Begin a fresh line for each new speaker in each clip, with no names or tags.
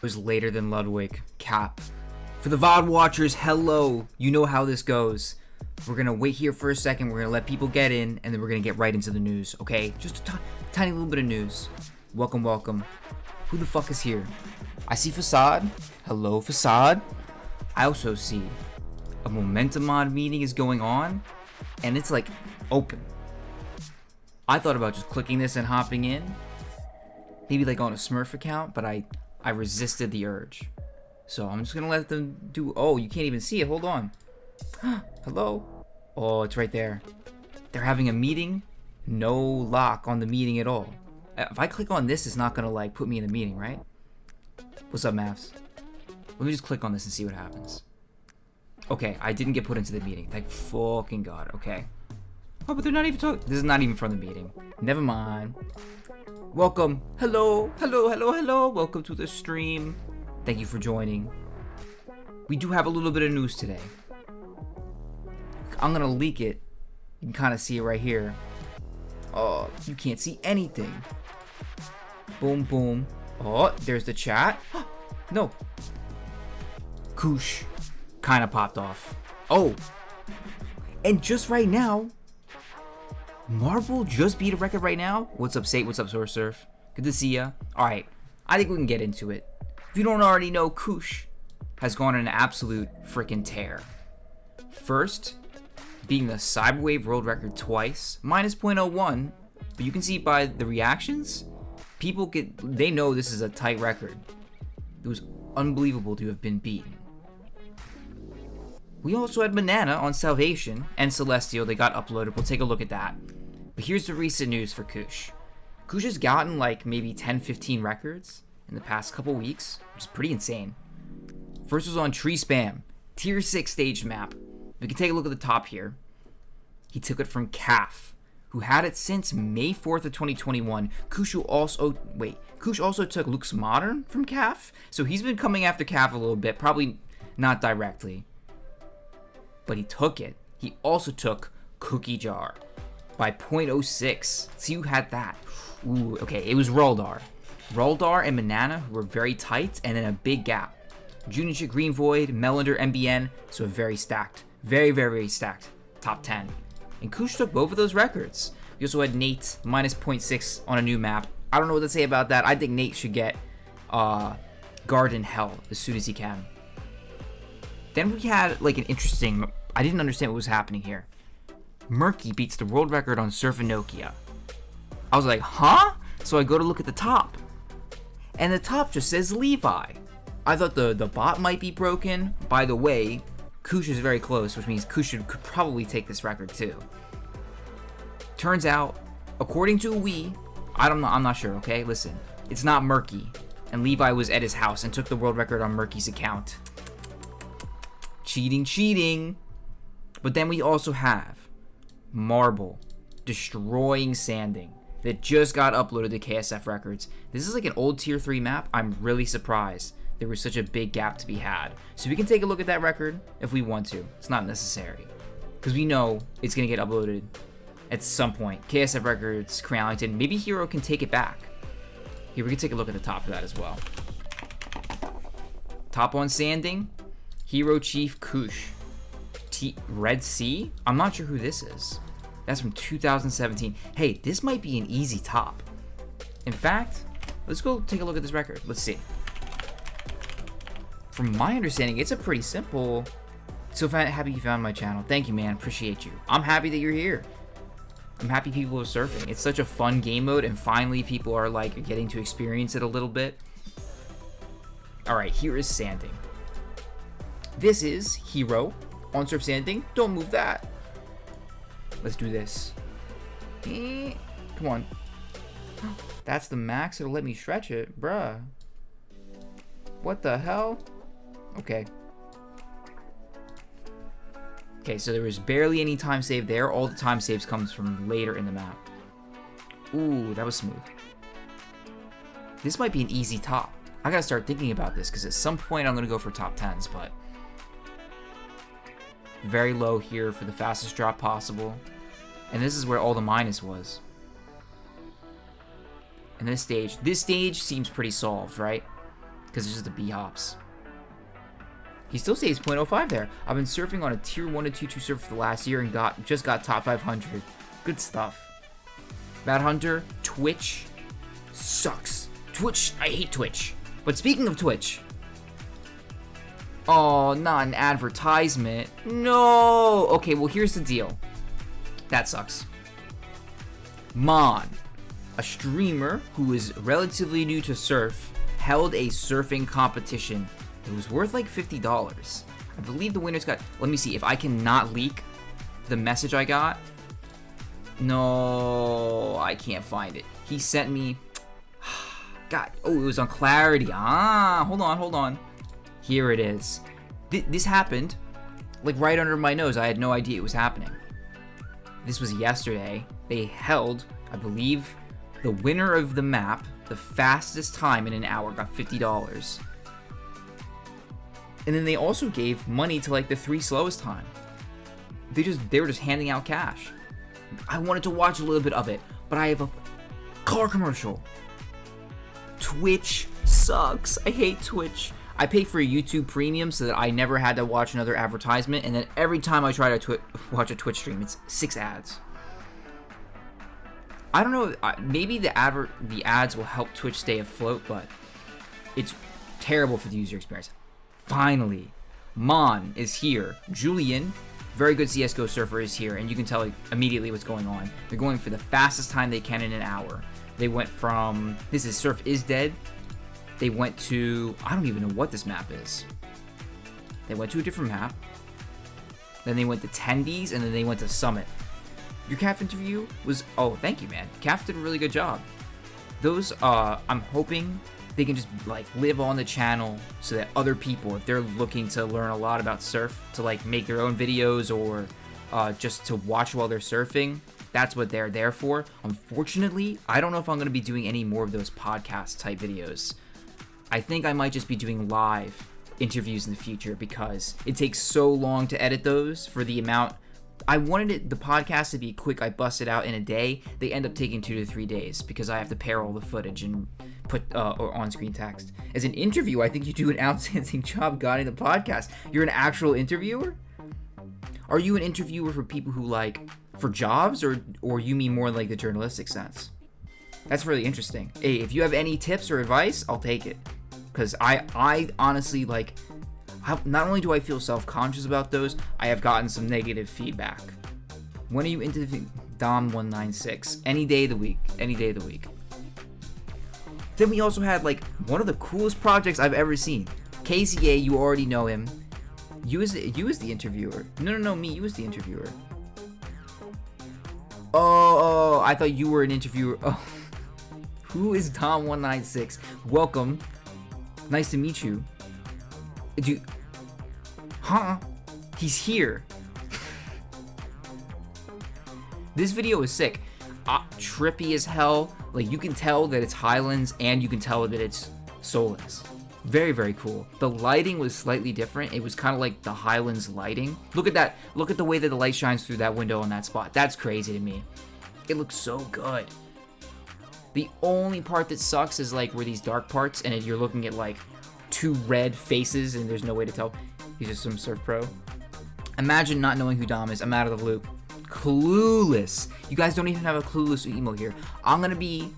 was later than Ludwig. Cap. For the VOD watchers, hello. You know how this goes. We're gonna wait here for a second. We're gonna let people get in, and then we're gonna get right into the news, okay? Just a tiny little bit of news. Welcome, welcome. Who the fuck is here? I see Facade. Hello, Facade. I also see a Momentum Mod meeting is going on, and it's like open. I thought about just clicking this and hopping in. Maybe like on a Smurf account, but I resisted the urge. So I'm just gonna let them do. Oh, you can't even see it. Hold on. Hello? Oh, it's right there. They're having a meeting. No lock on the meeting at all. If I click on this, it's not gonna like put me in the meeting, right? What's up, Mavs? Let me just click on this and see what happens. Okay, I didn't get put into the meeting. Thank fucking God. Okay. Oh, but they're not even talking. This is not even from the meeting. Never mind. Welcome. Hello. Hello, hello, hello. Welcome to the stream. Thank you for joining. We do have a little bit of news today. I'm gonna leak it. You can kind of see it right here. Oh, you can't see anything. Boom, boom. Oh, there's the chat. No. Koosh kind of popped off. Oh. And just right now, Marble just beat a record right now. What's up, Sate? What's up, Source Surf? Good to see ya. Alright, I think we can get into it. If you don't already know, Koosh has gone on an absolute freaking tear. First, beating the Cyberwave world record twice, minus 0.01. But you can see by the reactions, they know this is a tight record. It was unbelievable to have been beaten. We also had Banana on Salvation and Celestial. They got uploaded. We'll take a look at that. But here's the recent news for Koosh. Koosh has gotten like maybe 10-15 records in the past couple weeks, which is pretty insane. First was on Tree Spam, Tier 6 stage map. We can take a look at the top here. He took it from Calf, who had it since May 4th of 2021. Koosh also took Luke's Modern from Calf. So he's been coming after Calf a little bit, probably not directly. But he took it. He also took Cookie Jar by 0.06. See who had that? Ooh, okay, it was Roldar. Roldar and Banana were very tight, and then a big gap. Junior Green Void, Melander, MBN, so a very stacked, very, very, very stacked top 10. And Koosh took both of those records. We also had Nate, minus 0.6 on a new map. I don't know what to say about that. I think Nate should get Garden Hell as soon as he can. Then we had like an interesting, I didn't understand what was happening here. Murky beats the world record on Surf and Nokia. I was like, huh? So I go to look at the top. And the top just says Levi. I thought the bot might be broken. By the way, Koosh is very close, which means Koosh could probably take this record too. Turns out, according to WE, I'm not sure, okay? Listen, it's not Murky. And Levi was at his house and took the world record on Murky's account. Cheating. But then we also have Marble destroying Sanding that just got uploaded to KSF Records. This is like an old tier 3 map. I'm really surprised there was such a big gap to be had. So we can take a look at that record if we want to. It's not necessary because we know it's going to get uploaded at some point. KSF Records, Crealington, maybe Hero can take it back. Here, we can take a look at the top for that as well. Top on Sanding. Hero Chief Koosh. Red Sea? I'm not sure who this is. That's from 2017. Hey, this might be an easy top. In fact, let's go take a look at this record. Let's see. From my understanding, it's a pretty simple. So happy you found my channel. Thank you, man. Appreciate you. I'm happy that you're here. I'm happy people are surfing. It's such a fun game mode, and finally people are like getting to experience it a little bit. All right, here is Sanding. This is Hero on Surf Sanding. Don't move that. Let's do this. Come on. That's the max. It'll let me stretch it. Bruh. What the hell? Okay. Okay, so there was barely any time save there. All the time saves comes from later in the map. Ooh, that was smooth. This might be an easy top. I gotta start thinking about this because at some point I'm gonna go for top 10s, but very low here for the fastest drop possible. And this is where all the minus was. And this stage seems pretty solved, right? because it's just the B hops. He still stays 0.05 there. I've been surfing on a tier 1 to tier 2 server for the last year and just got top 500. Good stuff. Bad Hunter, Twitch sucks. Twitch, I hate Twitch. But speaking of Twitch, oh, not an advertisement. No. Okay, well, here's the deal. That sucks. Mon, a streamer who is relatively new to surf, held a surfing competition. It was worth like $50. I believe the winners got... Let me see if I can not leak the message I got. No, I can't find it. He sent me... God, oh, it was on Clarity. Hold on. Here it is. This happened like right under my nose. I had no idea it was happening. This was yesterday. They held, I believe, the winner of the map, the fastest time in an hour, got $50. And then they also gave money to like the 3 slowest time. They were just handing out cash. I wanted to watch a little bit of it, but I have a car commercial. Twitch sucks. I hate Twitch. I pay for a YouTube Premium so that I never had to watch another advertisement, and then every time I try to watch a Twitch stream, it's 6 ads. I don't know. Maybe the ads will help Twitch stay afloat, but it's terrible for the user experience. Finally, Mon is here. Julian, very good CSGO surfer, is here, and you can tell like, immediately what's going on. They're going for the fastest time they can in an hour. They went from, this is Surf is Dead. They went to, I don't even know what this map is. They went to a different map. Then they went to Tendies, and then they went to Summit. Your CAF interview was, oh, thank you, man. CAF did a really good job. Those, I'm hoping they can just, like, live on the channel so that other people, if they're looking to learn a lot about surf, to, like, make their own videos or just to watch while they're surfing, that's what they're there for. Unfortunately, I don't know if I'm going to be doing any more of those podcast type videos. I think I might just be doing live interviews in the future because it takes so long to edit those for the amount. I wanted the podcast to be quick. I bust it out in a day. They end up taking 2 to 3 days because I have to pair all the footage and put or on-screen text. As an interview, I think you do an outstanding job guiding the podcast. You're an actual interviewer? Are you an interviewer for people who like for jobs, or you mean more like the journalistic sense? That's really interesting. Hey, if you have any tips or advice, I'll take it. Because I honestly, like, not only do I feel self-conscious about those, I have gotten some negative feedback. When are you interviewing Dom196? Any day of the week. Any day of the week. Then we also had, like, one of the coolest projects I've ever seen. KZA, you already know him. You as the interviewer. No, me. You as the interviewer. Oh, I thought you were an interviewer. Oh. Who is Dom196? Welcome. Nice to meet you. Huh? He's here. This video is sick. Trippy as hell. Like, you can tell that it's Highlands and you can tell that it's Solus. Very, very cool. The lighting was slightly different. It was kind of like the Highlands lighting. Look at that. Look at the way that the light shines through that window on that spot. That's crazy to me. It looks so good. The only part that sucks is like where these dark parts and you're looking at like 2 red faces and there's no way to tell. He's just some surf pro. Imagine not knowing who Dom is. I'm out of the loop. Clueless. You guys don't even have a Clueless emo here. I'm gonna be,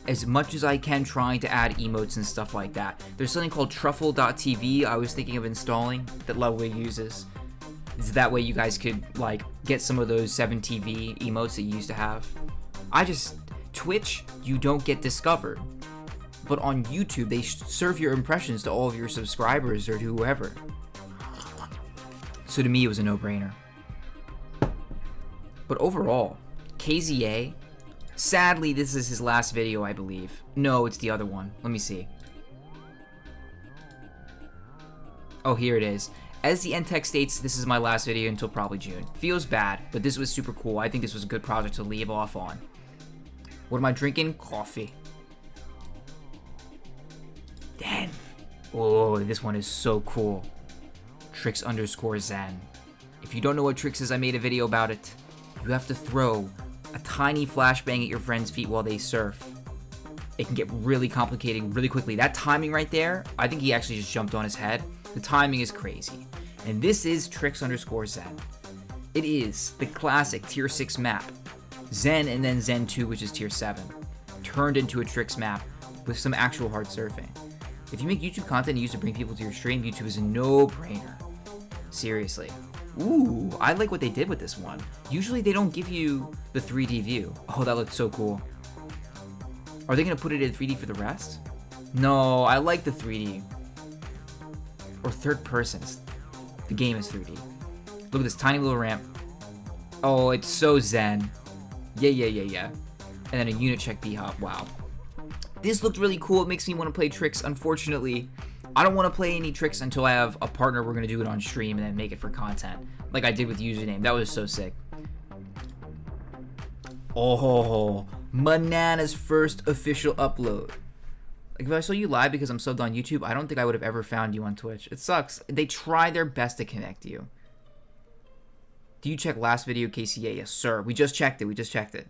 as much as I can, trying to add emotes and stuff like that. There's something called truffle.tv I was thinking of installing that Lovely uses. So that way you guys could like get some of those 7TV emotes that you used to have. Twitch, you don't get discovered. But on YouTube, they serve your impressions to all of your subscribers or to whoever. So to me, it was a no-brainer. But overall, KZA, sadly, this is his last video, I believe. No, it's the other one. Let me see. Oh, here it is. As the end text states, this is my last video until probably June. Feels bad, but this was super cool. I think this was a good project to leave off on. What am I drinking? Coffee. Damn. Oh, this one is so cool. Trix_Zen. If you don't know what Trix is, I made a video about it. You have to throw a tiny flashbang at your friend's feet while they surf. it can get really complicated really quickly. That timing right there, I think he actually just jumped on his head. The timing is crazy. And this is Tricks_Zen. It is the classic tier 6 map. Zen and then Zen 2, which is tier 7, turned into a Tricks map with some actual hard surfing. If you make YouTube content and you use to bring people to your stream, YouTube is a no-brainer. Seriously. Ooh, I like what they did with this one. Usually they don't give you the 3D view. Oh, that looks so cool. Are they going to put it in 3D for the rest? No, I like the 3D. Or third person. The game is 3D. Look at this tiny little ramp. Oh, it's so zen. Yeah. And then a unit check B-hop. Wow. This looked really cool. It makes me want to play Tricks. Unfortunately, I don't want to play any Tricks until I have a partner. We're going to do it on stream and then make it for content. Like I did with Username. That was so sick. Oh, Manana's first official upload. Like if I saw you live because I'm subbed on YouTube, I don't think I would have ever found you on Twitch. It sucks. They try their best to connect you. Do you check last video, KCA? Yes, sir. We just checked it.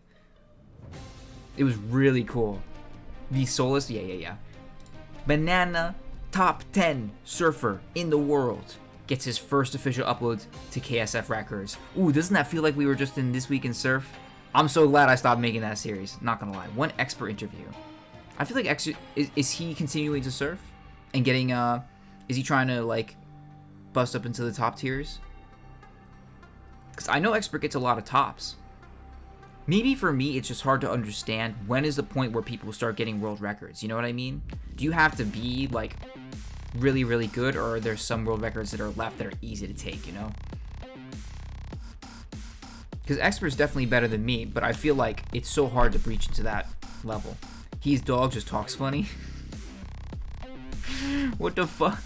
It was really cool. The Solus? Yeah. Banana, top 10 surfer in the world, gets his first official upload to KSF Records. Ooh, doesn't that feel like we were just in This Week in Surf? I'm so glad I stopped making that series. Not gonna lie. One expert interview. I feel like is he continuing to surf and getting is he trying to like bust up into the top tiers? Because I know expert gets a lot of tops. Maybe for me it's just hard to understand when is the point where people start getting world records. You know what I mean? Do you have to be like really, really good, or are there some world records that are left that are easy to take, you know? Because expert's definitely better than me, but I feel like it's so hard to breach into that level. He's dog just talks funny. What the fuck?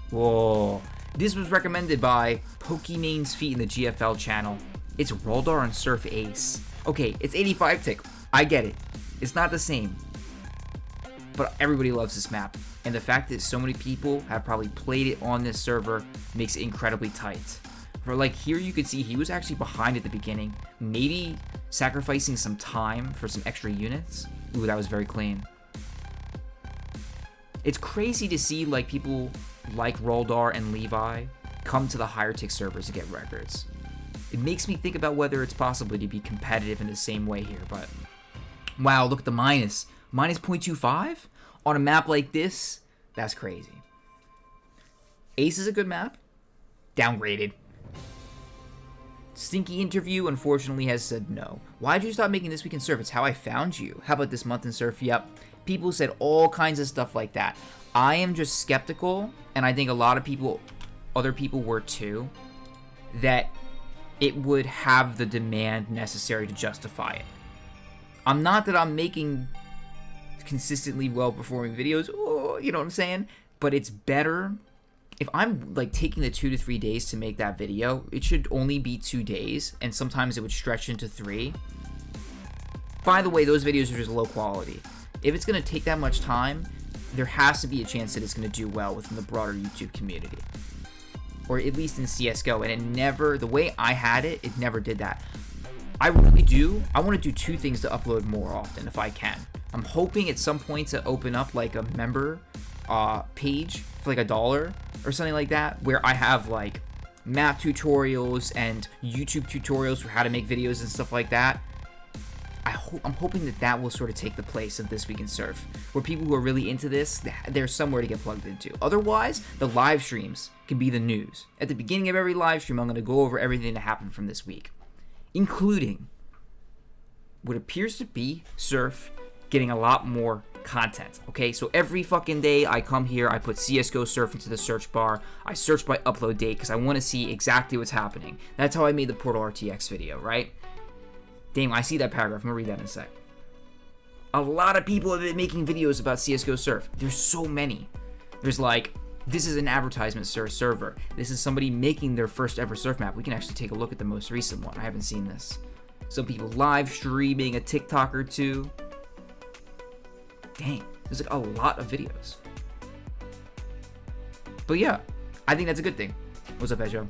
Whoa. This was recommended by Pokemon's Feet in the GFL channel. It's Roldar and Surf Ace. Okay, it's 85 tick. I get it. It's not the same. But everybody loves this map. And the fact that so many people have probably played it on this server makes it incredibly tight. For like here you could see he was actually behind at the beginning. Maybe sacrificing some time for some extra units. Ooh, that was very clean. It's crazy to see like people like Roldar and Levi come to the higher tick servers to get records. It makes me think about whether it's possible to be competitive in the same way here, but wow, look at the minus. Minus 0.25 on a map like this? That's crazy. Ace is a good map. Downgraded. Stinky Interview unfortunately has said no. Why'd you stop making This Week in Surf? It's how I found you. How about This Month in Surf? Yep. People said all kinds of stuff like that. I am just skeptical, and I think a lot of people, other people were too, that it would have the demand necessary to justify it. I'm not that I'm making consistently well-performing videos, oh, you know what I'm saying? But it's better. If I'm like taking the 2 to 3 days to make that video, it should only be 2 days, and sometimes it would stretch into 3. By the way, those videos are just low quality. If it's going to take that much time, there has to be a chance that it's going to do well within the broader YouTube community. Or at least in CSGO, and it never, the way I had it, it never did that. I really do, I want to do 2 things to upload more often if I can. I'm hoping at some point to open up like a member page for like $1 or something like that, where I have like map tutorials and YouTube tutorials for how to make videos and stuff like that. I'm hoping that that will sort of take the place of This Week in Surf, where people who are really into this, there's somewhere to get plugged into. Otherwise, the live streams can be the news. At the beginning of every live stream, I'm going to go over everything that happened from this week, including what appears to be Surf getting a lot more content. Okay, so every fucking day I come here, I put CSGO Surf into the search bar, I search by upload date because I want to see exactly what's happening. That's how I made the Portal RTX video, right? Damn, I see that paragraph. I'm gonna read that in a sec. A lot of people have been making videos about CSGO Surf. There's so many. There's like, this is an advertisement server. This is somebody making their first ever surf map. We can actually take a look at the most recent one. I haven't seen this. Some people live streaming a TikTok or 2. Dang, there's like a lot of videos. But yeah, I think that's a good thing. What's up, Ejo?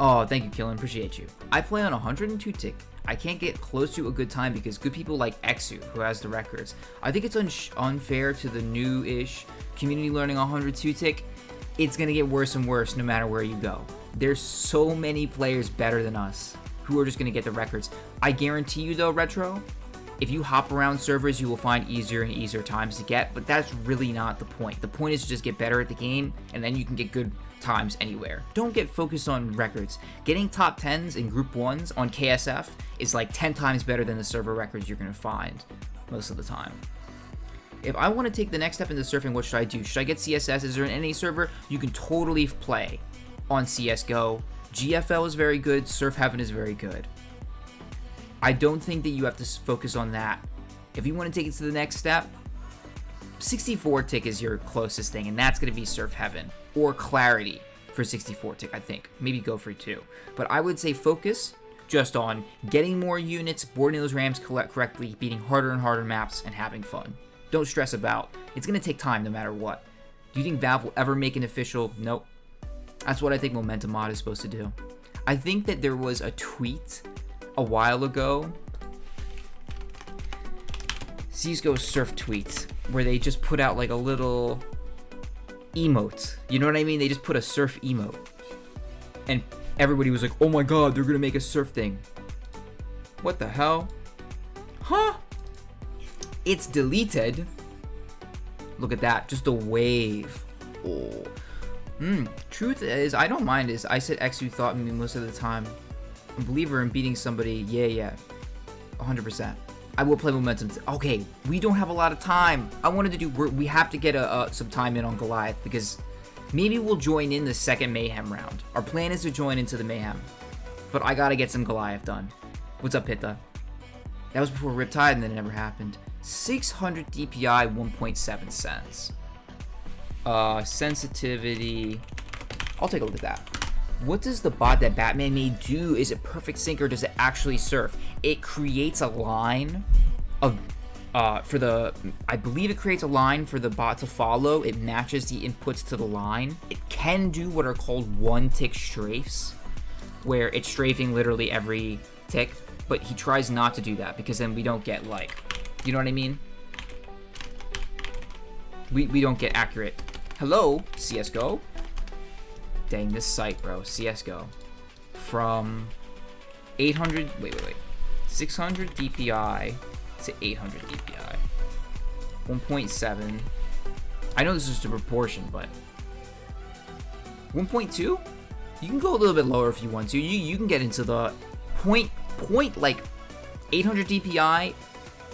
Oh, thank you, Killen. Appreciate you. I play on 102 tick. I can't get close to a good time because good people like Exu, who has the records. I think it's unfair to the new-ish community learning 102 tick. It's going to get worse and worse no matter where you go. There's so many players better than us who are just going to get the records. I guarantee you though, Retro, if you hop around servers, you will find easier and easier times to get, but that's really not the point. The point is to just get better at the game, and then you can get good times anywhere. Don't get focused on records. Getting top 10s in group 1s on KSF is like 10 times better than the server records you're going to find most of the time. If I want to take the next step into surfing, what should I do? Should I get CSS? Is there an NA server? You can totally play on CSGO. GFL is very good. Surf Heaven is very good. I don't think that you have to focus on that. If you want to take it to the next step, 64 tick is your closest thing, and that's going to be Surf Heaven or Clarity for 64 tick, I think. Maybe Go Free too. But I would say focus just on getting more units, boarding those rams correctly, beating harder and harder maps, and having fun. Don't stress about. It's going to take time no matter what. Do you think Valve will ever make an official? Nope. That's what I think Momentum Mod is supposed to do. I think that there was a tweet a while ago, CSGO Surf tweets, where they just put out like a little emote. You know what I mean? They just put a surf emote. And everybody was like, oh my god, they're gonna make a surf thing. What the hell? Huh? It's deleted. Look at that, just a wave. Oh. Truth is, I don't mind this. I said X, you thought me most of the time. A believer in beating somebody, yeah, 100%. I will play Momentum. Okay, we don't have a lot of time. I wanted to do, we have to get some time in on Goliath, because maybe we'll join in the second Mayhem round. Our plan is to join into the Mayhem, but I gotta get some Goliath done. What's up, Pitta? That was before Riptide, and then it never happened. 600 DPI, 1.7 cents. Sensitivity. I'll take a look at that. What does the bot that Batman made do? Is it perfect sync or does it actually surf? It creates a line of, I believe it creates a line for the bot to follow. It matches the inputs to the line. It can do what are called one tick strafes, where it's strafing literally every tick, but he tries not to do that because then we don't get like, you know what I mean? We don't get accurate. Hello, CSGO? Dang, this site, bro. CSGO. From 800... Wait. 600 DPI to 800 DPI. 1.7. I know this is just a proportion, but... 1.2? You can go a little bit lower if you want to. You can get into the point like 800 DPI.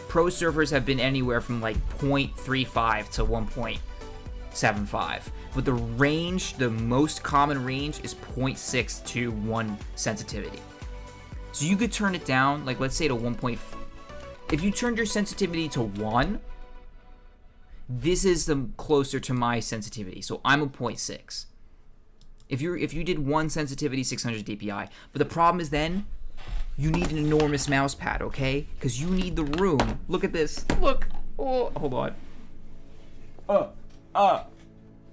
Pro servers have been anywhere from like 0.35 to 1.75. But the range, the most common range is 0.6 to 1 sensitivity. So you could turn it down, like let's say to 1. If you turned your sensitivity to 1, this is the closer to my sensitivity. So I'm a 0.6. If you did 1 sensitivity, 600 DPI. But the problem is then you need an enormous mouse pad, okay? Because you need the room. Look at this. Look. Oh, hold on.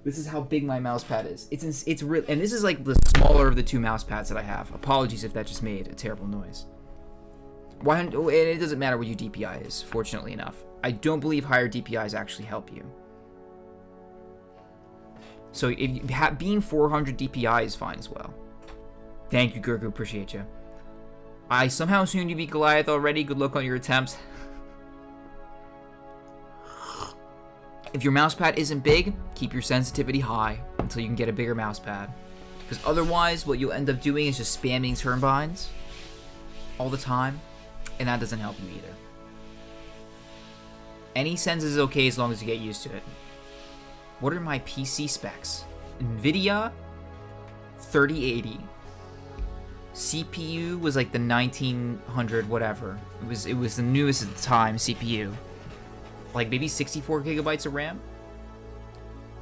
This is how big my mouse pad is. It's real, and this is like the smaller of the 2 mouse pads that I have. Apologies if that just made a terrible noise. And it doesn't matter what your DPI is, fortunately enough. I don't believe higher DPIs actually help you. So if being 400 DPI is fine as well. Thank you, Gurgu. Appreciate you. I somehow assumed you beat Goliath already. Good luck on your attempts. If your mouse pad isn't big, keep your sensitivity high until you can get a bigger mouse pad. Because otherwise, what you'll end up doing is just spamming turbines all the time, and that doesn't help you either. Any sense is okay as long as you get used to it. What are my PC specs? NVIDIA 3080. CPU was like the 1900 whatever. It was the newest at the time CPU. Like maybe 64 gigabytes of RAM.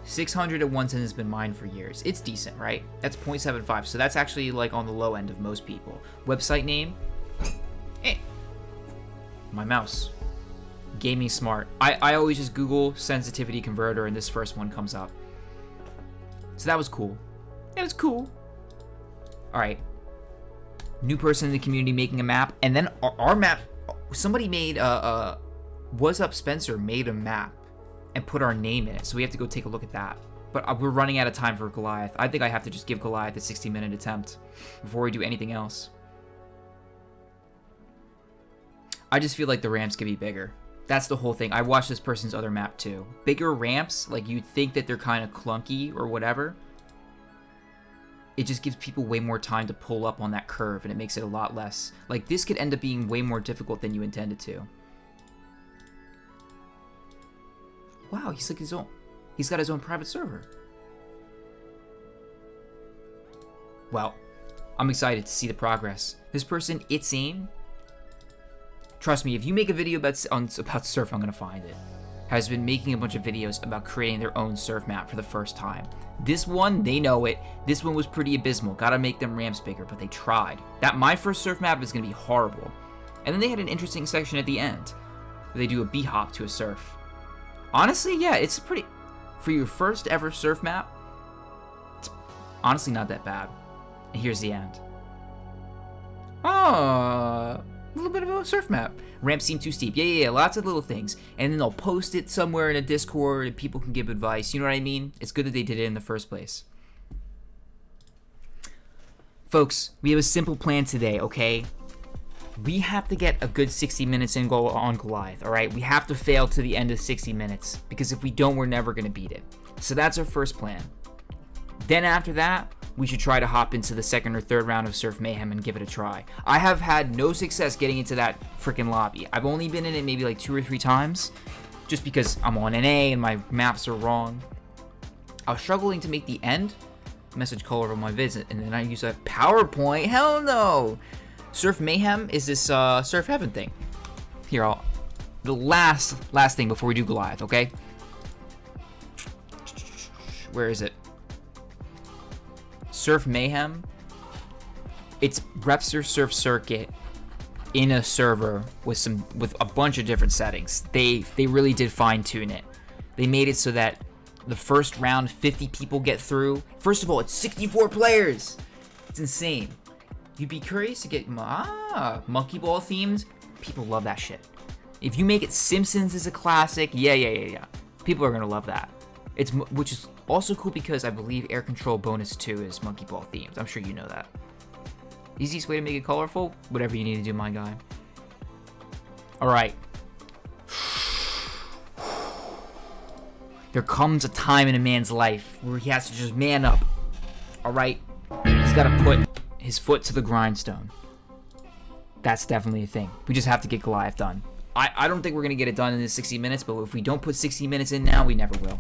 600 at 110 has been mine for years. It's decent, right? That's 0.75, so that's actually like on the low end of most people. Website name? My mouse. Gaming Smart. I always just Google sensitivity converter and this first one comes up. So that was cool. It was cool. Alright. New person in the community making a map, and then our map, somebody made Was Up Spencer made a map and put our name in it, so we have to go take a look at that. But we're running out of time for Goliath. I think I have to just give Goliath a 60-minute attempt before we do anything else. I just feel like the ramps could be bigger. That's the whole thing. I watched this person's other map too. Bigger ramps, like you'd think that they're kind of clunky or whatever. It just gives people way more time to pull up on that curve, and it makes it a lot less. Like, this could end up being way more difficult than you intended to. Wow, he's like his own. He's got his own private server. Well, I'm excited to see the progress. This person, It's Aim. Trust me, if you make a video about surf, I'm gonna find it. Has been making a bunch of videos about creating their own surf map for the first time. This one, they know it. This one was pretty abysmal. Gotta make them ramps bigger, but they tried. That my first surf map is gonna be horrible. And then they had an interesting section at the end where they do a B-hop to a surf. Honestly, yeah, it's pretty... For your first ever surf map, it's honestly not that bad. And here's the end. Oh, a little bit of a surf map. Ramps seem too steep. Yeah, lots of little things. And then they'll post it somewhere in a Discord and people can give advice. You know what I mean? It's good that they did it in the first place. Folks, we have a simple plan today, okay? We have to get a good 60 minutes in goal on Goliath, all right? We have to fail to the end of 60 minutes, because if we don't, we're never going to beat it. So that's our first plan. Then after that, we should try to hop into the second or third round of Surf Mayhem and give it a try. I have had no success getting into that freaking lobby. I've only been in it maybe like 2 or 3 times, just because I'm on NA and my maps are wrong. I was struggling to make the end message color of my visit, and then I use a PowerPoint. Hell no! Surf Mayhem is this Surf Heaven thing. Here, the last thing before we do Goliath, okay? Where is it? Surf Mayhem. It's Repster Surf Circuit in a server with a bunch of different settings. They really did fine tune it. They made it so that the first round 50 people get through. First of all, it's 64 players. It's insane. You'd be curious to get monkey ball themed. People love that shit. If you make it Simpsons is a classic, yeah. People are gonna love that. Which is also cool because I believe Air Control Bonus 2 is monkey ball themed. I'm sure you know that. Easiest way to make it colorful, whatever you need to do, my guy. All right. There comes a time in a man's life where he has to just man up. All right. He's got to put his foot to the grindstone. That's definitely a thing. We just have to get Goliath done. I don't think we're going to get it done in this 60 minutes, but if we don't put 60 minutes in now, we never will.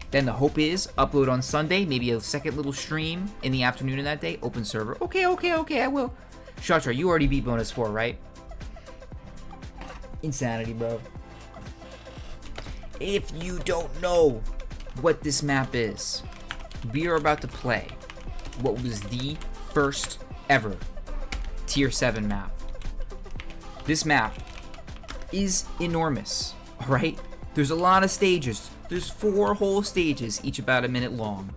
Then the hope is upload on Sunday, maybe a second little stream in the afternoon of that day, open server. Okay, I will. Shatra, you already beat bonus 4, right? Insanity, bro. If you don't know what this map is, we are about to play what was the first ever tier 7 map. This map is enormous, alright? There's a lot of stages. There's 4 whole stages, each about a minute long.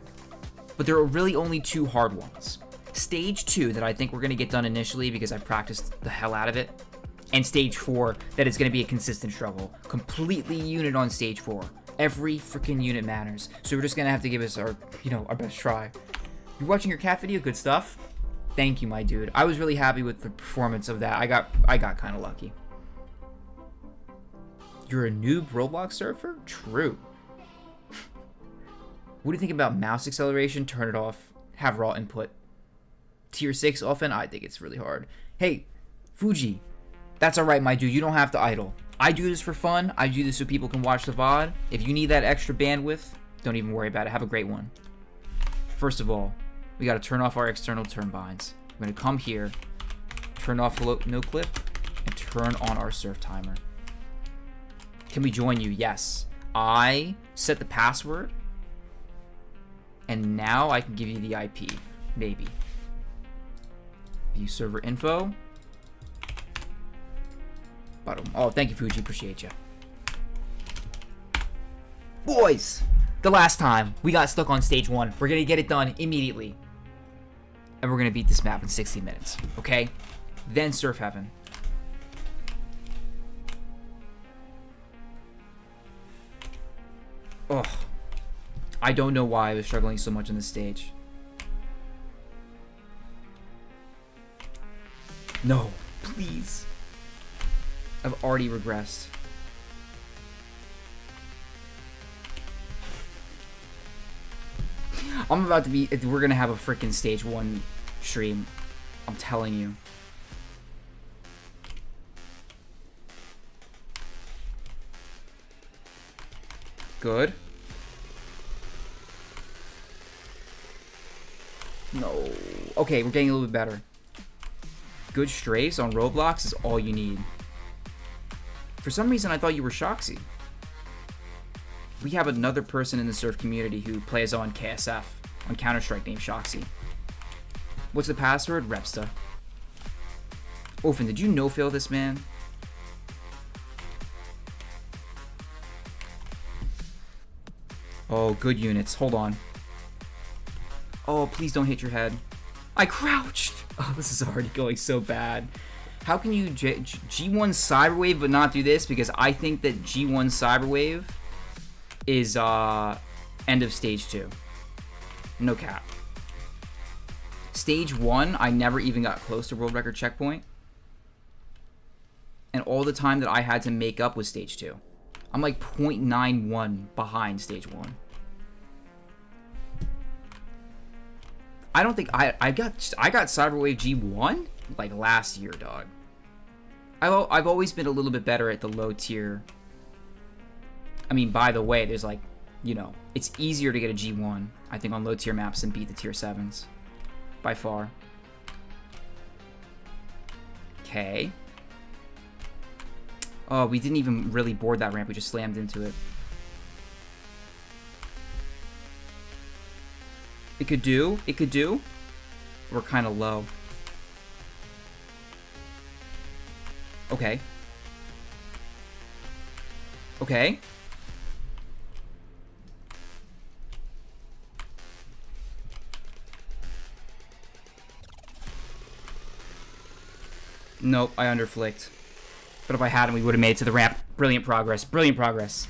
But there are really only 2 hard ones. Stage 2 that I think we're going to get done initially because I practiced the hell out of it. And stage 4 that is going to be a consistent struggle. Completely unit on stage 4. Every freaking unit matters. So we're just going to have to give us our best try. You're watching your cat video? Good stuff. Thank you, my dude. I was really happy with the performance of that. I got kind of lucky. You're a noob Roblox surfer? True. What do you think about mouse acceleration? Turn it off. Have raw input. Tier 6 often? I think it's really hard. Hey, Fuji. That's alright, my dude. You don't have to idle. I do this for fun. I do this so people can watch the VOD. If you need that extra bandwidth, don't even worry about it. Have a great one. First of all, we got to turn off our external turbines. We're going to come here, turn off no clip, and turn on our surf timer. Can we join you? Yes. I set the password, and now I can give you the IP. Maybe. View server info. Bottom. Oh, thank you, Fuji. Appreciate you. Boys, the last time we got stuck on stage 1. We're going to get it done immediately. and we're gonna beat this map in 60 minutes, okay? Then Surf Heaven. Ugh. I don't know why I was struggling so much on this stage. No, please. I've already regressed. I'm about to be... We're gonna have a freaking stage 1 stream. I'm telling you. Good. No. Okay, we're getting a little bit better. Good strafes on Roblox is all you need. For some reason, I thought you were Shoxy. We have another person in the Surf community who plays on KSF, on Counter-Strike, named Shoxy. What's the password? Repsta. Ofen, did you no-fail this, man? Oh, good units. Hold on. Oh, please don't hit your head. I crouched! Oh, this is already going so bad. How can you G1 Cyberwave but not do this? Because I think that G1 Cyberwave is end of stage 2. No cap. Stage 1, I never even got close to world record checkpoint. And all the time that I had to make up was stage 2. I'm like 0.91 behind stage 1. I don't think I got Cyberwave G1 like last year, dog. I've always been a little bit better at the low tier. I mean, by the way, there's like, you know, it's easier to get a G1, I think, on low tier maps than beat the tier 7s. By far. Okay. Oh, we didn't even really board that ramp. We just slammed into it. It could do. It could do. We're kind of low. Okay. Okay. Nope, I underflicked. But if I hadn't, we would have made it to the ramp. Brilliant progress. Brilliant progress.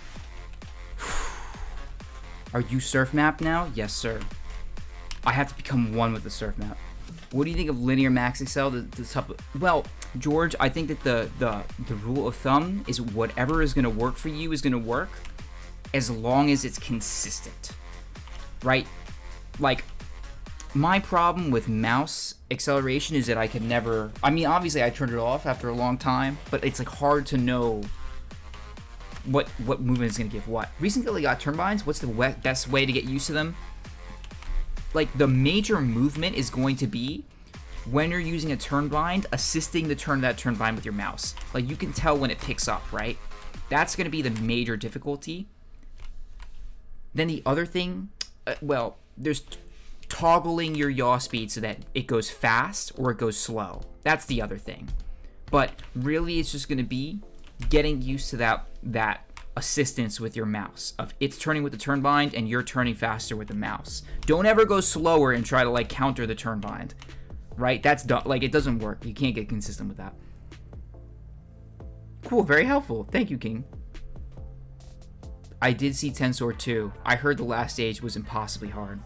Are you Surf Map now? Yes, sir. I have to become one with the Surf Map. What do you think of linear max excel? Well, George, I think that the rule of thumb is whatever is going to work for you is going to work as long as it's consistent, right? Like, my problem with mouse acceleration is that I can never... I mean, obviously, I turned it off after a long time, but it's like hard to know what movement is going to give what. Recently got turbines. What's the best way to get used to them? Like, the major movement is going to be when you're using a turn bind, assisting the turn of that turn bind with your mouse. Like, you can tell when it picks up, right? That's going to be the major difficulty. Then the other thing, well, there's toggling your yaw speed so that it goes fast or it goes slow. That's the other thing. But really, it's just going to be getting used to that assistance with your mouse of it's turning with the turn bind and you're turning faster with the mouse. Don't ever go slower and try to like counter the turn bind, right? That's like, it doesn't work. You can't get consistent with that. Cool, very helpful. Thank you, King. I did see Tensor too. I heard the last stage was impossibly hard.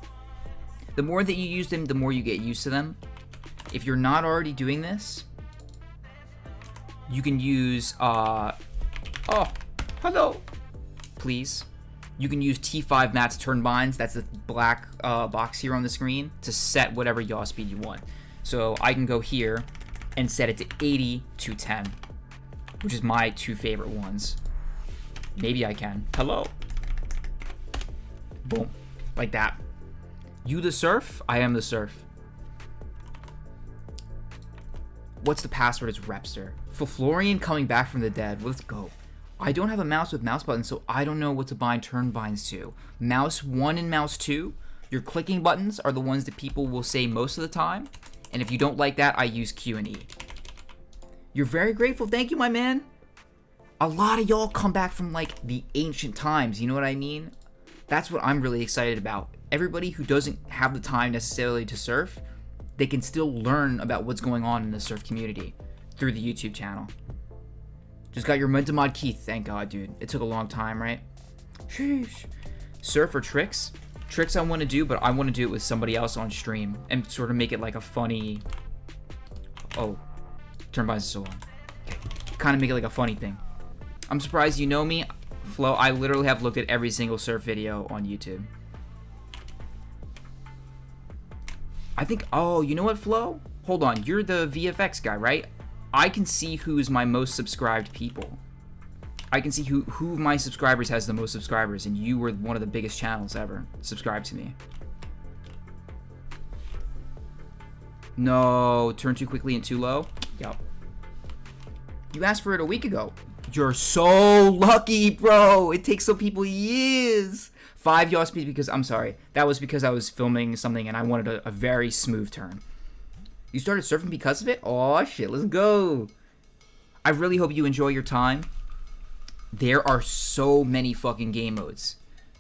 The more that you use them, the more you get used to them. If you're not already doing this, you can use oh, hello. Please. You can use T5 Matt's turn binds. That's the black box here on the screen to set whatever yaw speed you want. So I can go here and set it to 80 to 10, which is my two favorite ones. Maybe I can. Hello. Boom. Like that. You the surf? I am the surf. What's the password? It's Repster. Florian coming back from the dead. Let's go. I don't have a mouse with mouse buttons, so I don't know what to bind turn binds to. Mouse 1 and mouse 2, your clicking buttons are the ones that people will say most of the time. And if you don't like that, I use Q and E. You're very grateful. Thank you, my man. A lot of y'all come back from like the ancient times. You know what I mean? That's what I'm really excited about. Everybody who doesn't have the time necessarily to surf, they can still learn about what's going on in the surf community through the YouTube channel. Just got your Momentamod key. Thank God, dude. It took a long time, right? Sheesh. Surf or tricks? Tricks I want to do, but I want to do it with somebody else on stream and sort of make it like a funny... Oh. Turn by so long. Okay. Kind of make it like a funny thing. I'm surprised you know me, Flo. I literally have looked at every single surf video on YouTube. I think... Oh, you know what, Flo? Hold on. You're the VFX guy, right? I can see who's my most subscribed people. I can see who of my subscribers has the most subscribers, and you were one of the biggest channels ever. Subscribe to me. No, turn too quickly and too low. Yup. You asked for it a week ago. You're so lucky, bro. It takes some people years. 5 yaw speed because, I'm sorry. That was because I was filming something and I wanted a very smooth turn. You started surfing because of it? Oh shit, let's go. I really hope you enjoy your time. There are so many fucking game modes,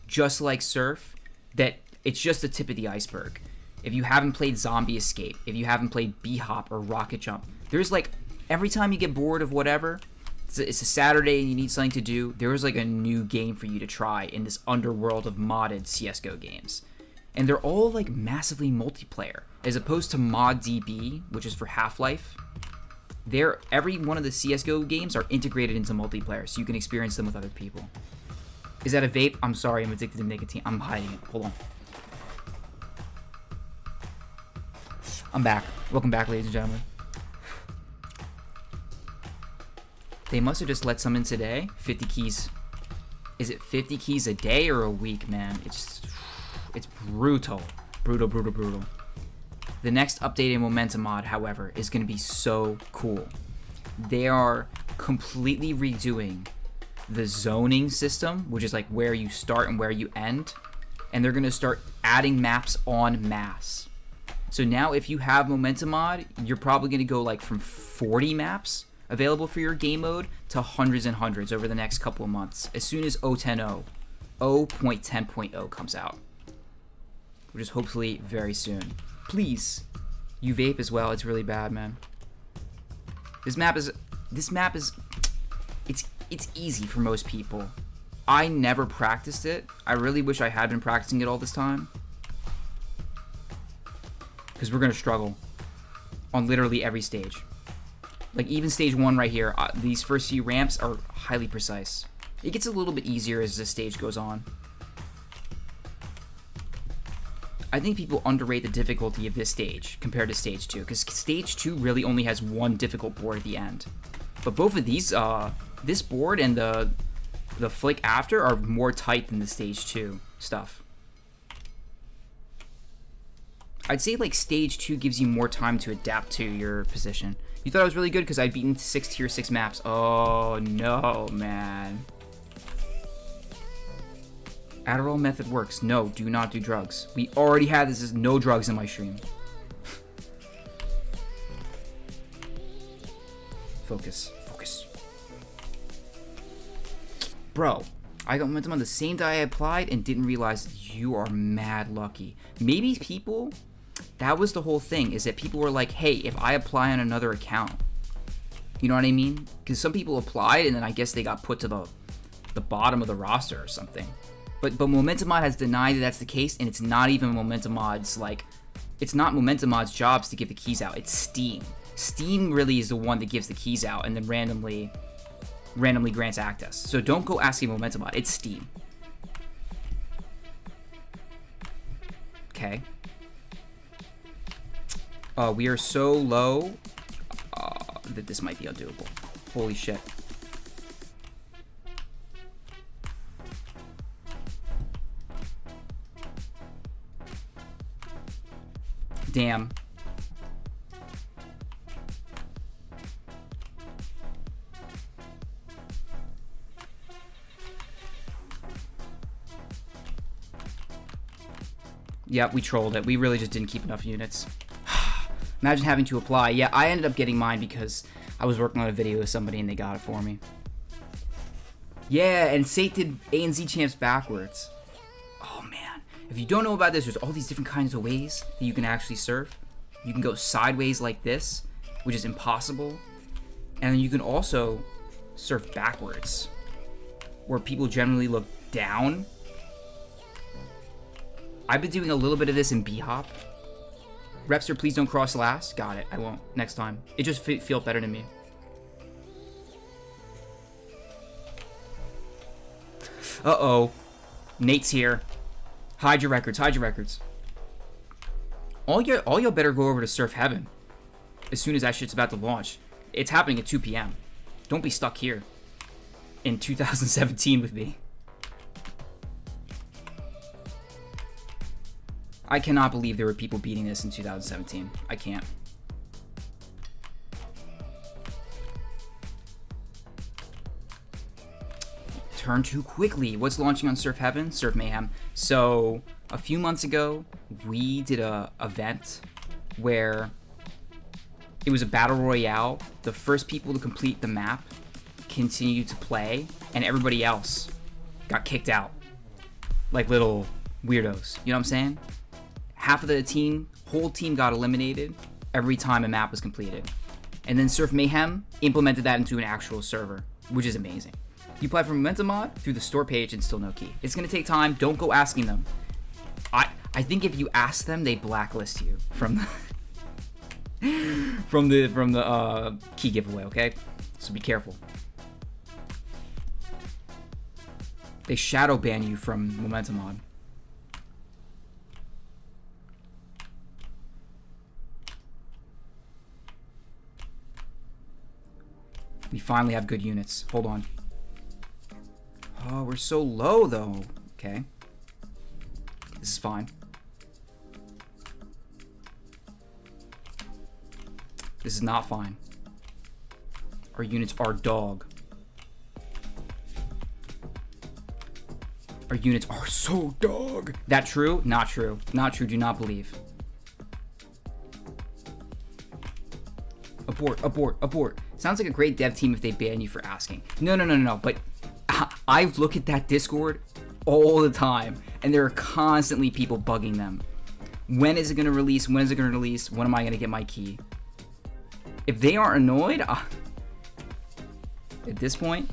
just like surf, that it's just the tip of the iceberg. If you haven't played Zombie Escape, if you haven't played B-Hop or Rocket Jump, there's like, every time you get bored of whatever, it's a Saturday and you need something to do, there's like a new game for you to try in this underworld of modded CSGO games. And they're all like massively multiplayer, as opposed to ModDB, which is for Half-Life. Every one of the CSGO games are integrated into multiplayer, so you can experience them with other people. Is that a vape? I'm sorry, I'm addicted to nicotine. I'm hiding it. Hold on. I'm back. Welcome back, ladies and gentlemen. They must have just let some in today. 50 keys. Is it 50 keys a day or a week, man? It's brutal. Brutal. The next update in Momentamod, however, is going to be so cool. They are completely redoing the zoning system, which is like where you start and where you end. And they're going to start adding maps en masse. So now if you have Momentamod, you're probably going to go like from 40 maps available for your game mode to hundreds and hundreds over the next couple of months. As soon as 0.10.0 comes out. Which is hopefully very soon. Please, you vape as well. It's really bad, man. This map is it's easy for most people. I never practiced it. I really wish I had been practicing it all this time, because we're gonna struggle on literally every stage. Like even stage 1 right here, these first few ramps are highly precise. It gets a little bit easier as the stage goes on. I think people underrate the difficulty of this stage compared to stage 2, because stage 2 really only has one difficult board at the end. But both of these, this board and the flick after are more tight than the stage 2 stuff. I'd say like stage 2 gives you more time to adapt to your position. You thought I was really good because I'd beaten 6 tier 6 maps. Oh no, man. Adderall method works. No, do not do drugs. We already had this as no drugs in my stream. Focus. Bro, I got momentum on the same day I applied and didn't realize. You are mad lucky. Maybe people, that was the whole thing, is that people were like, hey, if I apply on another account, you know what I mean? Because some people applied and then I guess they got put to the bottom of the roster or something. But Momentamod has denied that that's the case, and it's not even Momentamod's, like, it's not Momentamod's jobs to give the keys out. It's Steam. Steam really is the one that gives the keys out and then randomly grants access. So don't go asking Momentamod. It's Steam. Okay. We are so low that this might be undoable. Holy shit. Damn. Yeah, we trolled it. We really just didn't keep enough units. Imagine having to apply. Yeah, I ended up getting mine because I was working on a video with somebody and they got it for me. Yeah, and Sate did A and Z champs backwards. Oh man. If you don't know about this, there's all these different kinds of ways that you can actually surf. You can go sideways like this, which is impossible. And then you can also surf backwards, where people generally look down. I've been doing a little bit of this in B-hop. Repster, please don't cross last. Got it. I won't next time. It just felt better to me. Uh-oh. Nate's here. Hide your records. Hide your records. All y'all better go over to Surf Heaven as soon as that shit's about to launch. It's happening at 2 p.m. Don't be stuck here in 2017 with me. I cannot believe there were people beating this in 2017. I can't. Turn too quickly. What's launching on Surf Heaven? Surf Mayhem. So a few months ago, we did a event where it was a battle royale. The first people to complete the map continued to play, and everybody else got kicked out like little weirdos. You know what I'm saying? Half of the team, whole team got eliminated every time a map was completed. And then Surf Mayhem implemented that into an actual server, which is amazing. You apply for Momentum Mod through the store page and still no key. It's gonna take time. Don't go asking them. I think if you ask them, they blacklist you from the from the key giveaway. Okay, so be careful. They shadow ban you from Momentum Mod. We finally have good units. Hold on. Oh, we're so low, though. Okay. This is fine. This is not fine. Our units are dog. Our units are so dog. That true? Not true. Not true. Do not believe. Abort, abort, abort. Sounds like a great dev team if they ban you for asking. No. But I look at that Discord all the time, and there are constantly people bugging them. When is it going to release? When is it going to release? When am I going to get my key? If they are annoyed, at this point,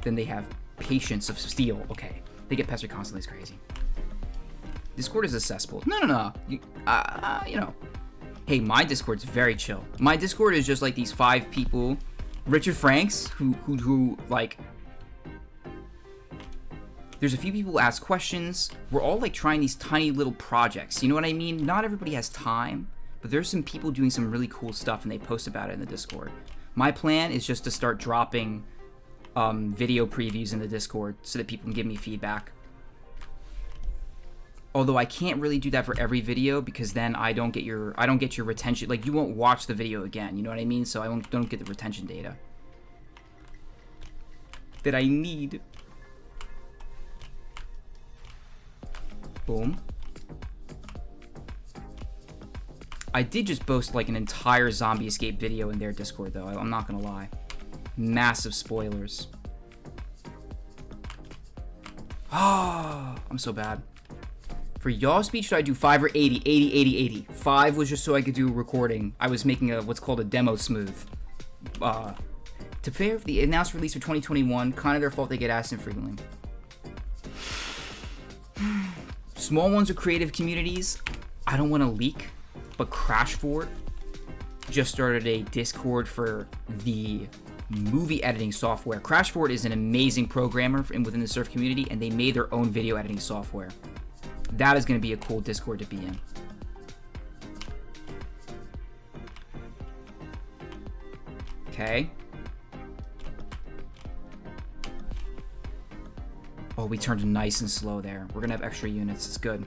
then they have patience of steel. Okay, they get pestered constantly. It's crazy. Discord is a cesspool. No. You know. Hey, my Discord's very chill. My Discord is just like these 5 people, Richard Franks, who like. There's a few people who ask questions. We're all like trying these tiny little projects. You know what I mean? Not everybody has time, but there's some people doing some really cool stuff, and they post about it in the Discord. My plan is just to start dropping video previews in the Discord so that people can give me feedback. Although I can't really do that for every video, because then I don't get your retention. Like, you won't watch the video again. You know what I mean? So I don't get the retention data that I need. Boom. I did just post like an entire zombie escape video in their Discord, though. I'm not gonna lie. Massive spoilers. Ah, I'm so bad. For y'all speech, should I do 5 or 80? 80. 5 was just so I could do recording. I was making what's called a demo smooth. To fair, the announced release for 2021, kind of their fault they get asked infrequently. Small ones or creative communities, I don't want to leak, but Crashfort just started a Discord for the movie editing software. Crashfort is an amazing programmer within the surf community, and they made their own video editing software. That is going to be a cool Discord to be in. Okay. Oh, we turned nice and slow there. We're going to have extra units. It's good.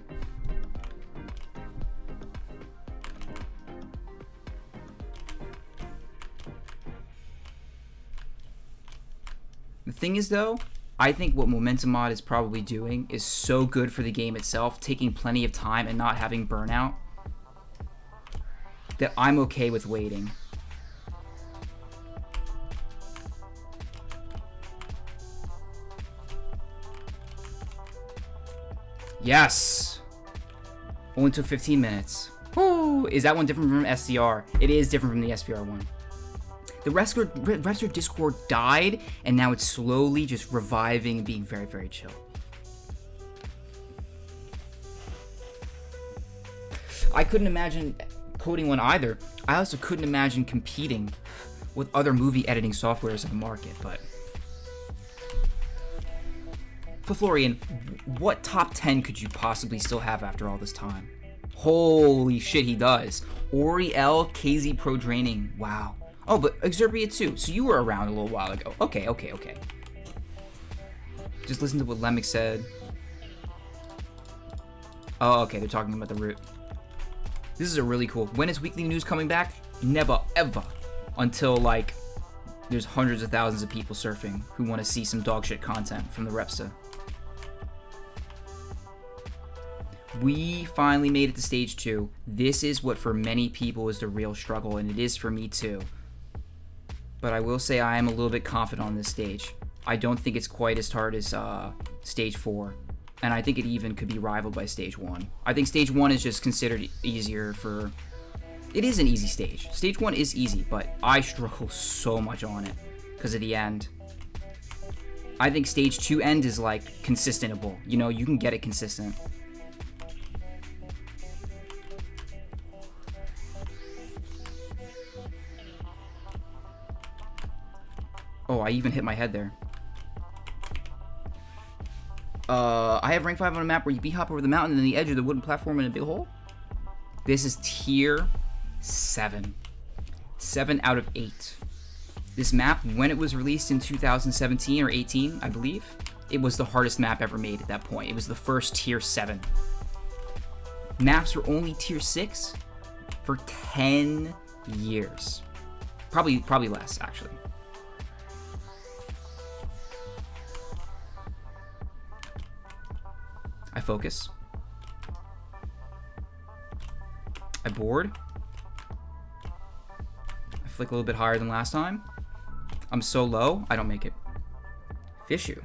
The thing is, though, I think what Momentum Mod is probably doing is so good for the game itself, taking plenty of time and not having burnout, that I'm okay with waiting. Yes! Only took 15 minutes. Woo! Is that one different from SDR? It is different from the SPR one. The rest of Discord died, and now it's slowly just reviving and being very, very chill. I couldn't imagine coding one either. I also couldn't imagine competing with other movie editing softwares in the market, but... Florian, what top 10 could you possibly still have after all this time? Holy shit, he does. Oriel, KZ Pro Draining. Wow. Oh, but Exurbia too. So you were around a little while ago. Okay. Just listen to what Lemick said. Oh, okay, they're talking about the route. This is a really cool. When is weekly news coming back? Never, ever. Until, like, there's hundreds of thousands of people surfing who want to see some dog shit content from the Repsta. We finally made it to stage 2. This is what for many people is the real struggle, and it is for me too. But I will say I am a little bit confident on this stage. I don't think it's quite as hard as stage 4. And I think it even could be rivaled by stage 1. I think stage 1 is just considered easier for... It is an easy stage. Stage 1 is easy, but I struggle so much on it because of the end. I think stage 2 end is like consistentable. You know, you can get it consistent. Oh, I even hit my head there. I have rank 5 on a map where you hop over the mountain and the edge of the wooden platform in a big hole. This is tier 7. 7 out of 8. This map, when it was released in 2017 or 18, I believe, it was the hardest map ever made at that point. It was the first tier 7. Maps were only tier 6 for 10 years. Probably less, actually. I focus. I board. I flick a little bit higher than last time. I'm so low, I don't make it. Fishu.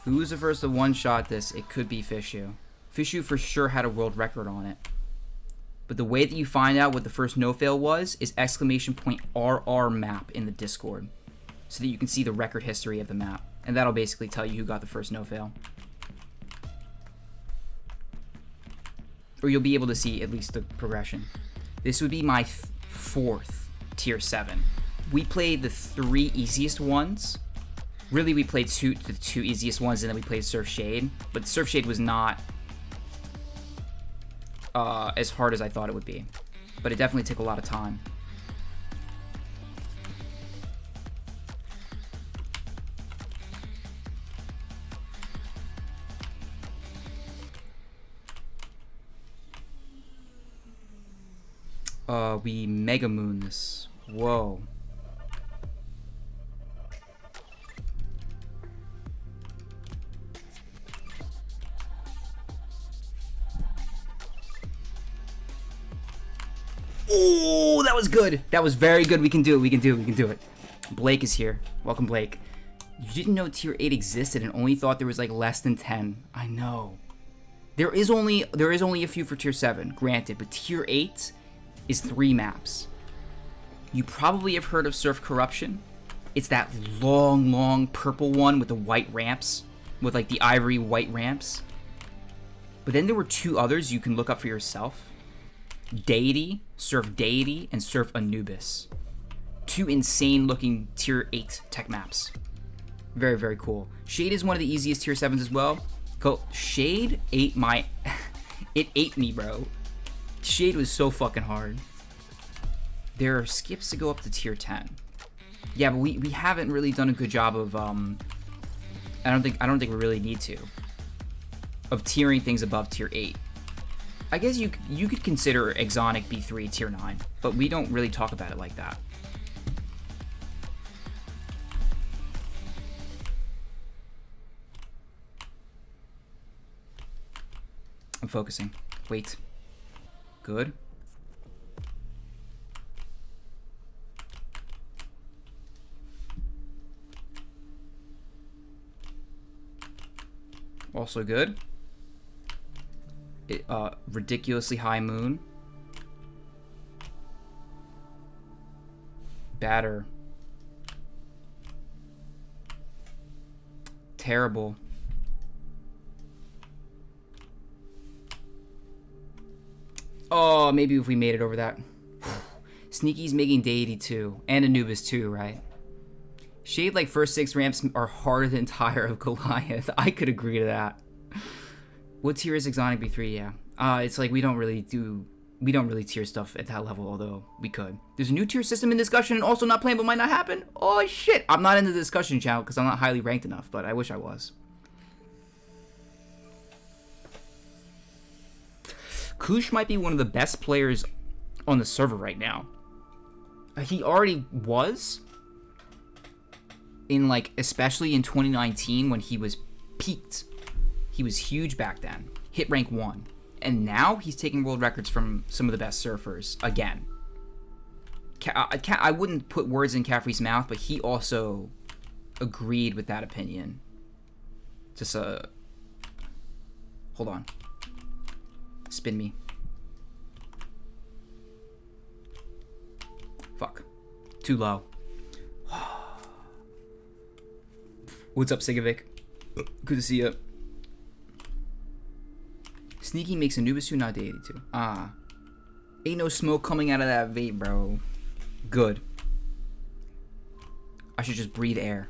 Who's the first to one-shot this? It could be Fishu. Fishu for sure had a world record on it. But the way that you find out what the first no-fail was is !RR map in the Discord. So that you can see the record history of the map. And that'll basically tell you who got the first no-fail. Or you'll be able to see at least the progression. This would be my 4th tier 7. We played the 3 easiest ones. Really, we played the 2 easiest ones, and then we played Surf Shade. But Surf Shade was not as hard as I thought it would be. But it definitely took a lot of time. We Mega Moon this. Whoa. Oh, that was good. That was very good. We can do it. We can do it. Blake is here. Welcome, Blake. You didn't know tier 8 existed and only thought there was like less than 10. I know. There is only a few for tier 7, granted, but tier 8 is 3 maps. You probably have heard of Surf Corruption. It's that long purple one with the white ramps, with like the ivory white ramps. But then there were 2 others you can look up for yourself. Deity, Surf Deity, and Surf Anubis. 2 insane looking tier 8 tech maps. Very, very cool. Shade is one of the easiest tier 7s as well. Shade ate my... It ate me, bro. Shade was so fucking hard. There are skips to go up to tier 10. Yeah, but we haven't really done a good job of I don't think we really need to. Of tiering things above tier 8. I guess you could consider Exonic B3 tier 9, but we don't really talk about it like that. I'm focusing. Wait. Good. Also good. Ridiculously high moon. Batter. Terrible. Oh, maybe if we made it over that. Sneaky's making day 82. And Anubis too, right? Shade like first 6 ramps are harder than Tyre of Goliath. I could agree to that. What tier is Exonic B3? Yeah. It's like we don't really tier stuff at that level, although we could. There's a new tier system in discussion and also not playing but might not happen. Oh shit. I'm not in the discussion channel because I'm not highly ranked enough, but I wish I was. Kush might be one of the best players on the server right now. He already was. In like, especially in 2019 when he was peaked. He was huge back then. Hit rank 1. And now he's taking world records from some of the best surfers again. I wouldn't put words in Caffrey's mouth, but he also agreed with that opinion. Just hold on. Spin me. Fuck. Too low. What's up, Sigovic? Good to see you. Sneaky makes Anubis 2, not day 82. Ah. Ain't no smoke coming out of that vape, bro. Good. I should just breathe air.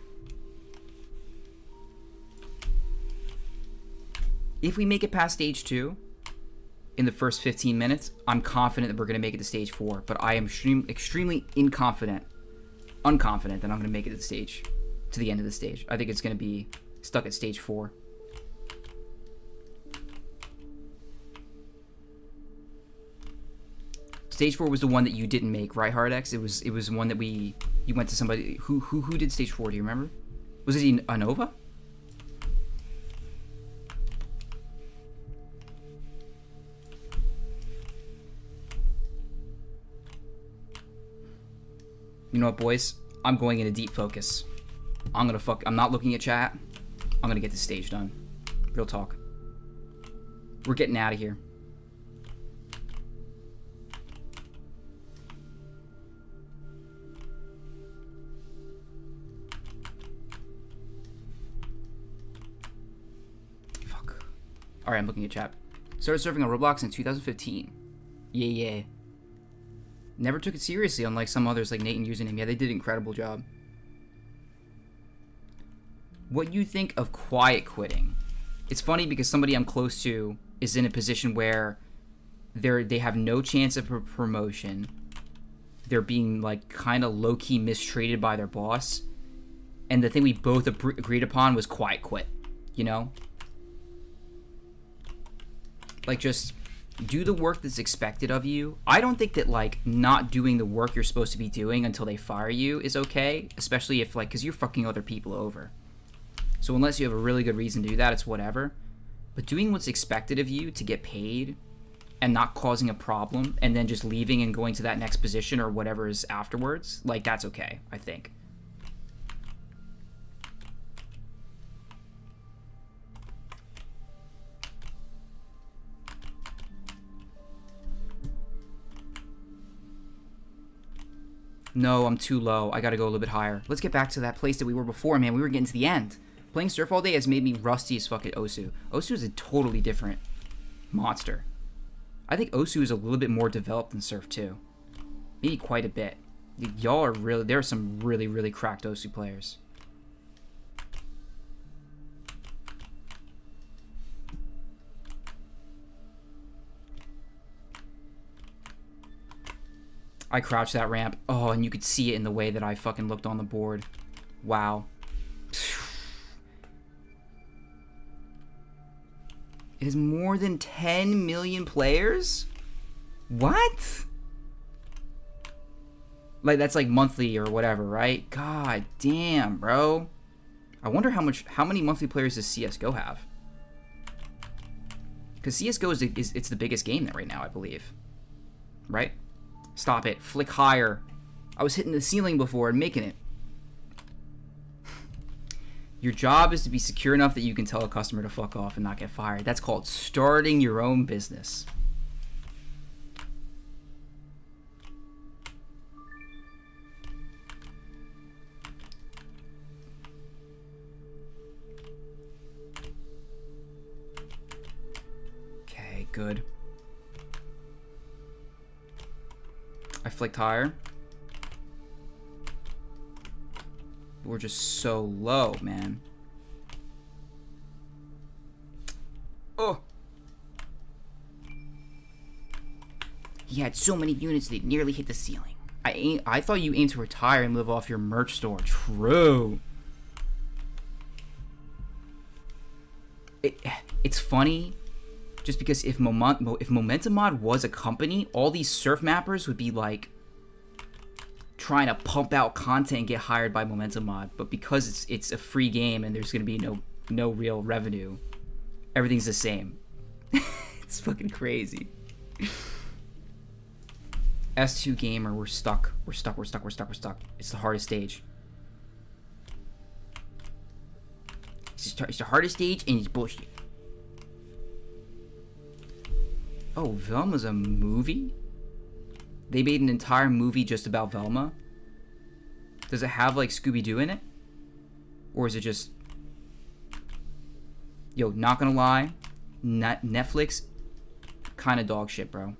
If we make it past stage 2 in the first 15 minutes, I'm confident that we're going to make it to stage 4. But I am extremely unconfident that I'm going to make it to the end of the stage. I think it's going to be stuck at stage 4. Stage 4 was the one that you didn't make, right, Hardex? It was one that you went to somebody who did stage 4. Do you remember? Was it Anova? You know what, boys? I'm going into deep focus. I'm not looking at chat. I'm gonna get this stage done. Real talk. We're getting out of here. Fuck. Alright, I'm looking at chat. Started surfing on Roblox in 2015. Yeah. Never took it seriously, unlike some others like Nate and Username. Yeah, they did an incredible job. What do you think of quiet quitting? It's funny because somebody I'm close to is in a position where they have no chance of a promotion. They're being like kind of low-key mistreated by their boss. And the thing we both agreed upon was quiet quit, you know? Like, just do the work that's expected of you. I don't think that, like, not doing the work you're supposed to be doing until they fire you is okay. Especially if, like, because you're fucking other people over. So unless you have a really good reason to do that, it's whatever. But doing what's expected of you to get paid and not causing a problem and then just leaving and going to that next position or whatever is afterwards, like, that's okay, I think. No, I'm too low. I gotta go a little bit higher. Let's get back to that place that we were before, man. We were getting to the end. Playing Surf all day has made me rusty as fuck at Osu. Osu is a totally different monster. I think Osu is a little bit more developed than Surf too. Maybe quite a bit. Y'all are really... There are some really, really cracked Osu players. I crouched that ramp. Oh, and you could see it in the way that I fucking looked on the board. Wow. It is more than 10 million players? What? Like, that's like monthly or whatever, right? God damn, bro. I wonder how many monthly players does CSGO have? Because CSGO it's the biggest game right now, I believe. Right? Stop it. Flick higher. I was hitting the ceiling before and making it. Your job is to be secure enough that you can tell a customer to fuck off and not get fired. That's called starting your own business. Okay, good. I flicked higher. We're just so low, man. Oh! He had so many units they nearly hit the ceiling. I thought you aimed to retire and live off your merch store. True. It's funny, just because if Momentum Mod was a company, all these surf mappers would be like trying to pump out content and get hired by Momentum Mod, but because it's a free game and there's gonna be no real revenue, everything's the same. It's fucking crazy. S2 gamer, we're stuck. We're stuck. It's the hardest stage. It's the hardest stage and it's bullshit. Oh, Velma's a movie? They made an entire movie just about Velma? Does it have, like, Scooby-Doo in it? Or is it just... Yo, not gonna lie. Netflix, kind of dog shit, bro.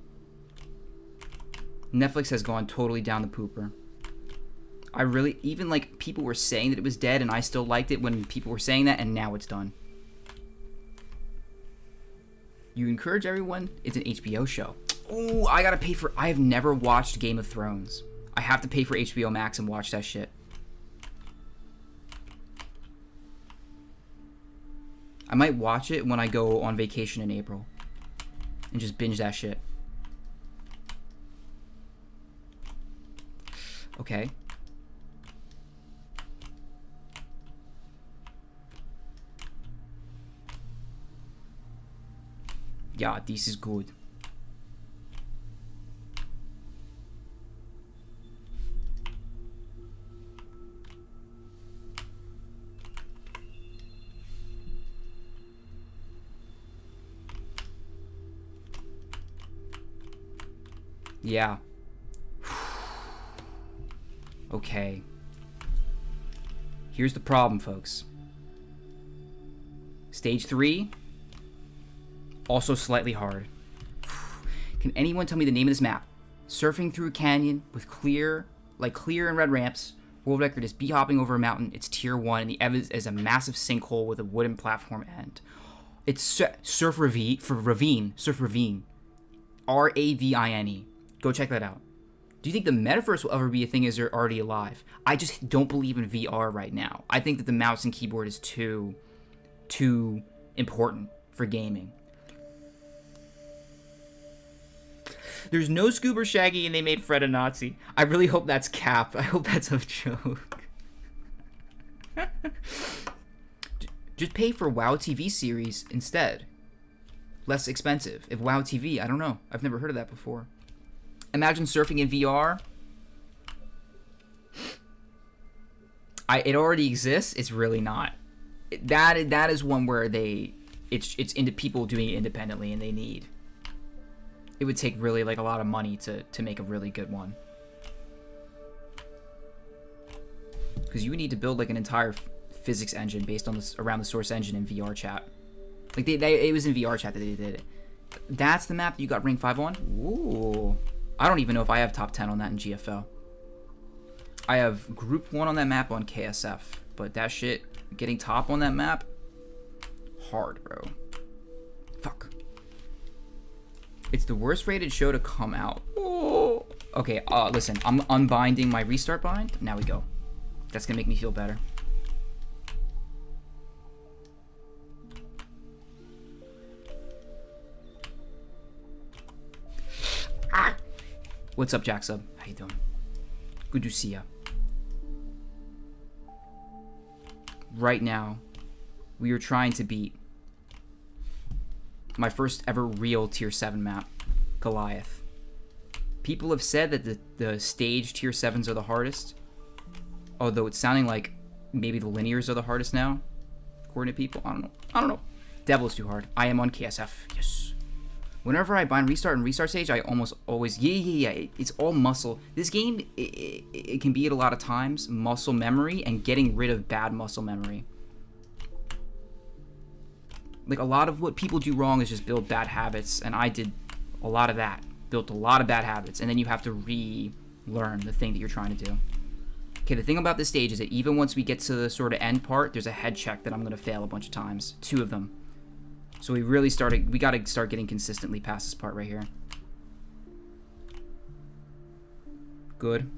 Netflix has gone totally down the pooper. I really... Even, like, people were saying that it was dead, and I still liked it when people were saying that, and now it's done. You encourage everyone. It's an HBO show. Ooh, I gotta pay for... I have never watched Game of Thrones. I have to pay for HBO Max and watch that shit. I might watch it when I go on vacation in April. And just binge that shit. Okay. Yeah, this is good. Yeah. Okay. Here's the problem, folks. Stage 3, also slightly hard. Can anyone tell me the name of this map? Surfing through a canyon with clear and red ramps. World record is bee-hopping over a mountain. It's tier 1, and the evidence is a massive sinkhole with a wooden platform end. It's Surf Ravine. Surf Ravine. Ravine. Go check that out. Do you think the metaverse will ever be a thing? Is it already alive? I just don't believe in VR right now. I think that the mouse and keyboard is too important for gaming. There's no Scoober Shaggy and they made Fred a Nazi. I really hope that's cap. I hope that's a joke. Just pay for WoW TV series instead. Less expensive. If WoW TV, I don't know. I've never heard of that before. Imagine surfing in VR. It already exists. It's really not. That is one where it's into people doing it independently, and they need. It would take really like a lot of money to make a really good one. Because you would need to build like an entire physics engine based on around the source engine in VR chat. Like it was in VR chat that they did it. That's the map that you got rank 5 on? Ooh. I don't even know if I have top 10 on that in GFL. I have group 1 on that map on KSF. But that shit, getting top on that map, hard, bro. Fuck. It's the worst rated show to come out. Oh. Okay, listen. I'm unbinding my restart bind. Now we go. That's gonna make me feel better. Ah. What's up, Jacksub? How you doing? Good to see ya. Right now, we are trying to beat my first ever real tier 7 map, Goliath. People have said that the stage tier 7s are the hardest, although it's sounding like maybe the linears are the hardest now. Coordinate people. I don't know. Devil is too hard. I am on KSF. Yes. Whenever I bind restart and restart stage, I almost always... Yeah. It's all muscle. This game, it can be at a lot of times muscle memory and getting rid of bad muscle memory. Like, a lot of what people do wrong is just build bad habits, and I did a lot of that. Built a lot of bad habits, and then you have to relearn the thing that you're trying to do. Okay, the thing about this stage is that even once we get to the sort of end part, there's a head check that I'm going to fail a bunch of times. 2 of them. So we got to start getting consistently past this part right here. Good.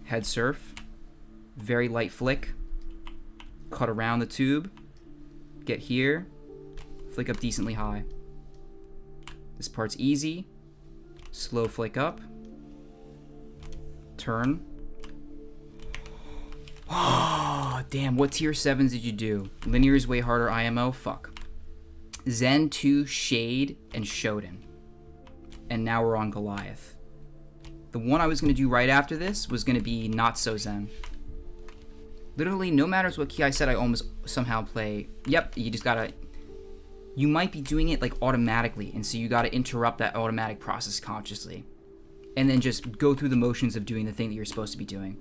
Head surf. Very light flick. Cut around the tube. Get here. Flick up decently high. This part's easy. Slow flick up. Turn. Oh, damn. What tier 7s did you do? Linear is way harder. IMO? Fuck. Zen 2, Shade, and Shodan. And now we're on Goliath. The one I was going to do right after this was going to be Not So Zen. Literally, no matter what key I said, I almost somehow play... Yep, you just gotta... You might be doing it, like, automatically, and so you gotta interrupt that automatic process consciously. And then just go through the motions of doing the thing that you're supposed to be doing.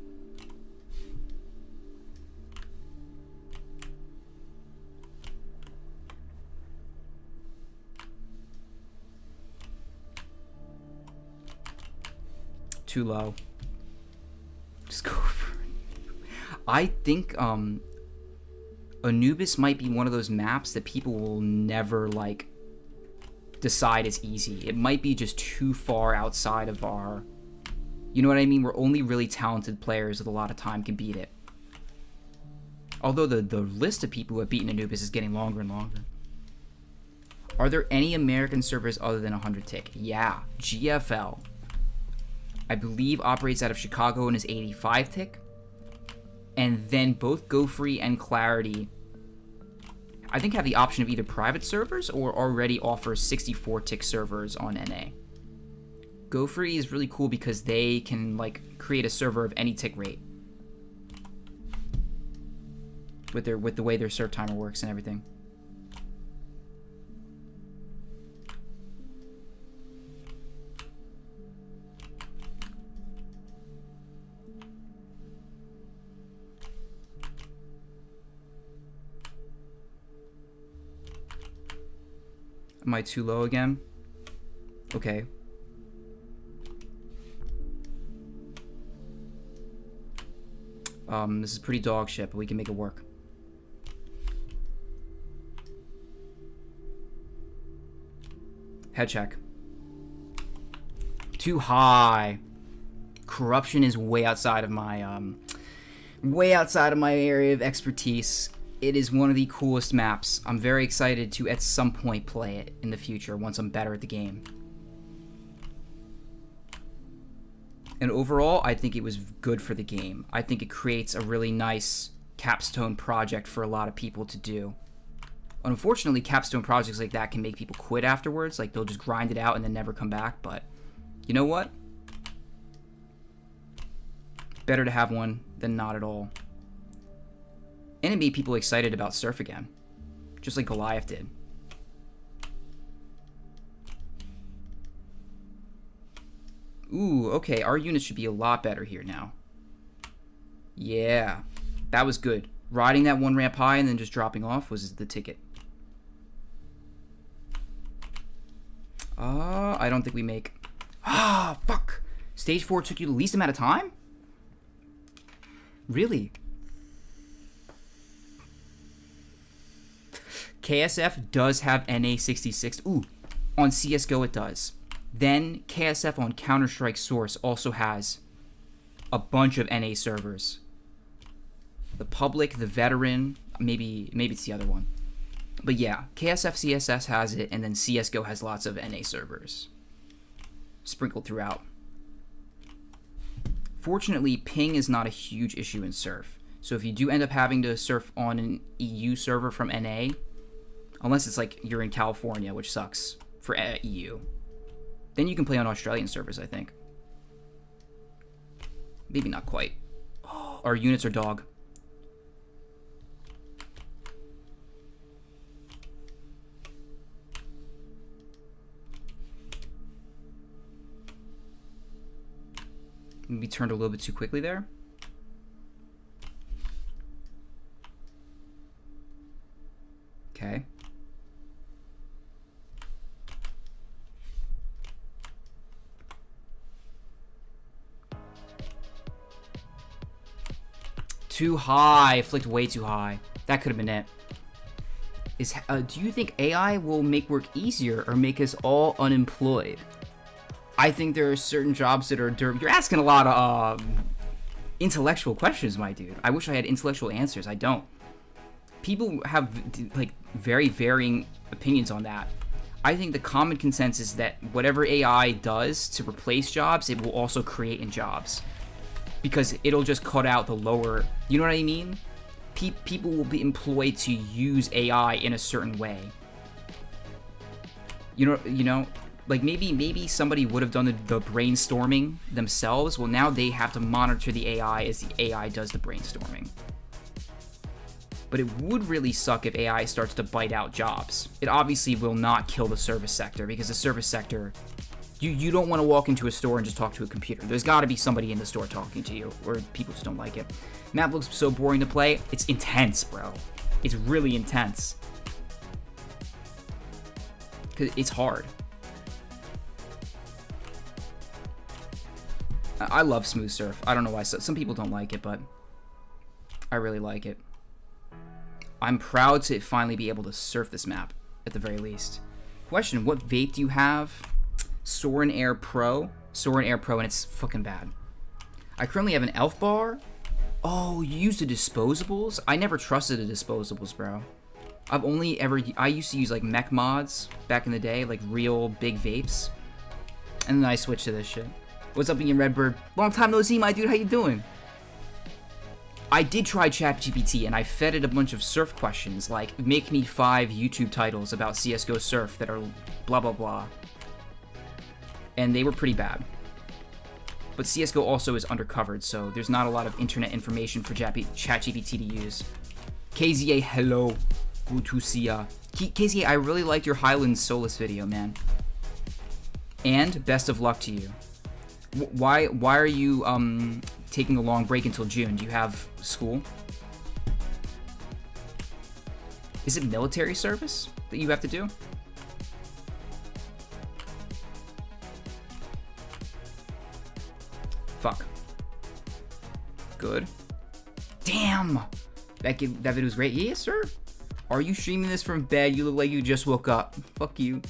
Too low. Just go for it. I think Anubis might be one of those maps that people will never like decide is easy. It might be just too far outside of our, you know what I mean? Where only really talented players with a lot of time can beat it. Although the list of people who have beaten Anubis is getting longer and longer. Are there any American servers other than 100 tick? Yeah, GFL. I believe operates out of Chicago and is 85 tick. And then both Go Free and Clarity, I think, have the option of either private servers or already offer 64 tick servers on NA. Go Free is really cool because they can like create a server of any tick rate with the way their serve timer works and everything. Am I too low again? Okay. This is pretty dog shit, but we can make it work. Head check. Too high. Corruption is way outside of my area of expertise. It is one of the coolest maps. I'm very excited to at some point play it in the future once I'm better at the game. And overall, I think it was good for the game. I think it creates a really nice capstone project for a lot of people to do. Unfortunately, capstone projects like that can make people quit afterwards. Like, they'll just grind it out and then never come back. But you know what? Better to have one than not at all. And it made people excited about Surf again. Just like Goliath did. Ooh, okay, our units should be a lot better here now. Yeah, that was good. Riding that one ramp high and then just dropping off was the ticket. I don't think we make... Ah, fuck! Stage 4 took you the least amount of time? Really? KSF does have NA66. Ooh, on CSGO it does. Then KSF on Counter-Strike Source also has a bunch of NA servers. The Public, the Veteran, maybe it's the other one. But yeah, KSF CSS has it, and then CSGO has lots of NA servers sprinkled throughout. Fortunately, ping is not a huge issue in Surf. So if you do end up having to surf on an EU server from NA, unless it's like you're in California, which sucks for EU, then you can play on Australian servers, I think. Maybe not quite. Oh, our units are dog. Maybe turned a little bit too quickly there. Okay. Too high. Flicked way too high. That could have been it. Do you think AI will make work easier or make us all unemployed? I think there are certain jobs that are You're asking a lot of intellectual questions, my dude. I wish I had intellectual answers. I don't. People have like very varying opinions on that. I think the common consensus is that whatever AI does to replace jobs, it will also create in jobs. Because it'll just cut out the lower, you know what I mean? People will be employed to use AI in a certain way. You know, like maybe somebody would have done the brainstorming themselves. Well, now they have to monitor the AI as the AI does the brainstorming. But it would really suck if AI starts to bite out jobs. It obviously will not kill the service sector, because the service sector, you don't want to walk into a store and just talk to a computer. There's got to be somebody in the store talking to you, or people just don't like it. Map looks so boring to play. It's intense, bro. It's really intense. Because it's hard. I love smooth surf. I don't know why some people don't like it, but I really like it. I'm proud to finally be able to surf this map, at the very least. Question, what vape do you have? Soren Air Pro. Soren Air Pro, and it's fucking bad. I currently have an Elf Bar. Oh, you use the disposables? I never trusted the disposables, bro. I used to use like mech mods back in the day, like real big vapes. And then I switched to this shit. What's up, Ian Redbird? Long time no see, my dude. How you doing? I did try ChatGPT, and I fed it a bunch of surf questions, like make me 5 YouTube titles about CSGO surf that are blah blah blah. And they were pretty bad. But CSGO also is undercovered, so there's not a lot of internet information for ChatGPT to use. KZA, hello. Good to see ya. KZA, I really liked your Highlands Solus video, man. And best of luck to you. Why are you taking a long break until June? Do you have school? Is it military service that you have to do? Fuck. Good. Damn! That video was great. Yes, sir. Are you streaming this from bed? You look like you just woke up. Fuck you.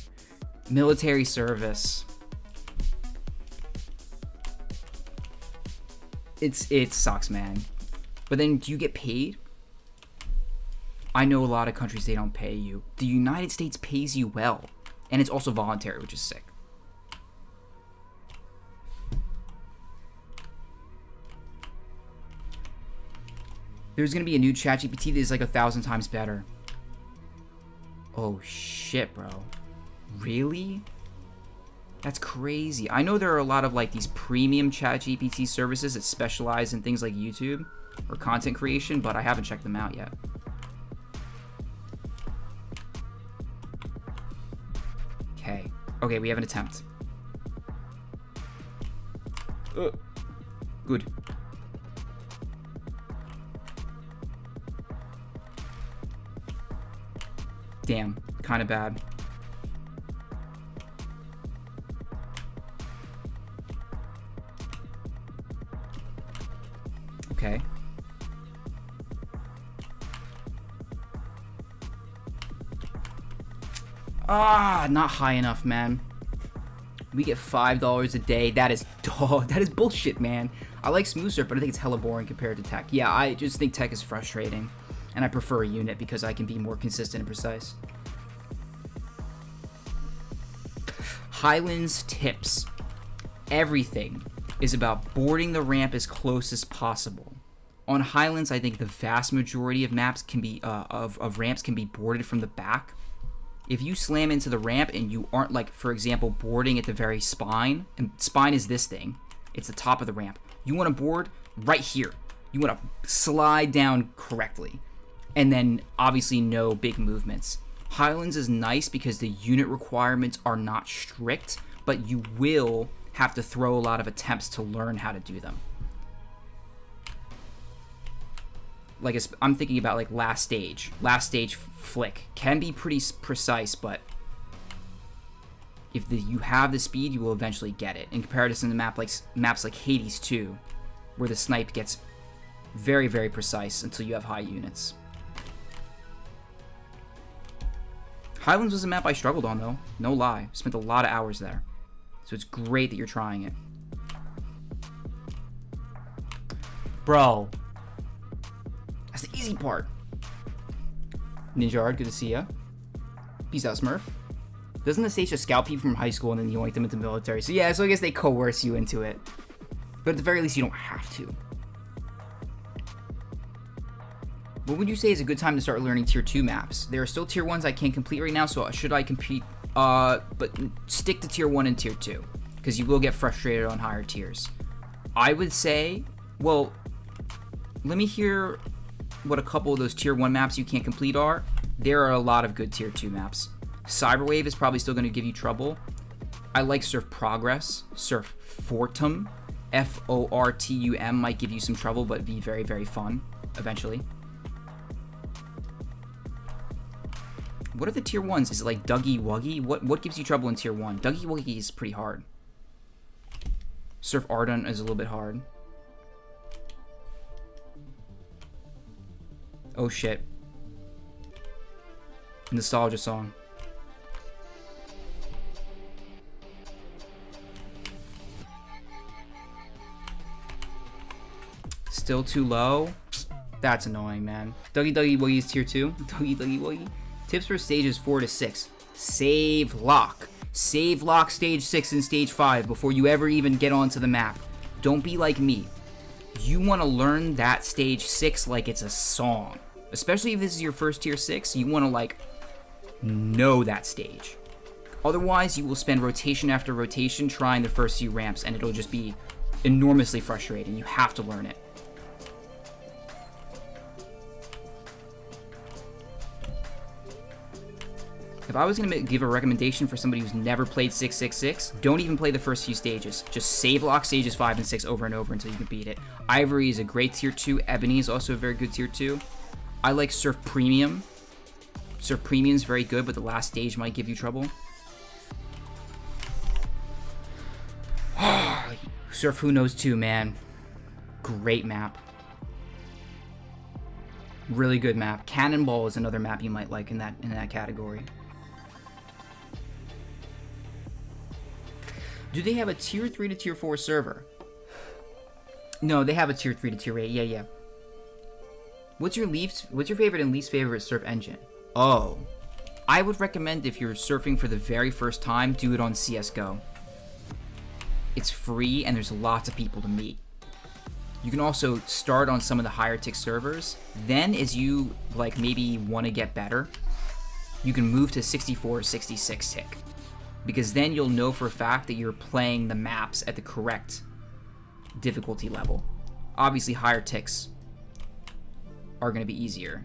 Military service. It sucks, man. But then, do you get paid? I know a lot of countries, they don't pay you. The United States pays you well. And it's also voluntary, which is sick. There's gonna be a new ChatGPT that is like 1,000 times better. Oh shit, bro. Really? That's crazy. I know there are a lot of like these premium ChatGPT services that specialize in things like YouTube or content creation, but I haven't checked them out yet. Okay. Okay, we have an attempt. Good. Damn, kind of bad. Okay. Ah, not high enough, man. We get $5 a day. That is bullshit, man. I like smooth surf, but I think it's hella boring compared to tech. Yeah, I just think tech is frustrating. And I prefer a unit because I can be more consistent and precise. Highlands tips. Everything is about boarding the ramp as close as possible. On Highlands, I think the vast majority of maps can be of ramps can be boarded from the back. If you slam into the ramp and you aren't, like, for example, boarding at the very spine, and spine is this thing, it's the top of the ramp. You want to board right here. You want to slide down correctly. And then, obviously, no big movements. Highlands is nice because the unit requirements are not strict, but you will have to throw a lot of attempts to learn how to do them. Like, I'm thinking about like last stage flick can be pretty precise, but if you have the speed, you will eventually get it. In comparison to maps like Hades 2, where the snipe gets very, very precise until you have high units. Highlands was a map I struggled on, though. No lie. Spent a lot of hours there. So it's great that you're trying it. Bro. That's the easy part. Ninjard, good to see ya. Peace out, Smurf. Doesn't the stage just scout people from high school and then yoink them into the military? So yeah, so I guess they coerce you into it. But at the very least, you don't have to. What would you say is a good time to start learning tier 2 maps? There are still tier 1s I can't complete right now, so should I compete? But stick to tier 1 and tier 2, because you will get frustrated on higher tiers. I would say, well, let me hear what a couple of those tier 1 maps you can't complete are. There are a lot of good tier 2 maps. Cyberwave is probably still going to give you trouble. I like Surf Progress. Surf Fortum, Fortum might give you some trouble, but be very, very fun eventually. What are the tier 1s? Is it like Dougie Wuggy? What gives you trouble in tier 1? Dougie Wuggy is pretty hard. Surf Ardent is a little bit hard. Oh shit. Nostalgia song. Still too low? That's annoying, man. Dougie Wuggy is tier 2. Dougie Wuggy. Tips for stages 4 to 6. Save lock. Save lock stage 6 and stage 5 before you ever even get onto the map. Don't be like me. You want to learn that stage 6 like it's a song. Especially if this is your first tier 6, you want to like know that stage. Otherwise, you will spend rotation after rotation trying the first few ramps and it'll just be enormously frustrating. You have to learn it. If I was going to give a recommendation for somebody who's never played 666, don't even play the first few stages. Just save lock stages 5 and 6 over and over until you can beat it. Ivory is a great tier 2. Ebony is also a very good tier 2. I like Surf Premium. Surf Premium is very good, but the last stage might give you trouble. Surf Who Knows 2, man. Great map. Really good map. Cannonball is another map you might like in that category. Do they have a tier 3 to tier 4 server? No, they have a tier 3 to tier 8. Yeah. What's your favorite and least favorite surf engine? Oh. I would recommend if you're surfing for the very first time, do it on CS:GO. It's free and there's lots of people to meet. You can also start on some of the higher tick servers. Then as you like maybe want to get better, you can move to 64 or 66 tick. Because then you'll know for a fact that you're playing the maps at the correct difficulty level. Obviously higher ticks are going to be easier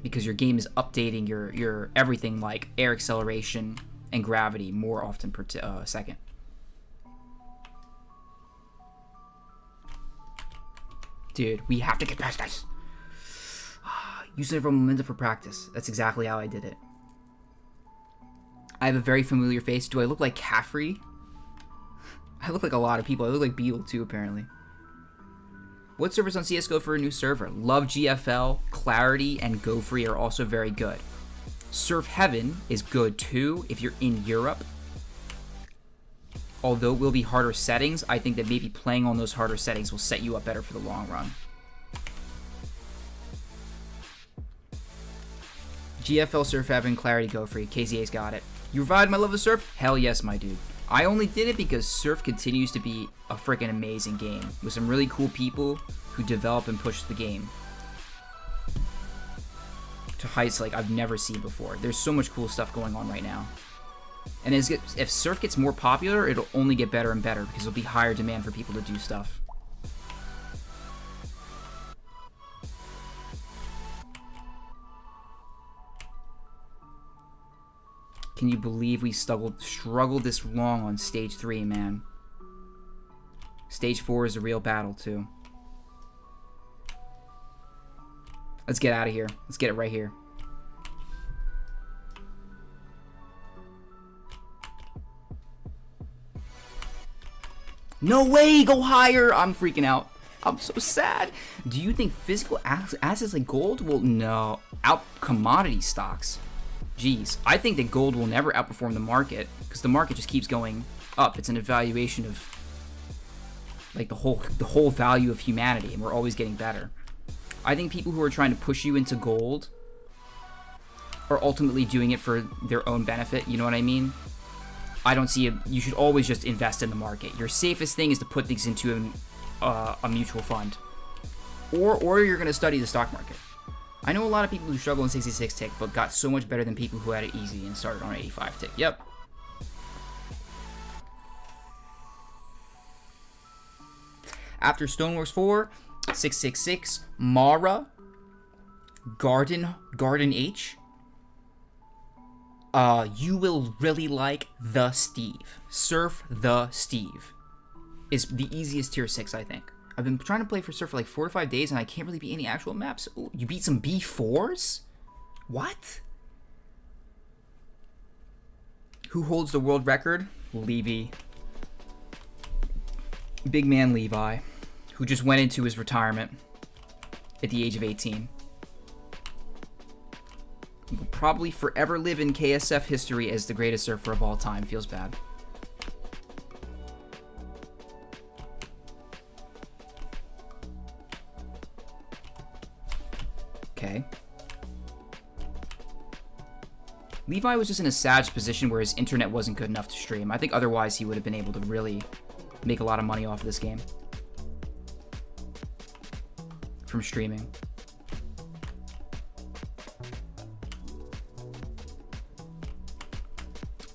because your game is updating your everything like air acceleration and gravity more often per second. Dude, we have to get past this. Use several momentum for practice. That's exactly how I did it. I have a very familiar face. Do I look like Caffrey? I look like a lot of people. I look like Beetle too, apparently. What servers on CSGO for a new server? Love GFL, Clarity, and GoFree are also very good. Surf Heaven is good too if you're in Europe. Although it will be harder settings, I think that maybe playing on those harder settings will set you up better for the long run. GFL, Surf Heaven, Clarity, GoFree. KZA's got it. You revived my love of Surf? Hell yes, my dude. I only did it because Surf continues to be a freaking amazing game with some really cool people who develop and push the game to heights like I've never seen before. There's so much cool stuff going on right now. And if Surf gets more popular, it'll only get better and better because there'll be higher demand for people to do stuff. Can you believe we struggled this long on stage 3, man? Stage 4 is a real battle, too. Let's get out of here. Let's get it right here. No way! Go higher! I'm freaking out. I'm so sad. Do you think physical assets like gold will out commodity stocks? Jeez, I think that gold will never outperform the market because the market just keeps going up. It's an evaluation of like the whole value of humanity, and we're always getting better. I think people who are trying to push you into gold are ultimately doing it for their own benefit. You know what I mean? I don't see you should always just invest in the market. Your safest thing is to put things into a mutual fund, or you're going to study the stock market. I know a lot of people who struggle in 66 tick, but got so much better than people who had it easy and started on 85 tick. Yep. After Stoneworks 4, 666, Mara, Garden H. You will really like the Steve. Surf the Steve is the easiest tier 6, I think. I've been trying to play for Surf for like 4 to 5 days, and I can't really beat any actual maps. Ooh, you beat some B4s? What? Who holds the world record? Levy. Big man Levi, who just went into his retirement at the age of 18. He will probably forever live in KSF history as the greatest surfer of all time. Feels bad. Okay. Levi was just in a sad position where his internet wasn't good enough to stream. I think otherwise he would have been able to really make a lot of money off of this game from streaming.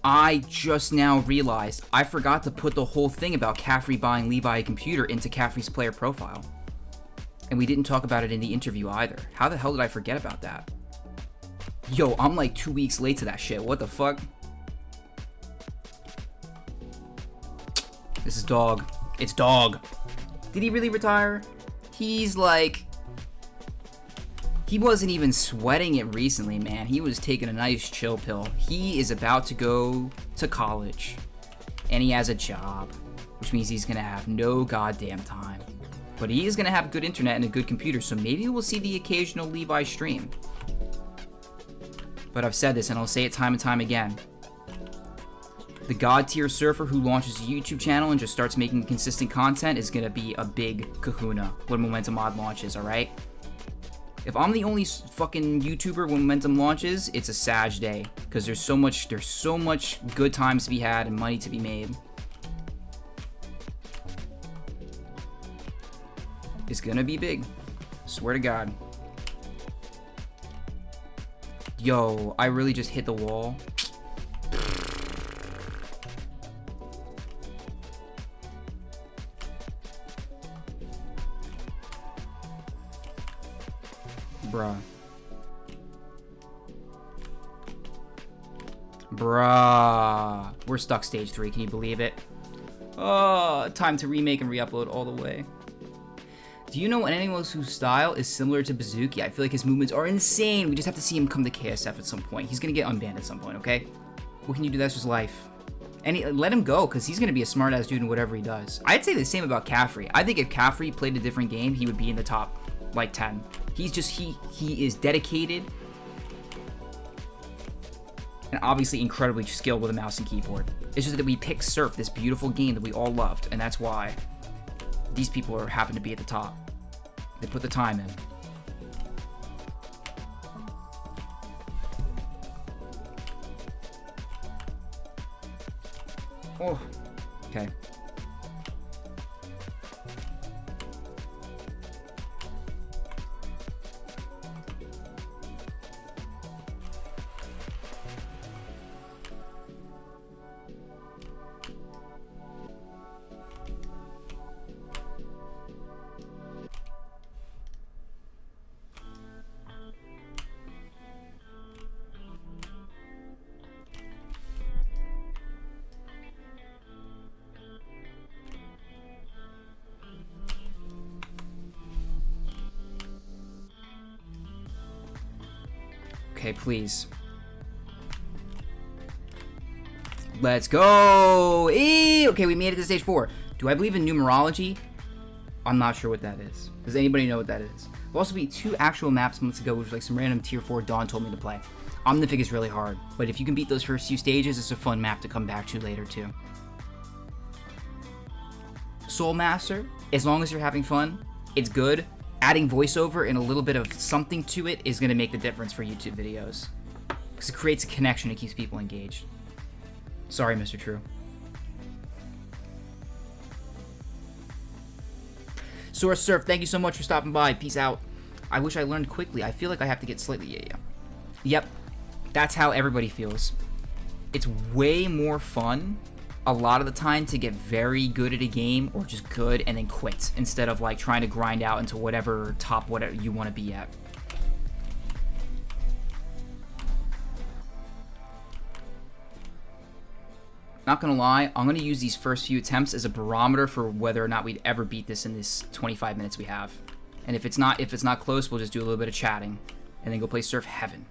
I just now realized I forgot to put the whole thing about Caffrey buying Levi a computer into Caffrey's player profile. And we didn't talk about it in the interview either. How the hell did I forget about that? Yo, I'm like 2 weeks late to that shit. What the fuck? This is dog. It's dog. Did he really retire? He's like... He wasn't even sweating it recently, man. He was taking a nice chill pill. He is about to go to college. And he has a job. Which means he's gonna have no goddamn time. But he is going to have good internet and a good computer, so maybe we'll see the occasional Levi stream. But I've said this, and I'll say it time and time again. The god tier surfer who launches a YouTube channel and just starts making consistent content is going to be a big kahuna when Momentum Mod launches, alright? If I'm the only fucking YouTuber when Momentum launches, it's a sad day. Because there's so much good times to be had and money to be made. It's gonna be big. Swear to God. Yo, I really just hit the wall. Bruh. Bruh. We're stuck stage 3, can you believe it? Oh, time to remake and re-upload all the way. Do you know anyone else whose style is similar to Bazooki? I feel like his movements are insane. We just have to see him come to KSF at some point. He's gonna get unbanned at some point, okay? What can you do? That's just life. And let him go, because he's gonna be a smart-ass dude in whatever he does. I'd say the same about Caffrey. I think if Caffrey played a different game, he would be in the top, like, 10. He's just, he is dedicated and obviously incredibly skilled with a mouse and keyboard. It's just that we picked Surf, this beautiful game that we all loved, and that's why these people happen to be at the top. They put the time in. Oh, okay. Okay, please. Let's go! Eee! Okay, we made it to stage 4. Do I believe in numerology? I'm not sure what that is. Does anybody know what that is? There'll also be 2 actual maps months ago, which was like some random tier 4 Dawn told me to play. Omnific is really hard, but if you can beat those first few stages, it's a fun map to come back to later too. Soul Master, as long as you're having fun, it's good. Adding voiceover and a little bit of something to it is going to make the difference for YouTube videos. Because it creates a connection, it keeps people engaged. Sorry, Mr. True. Source Surf, thank you so much for stopping by. Peace out. I wish I learned quickly. I feel like I have to get slightly... Yeah. Yep. That's how everybody feels. It's way more fun a lot of the time to get very good at a game or just good and then quit instead of like trying to grind out into whatever top whatever you want to be at. Not gonna lie, I'm gonna use these first few attempts as a barometer for whether or not we'd ever beat this in this 25 minutes we have. And if it's not close, we'll just do a little bit of chatting and then go play Surf Heaven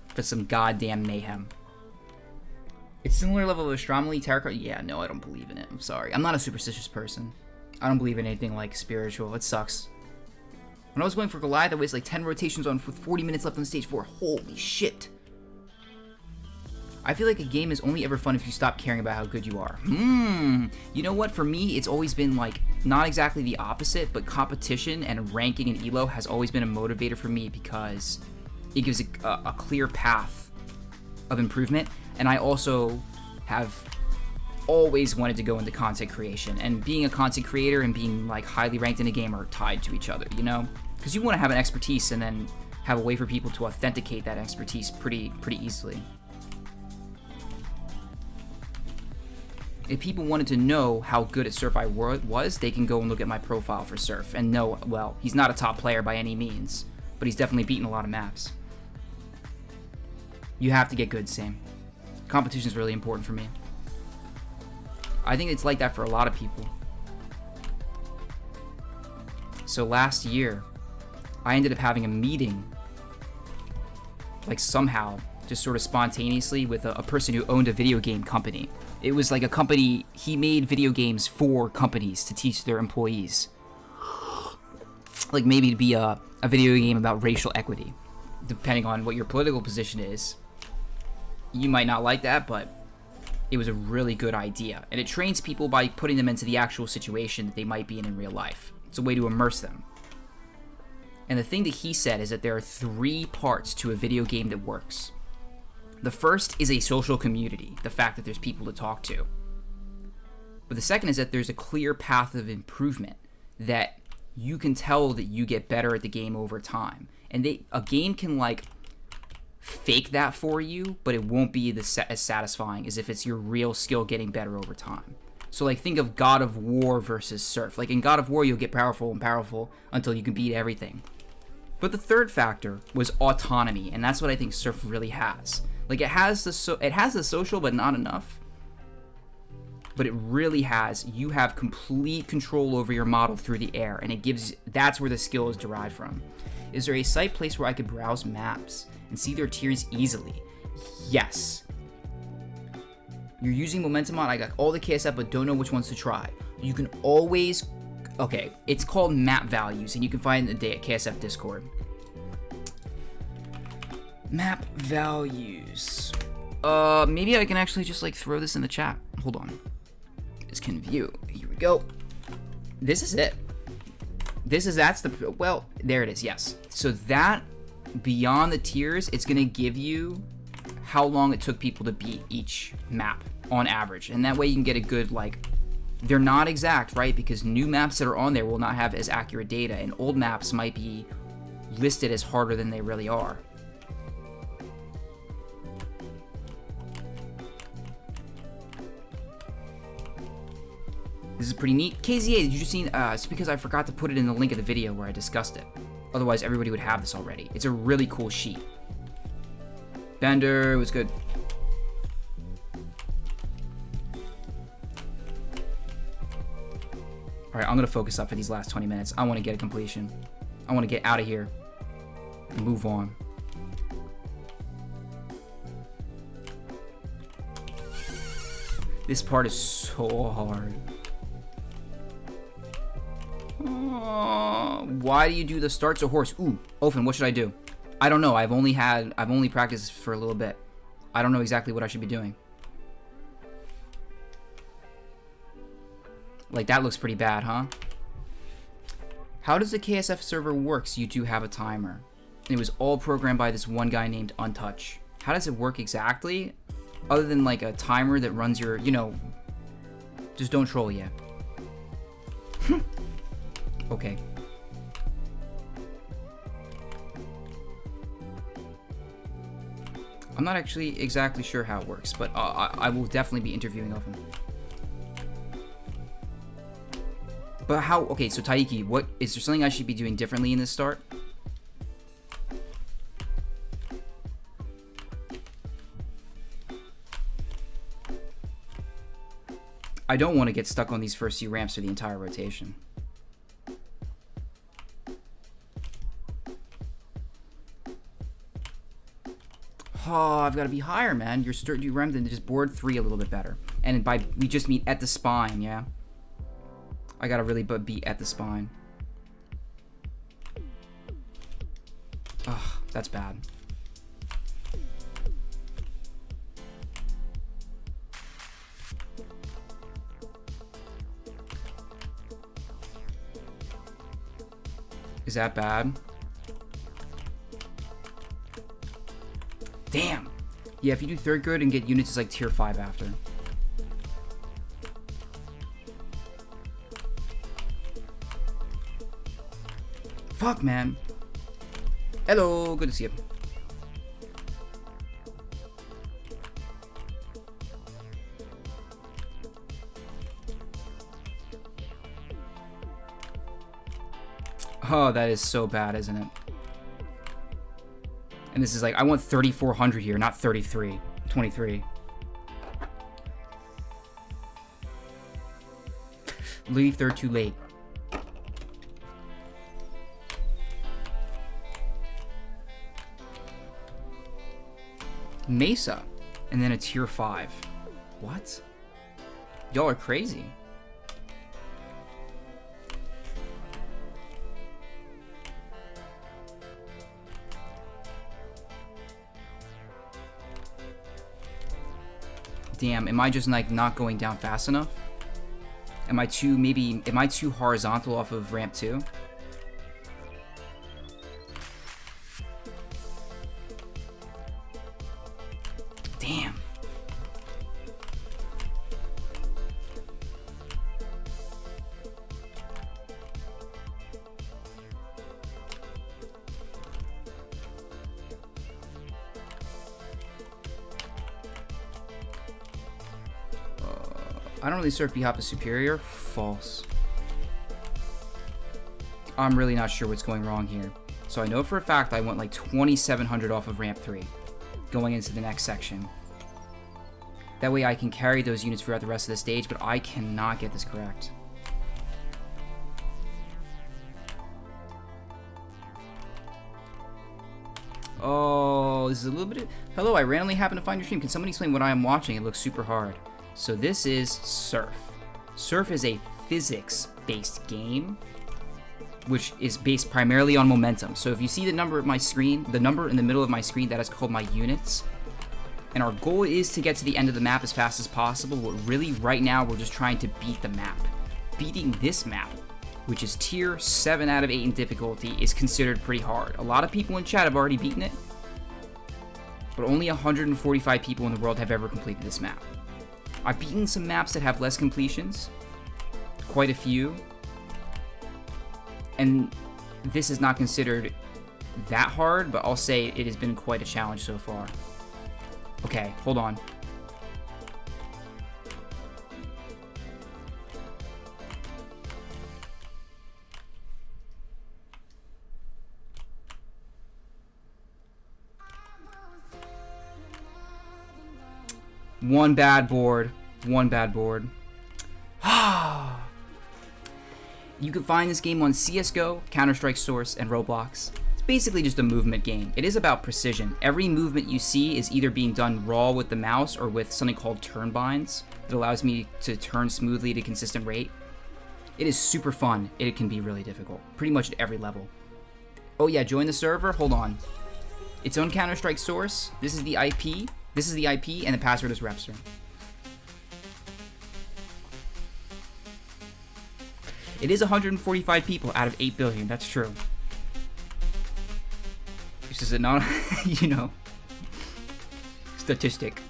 for some goddamn mayhem. It's similar level of astronomy, tarot card. Yeah, no, I don't believe in it. I'm sorry. I'm not a superstitious person. I don't believe in anything like spiritual. It sucks. When I was going for Goliath, I wasted like 10 rotations on with 40 minutes left on stage 4. Holy shit. I feel like a game is only ever fun if you stop caring about how good you are. You know what? For me, it's always been like, not exactly the opposite, but competition and ranking and elo has always been a motivator for me because it gives a clear path of improvement. And I also have always wanted to go into content creation, and being a content creator and being like highly ranked in a game are tied to each other, you know? Because you want to have an expertise and then have a way for people to authenticate that expertise pretty easily. If people wanted to know how good at Surf I was, they can go and look at my profile for Surf and know, well, he's not a top player by any means, but he's definitely beaten a lot of maps. You have to get good, same. Competition is really important for me. I think it's like that for a lot of people. So last year, I ended up having a meeting, like somehow, just sort of spontaneously with a person who owned a video game company. It was like a company, he made video games for companies to teach their employees. Like maybe to be a video game about racial equity. Depending on what your political position is, you might not like that, but it was a really good idea. And it trains people by putting them into the actual situation that they might be in real life. It's a way to immerse them. And the thing that he said is that there are 3 parts to a video game that works. The first is a social community, the fact that there's people to talk to. But the second is that there's a clear path of improvement, that you can tell that you get better at the game over time. And a game can like fake that for you, but it won't be as satisfying as if it's your real skill getting better over time. So like think of God of War versus Surf. Like in God of War, you'll get powerful and powerful until you can beat everything. But the third factor was autonomy, and that's what I think Surf really has. Like it has the social, but not enough. But it really has. You have complete control over your model through the air, and that's where the skill is derived from. Is there a site place where I could browse maps and see their tiers easily? Yes. You're using Momentum Mod. I got all the KSF, but don't know which ones to try. You can always... Okay, it's called map values, and you can find the day at KSF Discord. Map values. Maybe I can actually just like throw this in the chat. Hold on. This can view. Here we go. This is it. Well, there it is, yes. So that, beyond the tiers, it's gonna give you how long it took people to beat each map on average. And that way you can get a good, like, they're not exact, right? Because new maps that are on there will not have as accurate data, and old maps might be listed as harder than they really are. This is pretty neat. KZA, did you just see? It's because I forgot to put it in the link of the video where I discussed it. Otherwise, everybody would have this already. It's a really cool sheet. Bender was good. Alright, I'm going to focus up for these last 20 minutes. I want to get a completion. I want to get out of here and move on. This part is so hard. Why do you do the start so hoarse? Ooh, Ofen, what should I do? I don't know. I've only practiced for a little bit. I don't know exactly what I should be doing. Like, that looks pretty bad, huh? How does the KSF server works? You do have a timer. And it was all programmed by this one guy named Untouch. How does it work exactly? Other than like a timer that runs your, you know, just don't troll yet. Okay. I'm not actually exactly sure how it works, but I will definitely be interviewing of him. But how, okay, so Taiki, what, is there something I should be doing differently in this start? I don't want to get stuck on these first few ramps for the entire rotation. Oh, I've got to be higher, man. You ramped into just board 3 a little bit better. And by we just mean at the spine, yeah? I got to really be at the spine. Ugh, that's bad. Is that bad? Damn! Yeah, if you do 3rd grade and get units, it's like tier 5 after. Fuck, man. Hello, good to see you. Oh, that is so bad, isn't it? And this is like, I want 3,400 here, not 33. 23. Leave 3rd too late. Mesa. And then a tier 5. What? Y'all are crazy. Damn, am I just like not going down fast enough? Am I too horizontal off of ramp 2? Damn. I don't really serve B-Hop as superior. False. I'm really not sure what's going wrong here. So I know for a fact I went like 2,700 off of ramp 3 going into the next section. That way I can carry those units throughout the rest of the stage, but I cannot get this correct. Oh, this is a little bit... Hello, I randomly happened to find your stream. Can somebody explain what I am watching? It looks super hard. So this is Surf. Surf is a physics-based game, which is based primarily on momentum. So if you see the number of my screen, the number in the middle of my screen, that is called my units. And our goal is to get to the end of the map as fast as possible, but really right now we're just trying to beat the map. Beating this map, which is tier 7 out of 8 in difficulty, is considered pretty hard. A lot of people in chat have already beaten it, but only 145 people in the world have ever completed this map. I've beaten some maps that have less completions, quite a few, and this is not considered that hard, but I'll say it has been quite a challenge so far. Okay, hold on. One bad board. One bad board. You can find this game on CSGO, Counter-Strike Source, and Roblox. It's basically just a movement game. It is about precision. Every movement you see is either being done raw with the mouse or with something called turn binds that allows me to turn smoothly at a consistent rate. It is super fun. It can be really difficult, pretty much at every level. Oh yeah, join the server. Hold on. Its own Counter-Strike source. This is the IP. This is the IP, and the password is Repster. It is 145 people out of 8 billion. That's true. This is a non, you know, statistic.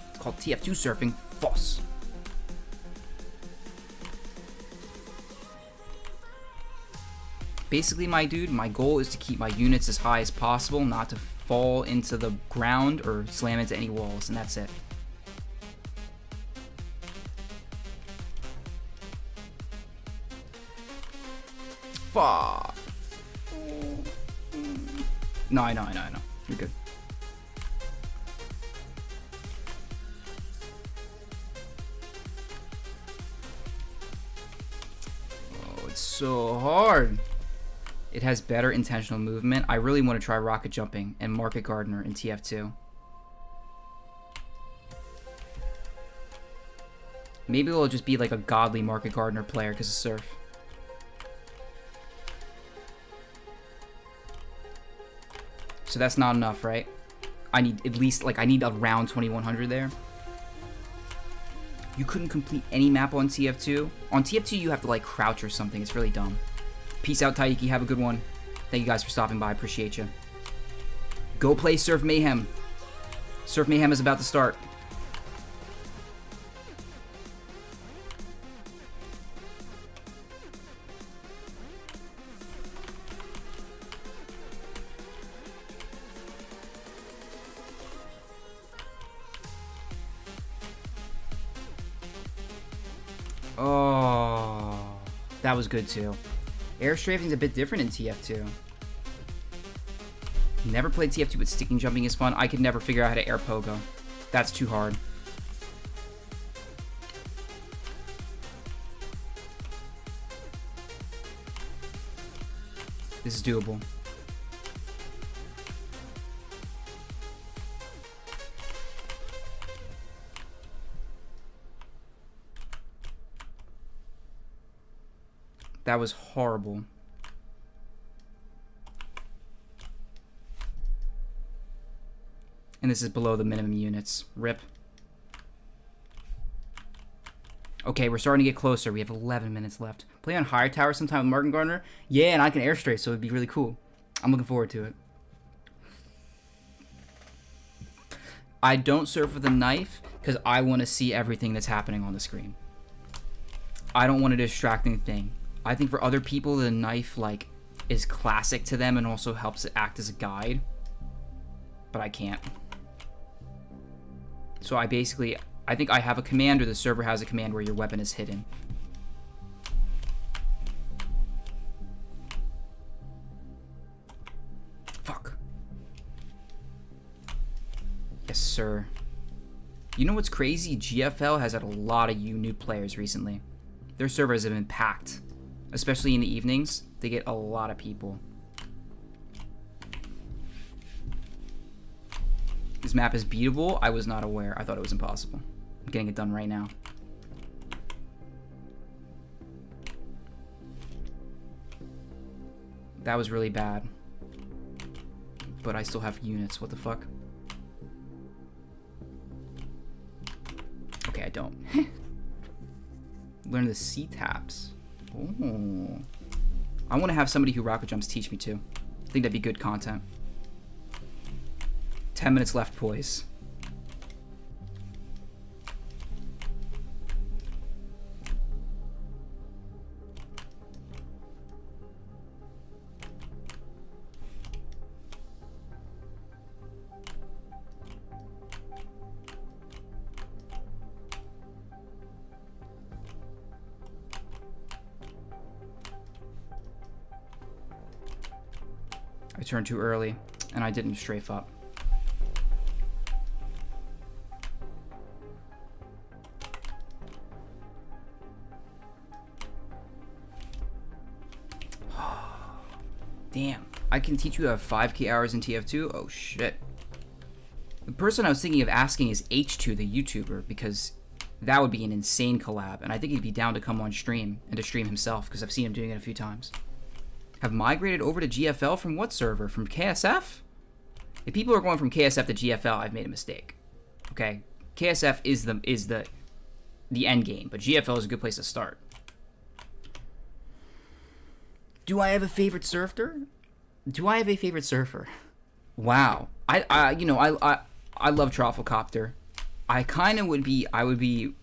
It's called TF2 surfing. False. Basically, my dude, my goal is to keep my units as high as possible, not to fall into the ground or slam into any walls, and that's it. Fuck. No, I know. You're good. Oh, it's so hard. It has better intentional movement. I really want to try rocket jumping and Market Gardener in TF2. Maybe it'll just be like a godly Market Gardener player because of surf. So that's not enough, right? I need at least, like, I need around 2100 there. You couldn't complete any map on TF2. On TF2, you have to, like, crouch or something. It's really dumb. Peace out, Taiki. Have a good one. Thank you guys for stopping by. Appreciate you. Go play Surf Mayhem. Surf Mayhem is about to start. Oh, that was good too. Air strafing's a bit different in TF2. Never played TF2, but sticking jumping is fun. I could never figure out how to air pogo. That's too hard. This is doable. That was horrible. And this is below the minimum units. RIP. Okay, we're starting to get closer. We have 11 minutes left. Play on higher tower sometime with Martin Gardner? Yeah, and I can airstrafe, so it'd be really cool. I'm looking forward to it. I don't surf with a knife because I want to see everything that's happening on the screen. I don't want a distracting thing. I think for other people, the knife, like, is classic to them and also helps it act as a guide. But I can't. So I think I have a command, or the server has a command where your weapon is hidden. Fuck. Yes, sir. You know what's crazy? GFL has had a lot of new players recently. Their servers have been packed. Especially in the evenings, they get a lot of people. This map is beatable. I was not aware. I thought it was impossible. I'm getting it done right now. That was really bad. But I still have units. What the fuck? Okay, I don't. Learn the C-taps. Oh. I want to have somebody who rocket jumps teach me too. I think that'd be good content. 10 minutes left, boys. I turned too early, and I didn't strafe up. Damn. I can teach you to have 5k hours in TF2? Oh, shit. The person I was thinking of asking is H2, the YouTuber, because that would be an insane collab, and I think he'd be down to come on stream and to stream himself, because I've seen him doing it a few times. Have migrated over to GFL from what server? From KSF? If people are going from KSF to GFL, I've made a mistake. Okay? KSF is the end game, but GFL is a good place to start. Do I have a favorite surfer? Do I have a favorite surfer? Wow. I love Troffelcopter. I would be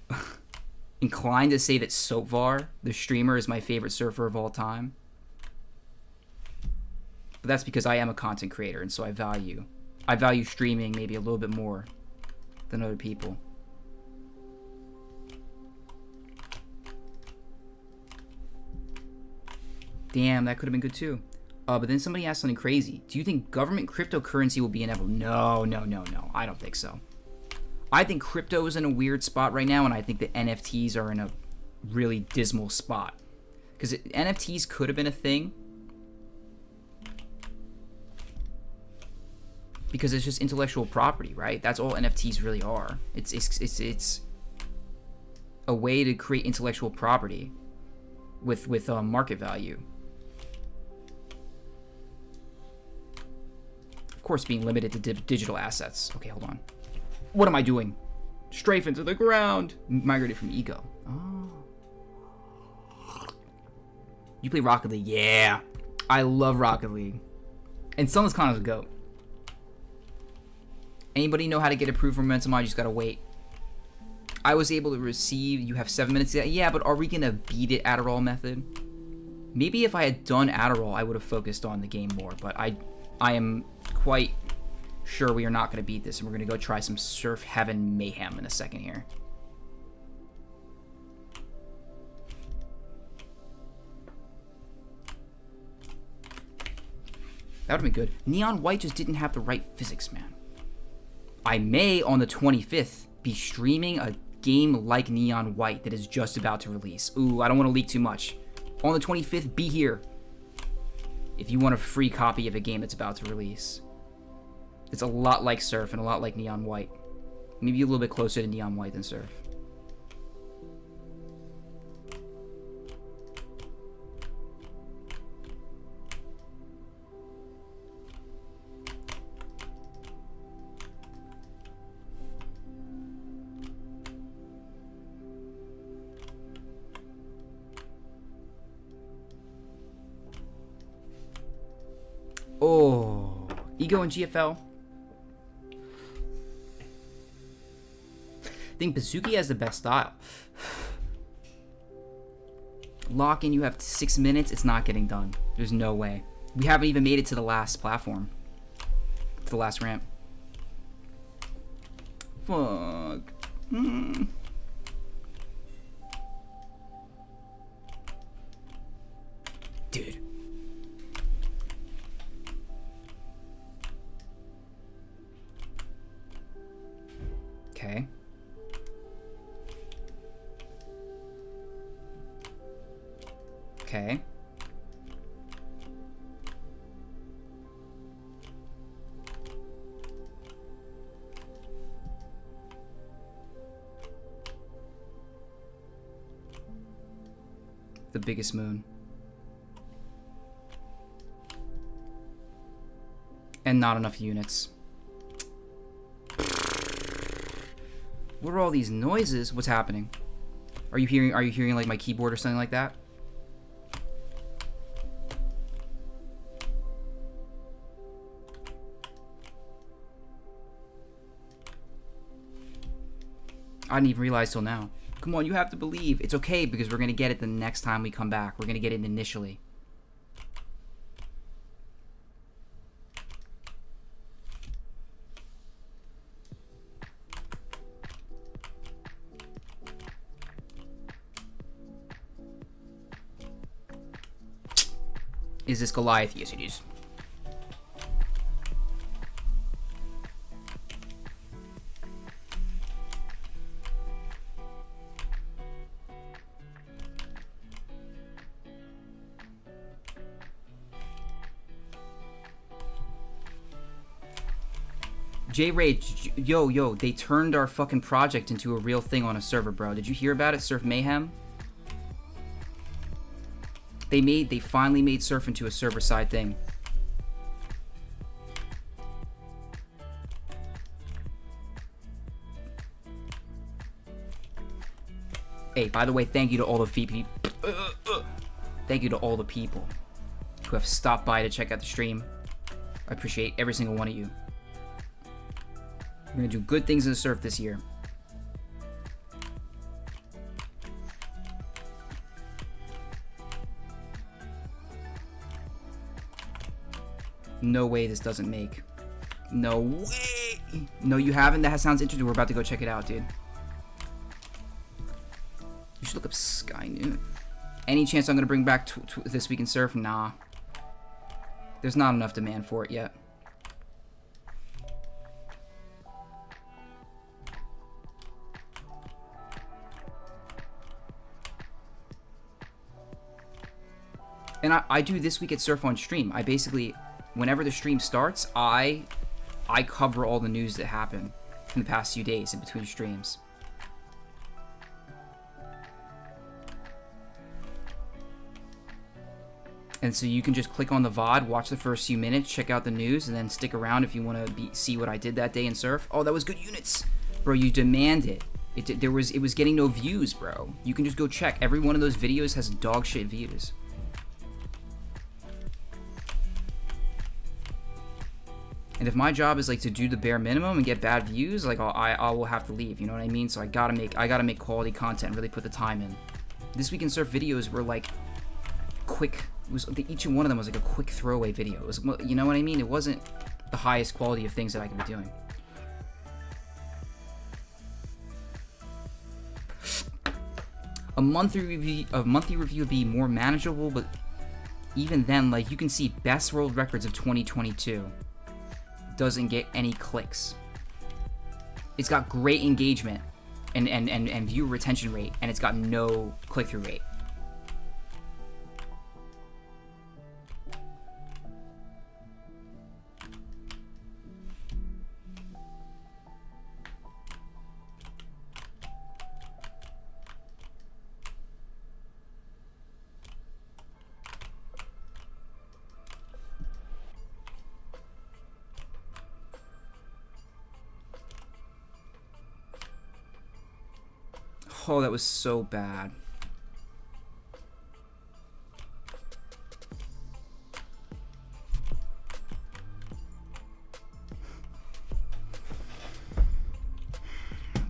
inclined to say that Soapvar, the streamer, is my favorite surfer of all time. But that's because I am a content creator, and so I value streaming maybe a little bit more than other people. Damn, that could have been good too. But then somebody asked something crazy. Do you think government cryptocurrency will be inevitable? No. I don't think so. I think crypto is in a weird spot right now, and I think that NFTs are in a really dismal spot. Because NFTs could have been a thing. Because it's just intellectual property, right? That's all NFTs really are. It's a way to create intellectual property with market value. Of course, being limited to digital assets. Okay, hold on. What am I doing? Strafe into the ground. Migrated from ego. Oh. You play Rocket League? Yeah. I love Rocket League. And Sunless Khan is a GOAT. Anybody know how to get approved for Momentum? I just gotta wait. I was able to receive, you have 7 minutes. Yeah, but are we gonna beat it Adderall method? Maybe if I had done Adderall, I would have focused on the game more, but I am quite sure we are not gonna beat this, and we're gonna go try some Surf Heaven mayhem in a second here. That would have been good. Neon White just didn't have the right physics, man. I may, on the 25th, be streaming a game like Neon White that is just about to release. Ooh, I don't want to leak too much. On the 25th, be here if you want a free copy of a game that's about to release. It's a lot like Surf and a lot like Neon White. Maybe a little bit closer to Neon White than Surf. Oh, Ego and GFL. I think Bazooki has the best style. Lock in, you have 6 minutes. It's not getting done. There's no way. We haven't even made it to the last platform. To the last ramp. Fuck. Dude. Okay. Okay. The biggest moon. And not enough units. What are all these noises? What's happening? Are you hearing like my keyboard or something like that? I didn't even realize till now. Come on, you have to believe. It's okay because we're gonna get it the next time we come back. We're gonna get it initially. Is this Goliath? Yes, it is. J-Ray, yo, they turned our fucking project into a real thing on a server, bro. Did you hear about it? Surf Mayhem? They finally made Surf into a server-side thing. Hey, by the way, thank you to all the people. Thank you to all the people who have stopped by to check out the stream. I appreciate every single one of you. We're gonna do good things in the surf this year. No way this doesn't make. No way. No, you haven't. That sounds interesting. We're about to go check it out, dude. You should look up Sky Noon. Any chance I'm gonna bring back This Week in Surf? Nah. There's not enough demand for it yet. And I do This Week at Surf on stream. I basically, whenever the stream starts, I cover all the news that happened in the past few days in between streams. And so you can just click on the VOD, watch the first few minutes, check out the news, and then stick around if you want to see what I did that day in Surf. Oh, that was good units. Bro, you demand it. It was getting no views, bro. You can just go check. Every one of those videos has dog shit views. And if my job is like to do the bare minimum and get bad views, like I will have to leave, you know what I mean? So I gotta make quality content and really put the time in. This Week in Surf videos were like quick. Each one of them was like a quick throwaway video. It was, you know what I mean? It wasn't the highest quality of things that I could be doing. A monthly review would be more manageable, but even then, like, you can see best world records of 2022 doesn't get any clicks. It's got great engagement and viewer retention rate, and it's got no click-through rate. Oh, that was so bad.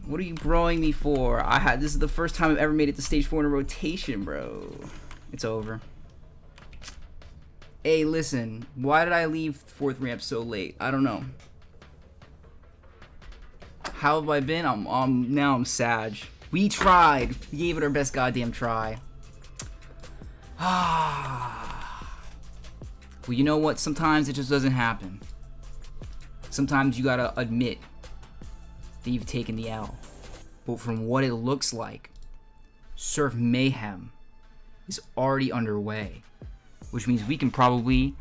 What are you broing me for? This is the first time I've ever made it to stage 4 in a rotation, bro. It's over. Hey, listen. Why did I leave 4th ramp so late? I don't know. How have I been? Now I'm sad. We tried. We gave it our best goddamn try. Well, you know what? Sometimes it just doesn't happen. Sometimes you gotta admit that you've taken the L. But from what it looks like, Surf Mayhem is already underway. Which means we can probably,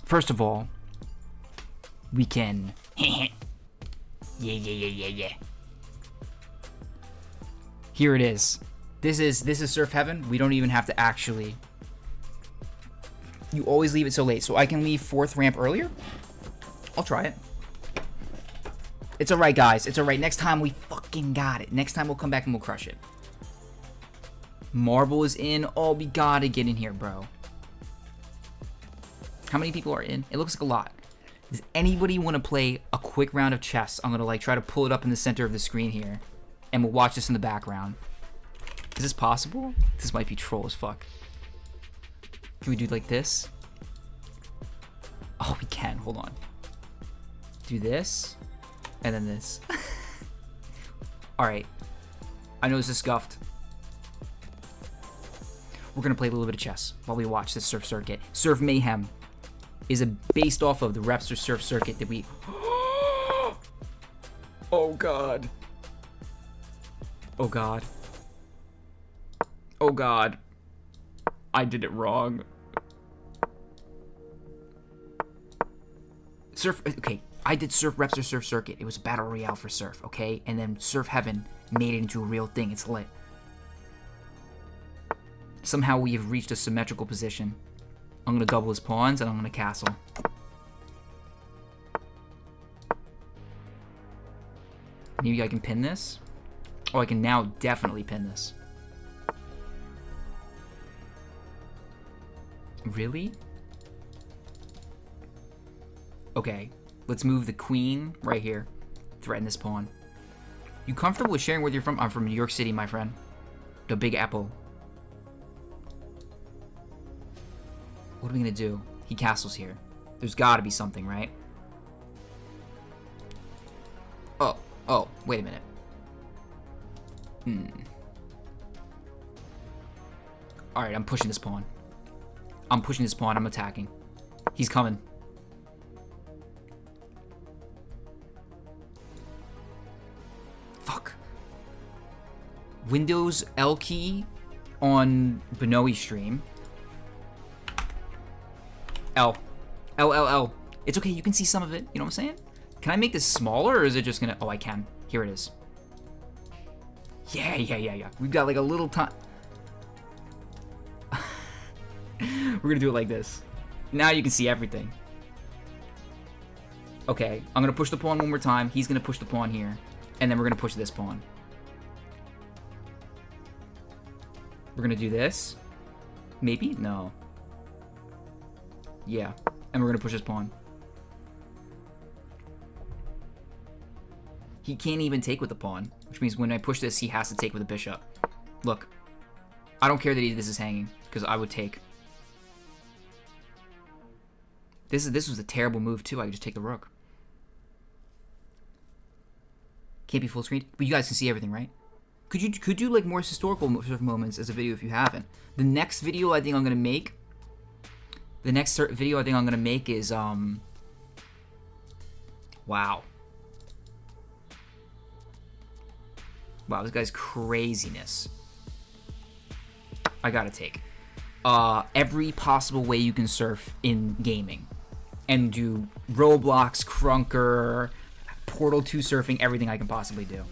first of all, we can yeah. Here it is. This is Surf Heaven. We don't even have to actually. You always leave it so late. So I can leave 4th ramp earlier? I'll try it. It's alright, guys. It's alright. Next time we fucking got it. Next time we'll come back and we'll crush it. Marble is in. Oh, we gotta get in here, bro. How many people are in? It looks like a lot. Does anybody want to play a quick round of chess? I'm gonna like try to pull it up in the center of the screen here. And we'll watch this in the background. Is this possible? This might be troll as fuck. Can we do like this? Oh, we can. Hold on. Do this. And then this. Alright. I know this is scuffed. We're gonna play a little bit of chess while we watch this surf circuit. Surf Mayhem is based off of the Repster surf circuit that we... Oh, God. Oh, God. Oh, God. I did it wrong. Surf... Okay, I did Surf Reps or Surf Circuit. It was a battle royale for Surf, okay? And then Surf Heaven made it into a real thing. It's lit. Somehow we have reached a symmetrical position. I'm gonna double his pawns and I'm gonna castle. Maybe I can pin this? Oh, I can now definitely pin this. Really? Okay, let's move the queen right here. Threaten this pawn. You comfortable with sharing where you're from? I'm from New York City, my friend. The Big Apple. What are we gonna do? He castles here. There's gotta be something, right? Oh, wait a minute. Alright, I'm pushing this pawn. I'm pushing this pawn, I'm attacking. He's coming. Fuck. Windows L key on Benoe stream. L. L. It's okay, you can see some of it. You know what I'm saying? Can I make this smaller, or is it just gonna... Oh, I can. Here it is. Yeah. We've got like a little time. We're gonna do it like this. Now you can see everything. Okay, I'm gonna push the pawn one more time. He's gonna push the pawn here. And then we're gonna push this pawn. We're gonna do this. Maybe? No. Yeah. And we're gonna push this pawn. He can't even take with the pawn, which means when I push this, he has to take with the bishop. Look. I don't care that this is hanging, because I would take. This was a terrible move, too. I could just take the rook. Can't be full screen, but you guys can see everything, right? Could do like more historical sort of moments as a video if you haven't. The next video I think I'm gonna make. The next video I think I'm gonna make is wow. Wow, this guy's craziness. I gotta take every possible way you can surf in gaming, and do Roblox, Crunker, Portal 2 surfing, everything I can possibly do.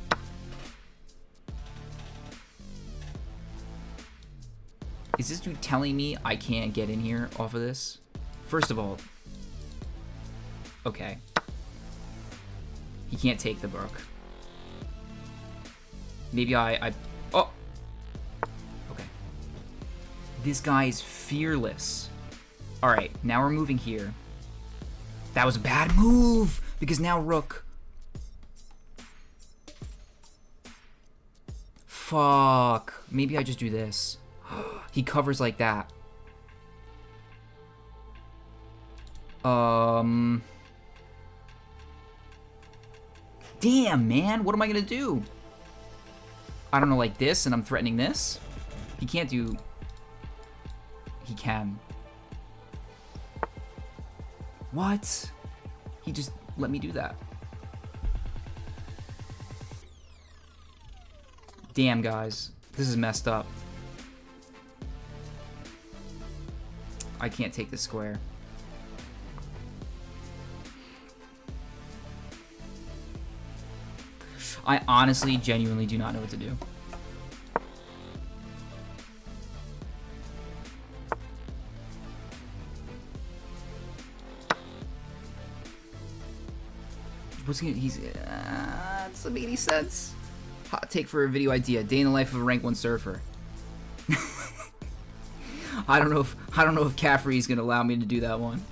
Is this dude telling me I can't get in here off of this? First of all, okay. He can't take the rook. Maybe oh! Okay. This guy is fearless. Alright, now we're moving here. That was a bad move! Because now rook. Fuck. Maybe I just do this. He covers like that. Damn, man. What am I gonna do? I don't know, like this, and I'm threatening this? He can't do... He can. What? He just let me do that. Damn, guys. This is messed up. I can't take this square. I honestly, genuinely do not know what to do. What's gonna... He's... doesn't make any sense. Hot take for a video idea. Day in the life of a rank 1 surfer. I don't know if Caffrey's gonna allow me to do that one.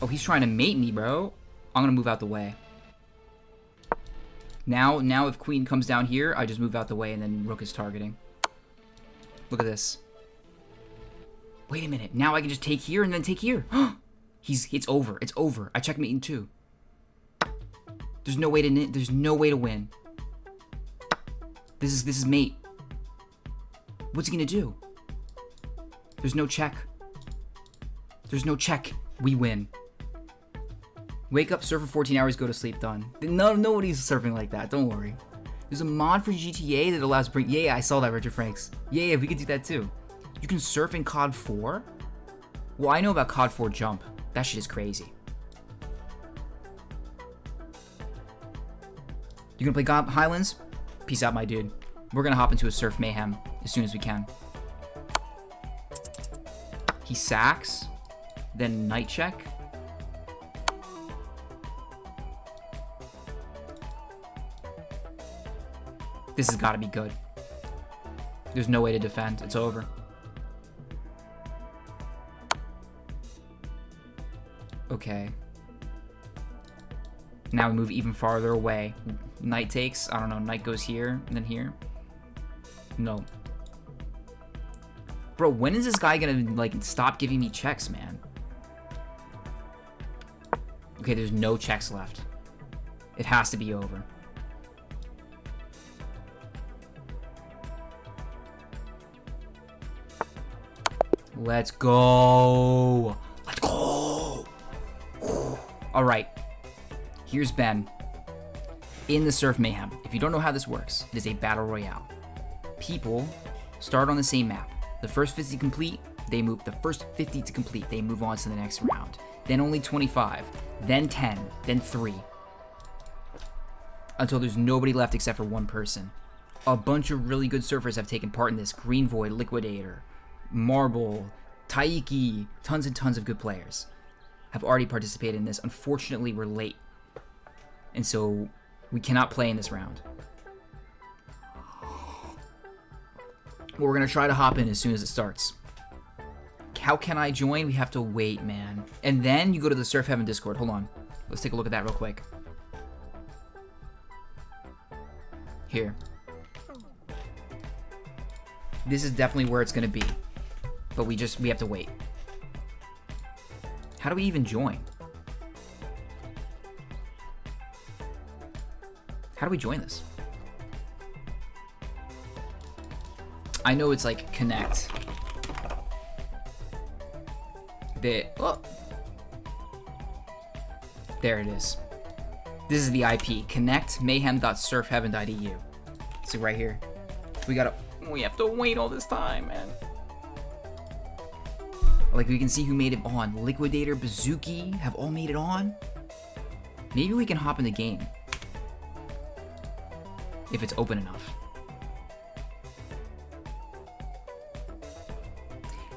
Oh, he's trying to mate me, bro. I'm gonna move out the way. Now if queen comes down here, I just move out the way and then rook is targeting. Look at this. Wait a minute. Now I can just take here and then take here. It's over. It's over. I checkmate in 2. There's no way to win. This is mate. What's he gonna do? There's no check. There's no check. We win. Wake up, surf for 14 hours, go to sleep, done. No, nobody's surfing like that. Don't worry. There's a mod for GTA that allows bring. Yeah, I saw that, Richard Franks. Yeah, we could do that too. You can surf in COD 4. Well, I know about COD 4 Jump. That shit is crazy. You gonna play Highlands? Peace out, my dude. We're gonna hop into a Surf Mayhem as soon as we can. He sacks, then night check. This has got to be good. There's no way to defend. It's over. Okay. Now we move even farther away. Knight takes. I don't know. Knight goes here and then here. No. Bro, when is this guy gonna like stop giving me checks, man? Okay, there's no checks left. It has to be over. Let's go. Let's go. All right. Here's Ben in the Surf Mayhem. If you don't know how this works, it is a battle royale. People start on the same map. The first 50 complete, they move. The first 50 to complete, they move on to the next round. Then only 25, then 10, then 3. Until there's nobody left except for one person. A bunch of really good surfers have taken part in this. Green Void, Liquidator, Marble, Taiki, tons and tons of good players have already participated in this. Unfortunately, we're late. And so we cannot play in this round. We're going to try to hop in as soon as it starts. How can I join? We have to wait, man. And then you go to the Surf Heaven Discord. Hold on. Let's take a look at that real quick. Here. This is definitely where it's going to be. But we have to wait. How do we even join? How do we join this? I know it's like connect. Oh. There it is. This is the IP. Connect mayhem.surfheaven.eu. So right here. We have to wait all this time, man. Like we can see who made it on. Liquidator, Bazooki have all made it on. Maybe we can hop in the game. If it's open enough.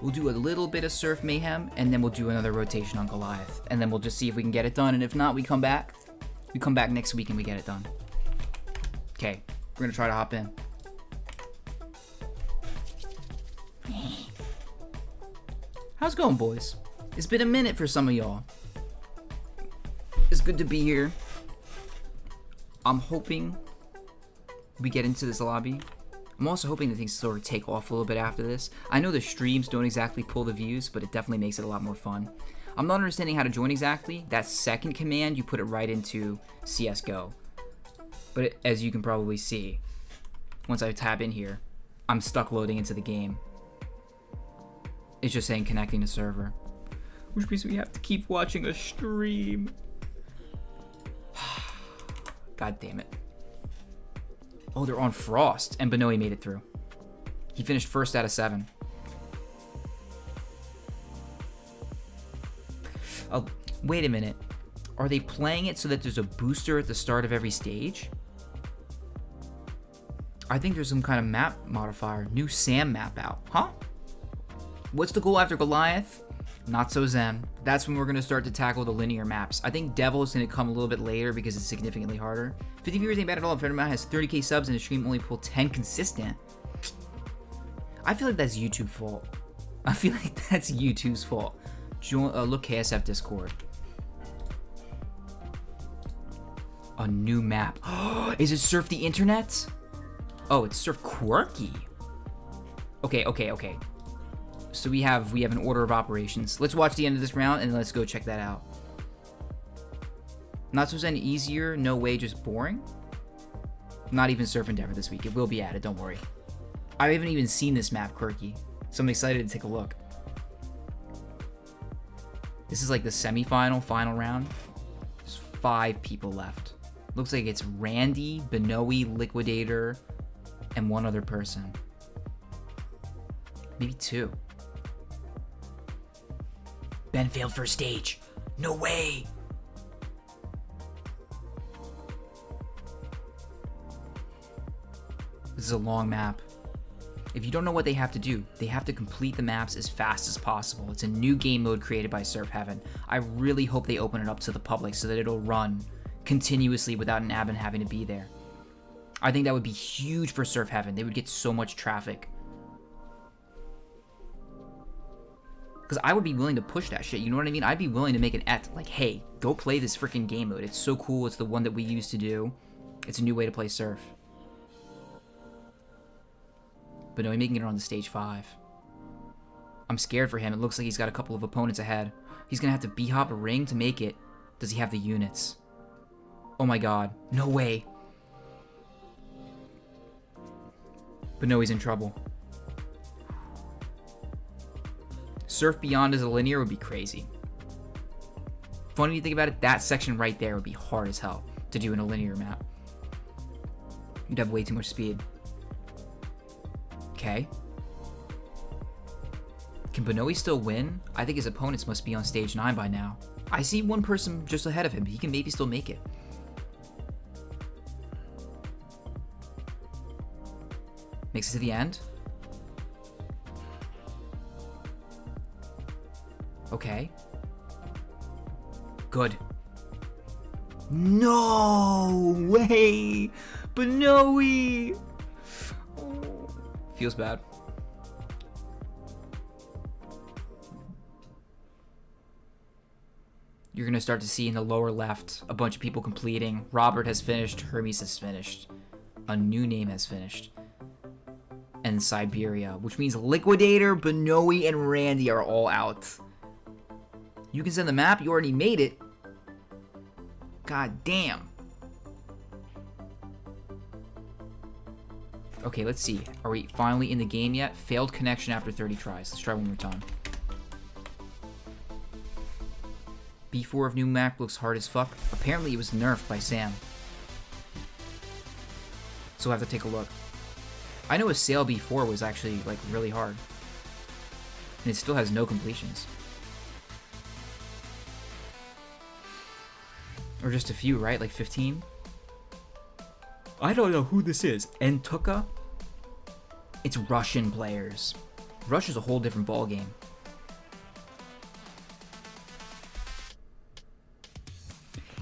We'll do a little bit of Surf Mayhem, and then we'll do another rotation on Goliath. And then we'll just see if we can get it done, and if not, we come back. We come back next week and we get it done. Okay, we're gonna try to hop in. How's it going, boys? It's been a minute for some of y'all. It's good to be here. I'm hoping we get into this lobby. I'm also hoping that things sort of take off a little bit after this. I know the streams don't exactly pull the views, but it definitely makes it a lot more fun. I'm not understanding how to join exactly. That second command, you put it right into CSGO. But as you can probably see, once I tab in here, I'm stuck loading into the game. It's just saying connecting to server. Which means we have to keep watching a stream. God damn it. Oh, they're on Frost, and Benoe made it through. He finished first out of 7. Oh, wait a minute. Are they playing it so that there's a booster at the start of every stage? I think there's some kind of map modifier. New Sam map out. Huh? What's the goal after Goliath? Not so zen. That's when we're going to start to tackle the linear maps. I think Devil is going to come a little bit later because it's significantly harder. 50 viewers ain't bad at all. If everyone has 30k subs and the stream only pull 10 consistent. I feel like that's YouTube's fault. I feel like that's YouTube's fault. Look, KSF Discord. A new map. Is it Surf the Internet? Oh, it's Surf Quirky. Okay. So we have an order of operations. Let's watch the end of this round and let's go check that out. Not so zen easier, no way, just boring. Not even Surf Endeavor this week. It will be added, don't worry. I haven't even seen this map, Quirky. So I'm excited to take a look. This is like the semi-final, final round. There's 5 people left. Looks like it's Randy, Benoe, Liquidator, and one other person. Maybe 2. Ben failed first stage. No way. This is a long map. If you don't know what they have to do, they have to complete the maps as fast as possible. It's a new game mode created by Surf Heaven. I really hope they open it up to the public so that it'll run continuously without an admin having to be there. I think that would be huge for Surf Heaven. They would get so much traffic. Because I would be willing to push that shit, you know what I mean? I'd be willing to make an like, hey, go play this freaking game mode. It's so cool. It's the one that we used to do. It's a new way to play Surf. But no, he's making it on the stage 5. I'm scared for him. It looks like he's got a couple of opponents ahead. He's going to have to b-hop a ring to make it. Does he have the units? Oh my god. No way. But no, he's in trouble. Surf Beyond as a linear would be crazy. Funny to think about it, that section right there would be hard as hell to do in a linear map. You'd have way too much speed. Okay. Can Benoe still win? I think his opponents must be on stage 9 by now. I see one person just ahead of him. He can maybe still make it. Makes it to the end. Okay. Good. No way! Benoe! Oh, feels bad. You're going to start to see in the lower left a bunch of people completing. Robert has finished. Hermes has finished. A new name has finished. And Siberia, which means Liquidator, Benoe, and Randy are all out. You can send the map. You already made it. God damn. Okay, let's see. Are we finally in the game yet? Failed connection after 30 tries. Let's try one more time. B4 of new map looks hard as fuck. Apparently it was nerfed by Sam. So I have to take a look. I know a Sail B4 was actually like really hard. And it still has no completions. Or just a few, right? Like 15? I don't know who this is. Entuka? It's Russian players. Russia's a whole different ballgame.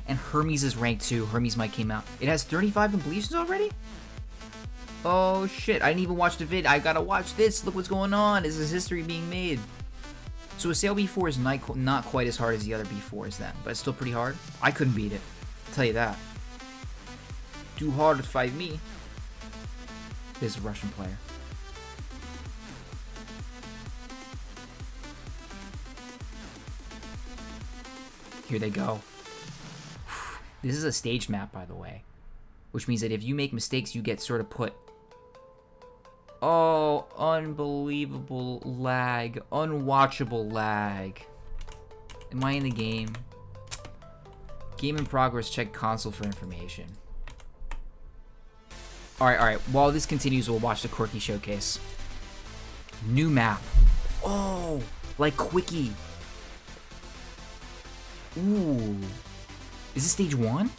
And Hermes is ranked 2. Hermes might came out. It has 35 completions already? Oh shit, I didn't even watch the vid. I gotta watch this. Look what's going on. This is history being made. So a Sail B4 is not quite as hard as the other B4s then, but it's still pretty hard. I couldn't beat it. I'll tell you that. Too hard to fight me. This is a Russian player. Here they go. This is a staged map, by the way. Which means that if you make mistakes, you get sort of put... Oh, unbelievable lag. Unwatchable lag. Am I in the game? Game in progress, check console for information. Alright. While this continues, we'll watch the Quirky Showcase. New map. Oh, like Quickie. Ooh. Is this stage 1?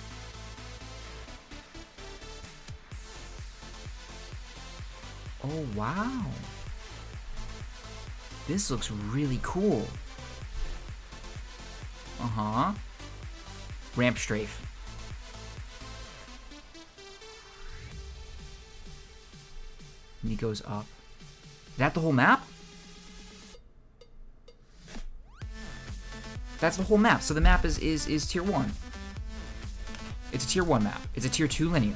Oh, wow. This looks really cool. Uh-huh. Ramp strafe. And he goes up. Is that the whole map? That's the whole map. So the map is tier 1. It's a tier 1 map. It's a tier 2 linear.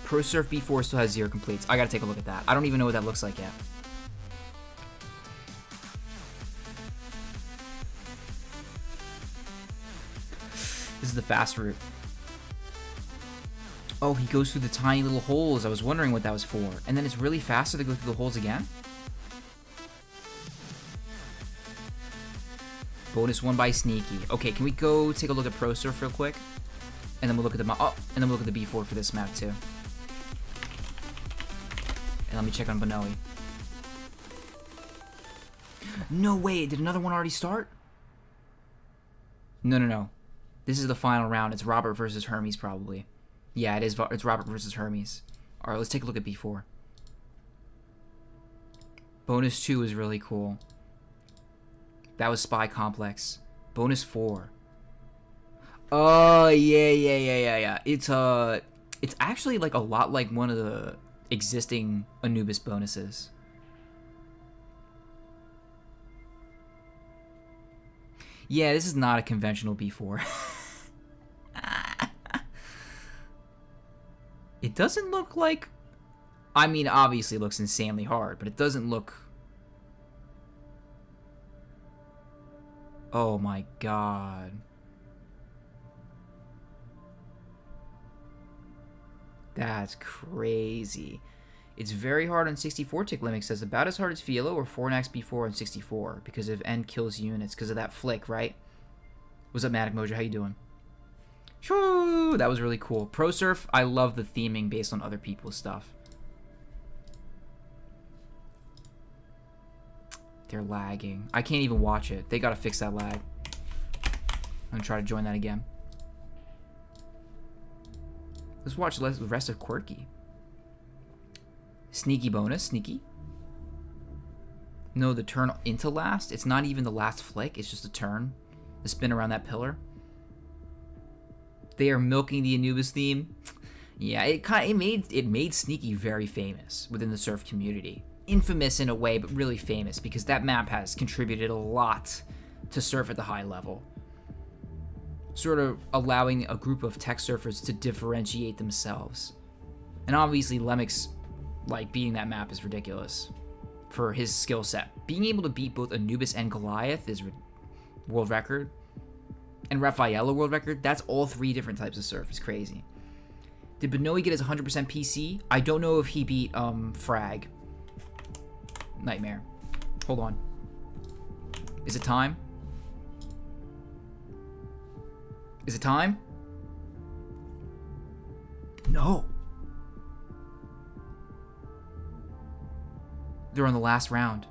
Pro Surf B4 still has 0 completes. I gotta take a look at that. I don't even know what that looks like yet. This is the fast route. Oh, he goes through the tiny little holes. I was wondering what that was for. And then it's really faster to go through the holes again? Bonus 1 by Sneaky. Okay, can we go take a look at Pro Surf real quick? And then we'll look at the and then we'll look at the B4 for this map too. And let me check on Benoe. No way, did another one already start? No, no, no. This is the final round. It's Robert versus Hermes, probably. Yeah, it is. It's Robert versus Hermes. Alright, let's take a look at B4. Bonus 2 is really cool. That was Spy Complex. Bonus 4. Oh, yeah. It's actually like a lot like one of the existing Anubis bonuses. Yeah, this is not a conventional B4. It doesn't look like... I mean, obviously it looks insanely hard, but it doesn't look... Oh my god. That's crazy. It's very hard on 64, Tick Limit says. About as hard as Fielo or Fornax B4 on 64 because of end kills units, because of that flick, right? What's up, Matic Mojo? How you doing? Shoo! That was really cool. Pro Surf, I love the theming based on other people's stuff. They're lagging. I can't even watch it. They gotta fix that lag. I'm gonna try to join that again. Let's watch the rest of Quirky. Sneaky bonus, sneaky. No, the turn into last. It's not even the last flick. It's just a turn. The spin around that pillar. They are milking the Anubis theme. Yeah, it made Sneaky very famous within the surf community. Infamous in a way, but really famous because that map has contributed a lot to surf at the high level. Sort of allowing a group of tech surfers to differentiate themselves. And obviously Lemix, like, beating that map is ridiculous for his skill set. Being able to beat both Anubis and Goliath is world record. And Rafaela world record, that's all 3 different types of surf. It's crazy. Did Benoe get his 100% PC? I don't know if he beat Frag. Nightmare. Hold on. Is it time? Is it time? No. They're on the last round.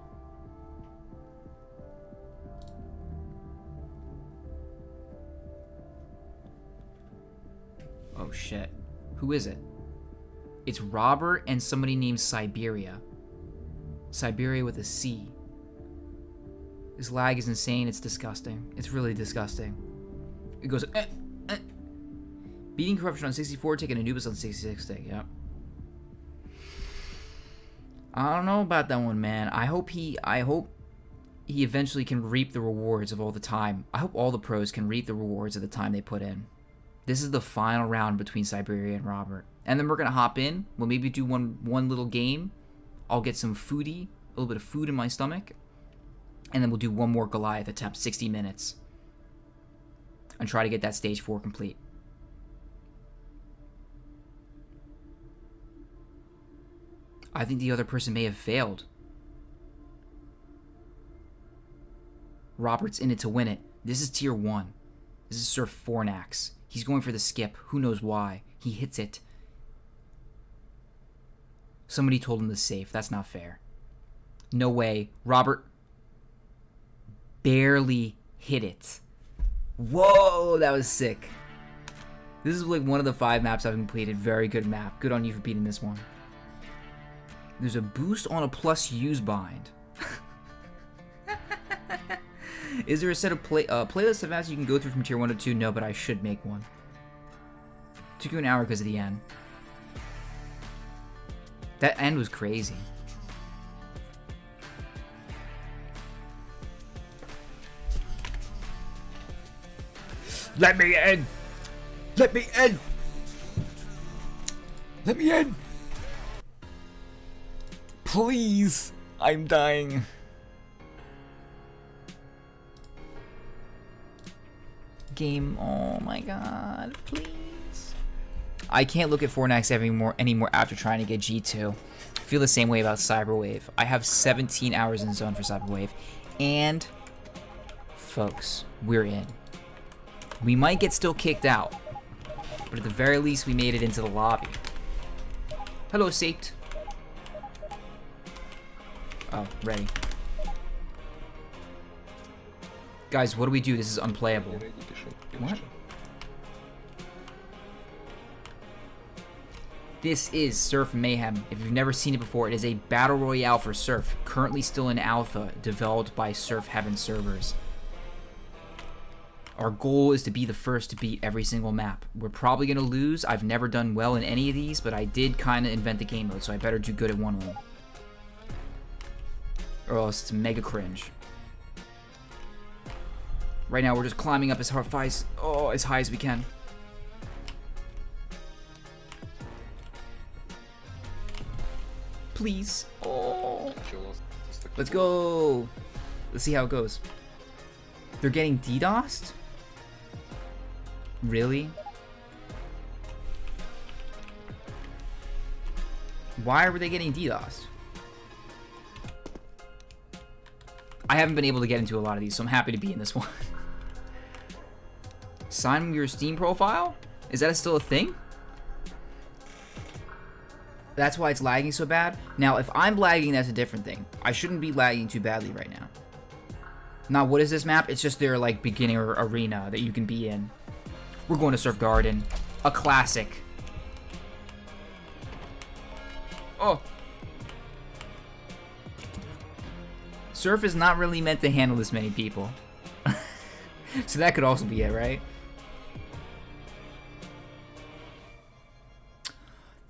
Oh shit. Who is it? It's Robert and somebody named Siberia. Siberia with a C. This lag is insane. It's disgusting. It's really disgusting. It goes... Beating Corruption on 64, taking Anubis on 66 stick. Yep. I don't know about that one, man. I hope he eventually can reap the rewards of all the time. I hope all the pros can reap the rewards of the time they put in. This is the final round between Siberia and Robert. And then we're going to hop in. We'll maybe do one little game. I'll get some foodie, a little bit of food in my stomach. And then we'll do one more Goliath attempt, 60 minutes. And try to get that stage 4 complete. I think the other person may have failed. Robert's in it to win it. This is tier 1. This is Sir Fornax. He's going for the skip. Who knows why? He hits it. Somebody told him to safe. That's not fair. No way. Robert barely hit it. Whoa, that was sick. This is like one of the 5 maps I've completed. Very good map. Good on you for beating this one. There's a boost on a plus use bind. Is there a set of playlist of maps you can go through from tier 1 to 2? No, but I should make one. Took you an hour because of the end. That end was crazy. Let me in! Let me in! Let me in! Please! I'm dying. Game, oh my god, please. I can't look at Fornax anymore after trying to get G2. I feel the same way about Cyberwave. I have 17 hours in zone for Cyberwave. And, folks, we're in. We might get still kicked out, but at the very least we made it into the lobby. Hello, Saped. Oh, ready. Guys, what do we do? This is unplayable. What? This is Surf Mayhem. If you've never seen it before, it is a battle royale for Surf, currently still in alpha, developed by Surf Heaven servers. Our goal is to be the first to beat every single map. We're probably going to lose. I've never done well in any of these, but I did kind of invent the game mode, so I better do good at one of them. Or else it's mega cringe. Right now, we're just climbing up as high as we can. Please. Oh. Let's go. Let's see how it goes. They're getting DDoSed? Really? Why were they getting DDoSed? I haven't been able to get into a lot of these, so I'm happy to be in this one. Sign your Steam profile? Is that still a thing? That's why it's lagging so bad. Now, if I'm lagging, that's a different thing. I shouldn't be lagging too badly right now. Now, what is this map? It's just their, like, beginner arena that you can be in. We're going to Surf Garden. A classic. Oh. Surf is not really meant to handle this many people. So that could also be it, right?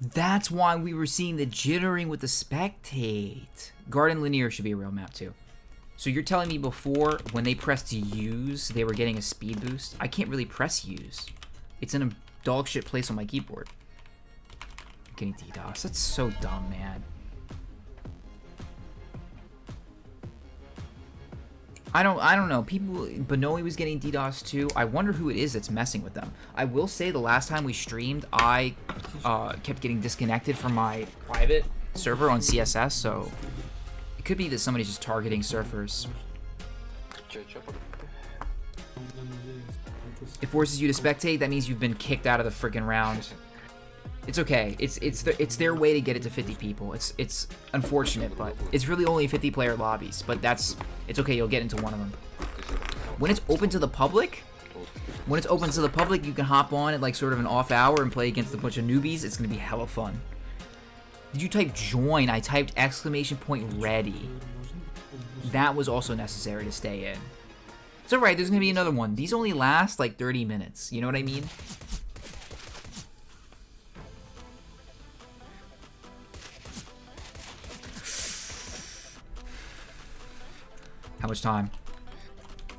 That's why we were seeing the jittering with the spectate. Garden Linear should be a real map too. So you're telling me before, when they pressed use, they were getting a speed boost? I can't really press use. It's in a dog shit place on my keyboard. I'm getting DDoS. That's so dumb, man. I don't know. People, Benoe was getting DDoS too. I wonder who it is that's messing with them. I will say the last time we streamed, I kept getting disconnected from my private server on CSS, so it could be that somebody's just targeting surfers. It forces you to spectate. That means you've been kicked out of the freaking round. It's okay. It's their way to get it to 50 people. It's unfortunate, but it's really only 50 player lobbies. But it's okay. You'll get into one of them. When it's open to the public, you can hop on at like sort of an off hour and play against a bunch of newbies. It's gonna be hella fun. Did you type join? I typed !ready. That was also necessary to stay in. It's alright. There's gonna be another one. These only last like 30 minutes. You know what I mean? How much time?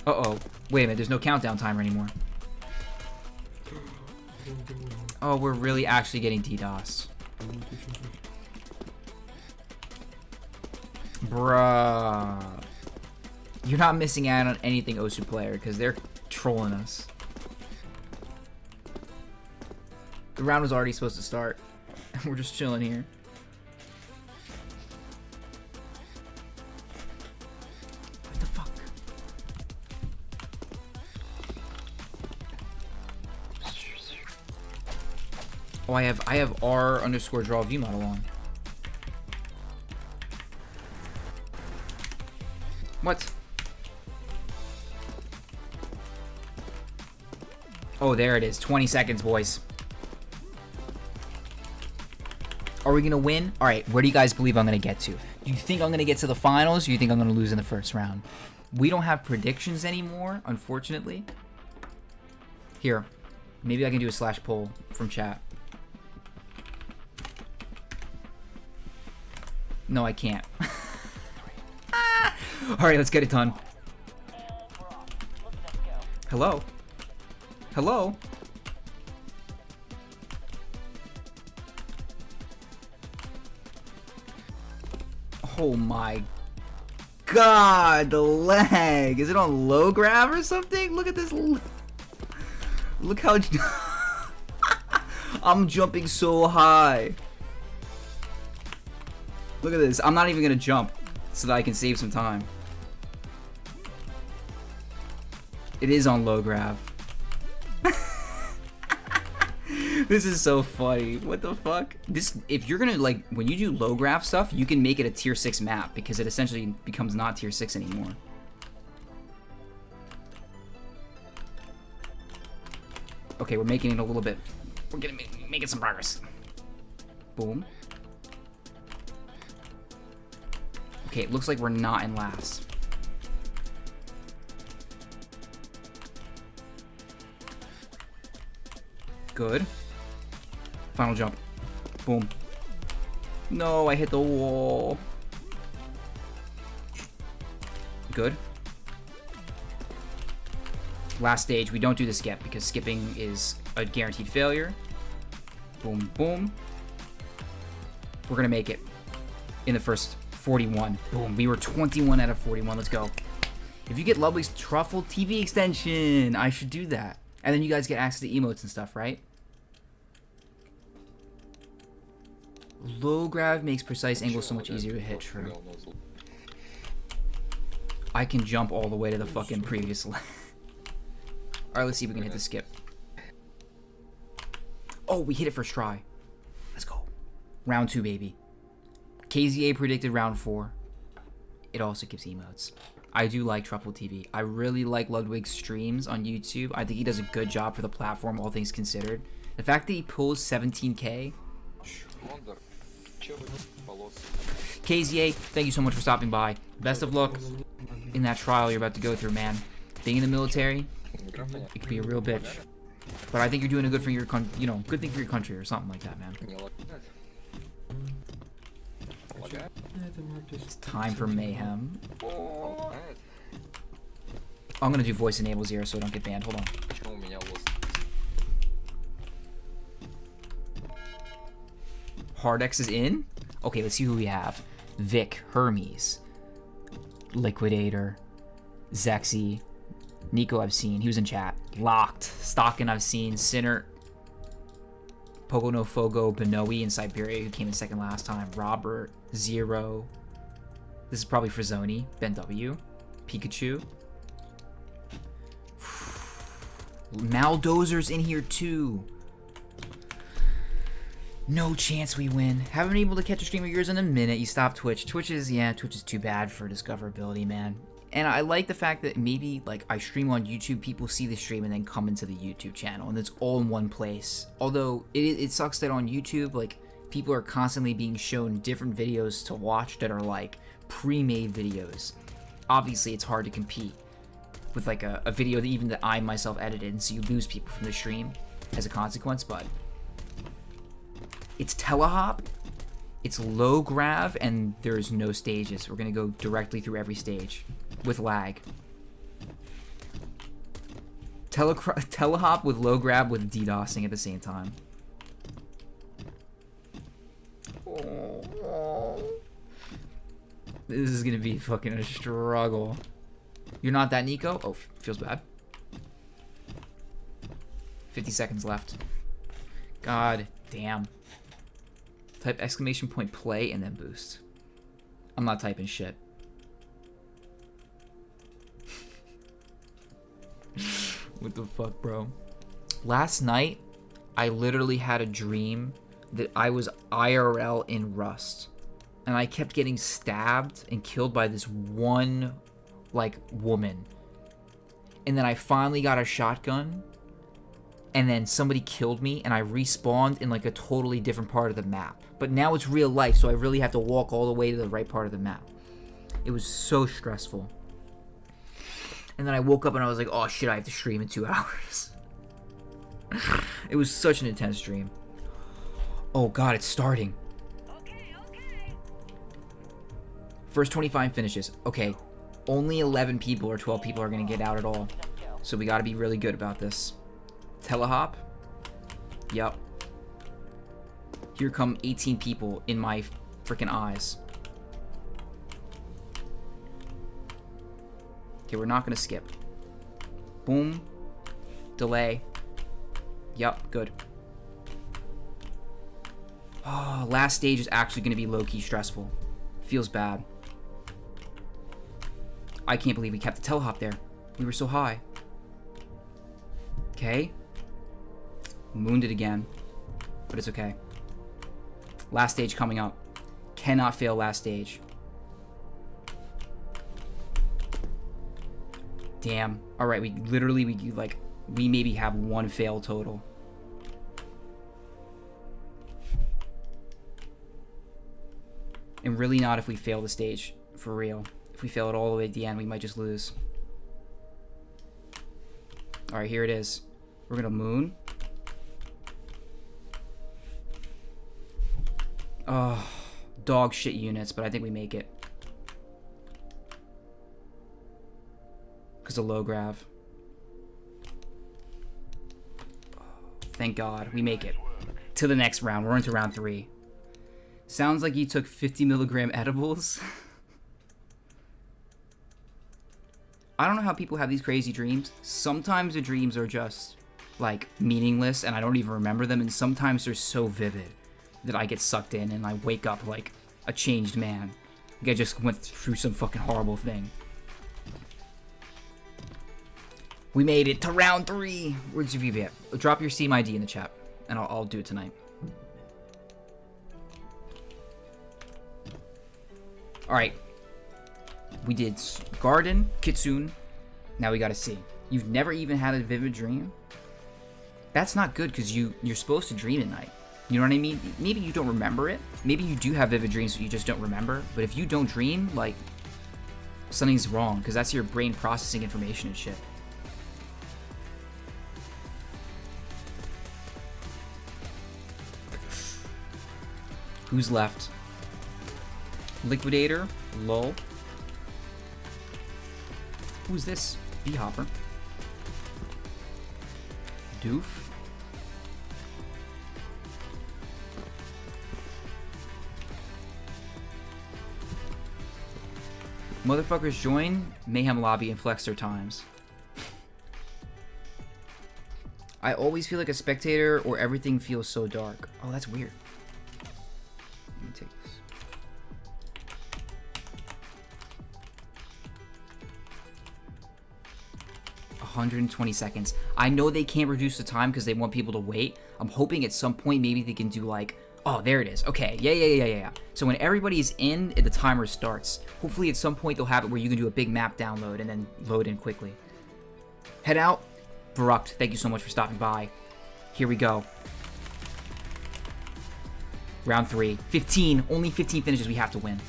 Uh-oh. Wait a minute, there's no countdown timer anymore. Oh, we're really actually getting DDoS. Bruh. You're not missing out on anything, Osu player, because they're trolling us. The round was already supposed to start. We're just chilling here. Oh, I have R_draw view model on. What? Oh, there it is. 20 seconds, boys. Are we gonna win? All right, where do you guys believe I'm gonna get to? Do you think I'm gonna get to the finals, or do you think I'm gonna lose in the first round? We don't have predictions anymore, unfortunately. Here, maybe I can do a /poll from chat. No, I can't. Alright, let's get it done. Hello? Hello? Oh my god, the lag. Is it on low grab or something? Look at this. Look how... I'm jumping so high. Look at this. I'm not even gonna jump so that I can save some time. It is on low grab. This is so funny. What the fuck? This, if you're gonna, like, when you do low graph stuff, you can make it a tier 6 map because it essentially becomes not tier 6 anymore. Okay, we're making it a little bit. We're getting making some progress. Boom. Okay, it looks like we're not in last. Good. Final jump. Boom. No, I hit the wall. Good. Last stage, we don't do the skip because skipping is a guaranteed failure. Boom, boom. We're gonna make it in the first 41. Boom, we were 21 out of 41. Let's go. If you get Lovely's Truffle TV extension, I should do that. And then you guys get access to emotes and stuff, right? Low grab makes precise angles so much easier to hit. True. I can jump all the way to the fucking previous line. Alright, let's see if we can hit the skip. Oh, we hit it first try. Let's go. Round 2, baby. KZA predicted round 4. It also gives emotes. I do like Truffle TV. I really like Ludwig's streams on YouTube. I think he does a good job for the platform, all things considered. The fact that he pulls 17K. KZA, thank you so much for stopping by. Best of luck in that trial you're about to go through, man. Being in the military, it could be a real bitch. But I think you're doing a good for your good thing for your country or something like that, man. It's time for mayhem. I'm gonna do voice enables here so I don't get banned. Hold on. Hardex is in? Okay, let's see who we have. Vic, Hermes, Liquidator, Zexy, Nico I've seen. He was in chat. Locked, Stockin I've seen. Sinner, Pogo no Fogo, Benoe in Siberia who came in second last time. Robert, Zero. This is probably for Zoni. Ben W. Pikachu. Maldozer's in here too. No chance we win. Haven't been able to catch a stream of yours in a minute. You stopped Twitch. Twitch is too bad for discoverability, man. And I like the fact that maybe, like, I stream on YouTube, people see the stream and then come into the YouTube channel, and it's all in one place. Although, it sucks that on YouTube, like, people are constantly being shown different videos to watch that are, like, pre-made videos. Obviously, it's hard to compete with, like, a video that even that I myself edited, and so you lose people from the stream as a consequence, but it's telehop, it's low grav, and there's no stages. We're gonna go directly through every stage with lag. Telehop with low grab with DDoSing at the same time. This is gonna be fucking a struggle. You're not that Nico? Oh, feels bad. 50 seconds left. God damn. Type exclamation point play and then boost. I'm not typing shit. What the fuck, bro? Last night, I literally had a dream that I was IRL in Rust. And I kept getting stabbed and killed by this one, like, woman. And then I finally got a shotgun. And then somebody killed me, and I respawned in, like, a totally different part of the map. But now it's real life, so I really have to walk all the way to the right part of the map. It was so stressful. And then I woke up and I was like, oh shit, I have to stream in 2 hours. It was such an intense dream. Oh god, it's starting. Okay. First 25 finishes. Okay, only 11 people or 12 people are gonna get out at all. So we gotta be really good about this. Telehop. Yup. Here come 18 people in my freaking eyes. Okay, we're not gonna skip. Boom. Delay. Yup, good. Oh, last stage is actually gonna be low-key stressful. Feels bad. I can't believe we kept the telehop there. We were so high. Okay. Mooned it again. But it's okay. Last stage coming up. Cannot fail last stage. Damn. Alright, we we maybe have 1 fail total. And really not if we fail the stage, for real. If we fail it all the way at the end, we might just lose. Alright, here it is. We're gonna moon. Oh, dog shit units, but I think we make it. Because of low grav. Thank God, we make it. To the next round, we're into round 3. Sounds like you took 50 milligram edibles. I don't know how people have these crazy dreams. Sometimes the dreams are just, like, meaningless and I don't even remember them, and sometimes they're so vivid that I get sucked in and I wake up like a changed man. Like I just went through some fucking horrible thing. We made it to round 3. Where's your VB at? Drop your Steam ID in the chat and I'll do it tonight. Alright. We did Garden, Kitsune. Now we gotta see. You've never even had a vivid dream? That's not good because you're supposed to dream at night. You know what I mean? Maybe you don't remember it. Maybe you do have vivid dreams that you just don't remember. But if you don't dream, like, something's wrong because that's your brain processing information and shit. Who's left? Liquidator, lol. Who's this? B-Hopper. Doof. Motherfuckers join Mayhem Lobby and flex their times. I always feel like a spectator or everything feels so dark. Oh, that's weird. Let me take this. $120 seconds. I know they can't reduce the time because they want people to wait. I'm hoping at some point maybe they can do like, oh, there it is. Okay, yeah. So when everybody's in, the timer starts. Hopefully at some point they'll have it where you can do a big map download and then load in quickly. Head out. Barucht, thank you so much for stopping by. Here we go. Round 3. 15. Only 15 finishes we have to win.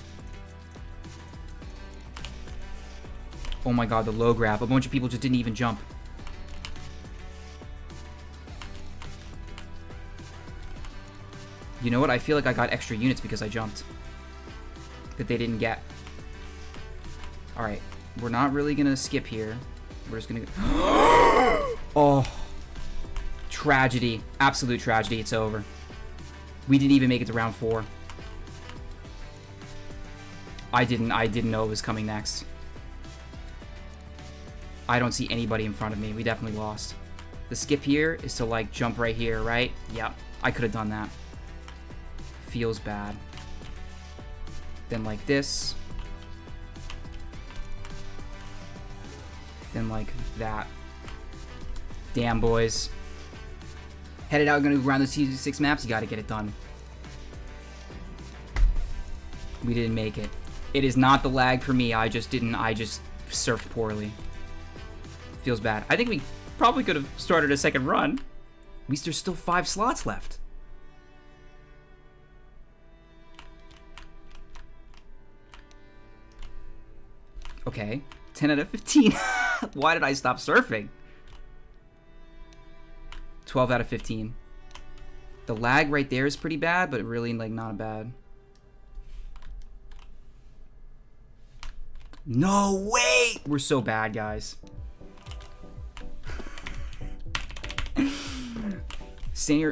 Oh my god, the low graph. A bunch of people just didn't even jump. You know what? I feel like I got extra units because I jumped. That they didn't get. Alright. We're not really gonna skip here. We're just gonna go. Oh. Tragedy. Absolute tragedy. It's over. We didn't even make it to round 4. I didn't know it was coming next. I don't see anybody in front of me. We definitely lost. The skip here is to like jump right here, right? Yep. I could have done that. Feels bad. Then like this. Then like that. Damn, boys. Headed out, gonna go around the Season 6 maps. You gotta get it done. We didn't make it. It is not the lag for me. I just surfed poorly. Feels bad. I think we probably could have started a second run. At least there's still 5 slots left. Okay. 10 out of 15. Why did I stop surfing? 12 out of 15. The lag right there is pretty bad, but really like not bad. No way! We're so bad, guys.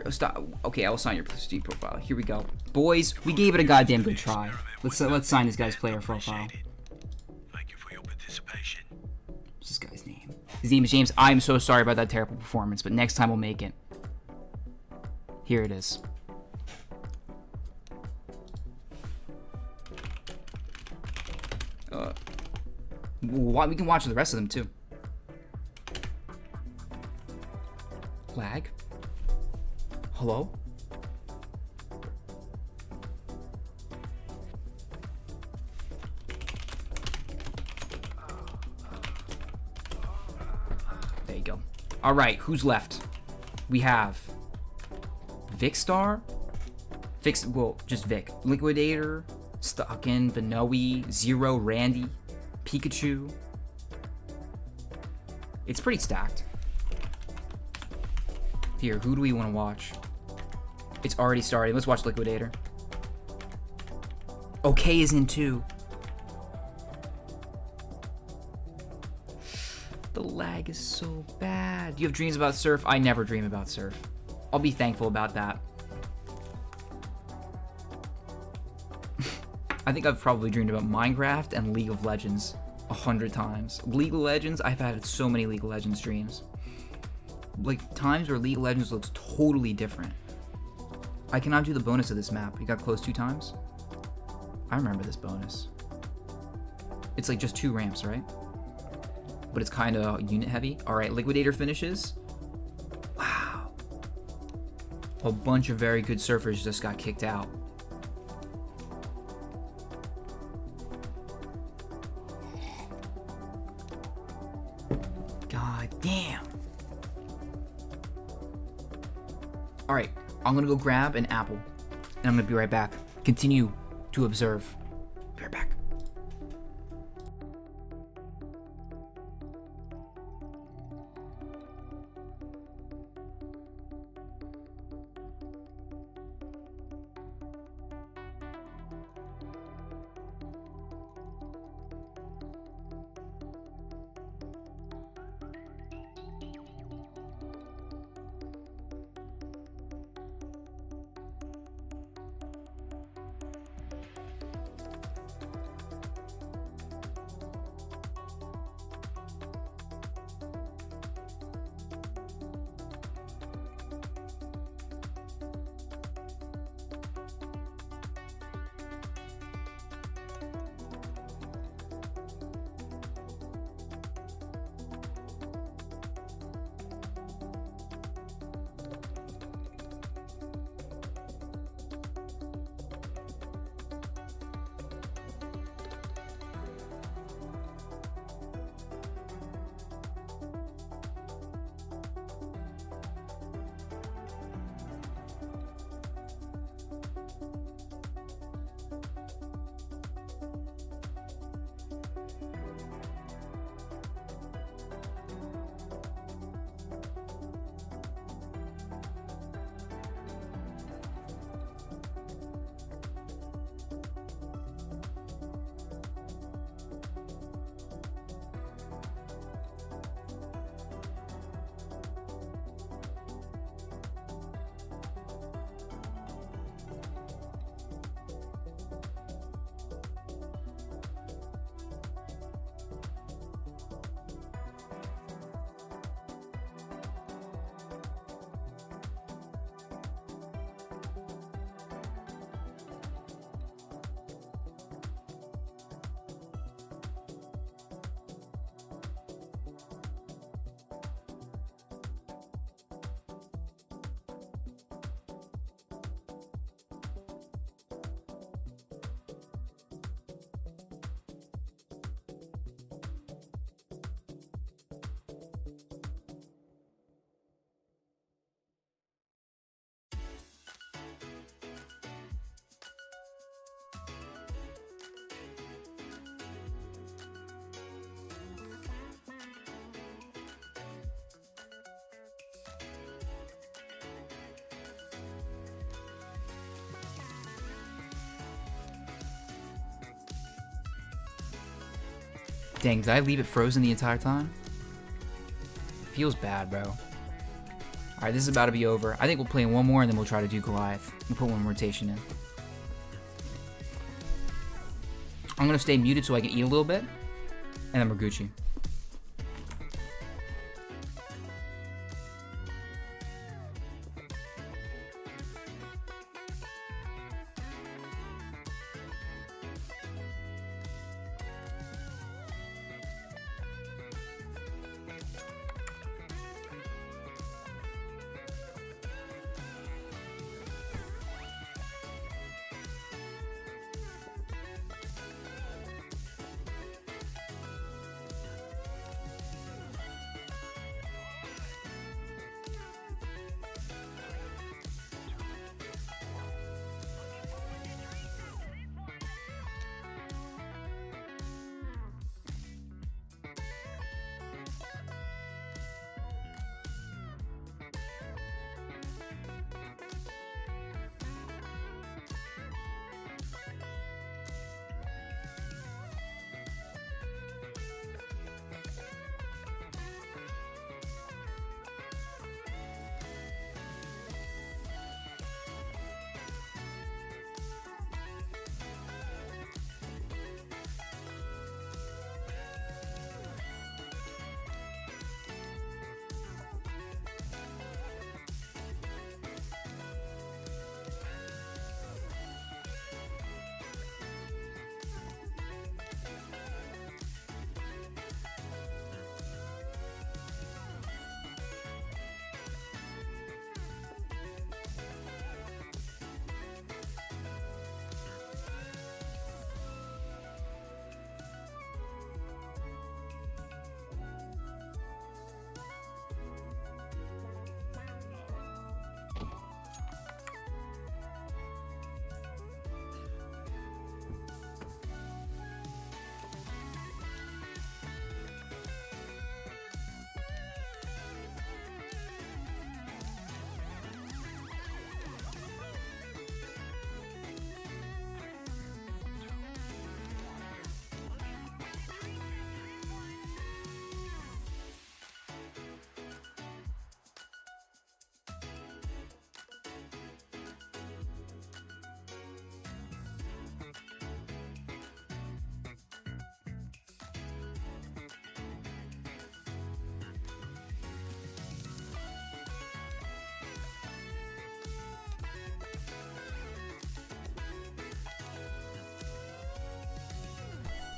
Stop. Okay, I'll sign your Steam profile. Here we go, boys. We gave it a goddamn good try. Let's sign this guy's player profile.
Thank you for your participation.
What's this guy's name? His name is James. I'm so sorry about that terrible performance, but next time we'll make it. Here it is. We can watch the rest of them too. Lag? Hello? There you go. All right, who's left? We have Vicstar, just Vic, Liquidator, Stockin, Benoe, Zero, Randy, Pikachu. It's pretty stacked. Here, who do we want to watch? It's already starting. Let's watch Liquidator. Okay is in too. The lag is so bad. Do you have dreams about Surf? I never dream about Surf. I'll be thankful about that. I think I've probably dreamed about Minecraft and League of Legends 100 times. League of Legends, I've had so many League of Legends dreams. Like, times where League of Legends looks totally different. I cannot do the bonus of this map. You got close 2 times? I remember this bonus. It's like just 2 ramps, right? But it's kind of unit heavy. All right, Liquidator finishes. Wow. A bunch of very good surfers just got kicked out. God damn. All right, I'm gonna go grab an apple and I'm gonna be right back. Continue to observe. Be right back. Dang, did I leave it frozen the entire time? Feels bad, bro. Alright, this is about to be over. I think we'll play one more and then we'll try to do Goliath. We'll put one rotation in. I'm gonna stay muted so I can eat a little bit. And then we're Gucci.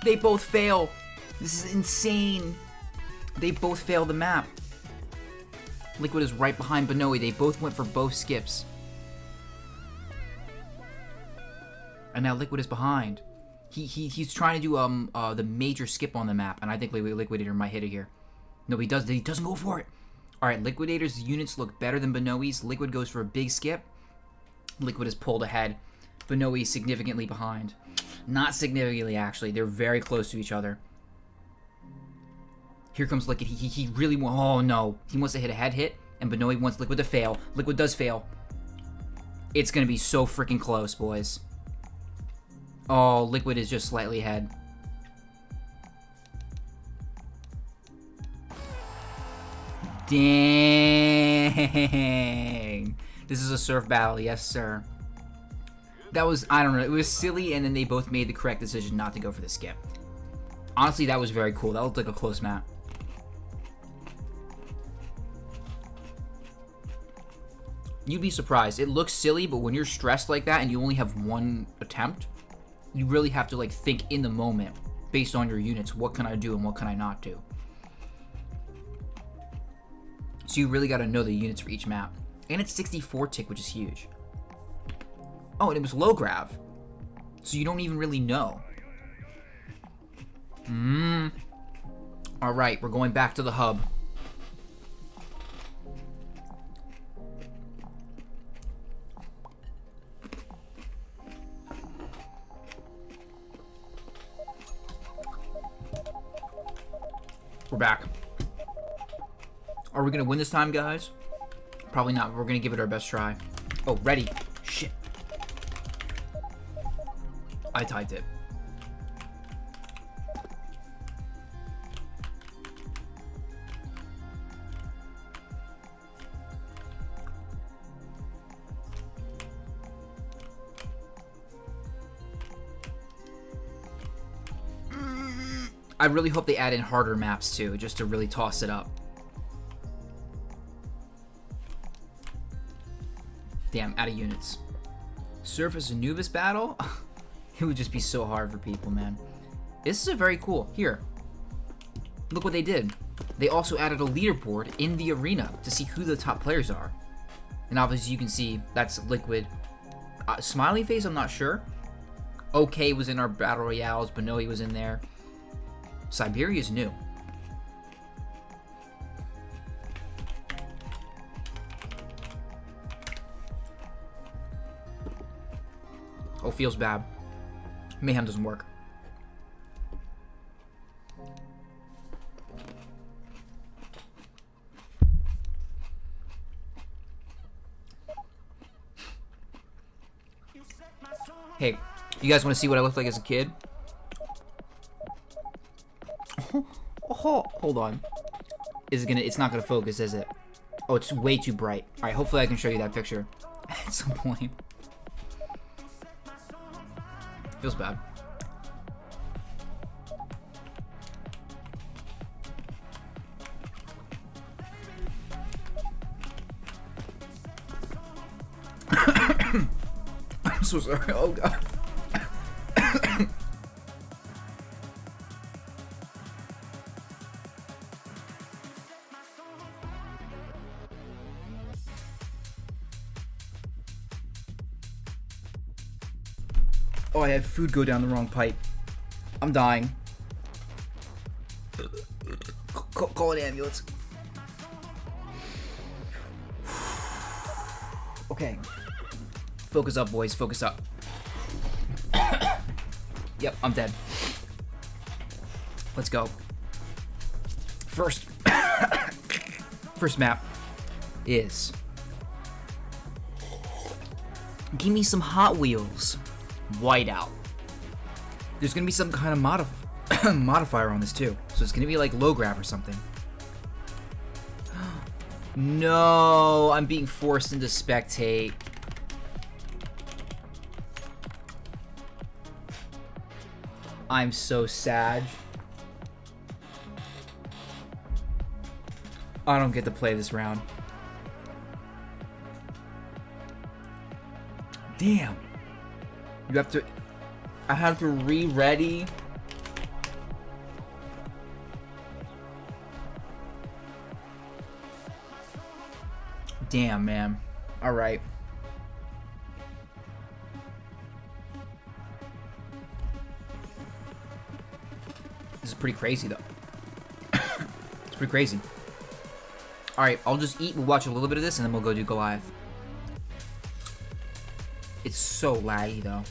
They both fail. This is insane. They both fail the map. Liquid is right behind Benoe. They both went for both skips. And now Liquid is behind. He's trying to do the major skip on the map, and I think Liquidator might hit it here. No, he does. He doesn't go for it. All right, Liquidator's units look better than Benoe's. Liquid goes for a big skip. Liquid is pulled ahead. Benoe is significantly behind. Not significantly, actually. They're very close to each other. Here comes Liquid. He really wants... Oh, no. He wants to hit a head hit, and Benoe wants Liquid to fail. Liquid does fail. It's going to be so freaking close, boys. Oh, Liquid is just slightly ahead. Dang. This is a surf battle. Yes, sir. That was, I don't know, it was silly, and then they both made the correct decision not to go for the skip. Honestly, that was very cool. That looked like a close map. You'd be surprised. It looks silly, but when you're stressed like that and you only have one attempt, you really have to like think in the moment based on your units. What can I do and what can I not do? So you really got to know the units for each map. And it's 64 tick, which is huge. Oh, and it was low grav. So you don't even really know. Alright, we're going back to the hub. We're back. Are we gonna win this time, guys? Probably not. We're gonna give it our best try. Oh, ready. Shit. I typed it. I really hope they add in harder maps too, just to really toss it up. Damn, out of units. Surface Anubis battle? It would just be so hard for people, man. This is a very cool. Here. Look what they did. They also added a leaderboard in the arena to see who the top players are. And obviously you can see that's Liquid. Smiley Face, I'm not sure. OK was in our Battle Royales. Benoe was in there. Siberia's new. Oh, feels bad. Mayhem doesn't work. Hey, you guys want to see what I looked like as a kid? Oh, hold on. It's not gonna focus, is it? Oh, it's way too bright. Alright, hopefully I can show you that picture at some point. Feels bad. I'm so sorry. Oh god. Oh, I had food go down the wrong pipe. I'm dying. Call an ambulance. Okay. Focus up, boys. Focus up. Yep, I'm dead. Let's go. First map is... Give me some Hot Wheels. Whiteout. There's gonna be some kind of modifier on this too, so it's gonna be like low grav or something. No, I'm being forced into spectate. I'm so sad. I don't get to play this round. Damn. You have to... I have to re-ready Damn, man. Alright. This is pretty crazy, though. It's pretty crazy. Alright, I'll just eat, we'll watch a little bit of this, and then we'll go do Goliath. It's so laggy, though.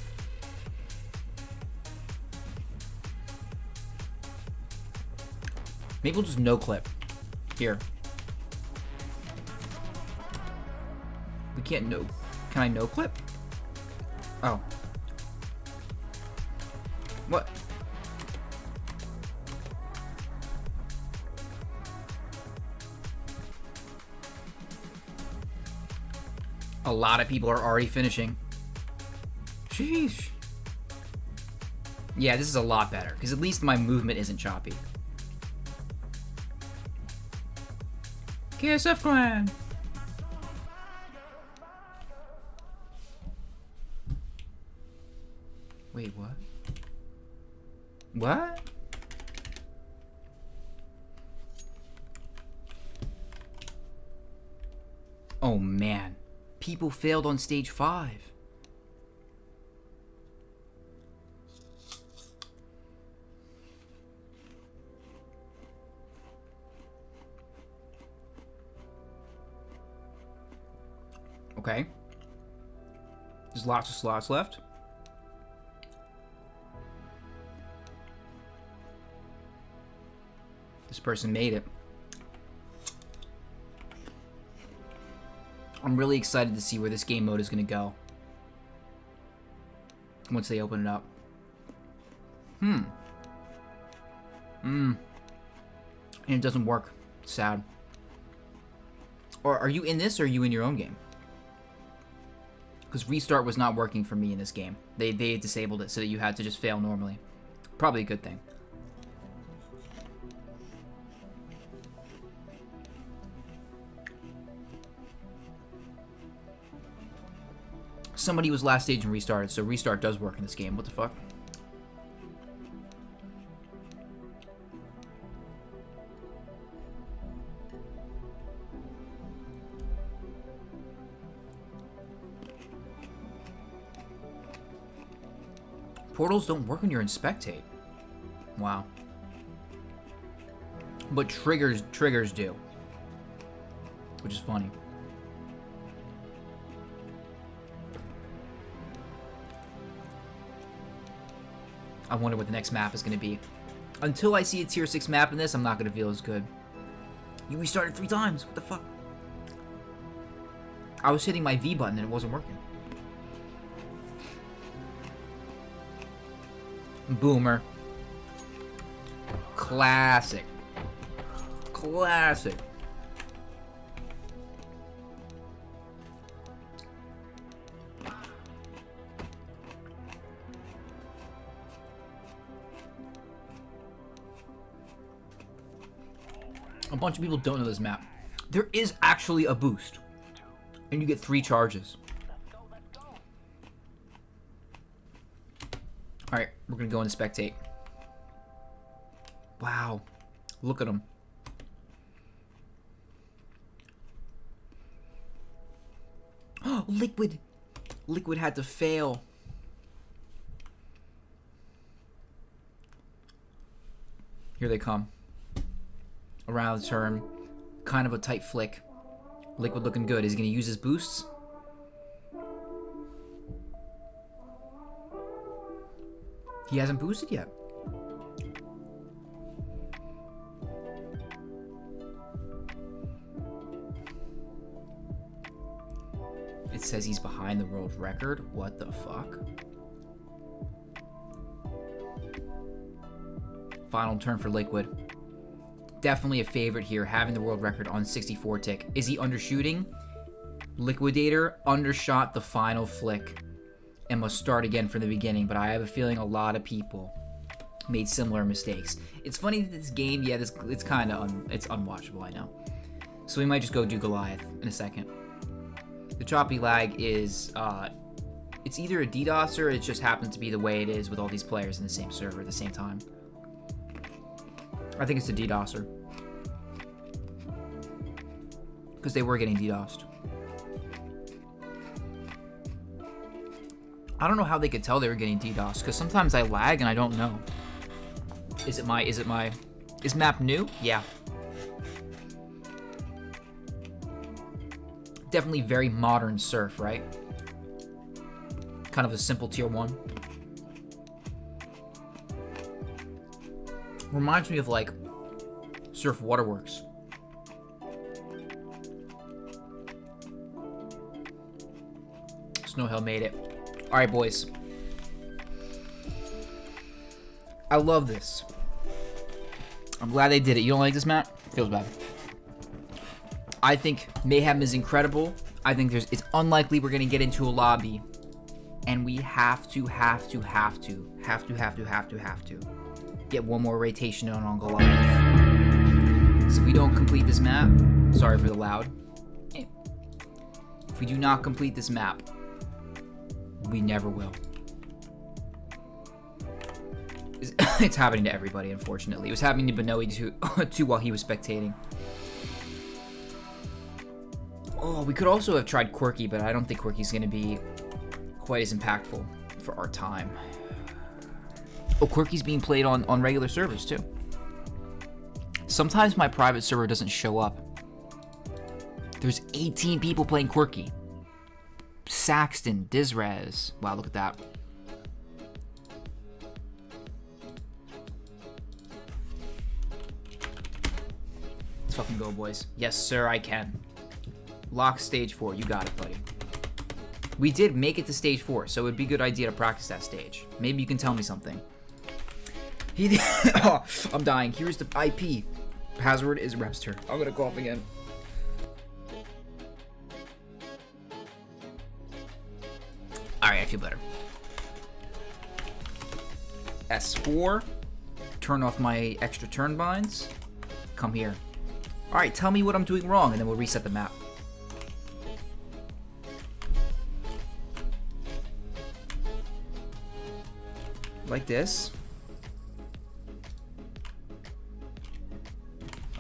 Maybe we'll just no-clip. Here. We can't no... Can I no-clip? Oh. What? A lot of people are already finishing. Sheesh. Yeah, this is a lot better, because at least my movement isn't choppy. KSF Clan! Wait, what? What? Oh man. People failed on stage 5. Okay. There's lots of slots left. This person made it. I'm really excited to see where this game mode is going to go once they open it up. And it doesn't work. Sad. Or are you in this, or are you in your own game? Because restart was not working for me in this game. They disabled it so that you had to just fail normally. Probably a good thing. Somebody was last stage and restarted, so restart does work in this game. What the fuck? Portals don't work when you're in spectate. Wow. But triggers do. Which is funny. I wonder what the next map is going to be. Until I see a tier 6 map in this, I'm not going to feel as good. You restarted 3 times. What the fuck? I was hitting my V button and it wasn't working. Boomer. Classic. Classic. A bunch of people don't know this map. There is actually a boost. And you get 3 charges. Alright, we're gonna go into spectate. Wow. Look at them. Oh, Liquid! Liquid had to fail. Here they come. Around the turn. Kind of a tight flick. Liquid looking good. Is he going to use his boosts? He hasn't boosted yet. It says he's behind the world record. What the fuck? Final turn for Liquid. Definitely a favorite here, having the world record on 64 tick. Is he undershooting? Liquidator undershot the final flick and must start again from the beginning, but I have a feeling a lot of people made similar mistakes. It's funny that this game, yeah, it's kind of it's unwatchable, I know. So we might just go do Goliath in a second. The choppy lag is, it's either a DDoS or it just happens to be the way it is with all these players in the same server at the same time. I think it's a DDoSer. Because they were getting DDoSed. I don't know how they could tell they were getting DDoS, because sometimes I lag and I don't know. Is map new? Yeah. Definitely very modern surf, right? Kind of a simple tier 1. Reminds me of like Surf Waterworks. Snowhill made it. Alright, boys. I love this. I'm glad they did it. You don't like this map? Feels bad. I think Mayhem is incredible. I think it's unlikely we're gonna get into a lobby. And we have to get one more rotation on Goliath. So if we don't complete this map, sorry for the loud. If we do not complete this map, we never will. It's happening to everybody, unfortunately. It was happening to Benoe too while he was spectating. Oh, we could also have tried Quirky, but I don't think Quirky's going to be quite as impactful for our time. Oh, Quirky's being played on regular servers, too. Sometimes my private server doesn't show up. There's 18 people playing Quirky. Saxton, Dizrez. Wow, look at that. Let's fucking go, boys. Yes, sir, I can. Lock stage 4. You got it, buddy. We did make it to stage 4, so it would be a good idea to practice that stage. Maybe you can tell me something. Oh, I'm dying. Here's the IP. Password is Repster. I'm gonna cough again. Alright, I feel better. S4. Turn off my extra turn binds. Come here. Alright, tell me what I'm doing wrong, and then we'll reset the map. Like this.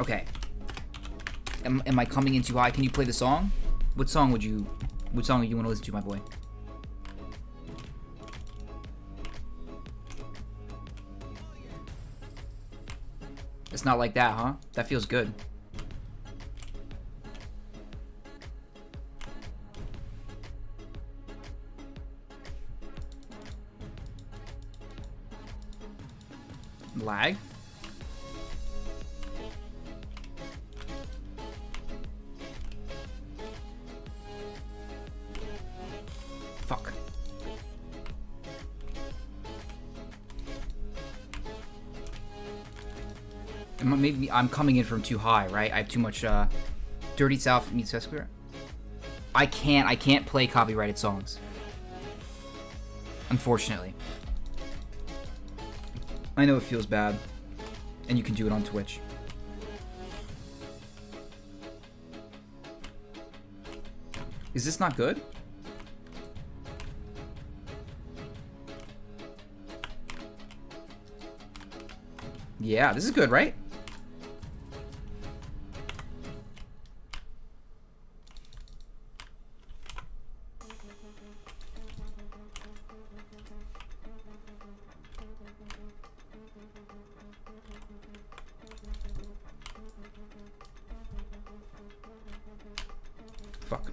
Okay. Am I coming in too high? Can you play the song? What song do you want to listen to, my boy? It's not like that, huh? That feels good. Lag? Fuck. Maybe I'm coming in from too high, right? I have too much Dirty South meets Esquire. I can't play copyrighted songs. Unfortunately. I know it feels bad, and you can do it on Twitch. Is this not good? Yeah, this is good, right? Fuck.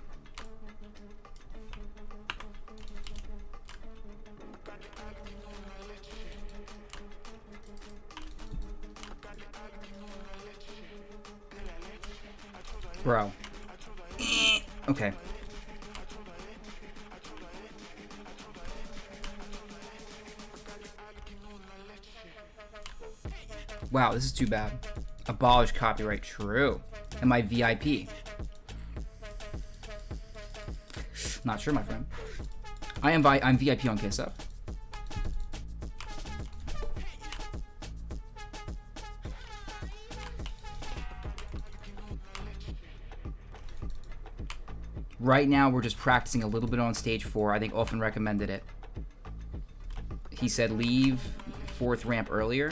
Bro. Okay. Wow, this is too bad. Abolish copyright. True. Am I VIP? Not sure, my friend. I'm VIP on KSF. Right now, we're just practicing a little bit on stage 4. I think Olfen recommended it. He said leave 4th ramp earlier.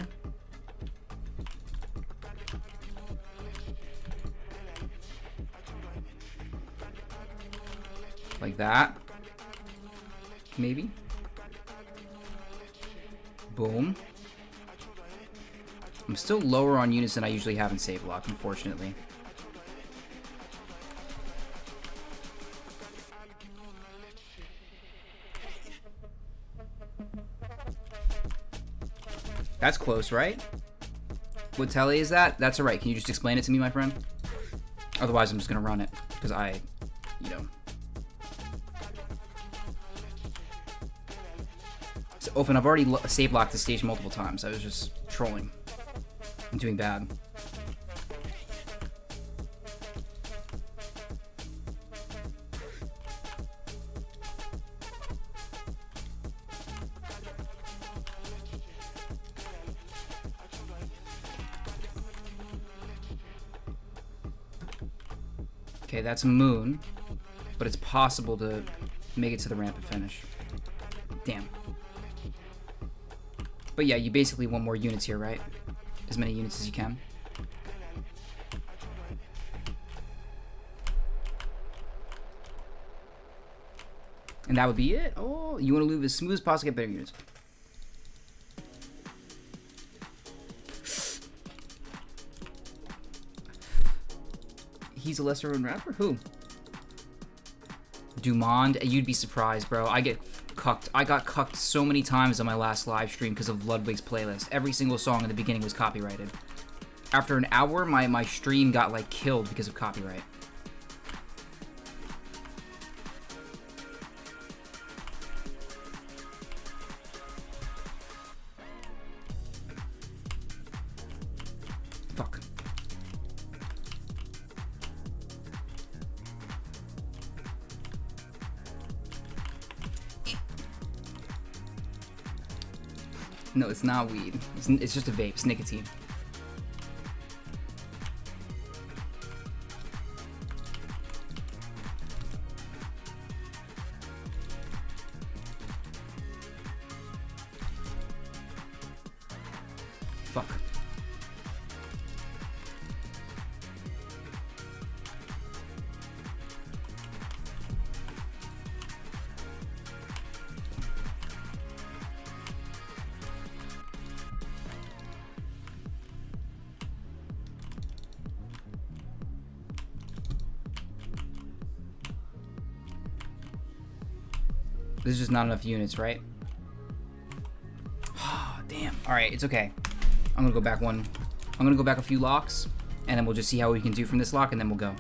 Like that. Maybe. Boom. I'm still lower on units than I usually have in save lock, unfortunately. That's close, right? What tele is that? That's alright. Can you just explain it to me, my friend? Otherwise, I'm just gonna run it. Because you know. So, Ofen, I've already save locked the stage multiple times. I was just trolling. I'm doing bad. Okay, that's Moon, but it's possible to make it to the ramp and finish. Damn. But yeah, you basically want more units here, right? As many units as you can. And that would be it? Oh, you want to move as smooth as possible, get better units. He's a lesser known rapper? Who? Dumond? You'd be surprised, bro. I get cucked. I got cucked so many times on my last live stream because of Ludwig's playlist. Every single song in the beginning was copyrighted. After an hour, my stream got, like, killed because of copyright. Fuck. No, it's not weed. It's just a vape. It's nicotine. Fuck. There's just not enough units, right? Damn. Alright, it's okay. I'm gonna go back one. I'm gonna go back a few locks, and then we'll just see how we can do from this lock, and then we'll go.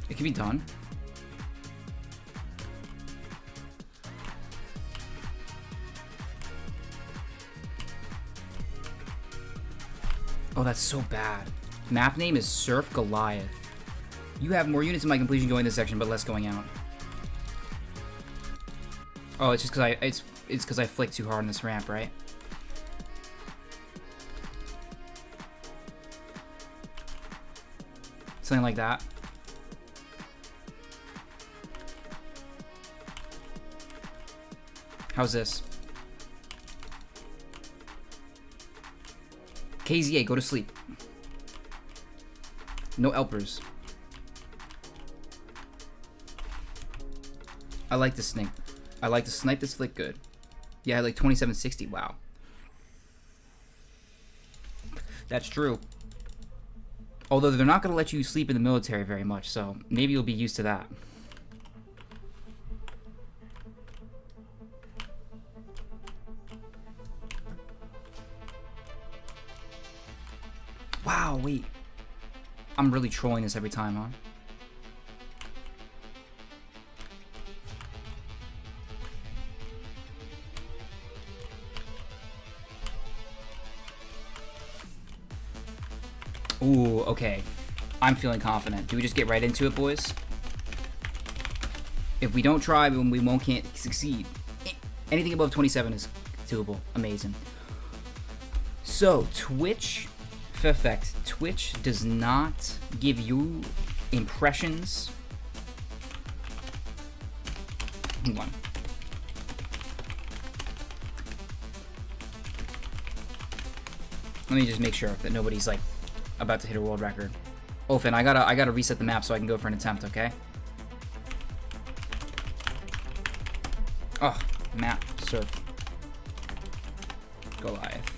It can be done. Oh, that's so bad. Map name is Surf Goliath. You have more units in my completion going this section, but less going out. Oh, it's just because it's because I flicked too hard on this ramp, right? Something like that. How's this? KZA, go to sleep. No Elpers. I like to snipe. I like to snipe this flick good. Yeah, like 2760. Wow. That's true. Although they're not going to let you sleep in the military very much, so maybe you'll be used to that. Wow, wait. I'm really trolling this every time, huh? Ooh, okay. I'm feeling confident. Do we just get right into it, boys? If we don't try, then we can't succeed. Anything above 27 is doable. Amazing. So, Twitch... Perfect. Twitch does not give you impressions Hold on. Let me just make sure that nobody's like about to hit a world record. Oh, Finn, I gotta reset the map so I can go for an attempt, okay? Oh, map, surf. Goliath.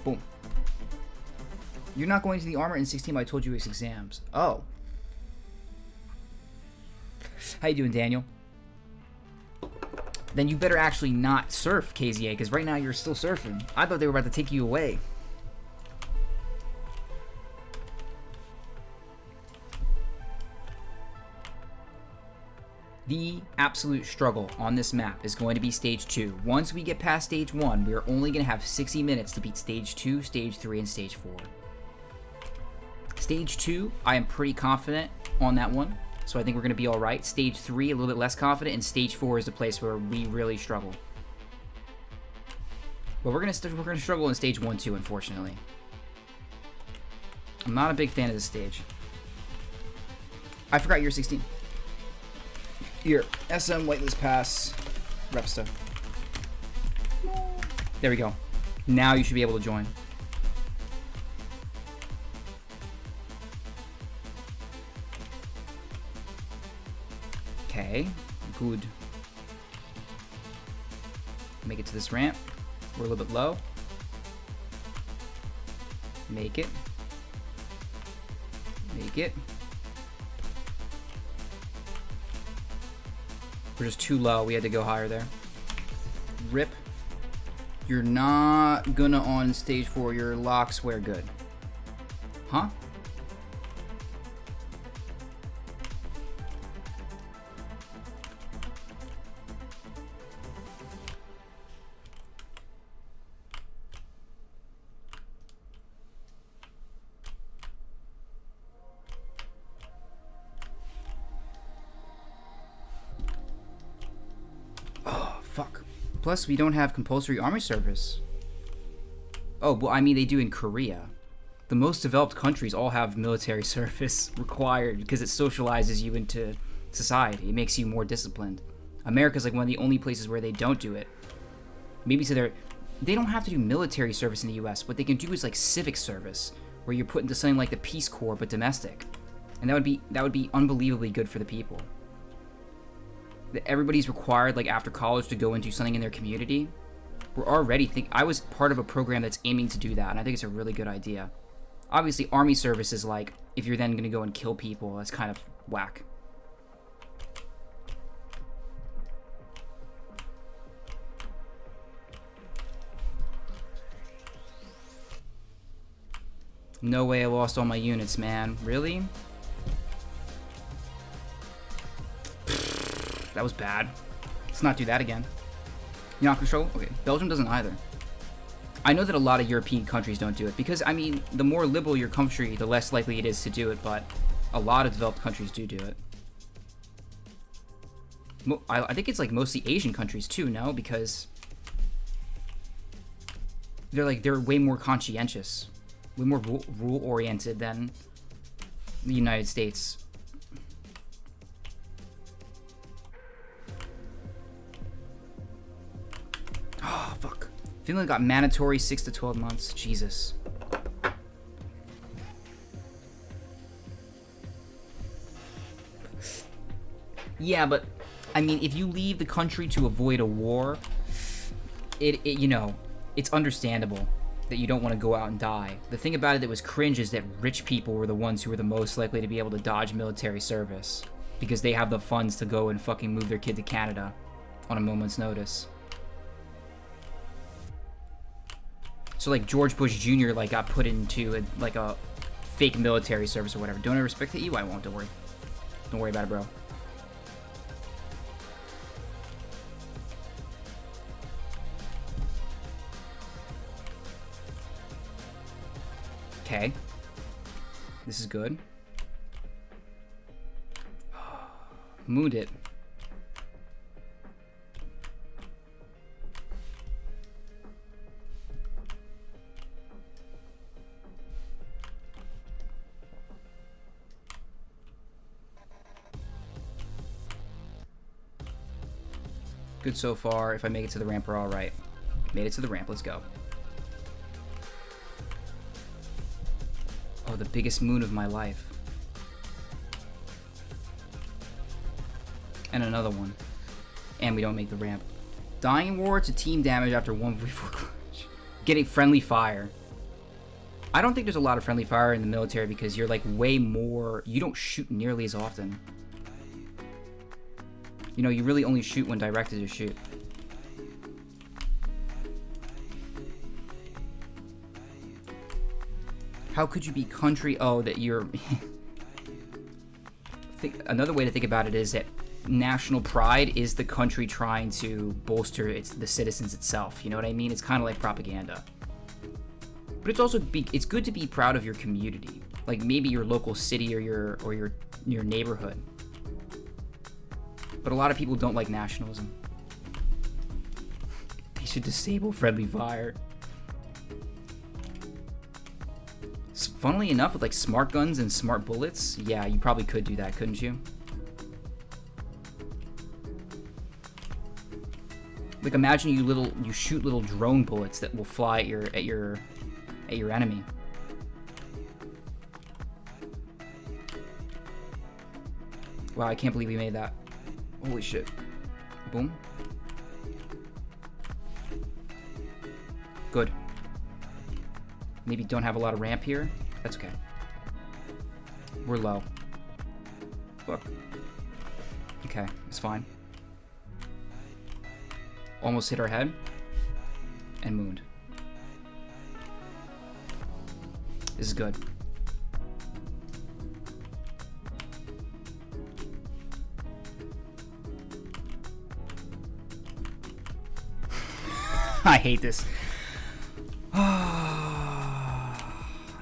Boom. You're not going to the armor in 16, but I told you it's exams. Oh. How you doing, Daniel? Then you better actually not surf, KZA, because right now you're still surfing. I thought they were about to take you away. The absolute struggle on this map is going to be Stage 2. Once we get past Stage 1, we are only going to have 60 minutes to beat Stage 2, Stage 3, and Stage 4. Stage 2, I am pretty confident on that one, so I think we're going to be alright. Stage 3, a little bit less confident, and Stage 4 is the place where we really struggle. But we're going to struggle in Stage 1 too, unfortunately. I'm not a big fan of this stage. I forgot you're 16. Here, SM, Whitelist Pass, Repsta. There we go. Now you should be able to join. Okay, good. Make it to this ramp. We're a little bit low. Make it. Make it. We're just too low. We had to go higher there. Rip. You're not gonna on Stage 4. Your locks wear good. Huh? Plus, we don't have compulsory army service. Oh, well, I mean, they do in Korea. The most developed countries all have military service required because it socializes you into society. It makes you more disciplined. America's like one of the only places where they don't do it. Maybe so they don't have to do military service in the US. What they can do is like civic service, where you're put into something like the Peace Corps but domestic. And that would be unbelievably good for the people. Everybody's required, like after college, to go and do something in their community. We're already I was part of a program that's aiming to do that, and I think it's a really good idea. Obviously, army service is like, if you're then going to go and kill people, that's kind of whack. No way I lost all my units, man. Really? That was bad. Let's not do that again. You're not control? Okay, Belgium doesn't either. I know that a lot of European countries don't do it because, I mean, the more liberal your country, the less likely it is to do it, but a lot of developed countries do it. I think it's like mostly Asian countries too, no? Because they're way more conscientious, way more rule oriented than the United States. Oh, fuck. Finland got mandatory 6 to 12 months. Jesus. Yeah, but, I mean, if you leave the country to avoid a war, you know, it's understandable that you don't want to go out and die. The thing about it that was cringe is that rich people were the ones who were the most likely to be able to dodge military service because they have the funds to go and fucking move their kid to Canada on a moment's notice. So like George Bush Jr. like got put into a fake military service or whatever. Don't I respect you? I won't. Don't worry. Don't worry about it, bro. Okay. This is good. Mooned it. Good so far. If I make it to the ramp, we're all right. Made it to the ramp. Let's go. Oh, the biggest moon of my life. And another one. And we don't make the ramp. Dying War to team damage after 1v4 clutch. Getting friendly fire. I don't think there's a lot of friendly fire in the military because you're like way more... You don't shoot nearly as often. You know, you really only shoot when directed to shoot. How could you be country? Oh, that you're... Another way to think about it is that national pride is the country trying to bolster the citizens itself. You know what I mean? It's kind of like propaganda. But it's also it's good to be proud of your community, like maybe your local city or your neighborhood. But a lot of people don't like nationalism. They should disable friendly fire. Funnily enough, with like smart guns and smart bullets, yeah, you probably could do that, couldn't you? Like imagine you shoot little drone bullets that will fly at your enemy. Wow, I can't believe we made that. Holy shit. Boom. Good. Maybe don't have a lot of ramp here. That's okay. We're low. Fuck. Okay, it's fine. Almost hit our head. And mooned. This is good. I hate this.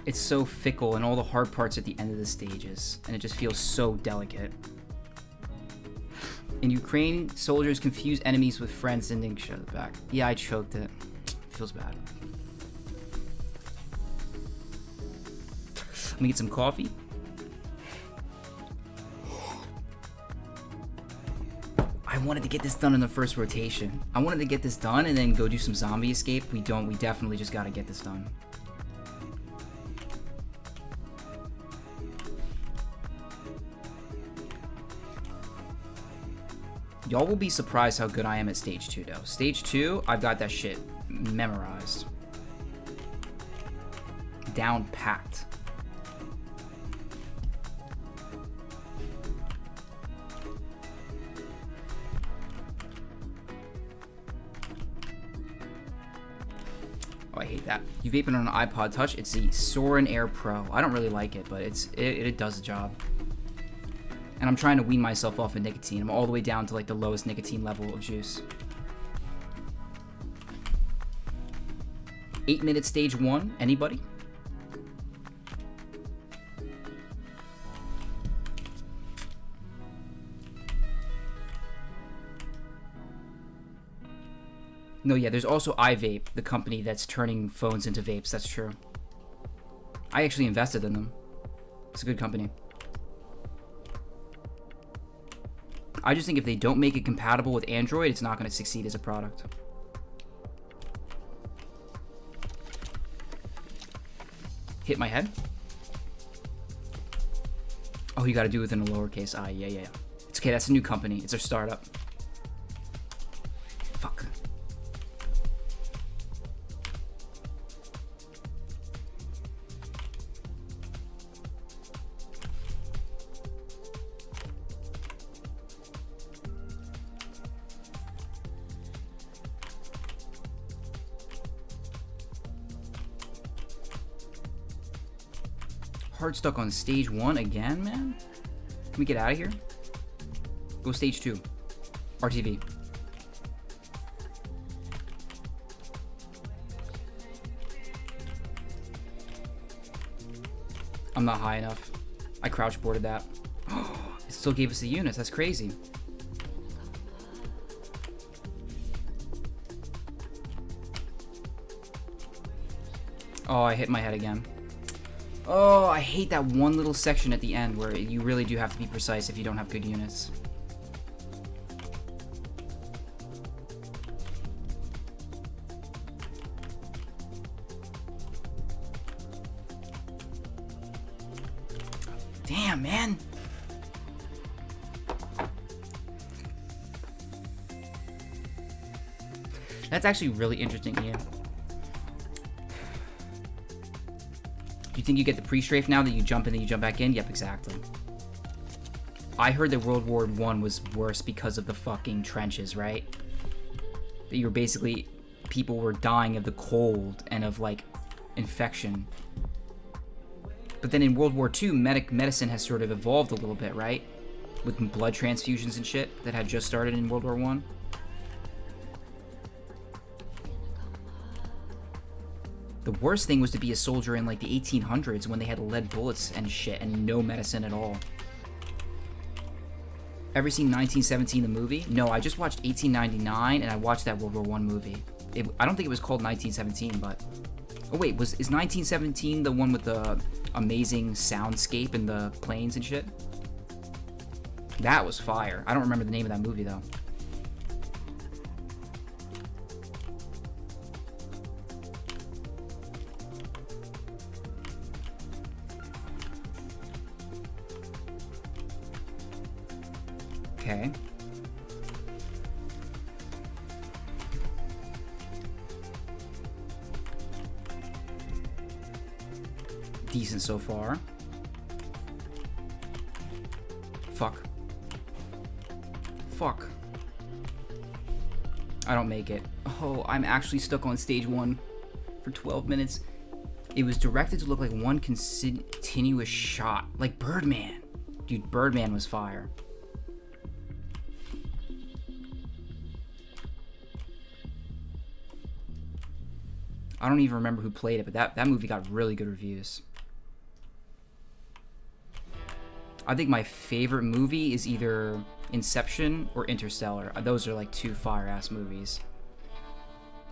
It's so fickle and all the hard parts at the end of the stages, and it just feels so delicate. In Ukraine, soldiers confuse enemies with friends and then shut it back. Yeah, I choked it. Feels bad. Let me get some coffee. I wanted to get this done in the first rotation. I wanted to get this done and then go do some zombie escape. We don't. We definitely just gotta get this done. Y'all will be surprised how good I am at stage 2 though. Stage 2, I've got that shit memorized. Down packed. Oh, I hate that. You vaping on an iPod Touch? It's the Soren Air Pro. I don't really like it, but it does the job. And I'm trying to wean myself off of nicotine. I'm all the way down to like the lowest nicotine level of juice. 8-minute stage 1. Anybody? No, yeah, there's also iVape, the company that's turning phones into vapes. That's true. I actually invested in them. It's a good company. I just think if they don't make it compatible with Android, it's not going to succeed as a product. Hit my head? Oh, you got to do it within a lowercase I. Yeah. It's okay, that's a new company. It's a startup. Fuck. Hard stuck on stage 1 again, man? Can we get out of here? Go stage 2. RTV. I'm not high enough. I crouch boarded that. It still gave us the units. That's crazy. Oh, I hit my head again. Oh, I hate that one little section at the end where you really do have to be precise if you don't have good units. Damn, man. That's actually really interesting, Ian. Do you think you get the pre-strafe now that you jump in and you jump back in? Yep, exactly. I heard that World War I was worse because of the fucking trenches, right? That you were basically... people were dying of the cold and of, like, infection. But then in World War II, medicine has sort of evolved a little bit, right? With blood transfusions and shit that had just started in World War I. The worst thing was to be a soldier in, like, the 1800s when they had lead bullets and shit and no medicine at all. Ever seen 1917, the movie? No, I just watched 1899 and I watched that World War I movie. I don't think it was called 1917, but... Oh wait, is 1917 the one with the amazing soundscape and the planes and shit? That was fire. I don't remember the name of that movie, though. Okay. Decent so far. Fuck. Fuck. I don't make it. Oh, I'm actually stuck on stage 1 for 12 minutes. It was directed to look like one continuous shot. Like Birdman. Dude, Birdman was fire. I don't even remember who played it, but that movie got really good reviews. I think my favorite movie is either Inception or Interstellar. Those are like two fire-ass movies.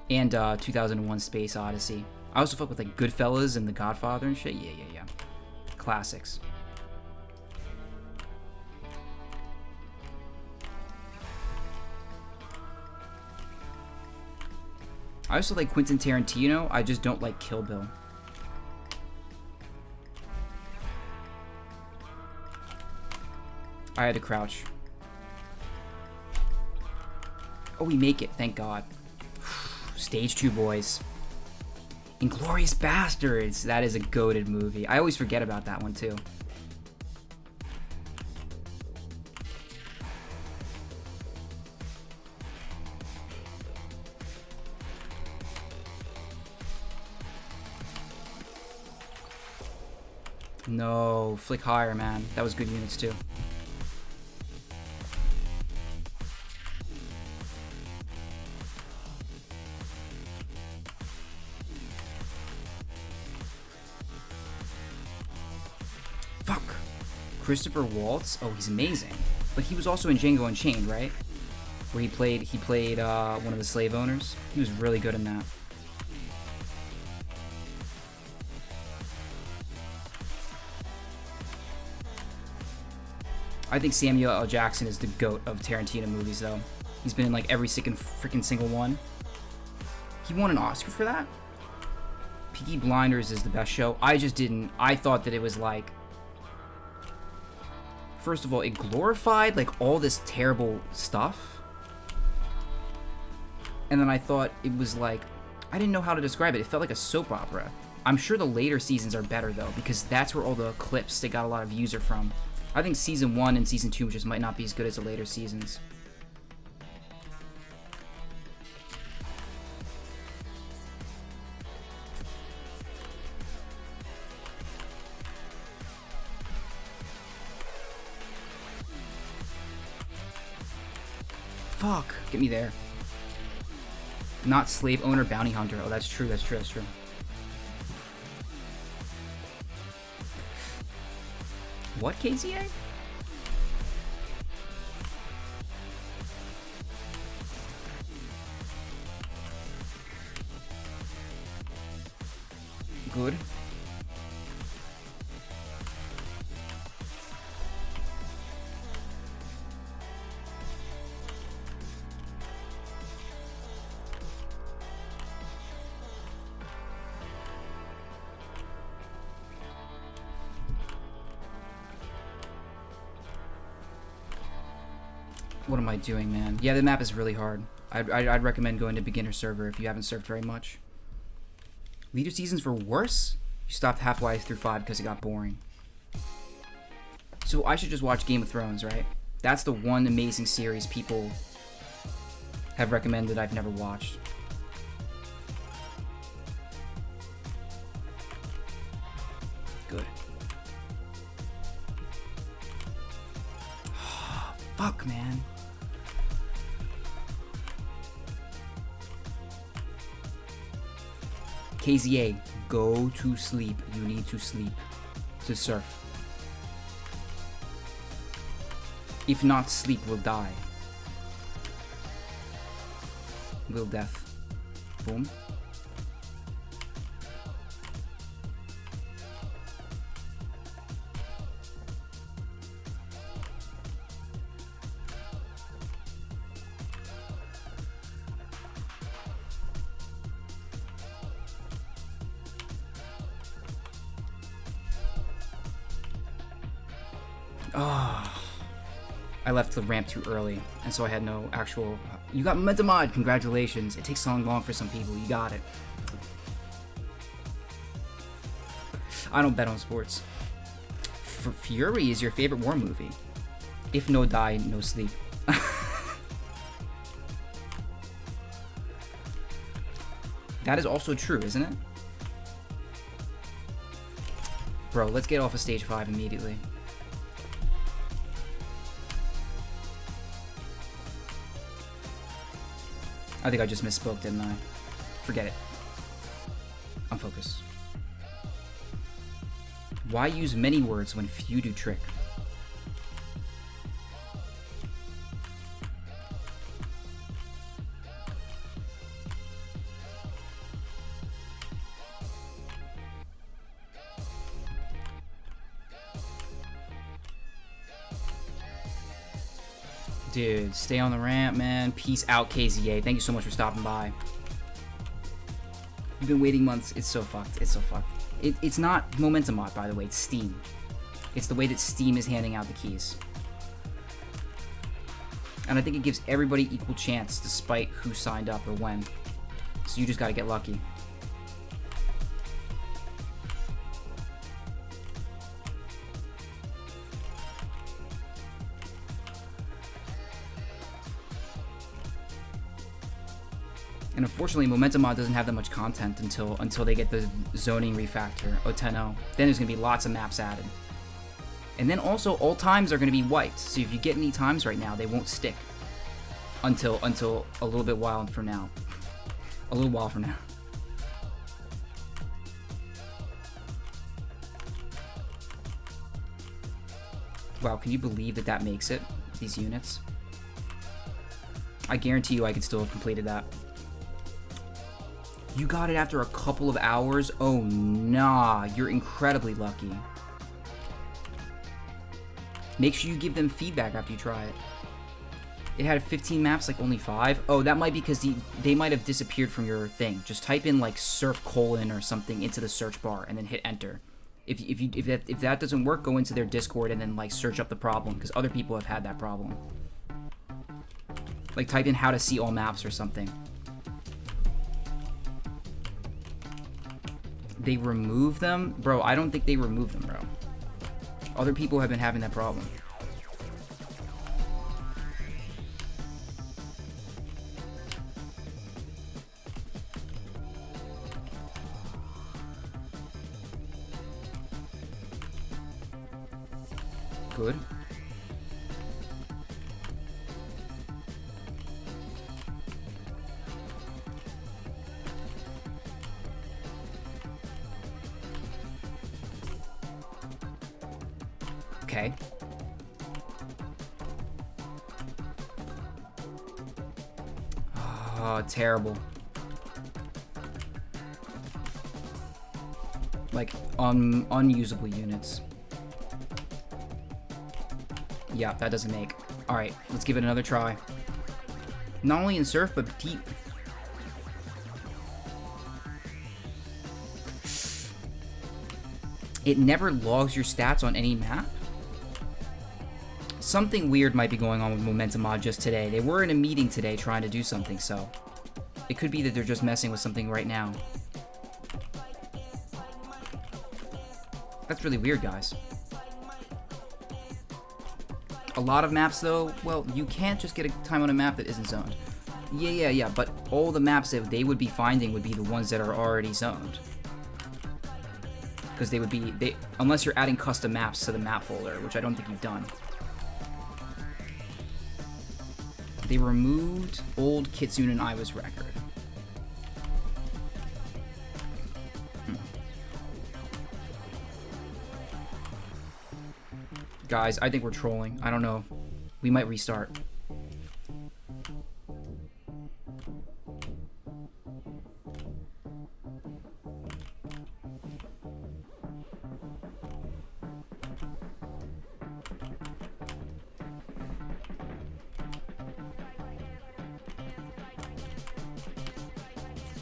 And 2001 Space Odyssey. I also fuck with like Goodfellas and The Godfather and shit. Yeah. Classics. I also like Quentin Tarantino. I just don't like Kill Bill. I had to crouch. Oh, we make it. Thank God. Stage 2, boys. Inglourious Bastards. That is a goated movie. I always forget about that one, too. No, flick higher, man. That was good units, too. Fuck. Christopher Waltz? Oh, he's amazing. But he was also in Django Unchained, right? Where he played one of the slave owners. He was really good in that. I think Samuel L. Jackson is the GOAT of Tarantino movies, though. He's been in like every freaking single one. He won an Oscar for that? Peaky Blinders is the best show. I just didn't. I thought that it was like... First of all, it glorified like all this terrible stuff. And then I thought it was like... I didn't know how to describe it. It felt like a soap opera. I'm sure the later seasons are better, though, because that's where all the clips that got a lot of views are from. I think Season 1 and Season 2 just might not be as good as the later seasons. Fuck! Get me there. Not slave owner, bounty hunter. Oh, that's true, that's true, that's true. What, KZA? Good. What am I doing, man? Yeah, the map is really hard. I'd recommend going to beginner server if you haven't surfed very much. Leader seasons were worse? You stopped halfway through 5 because it got boring. So I should just watch Game of Thrones, right? That's the one amazing series people have recommended I've never watched. Good. Fuck, man. KZA, go to sleep. You need to sleep to surf. If not sleep, will die. Will death. Boom. Oh, I left the ramp too early, and so I had no actual... You got Momentum Mod! Congratulations. It takes so long for some people. You got it. I don't bet on sports. Fury is your favorite war movie. If no die, no sleep. That is also true, isn't it? Bro, let's get off of stage 5 immediately. I think I just misspoke, didn't I? Forget it. I'm focused. Why use many words when few do trick? Dude, stay on the ramp, man. Peace out, KZA. Thank you so much for stopping by. You've been waiting months. It's so fucked. It's so fucked. It's not Momentum Mod, by the way. It's Steam. It's the way that Steam is handing out the keys. And I think it gives everybody equal chance despite who signed up or when. So you just gotta get lucky. And unfortunately, Momentum Mod doesn't have that much content until they get the zoning refactor, 0.10.0. Then there's going to be lots of maps added. And then also, all times are going to be wiped. So if you get any times right now, they won't stick until a little bit while from now. A little while from now. Wow, can you believe that that makes it with these units? I guarantee you I could still have completed that. You got it after a couple of hours? Oh, nah. You're incredibly lucky. Make sure you give them feedback after you try it. It had 15 maps, like only 5? Oh, that might be because they might have disappeared from your thing. Just type in, like, surf colon or something into the search bar and then hit enter. If that doesn't work, go into their Discord and then, like, search up the problem, because other people have had that problem. Like, type in how to see all maps or something. They remove them? Bro, I don't think they remove them, bro. Other people have been having that problem. Good. Okay. Oh, terrible. Like, unusable units. Yeah, that doesn't make. Alright, let's give it another try. Not only in surf, but deep. It never logs your stats on any map? Something weird might be going on with Momentum Mod just today. They were in a meeting today trying to do something, so it could be that they're just messing with something right now. That's really weird, guys. A lot of maps, though, well, you can't just get a time on a map that isn't zoned. Yeah, but all the maps that they would be finding would be the ones that are already zoned. Because they would be, unless you're adding custom maps to the map folder, which I don't think you've done. They removed old Kitsune and Iwa's record. Guys, I think we're trolling. I don't know. We might restart.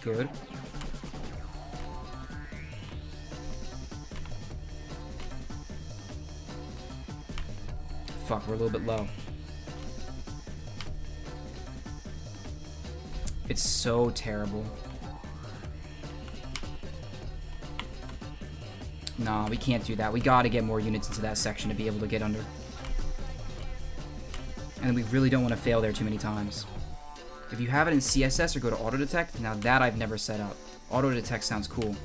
Good. Fuck, we're a little bit low. It's so terrible. Nah, we can't do that. We gotta get more units into that section to be able to get under. And we really don't want to fail there too many times. If you have it in CSS or go to auto detect, now that I've never set up. Auto detect sounds cool.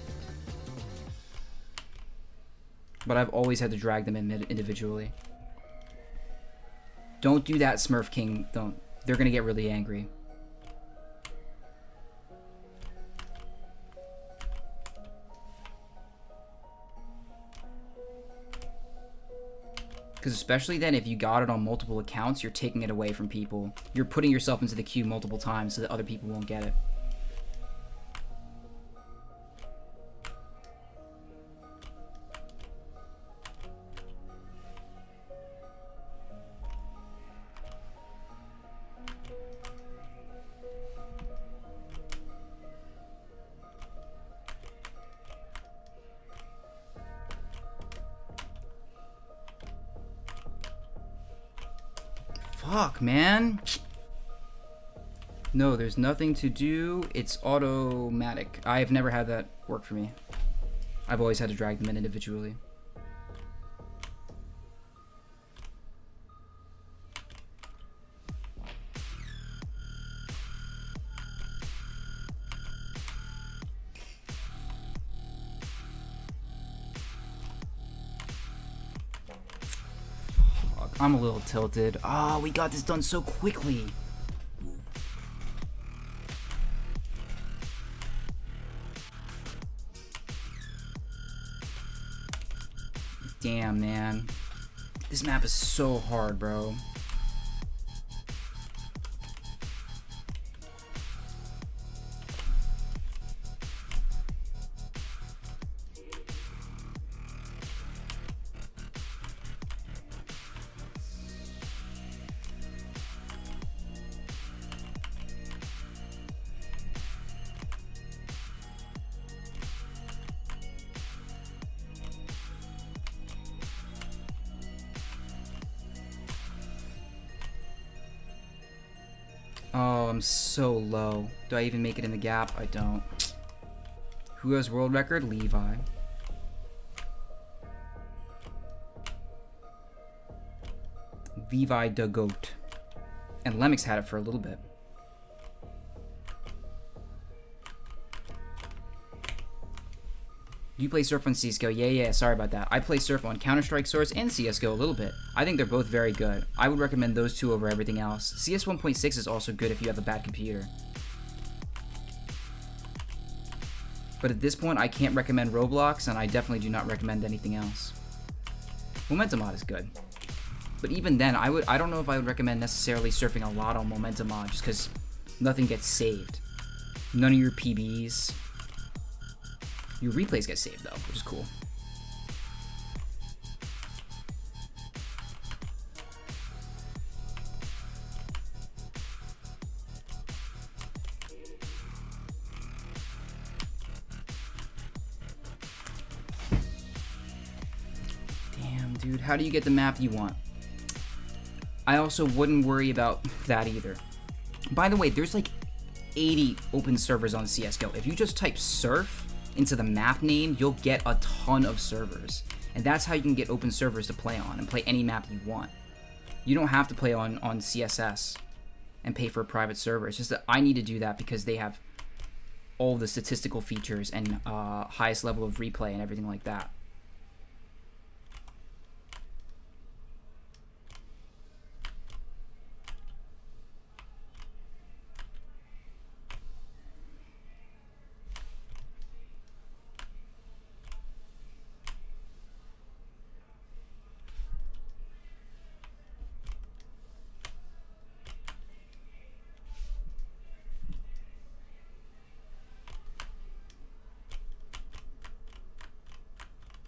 But I've always had to drag them in individually. Don't do that, Smurf King. Don't. They're gonna get really angry. Because especially then, if you got it on multiple accounts, you're taking it away from people. You're putting yourself into the queue multiple times so that other people won't get it. Fuck, man. No, there's nothing to do. It's automatic. I've never had that work for me. I've always had to drag them in individually. I'm a little tilted. Oh, we got this done so quickly. Damn, man. This map is so hard, bro. Oh, I'm so low. Do I even make it in the gap? I don't. Who has world record? Levi. Levi the GOAT. And Lemix had it for a little bit. You play Surf on CSGO? Yeah, sorry about that. I play Surf on Counter-Strike Source and CSGO a little bit. I think they're both very good. I would recommend those two over everything else. CS 1.6 is also good if you have a bad computer. But at this point, I can't recommend Roblox, and I definitely do not recommend anything else. Momentum Mod is good. But even then, I don't know if I would recommend necessarily surfing a lot on Momentum Mod, just because nothing gets saved. None of your PBs. Your replays get saved, though, which is cool. Damn, dude. How do you get the map you want? I also wouldn't worry about that either. By the way, there's like 80 open servers on CSGO. If you just type surf into the map name, you'll get a ton of servers. And that's how you can get open servers to play on and play any map you want. You don't have to play on CSS and pay for a private server. It's just that I need to do that because they have all the statistical features and highest level of replay and everything like that.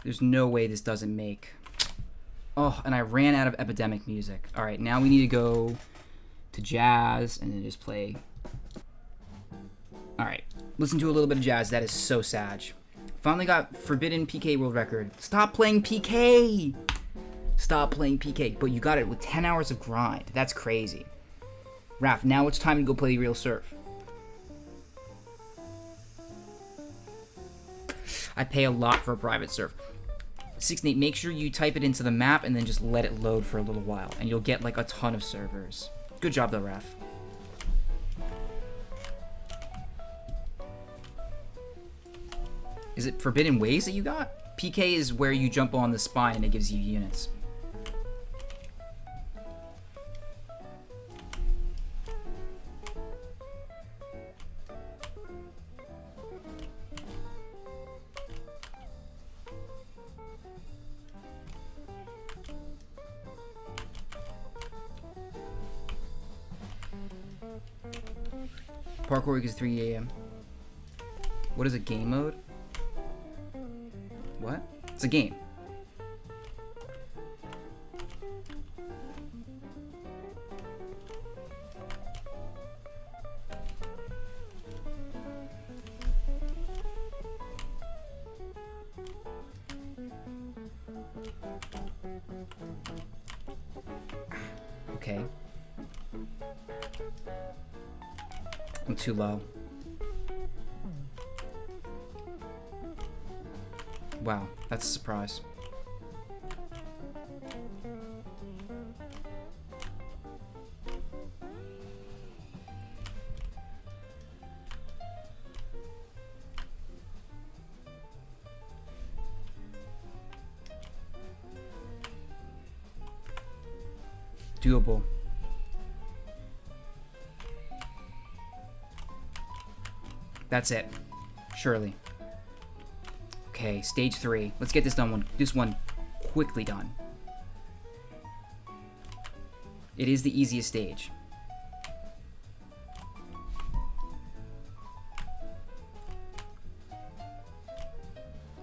There's no way this doesn't make. Oh, and I ran out of Epidemic music. All right, now we need to go to jazz and then just play. All right, listen to a little bit of jazz. That is so sad. Finally got Forbidden PK world record. Stop playing PK. Stop playing PK. But you got it with 10 hours of grind. That's crazy. Raph, now it's time to go play real surf. I pay a lot for a private surf. 6-8, make sure you type it into the map and then just let it load for a little while, and you'll get like a ton of servers. Good job though, Raph. Is it Forbidden Ways that you got? PK is where you jump on the spine and it gives you units. Parkour week is 3 a.m. What is a game mode? What? It's a game. Okay. I'm too low. Wow, that's a surprise. Doable. That's it. Surely. Okay, stage 3. Let's get this one quickly done. It is the easiest stage.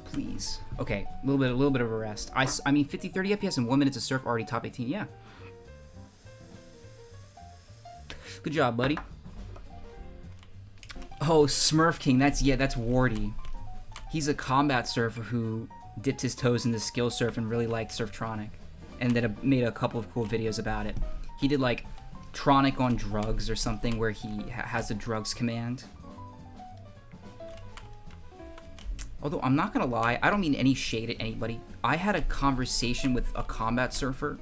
Please. Okay, a little bit of a rest. I mean 50 30 FPS in 1 minute to surf, already top 18. Yeah. Good job, buddy. Oh, Smurf King. That's Wardy. He's a combat surfer who dipped his toes in the skill surf and really liked Surftronic, and then made a couple of cool videos about it. He did like Tronic on drugs or something where he has the drugs command. Although I'm not gonna lie, I don't mean any shade at anybody. I had a conversation with a combat surfer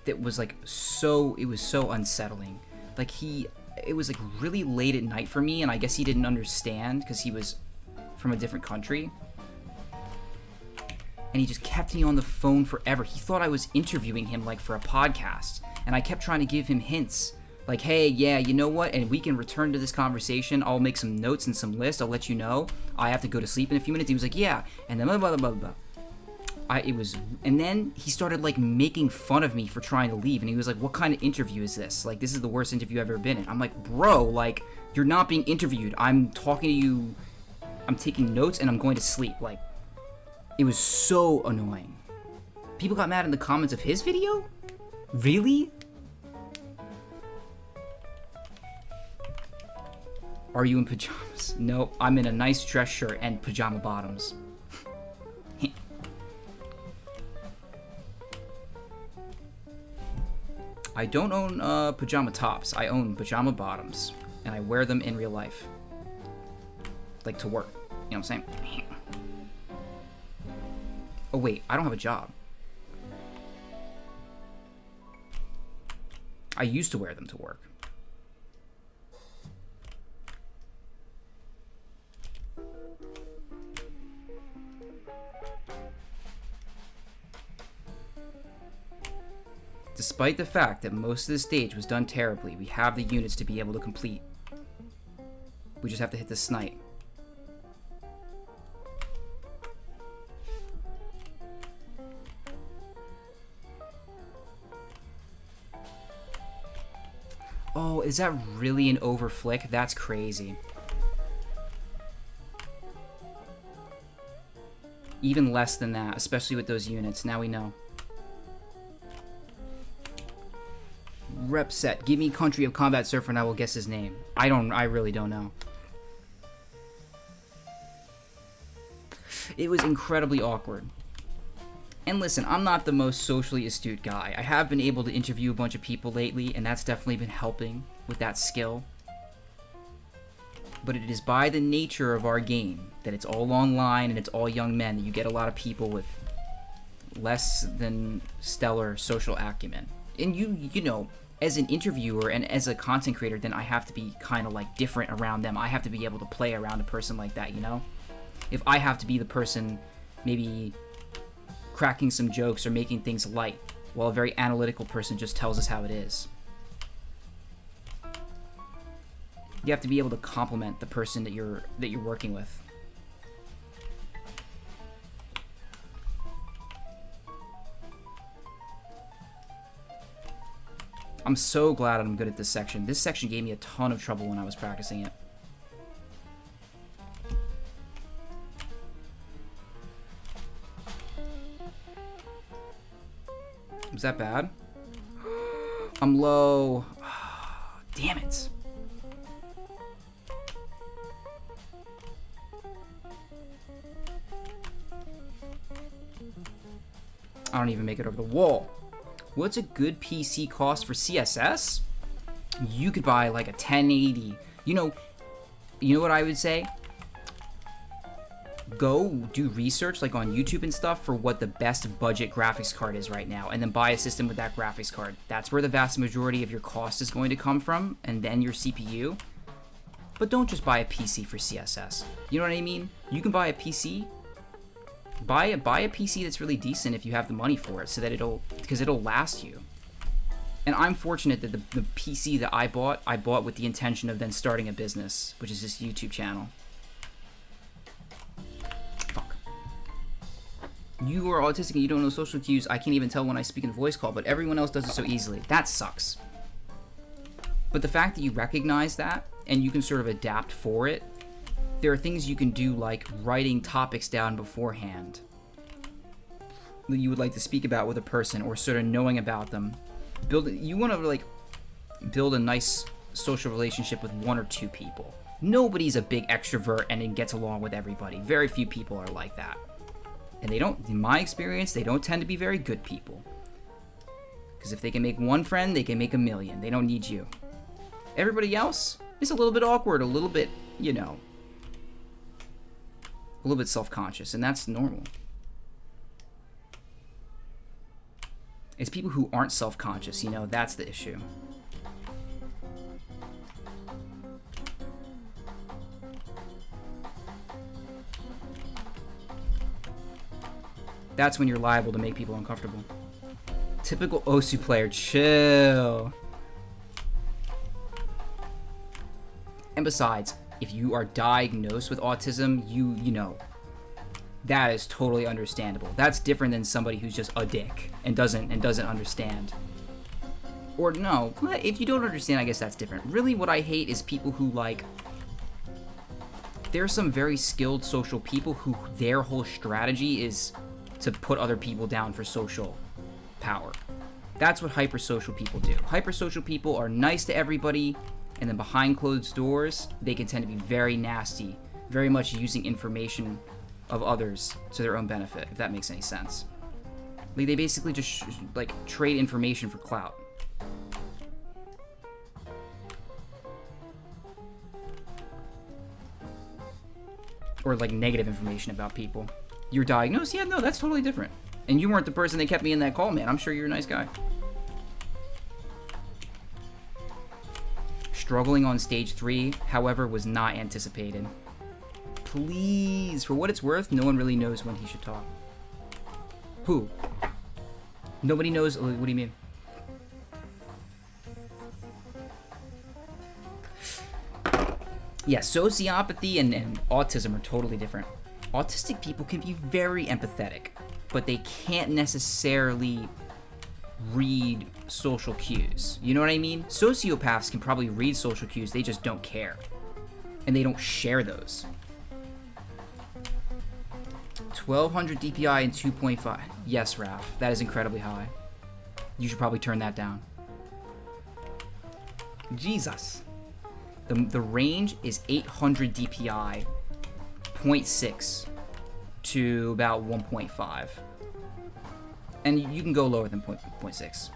that was like it was so unsettling. Like it was like really late at night for me, and I guess he didn't understand because he was from a different country. And he just kept me on the phone forever. He thought I was interviewing him like for a podcast, and I kept trying to give him hints. Like, hey, yeah, you know what? And we can return to this conversation. I'll make some notes and some lists. I'll let you know. I have to go to sleep in a few minutes. He was like, yeah. And then blah, blah, blah, blah, blah. And then he started like making fun of me for trying to leave. And he was like, what kind of interview is this? Like, this is the worst interview I've ever been in. I'm like, bro, like, you're not being interviewed. I'm talking to you. I'm taking notes and I'm going to sleep. Like, it was so annoying. People got mad in the comments of his video? Really? Are you in pajamas? No, I'm in a nice dress shirt and pajama bottoms. I don't own pajama tops. I own pajama bottoms, and I wear them in real life. Like to work. You know what I'm saying? Oh wait, I don't have a job. I used to wear them to work. Despite the fact that most of the stage was done terribly, we have the units to be able to complete. We just have to hit the snipe. Oh, is that really an overflick? That's crazy. Even less than that, especially with those units. Now we know. Rep set. Give me country of combat surfer and I will guess his name. I really don't know. It was incredibly awkward. And listen, I'm not the most socially astute guy. I have been able to interview a bunch of people lately, and that's definitely been helping with that skill. But it is by the nature of our game that it's all online and it's all young men that you get a lot of people with less than stellar social acumen. And you know, as an interviewer and as a content creator, then I have to be kind of like different around them. I have to be able to play around a person like that, you know? If I have to be the person maybe cracking some jokes or making things light, while a very analytical person just tells us how it is. You have to be able to compliment the person that you're working with. I'm so glad I'm good at this section. This section gave me a ton of trouble when I was practicing it. Was that bad? I'm low. Damn it. I don't even make it over the wall. What's a good PC cost for CSS? You could buy like a 1080. You know what I would say? Go do research like on YouTube and stuff for what the best budget graphics card is right now, and then buy a system with that graphics card. That's where the vast majority of your cost is going to come from, and then your CPU. But don't just buy a PC for CSS. You know what I mean? You can buy a PC. Buy a PC that's really decent if you have the money for it, so that it'll last you. And I'm fortunate that the PC that I bought with the intention of then starting a business, which is this YouTube channel. You are autistic and you don't know social cues. I can't even tell when I speak in voice call, but everyone else does it so easily. That sucks. But the fact that you recognize that and you can sort of adapt for it, there are things you can do like writing topics down beforehand that you would like to speak about with a person, or sort of knowing about them. You want to like build a nice social relationship with one or two people. Nobody's a big extrovert and gets along with everybody. Very few people are like that. And they don't, in my experience, they don't tend to be very good people. Because if they can make one friend, they can make a million. They don't need you. Everybody else is a little bit awkward, a little bit, you know, a little bit self-conscious, and that's normal. It's people who aren't self-conscious, you know, that's the issue. That's when you're liable to make people uncomfortable. Typical Osu player, chill. And besides, if you are diagnosed with autism, you know, that is totally understandable. That's different than somebody who's just a dick and doesn't understand. Or no, if you don't understand, I guess that's different. Really, what I hate is people who like. There are some very skilled social people who their whole strategy is to put other people down for social power. That's what hypersocial people do. Hypersocial people are nice to everybody, and then behind closed doors, they can tend to be very nasty, very much using information of others to their own benefit, if that makes any sense. Like, they basically just, like, trade information for clout. or like negative information about people. You're diagnosed? Yeah, no, that's totally different. And you weren't the person that kept me in that call, man. I'm sure you're a nice guy. Struggling on stage 3, however, was not anticipated. Please, for what it's worth, no one really knows when he should talk. Who? Nobody knows. What do you mean? Yeah, sociopathy and autism are totally different. Autistic people can be very empathetic, but they can't necessarily read social cues. You know what I mean? Sociopaths can probably read social cues, they just don't care. And they don't share those. 1200 DPI and 2.5. Yes, Raph, that is incredibly high. You should probably turn that down. Jesus. The range is 800 DPI, 0.6 to about 1.5. And you can go lower than 0.6.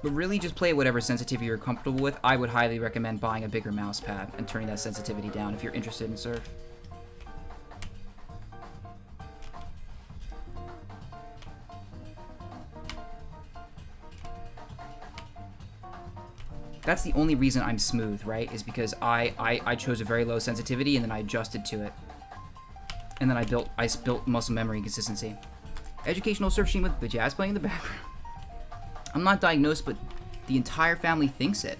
But really just play whatever sensitivity you're comfortable with. I would highly recommend buying a bigger mouse pad and turning that sensitivity down if you're interested in surf. That's the only reason I'm smooth, right? Is because I chose a very low sensitivity and then I adjusted to it. And then I built muscle memory and consistency. Educational surf machine with the jazz playing in the background. I'm not diagnosed, but the entire family thinks it.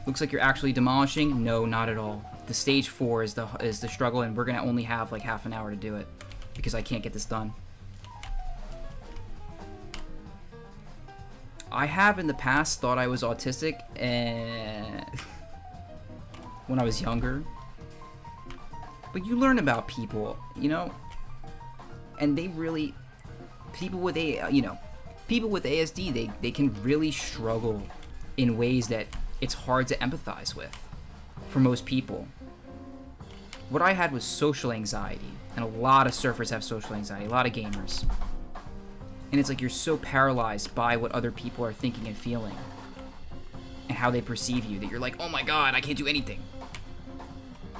Looks like you're actually demolishing. No, not at all. The stage 4 is the struggle, and we're gonna only have like half an hour to do it because I can't get this done. I have in the past thought I was autistic when I was younger. But you learn about people, you know, and they really, people with ASD, they can really struggle in ways that it's hard to empathize with for most people. What I had was social anxiety, and a lot of surfers have social anxiety, a lot of gamers. And it's like you're so paralyzed by what other people are thinking and feeling and how they perceive you that you're like, oh my god, I can't do anything.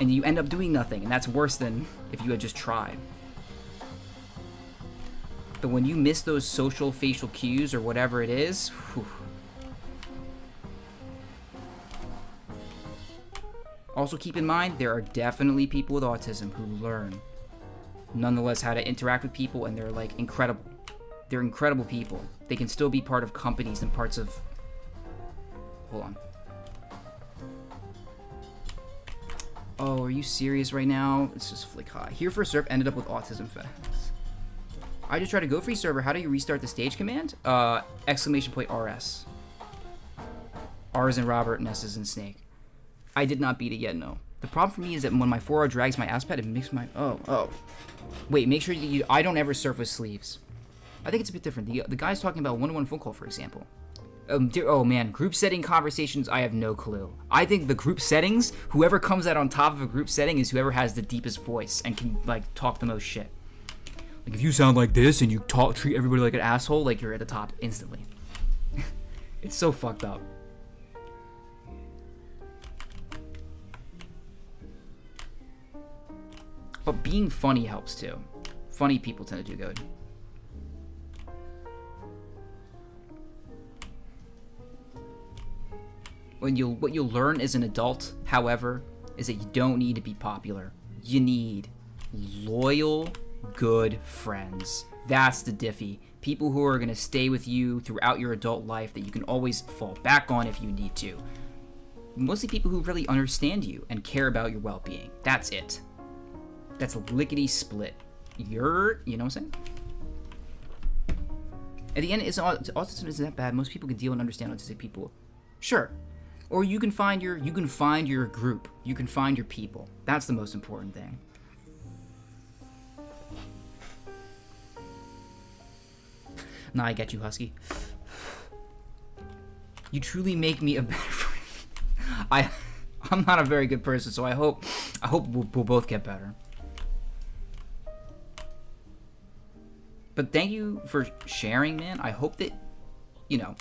And you end up doing nothing, and that's worse than if you had just tried. But when you miss those social facial cues or whatever it is, whew. Also keep in mind, there are definitely people with autism who learn nonetheless how to interact with people, and they're like incredible. They're incredible people. They can still be part of companies and parts of... Hold on. Oh, are you serious right now? It's just flick high. Here for Surf ended up with autism facts. I just tried to go free server. How do you restart the stage command? Exclamation point RS. R is in Robert and S is in Snake. I did not beat it yet, no. The problem for me is that when my 4R drags my ass pad, it makes my... Oh. Wait, make sure you... I don't ever surf with sleeves. I think it's a bit different. The guy's talking about one-to-one phone call, for example. Oh man, group setting conversations, I have no clue. I think the group settings, whoever comes out on top of a group setting is whoever has the deepest voice and can like talk the most shit. Like if you sound like this and you treat everybody like an asshole, like you're at the top instantly. It's so fucked up. But being funny helps too. Funny people tend to do good. What you'll learn as an adult, however, is that you don't need to be popular. You need loyal, good friends. That's the diffy. People who are going to stay with you throughout your adult life that you can always fall back on if you need to. Mostly people who really understand you and care about your well-being. That's it. That's a lickety split. You know what I'm saying? At the end, autism isn't that bad. Most people can deal and understand autistic people. Sure. Or you can find your group. You can find your people. That's the most important thing. Nah, I get you, Husky. You truly make me a better friend. I'm not a very good person, so I hope we'll both get better. But thank you for sharing, man. I hope that, you know,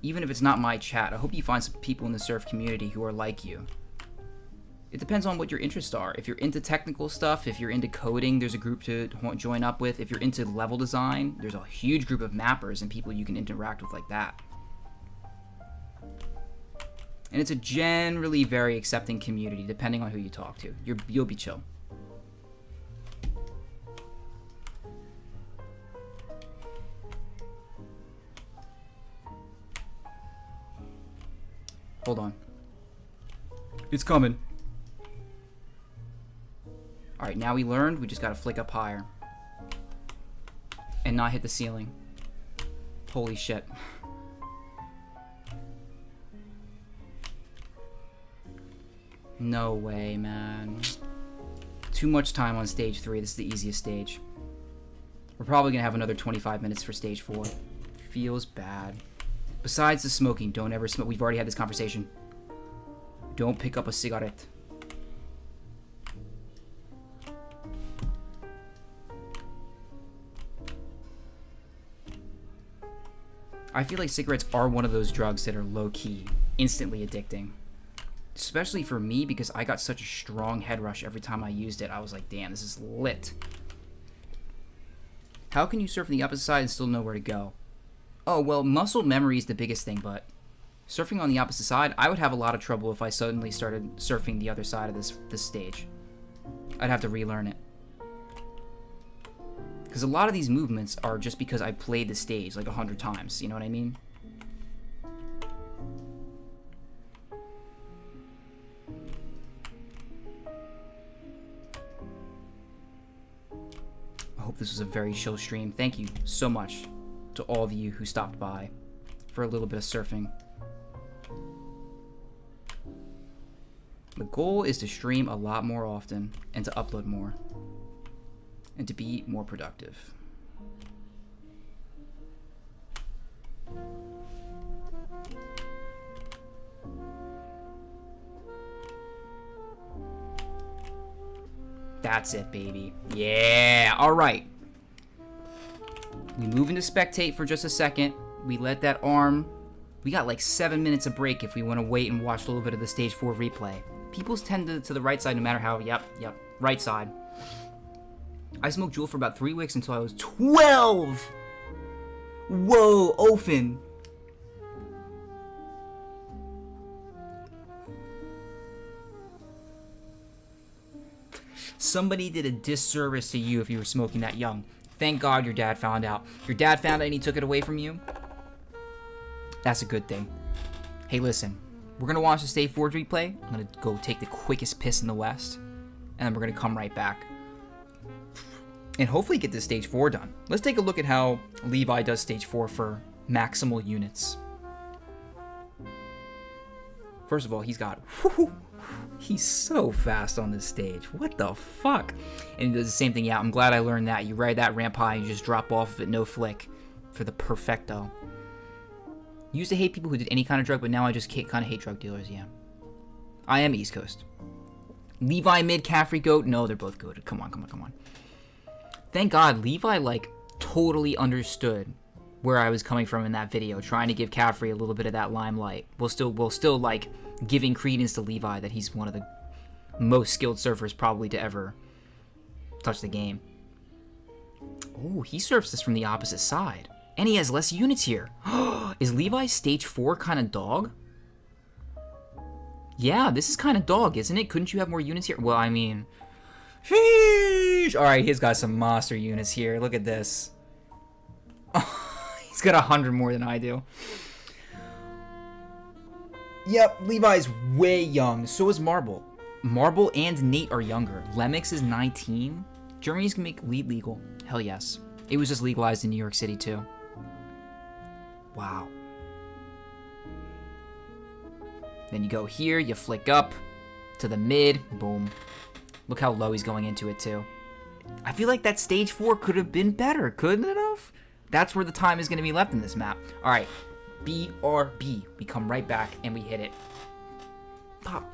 Even if it's not my chat, I hope you find some people in the surf community who are like you. It depends on what your interests are. If you're into technical stuff, if you're into coding, there's a group to join up with. If you're into level design, there's a huge group of mappers and people you can interact with like that. And it's a generally very accepting community, depending on who you talk to. You'll be chill. Hold on. It's coming. Alright, now we learned, we just gotta flick up higher. And not hit the ceiling. Holy shit. No way, man. Too much time on stage 3. This is the easiest stage. We're probably gonna have another 25 minutes for stage 4. Feels bad. Besides the smoking, don't ever smoke. We've already had this conversation. Don't pick up a cigarette. I feel like cigarettes are one of those drugs that are low-key, instantly addicting. Especially for me, because I got such a strong head rush every time I used it. I was like, damn, this is lit. How can you surf on the opposite side and still know where to go? Oh, well, muscle memory is the biggest thing, but surfing on the opposite side, I would have a lot of trouble if I suddenly started surfing the other side of this stage. I'd have to relearn it. Because a lot of these movements are just because I played the stage like 100 times, you know what I mean? I hope this was a very chill stream. Thank you so much to all of you who stopped by for a little bit of surfing. The goal is to stream a lot more often and to upload more and to be more productive. That's it, baby. Yeah, all right. We move into spectate for just a second. We let that arm... We got like 7 minutes of break if we want to wait and watch a little bit of the stage 4 replay. People's tend to the right side no matter how... Yep, right side. I smoked Juul for about 3 weeks until I was 12! Whoa, Ofen. Somebody did a disservice to you if you were smoking that young. Thank God your dad found out. Your dad found out and he took it away from you? That's a good thing. Hey, listen. We're going to watch the stage 4 replay. I'm going to go take the quickest piss in the West. And then we're going to come right back. And hopefully get this stage 4 done. Let's take a look at how Levi does stage 4 for maximal units. First of all, he's got... He's so fast on this stage. What the fuck? And he does the same thing. Yeah, I'm glad I learned that. You ride that ramp high and you just drop off of it, no flick. For the perfecto. Used to hate people who did any kind of drug, but now I just kind of hate drug dealers, yeah. I am East Coast. Levi mid, Caffrey goat? No, they're both goated. Come on. Thank God, Levi, like, totally understood where I was coming from in that video, trying to give Caffrey a little bit of that limelight. We'll still like, giving credence to Levi that he's one of the most skilled surfers probably to ever touch the game. Oh, he surfs this from the opposite side. And he has less units here. Is Levi stage 4 kind of dog? Yeah, this is kind of dog, isn't it? Couldn't you have more units here? Well, I mean... Sheesh! Alright, he's got some monster units here. Look at this. He's got 100 more than I do. Yep, Levi's way young. So is Marble. Marble and Nate are younger. Lemix is 19. Germany's gonna make weed legal. Hell yes. It was just legalized in New York City too. Wow. Then you go here, you flick up to the mid. Boom. Look how low he's going into it too. I feel like that stage 4 could have been better, couldn't it have? That's where the time is going to be left in this map. All right, BRB. We come right back and we hit it. Pop.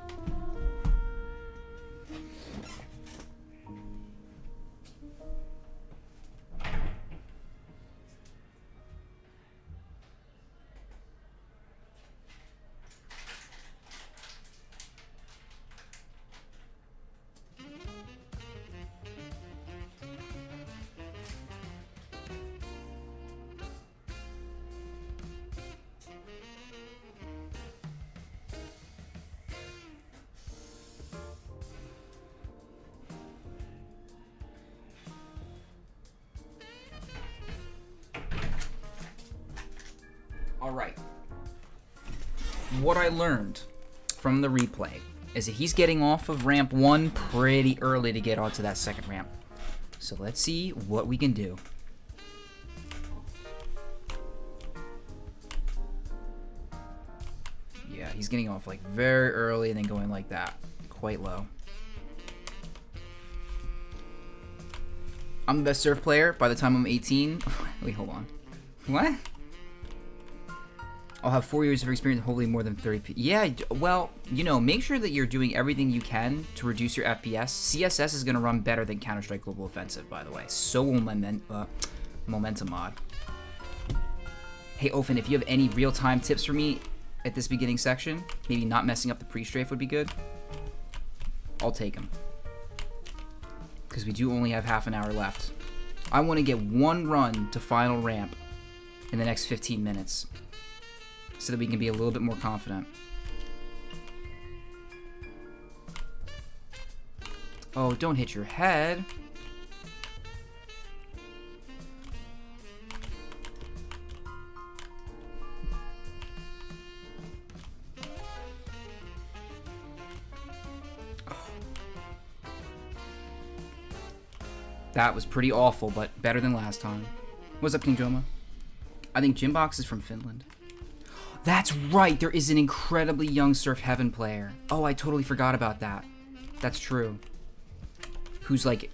All right. What I learned from the replay is that he's getting off of ramp 1 pretty early to get onto that second ramp. So let's see what we can do. Yeah, he's getting off like very early and then going like that, quite low. I'm the best surf player by the time I'm 18. Wait, hold on. What? I'll have 4 years of experience, hopefully more than 30. Yeah, well, you know, make sure that you're doing everything you can to reduce your FPS. CSS is going to run better than Counter-Strike Global Offensive, by the way. So will Momentum Mod. Hey, Ophin, if you have any real-time tips for me at this beginning section, maybe not messing up the pre-strafe would be good. I'll take them. Because we do only have half an hour left. I want to get one run to final ramp in the next 15 minutes. So that we can be a little bit more confident. Oh, don't hit your head. That was pretty awful, but better than last time. What's up, King Joma? I think Gymbox is from Finland. That's right, there is an incredibly young Surf Heaven player. Oh, I totally forgot about that. That's true. Who's like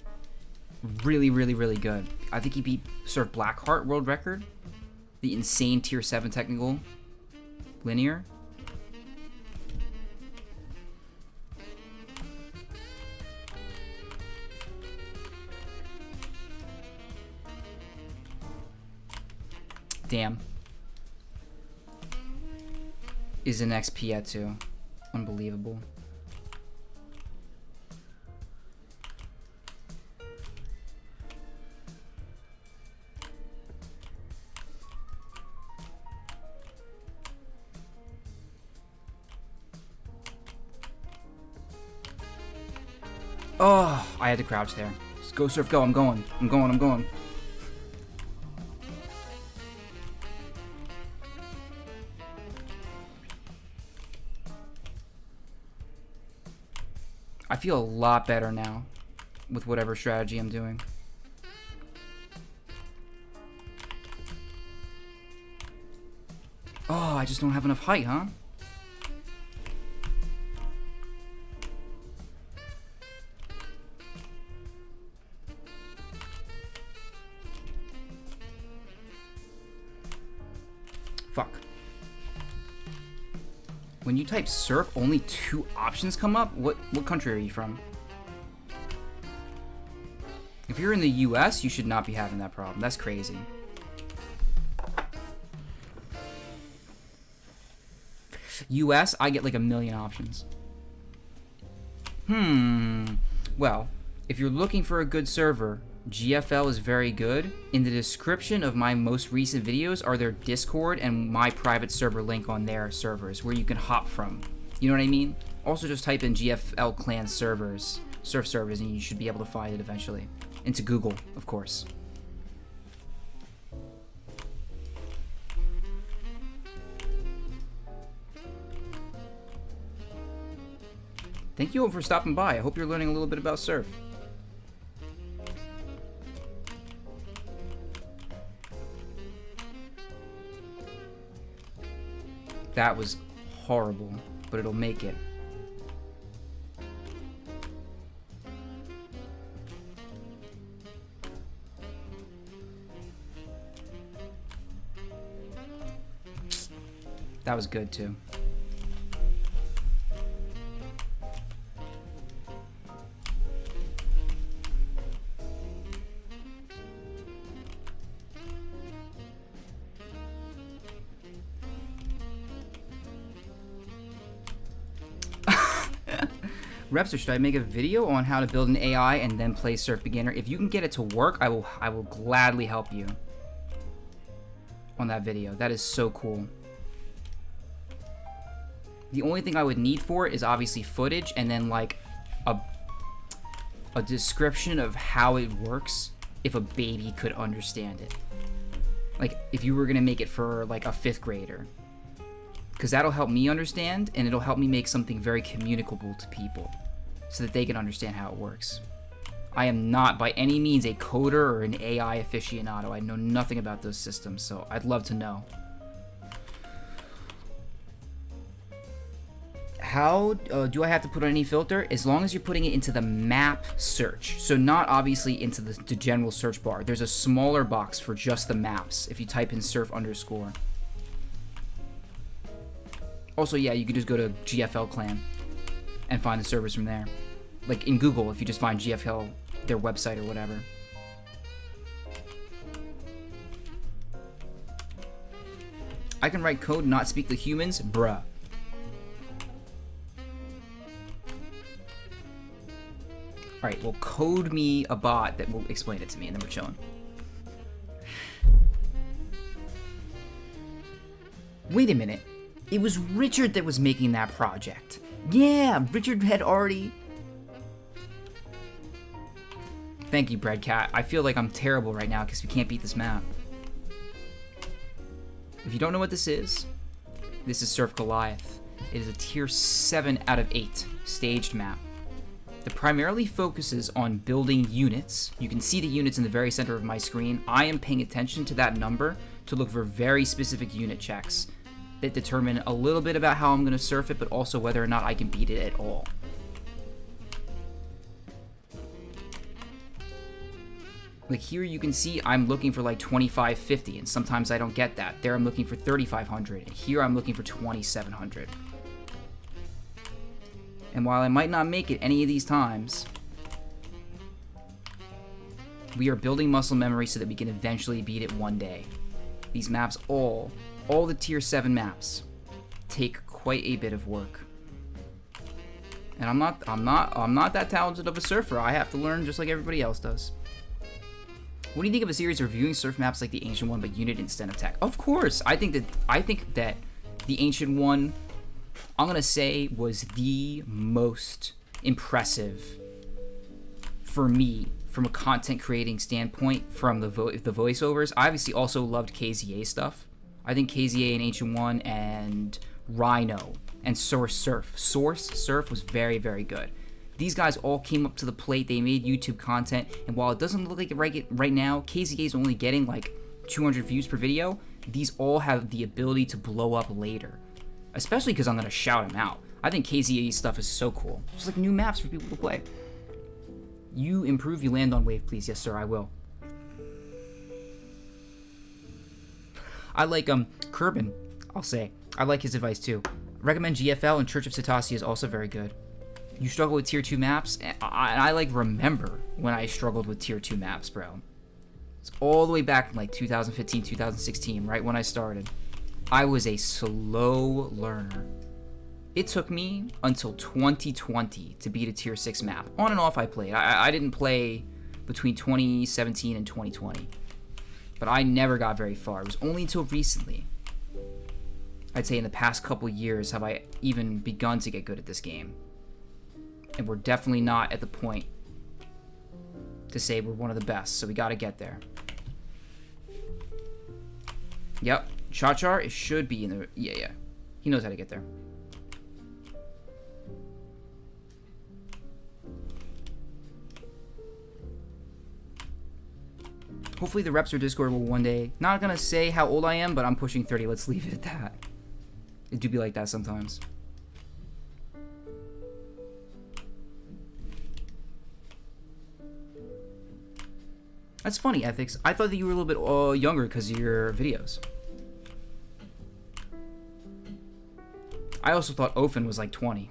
really, really, really good. I think he beat Surf Blackheart world record. The insane tier 7 technical linear. Damn. Is an XP at 2. Unbelievable. Oh, I had to crouch there. Just go, Surf, go. I'm going. I'm going. I'm going. I feel a lot better now with whatever strategy I'm doing. Oh, I just don't have enough height, huh? Fuck. When you type surf, only 2 options come up? What country are you from? If you're in the US, you should not be having that problem. That's crazy. US, I get like 1,000,000 options. Well, if you're looking for a good server, GFL is very good. In the description of my most recent videos are their Discord and my private server link on their servers where you can hop from. You know what I mean? Also just type in GFL clan servers, surf servers, and you should be able to find it eventually. Into Google, of course. Thank you all for stopping by. I hope you're learning a little bit about surf. That was horrible, but it'll make it. That was good too. Reps, or should I make a video on how to build an AI and then play Surf Beginner? If you can get it to work, I will gladly help you on that video. That is so cool. The only thing I would need for it is obviously footage and then like a description of how it works if a baby could understand it. Like, if you were gonna make it for, like, a 5th grader. Because that'll help me understand, and it'll help me make something very communicable to people, so that they can understand how it works. I am not, by any means, a coder or an AI aficionado. I know nothing about those systems, so I'd love to know. How do I have to put on any filter? As long as you're putting it into the map search. So not obviously into the general search bar. There's a smaller box for just the maps if you type in surf underscore. Also, yeah, you can just go to GFL Clan and find the servers from there. Like in Google, if you just find GFL, their website or whatever. I can write code, not speak to humans? Bruh. Alright, well, code me a bot that will explain it to me, and then we're chilling. Wait a minute. It was Richard that was making that project. Yeah, Richard had already... Thank you, Breadcat. I feel like I'm terrible right now because we can't beat this map. If you don't know what this is Surf Goliath. It is a tier 7 out of 8 staged map that primarily focuses on building units. You can see the units in the very center of my screen. I am paying attention to that number to look for very specific unit checks that determine a little bit about how I'm going to surf it, but also whether or not I can beat it at all. Like here you can see I'm looking for like 2550, and sometimes I don't get that. There I'm looking for 3500, and here I'm looking for 2700. And while I might not make it any of these times, we are building muscle memory so that we can eventually beat it one day. These maps, all the tier 7 maps, take quite a bit of work. And I'm not that talented of a surfer. I have to learn just like everybody else does. What do you think of a series reviewing surf maps like the Ancient One, but unit instead of tech? Of course, I think that the Ancient One, I'm gonna say, was the most impressive for me from a content creating standpoint from the voiceovers. I obviously also loved KZA stuff. I think KZA and Ancient One and Rhino and Source Surf was very, very good. These guys all came up to the plate. They made YouTube content, and while it doesn't look like it right now, KZA is only getting like 200 views per video. These all have the ability to blow up later, especially because I'm gonna shout them out. I think KZA stuff is so cool. It's like new maps for people to play. You improve, you land on wave, please. Yes, sir, I will. I like Kerbin, I'll say. I like his advice too. Recommend GFL, and Church of Cetacea is also very good. You struggle with tier 2 maps? I like remember when I struggled with tier 2 maps, bro. It's all the way back in like 2015, 2016, right when I started. I was a slow learner. It took me until 2020 to beat a tier 6 map. On and off I played. I didn't play between 2017 and 2020. But I never got very far. It was only until recently, I'd say in the past couple years, have I even begun to get good at this game. And we're definitely not at the point to say we're one of the best, so we gotta get there. Yep, Chachar, it should be in the... Yeah. He knows how to get there. Hopefully the reps or Discord will one day... Not gonna say how old I am, but I'm pushing 30. Let's leave it at that. It do be like that sometimes. That's funny, Ethics. I thought that you were a little bit younger because of your videos. I also thought Ofen was like 20.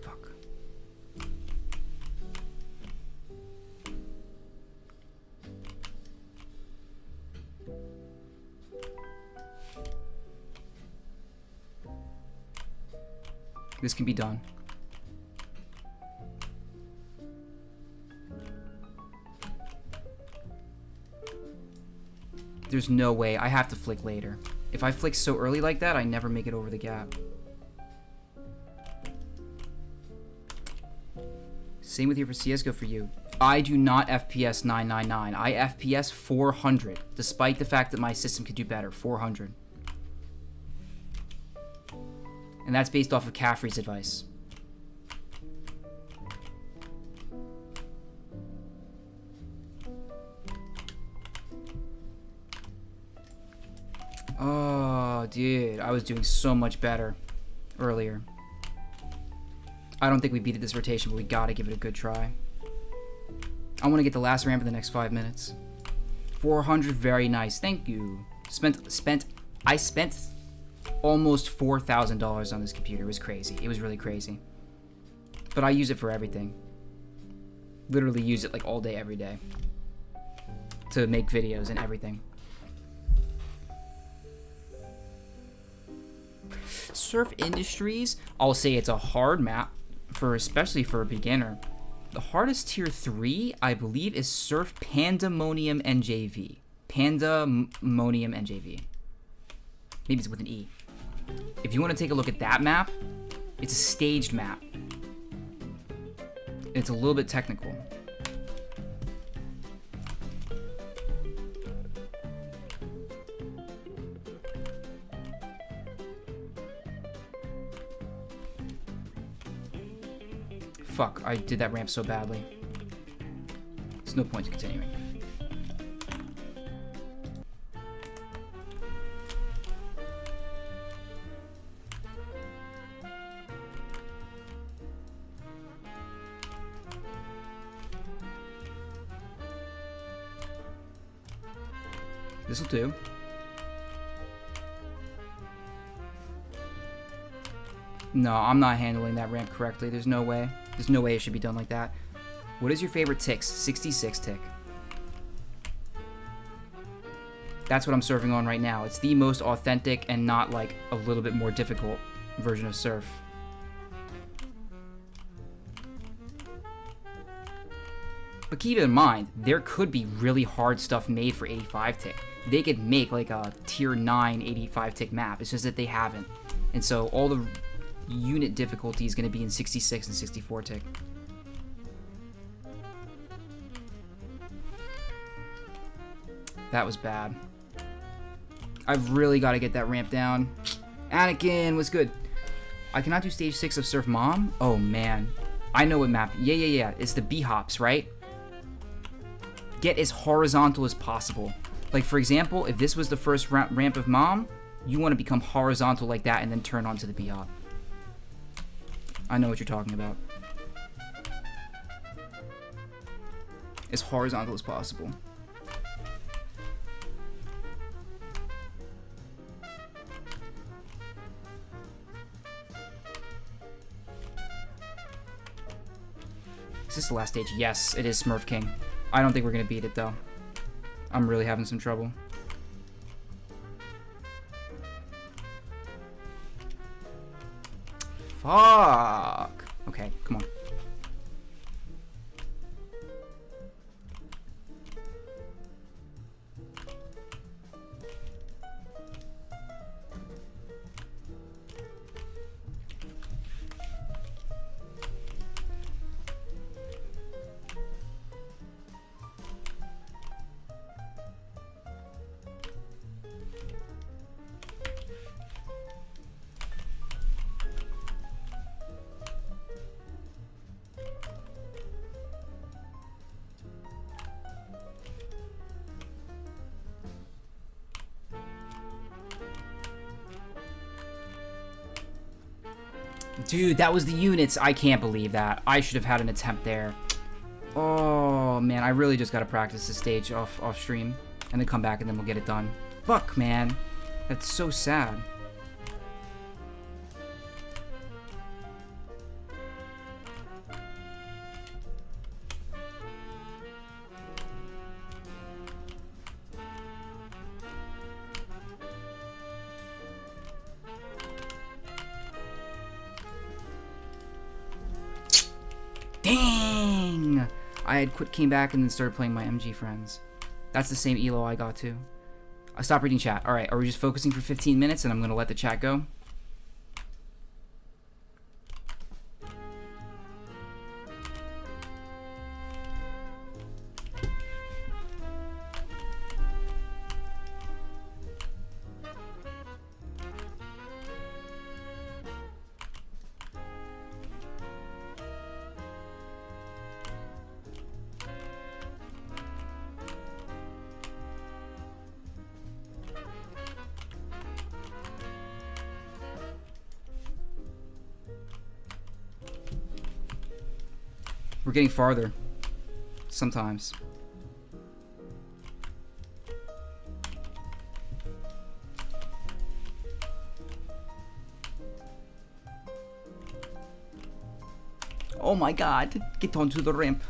Fuck. This can be done. There's no way. I have to flick later. If I flick so early like that, I never make it over the gap. Same with here for CSGO for you. I do not FPS 999. I FPS 400, despite the fact that my system could do better. 400. And that's based off of Caffrey's advice. Oh, dude. I was doing so much better earlier. I don't think we beat it this rotation, but we gotta give it a good try. I want to get the last ramp in the next 5 minutes. 400, very nice. Thank you. I spent almost $4,000 on this computer. It was crazy. It was really crazy. But I use it for everything. Literally use it like all day, every day. To make videos and everything. Surf Industries, I'll say it's a hard map, especially for a beginner. The hardest tier 3, I believe, is Surf Pandemonium NJV. Pandemonium NJV. Maybe it's with an E. If you want to take a look at that map, it's a staged map. It's a little bit technical. Fuck, I did that ramp so badly. There's no point to continuing. This'll do. No, I'm not handling that ramp correctly. There's no way. There's no way it should be done like that. What is your favorite ticks? 66 tick. That's what I'm surfing on right now. It's the most authentic and not like a little bit more difficult version of surf. But keep in mind, there could be really hard stuff made for 85 tick. They could make like a tier 9 85 tick map. It's just that they haven't. And so all the unit difficulty is going to be in 66 and 64 tick. That was bad. I've really got to get that ramp down. Anakin, what's good? I cannot do stage 6 of Surf Mom? Oh man. I know what map. Yeah. It's the B-hops, right? Get as horizontal as possible. Like for example, if this was the first ramp of Mom, you want to become horizontal like that and then turn onto the B-hop. I know what you're talking about. As horizontal as possible. Is this the last stage? Yes, it is Smurf King. I don't think we're gonna beat it though. I'm really having some trouble. Fuck. Okay, come on. Dude, that was the units. I can't believe that. I should have had an attempt there. Oh, man. I really just got to practice this stage off stream. And then come back and then we'll get it done. Fuck, man. That's so sad. Dang! I had came back and then started playing my MG friends. That's the same elo I got too. I stopped reading chat. Alright, are we just focusing for 15 minutes and I'm gonna let the chat go? We're getting farther. Sometimes. Oh my god. Get onto the ramp.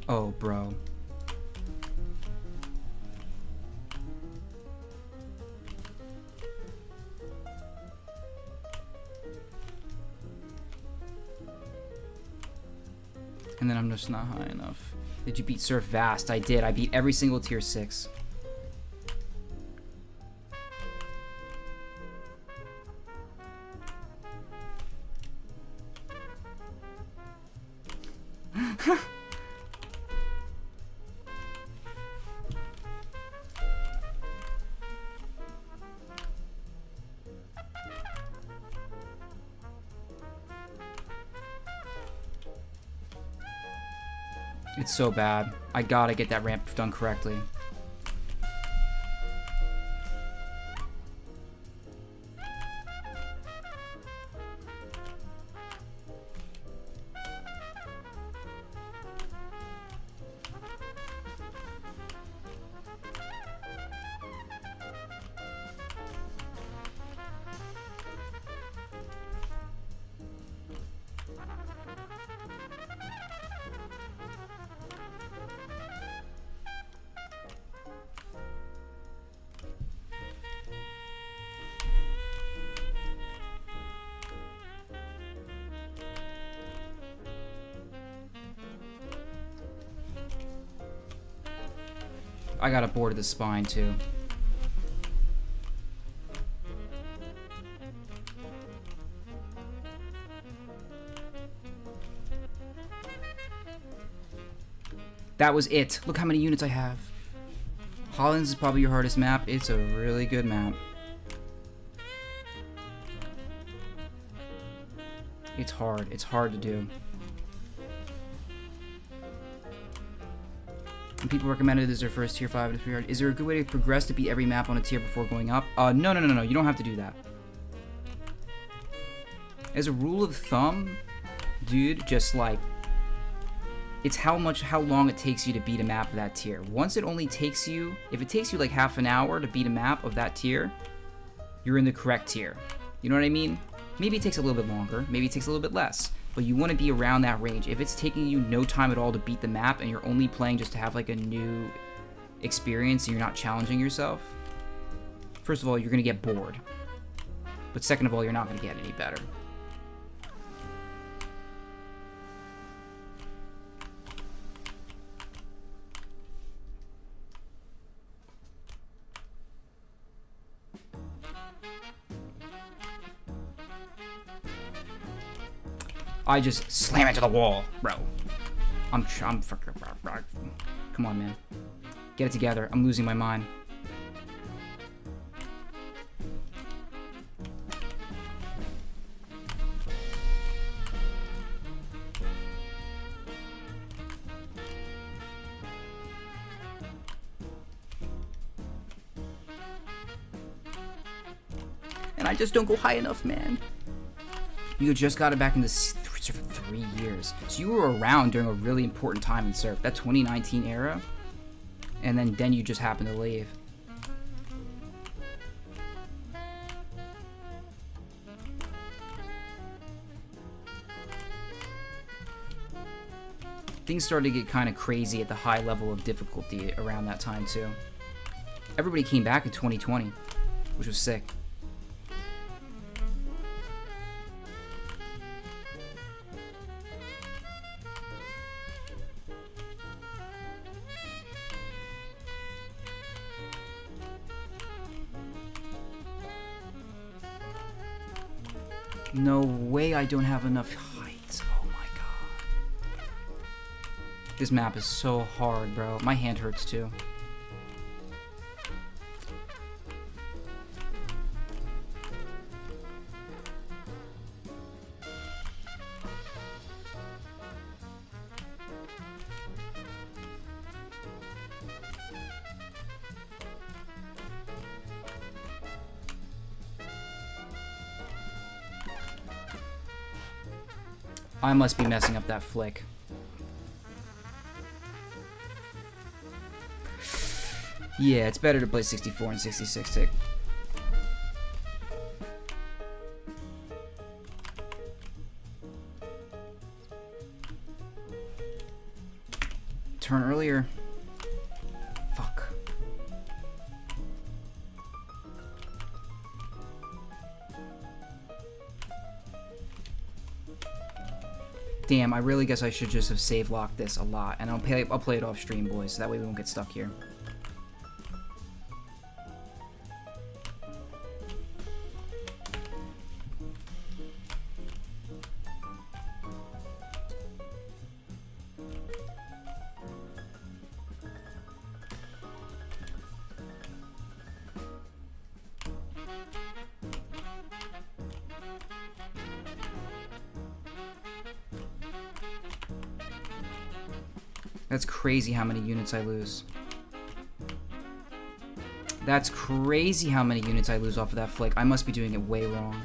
Oh, bro. And then I'm just not high enough. Did you beat Surf Vast? I did. I beat every single tier 6. It's so bad. I gotta get that ramp done correctly. I got a board of the spine too. That was it. Look how many units I have. Hollands is probably your hardest map. It's a really good map. It's hard. It's hard to do. And people recommended this as their first tier 5 to 300. Is there a good way to progress to beat every map on a tier before going up? No. You don't have to do that. As a rule of thumb, dude, just like, it's how long it takes you to beat a map of that tier. Once it only takes you, if it takes you like half an hour to beat a map of that tier, you're in the correct tier. You know what I mean? Maybe it takes a little bit longer, maybe it takes a little bit less, but you want to be around that range. If it's taking you no time at all to beat the map and you're only playing just to have like a new experience and you're not challenging yourself, first of all, you're going to get bored. But second of all, you're not going to get any better. I just slam into the wall, bro. I'm fucking. Come on, man. Get it together. I'm losing my mind. And I just don't go high enough, man. You just got it back in the Surf for 3 years. So you were around during a really important time in Surf, that 2019 era. And then you just happened to leave. Things started to get kind of crazy at the high level of difficulty around that time too. Everybody came back in 2020, which was sick. No way I don't have enough heights. Oh my god. This map is so hard, bro. My hand hurts too. I must be messing up that flick. Yeah, it's better to play 64 and 66 tick. Turn earlier. Fuck. Damn, I really guess I should just have save locked this a lot, and I'll play it off stream, boys, so that way we won't get stuck here. That's crazy how many units I lose. That's crazy how many units I lose off of that flick. I must be doing it way wrong.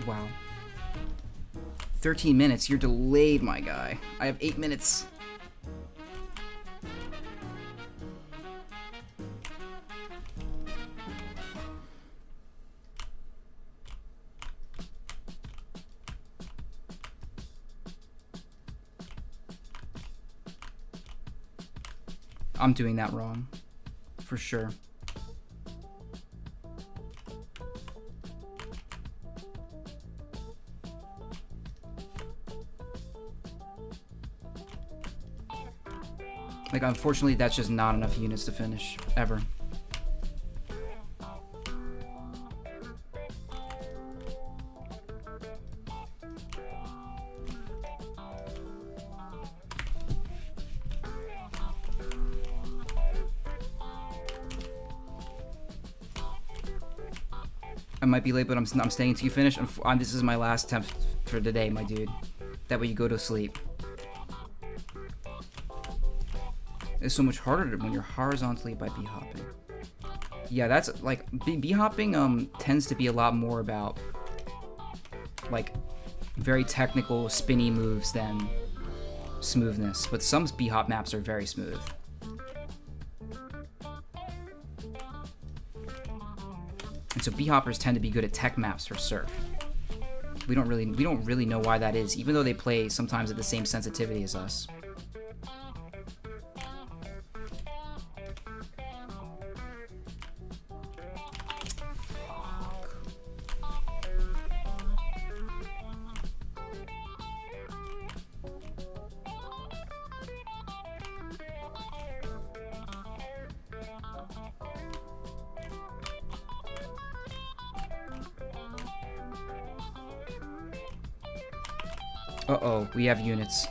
Wow. 13 minutes. You're delayed, my guy. I have 8 minutes. I'm doing that wrong, for sure. Like, unfortunately, that's just not enough units to finish, ever. I might be late, but I'm staying until you finish. This is my last attempt for today, my dude. That way you go to sleep. It's so much harder when you're horizontally by b-hopping. Yeah, that's like b-hopping tends to be a lot more about like very technical spinny moves than smoothness, but some b-hop maps are very smooth. And so b-hoppers tend to be good at tech maps for surf. We don't really know why that is, even though they play sometimes at the same sensitivity as us. Uh-oh, we have units.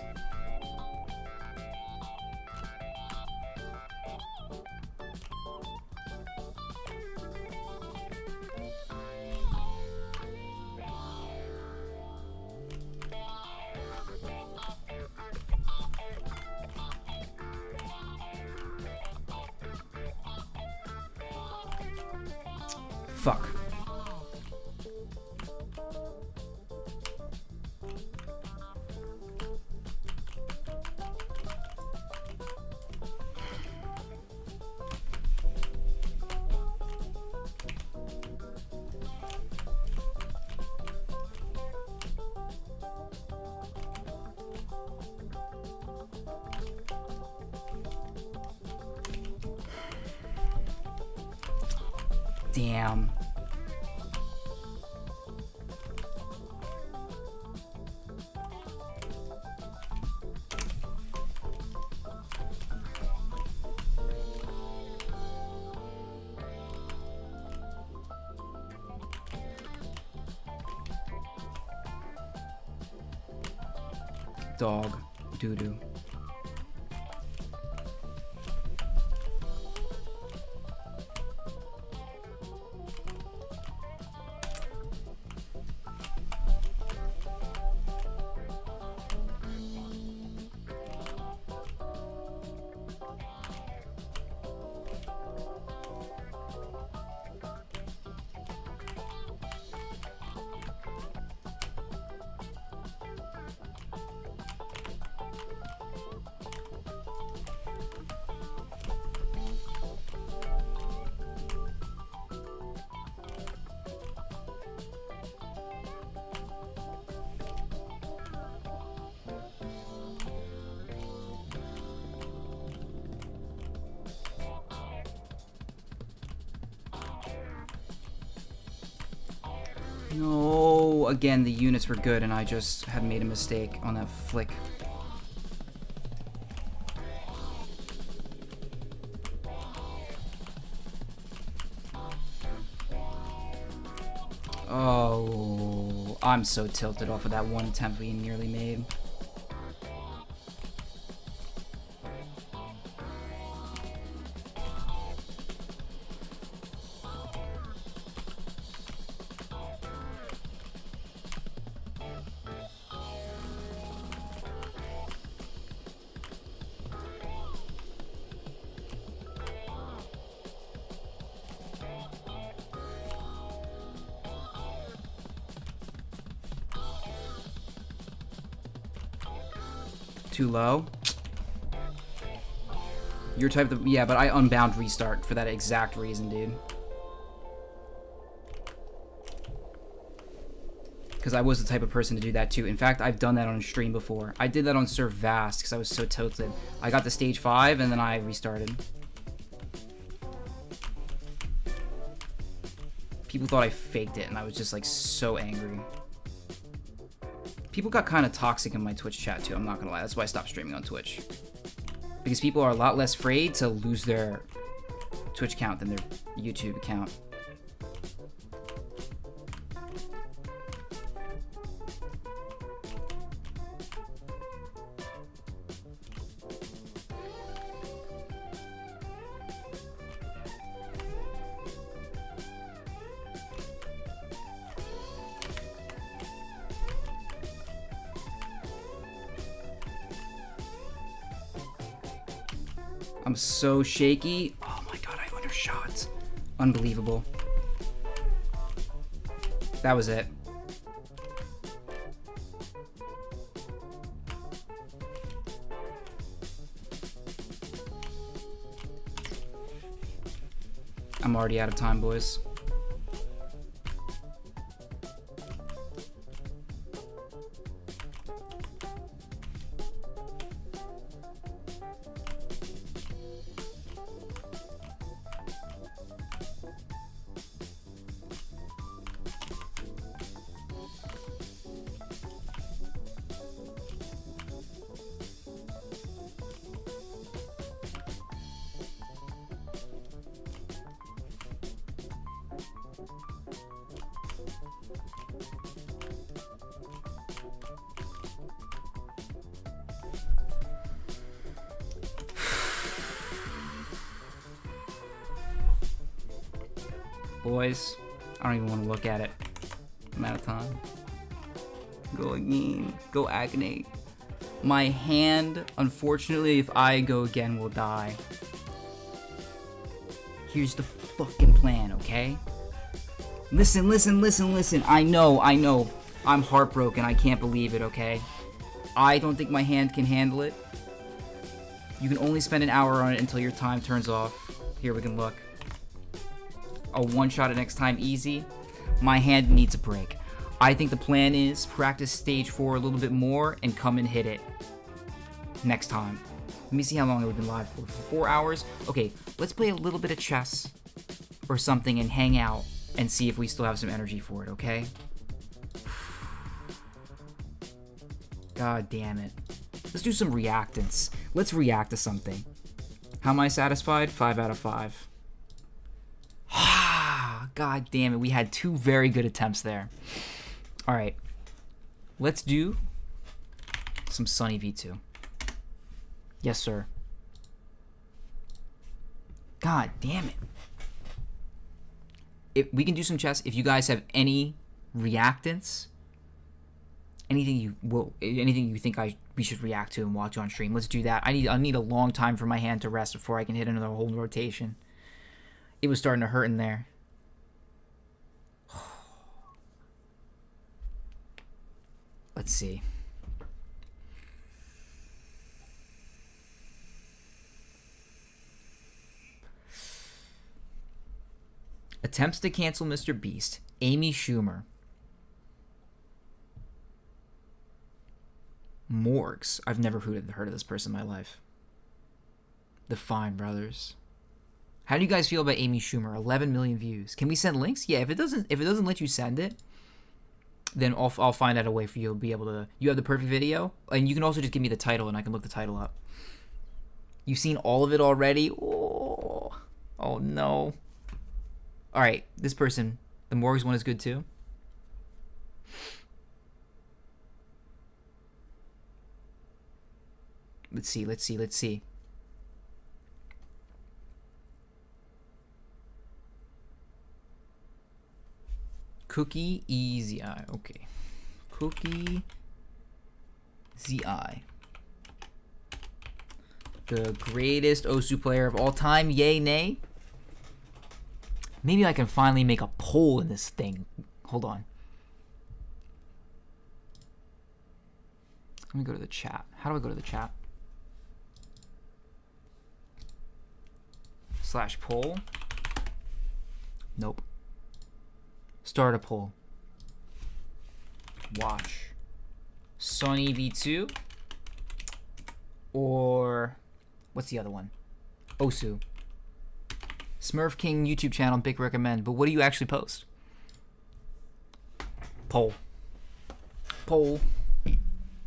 Fuck. Damn. Dog. Doo-doo. No, again, the units were good, and I just had made a mistake on that flick. Oh, I'm so tilted off of that one attempt we nearly made. Too low. Your type of... Yeah, but I unbound restart for that exact reason, dude. Because I was the type of person to do that too. In fact, I've done that on stream before. I did that on Serve Vast because I was so tilted. I got to stage 5 and then I restarted. People thought I faked it and I was just like so angry. People got kind of toxic in my Twitch chat too, I'm not gonna lie. That's why I stopped streaming on Twitch. Because people are a lot less afraid to lose their Twitch account than their YouTube account. I'm so shaky. Oh my god, I undershot. Unbelievable. That was it. I'm already out of time, boys. Boys, I don't even want to look at it. I'm out of time. Go again. Go Agony. My hand, unfortunately, if I go again, will die. Here's the fucking plan, okay? Listen, listen, listen, listen. I know. I'm heartbroken. I can't believe it, okay? I don't think my hand can handle it. You can only spend an hour on it until your time turns off. Here, we can look. I'll one-shot it next time easy. My hand needs a break. I think the plan is practice stage 4 a little bit more and come and hit it next time. Let me see how long we've been live for. 4 hours? Okay, let's play a little bit of chess. or something and hang out and see if we still have some energy for it, okay? God damn it. Let's do some reactants. Let's react to something. How am I satisfied? 5 out of 5. God damn it. We had 2 very good attempts there. All right. Let's do some Sunny V2. Yes, sir. God damn it. If we can do some chess. If you guys have any reactants, anything you think we should react to and watch on stream, let's do that. I need a long time for my hand to rest before I can hit another whole rotation. It was starting to hurt in there. Let's see. Attempts to cancel Mr. Beast. Amy Schumer. Morgs. I've never heard of this person in my life. The Fine Brothers. How do you guys feel about Amy Schumer? 11 million views. Can we send links? Yeah, if it doesn't let you send it, then I'll find out a way for you to be able to. You have the perfect video, and you can also just give me the title, and I can look the title up. You've seen all of it already. Oh no. All right, this person, the Morgs one is good too. Let's see. Cookie Easy Eye. Okay. Cookie ZI. The greatest Osu player of all time. Yay, nay? Maybe I can finally make a poll in this thing. Hold on. Let me go to the chat. How do I go to the chat? /poll. Nope. Start a poll. Watch Sunny V2 or what's the other one? Osu. Smurf King YouTube channel, big recommend. But what do you actually post? Poll.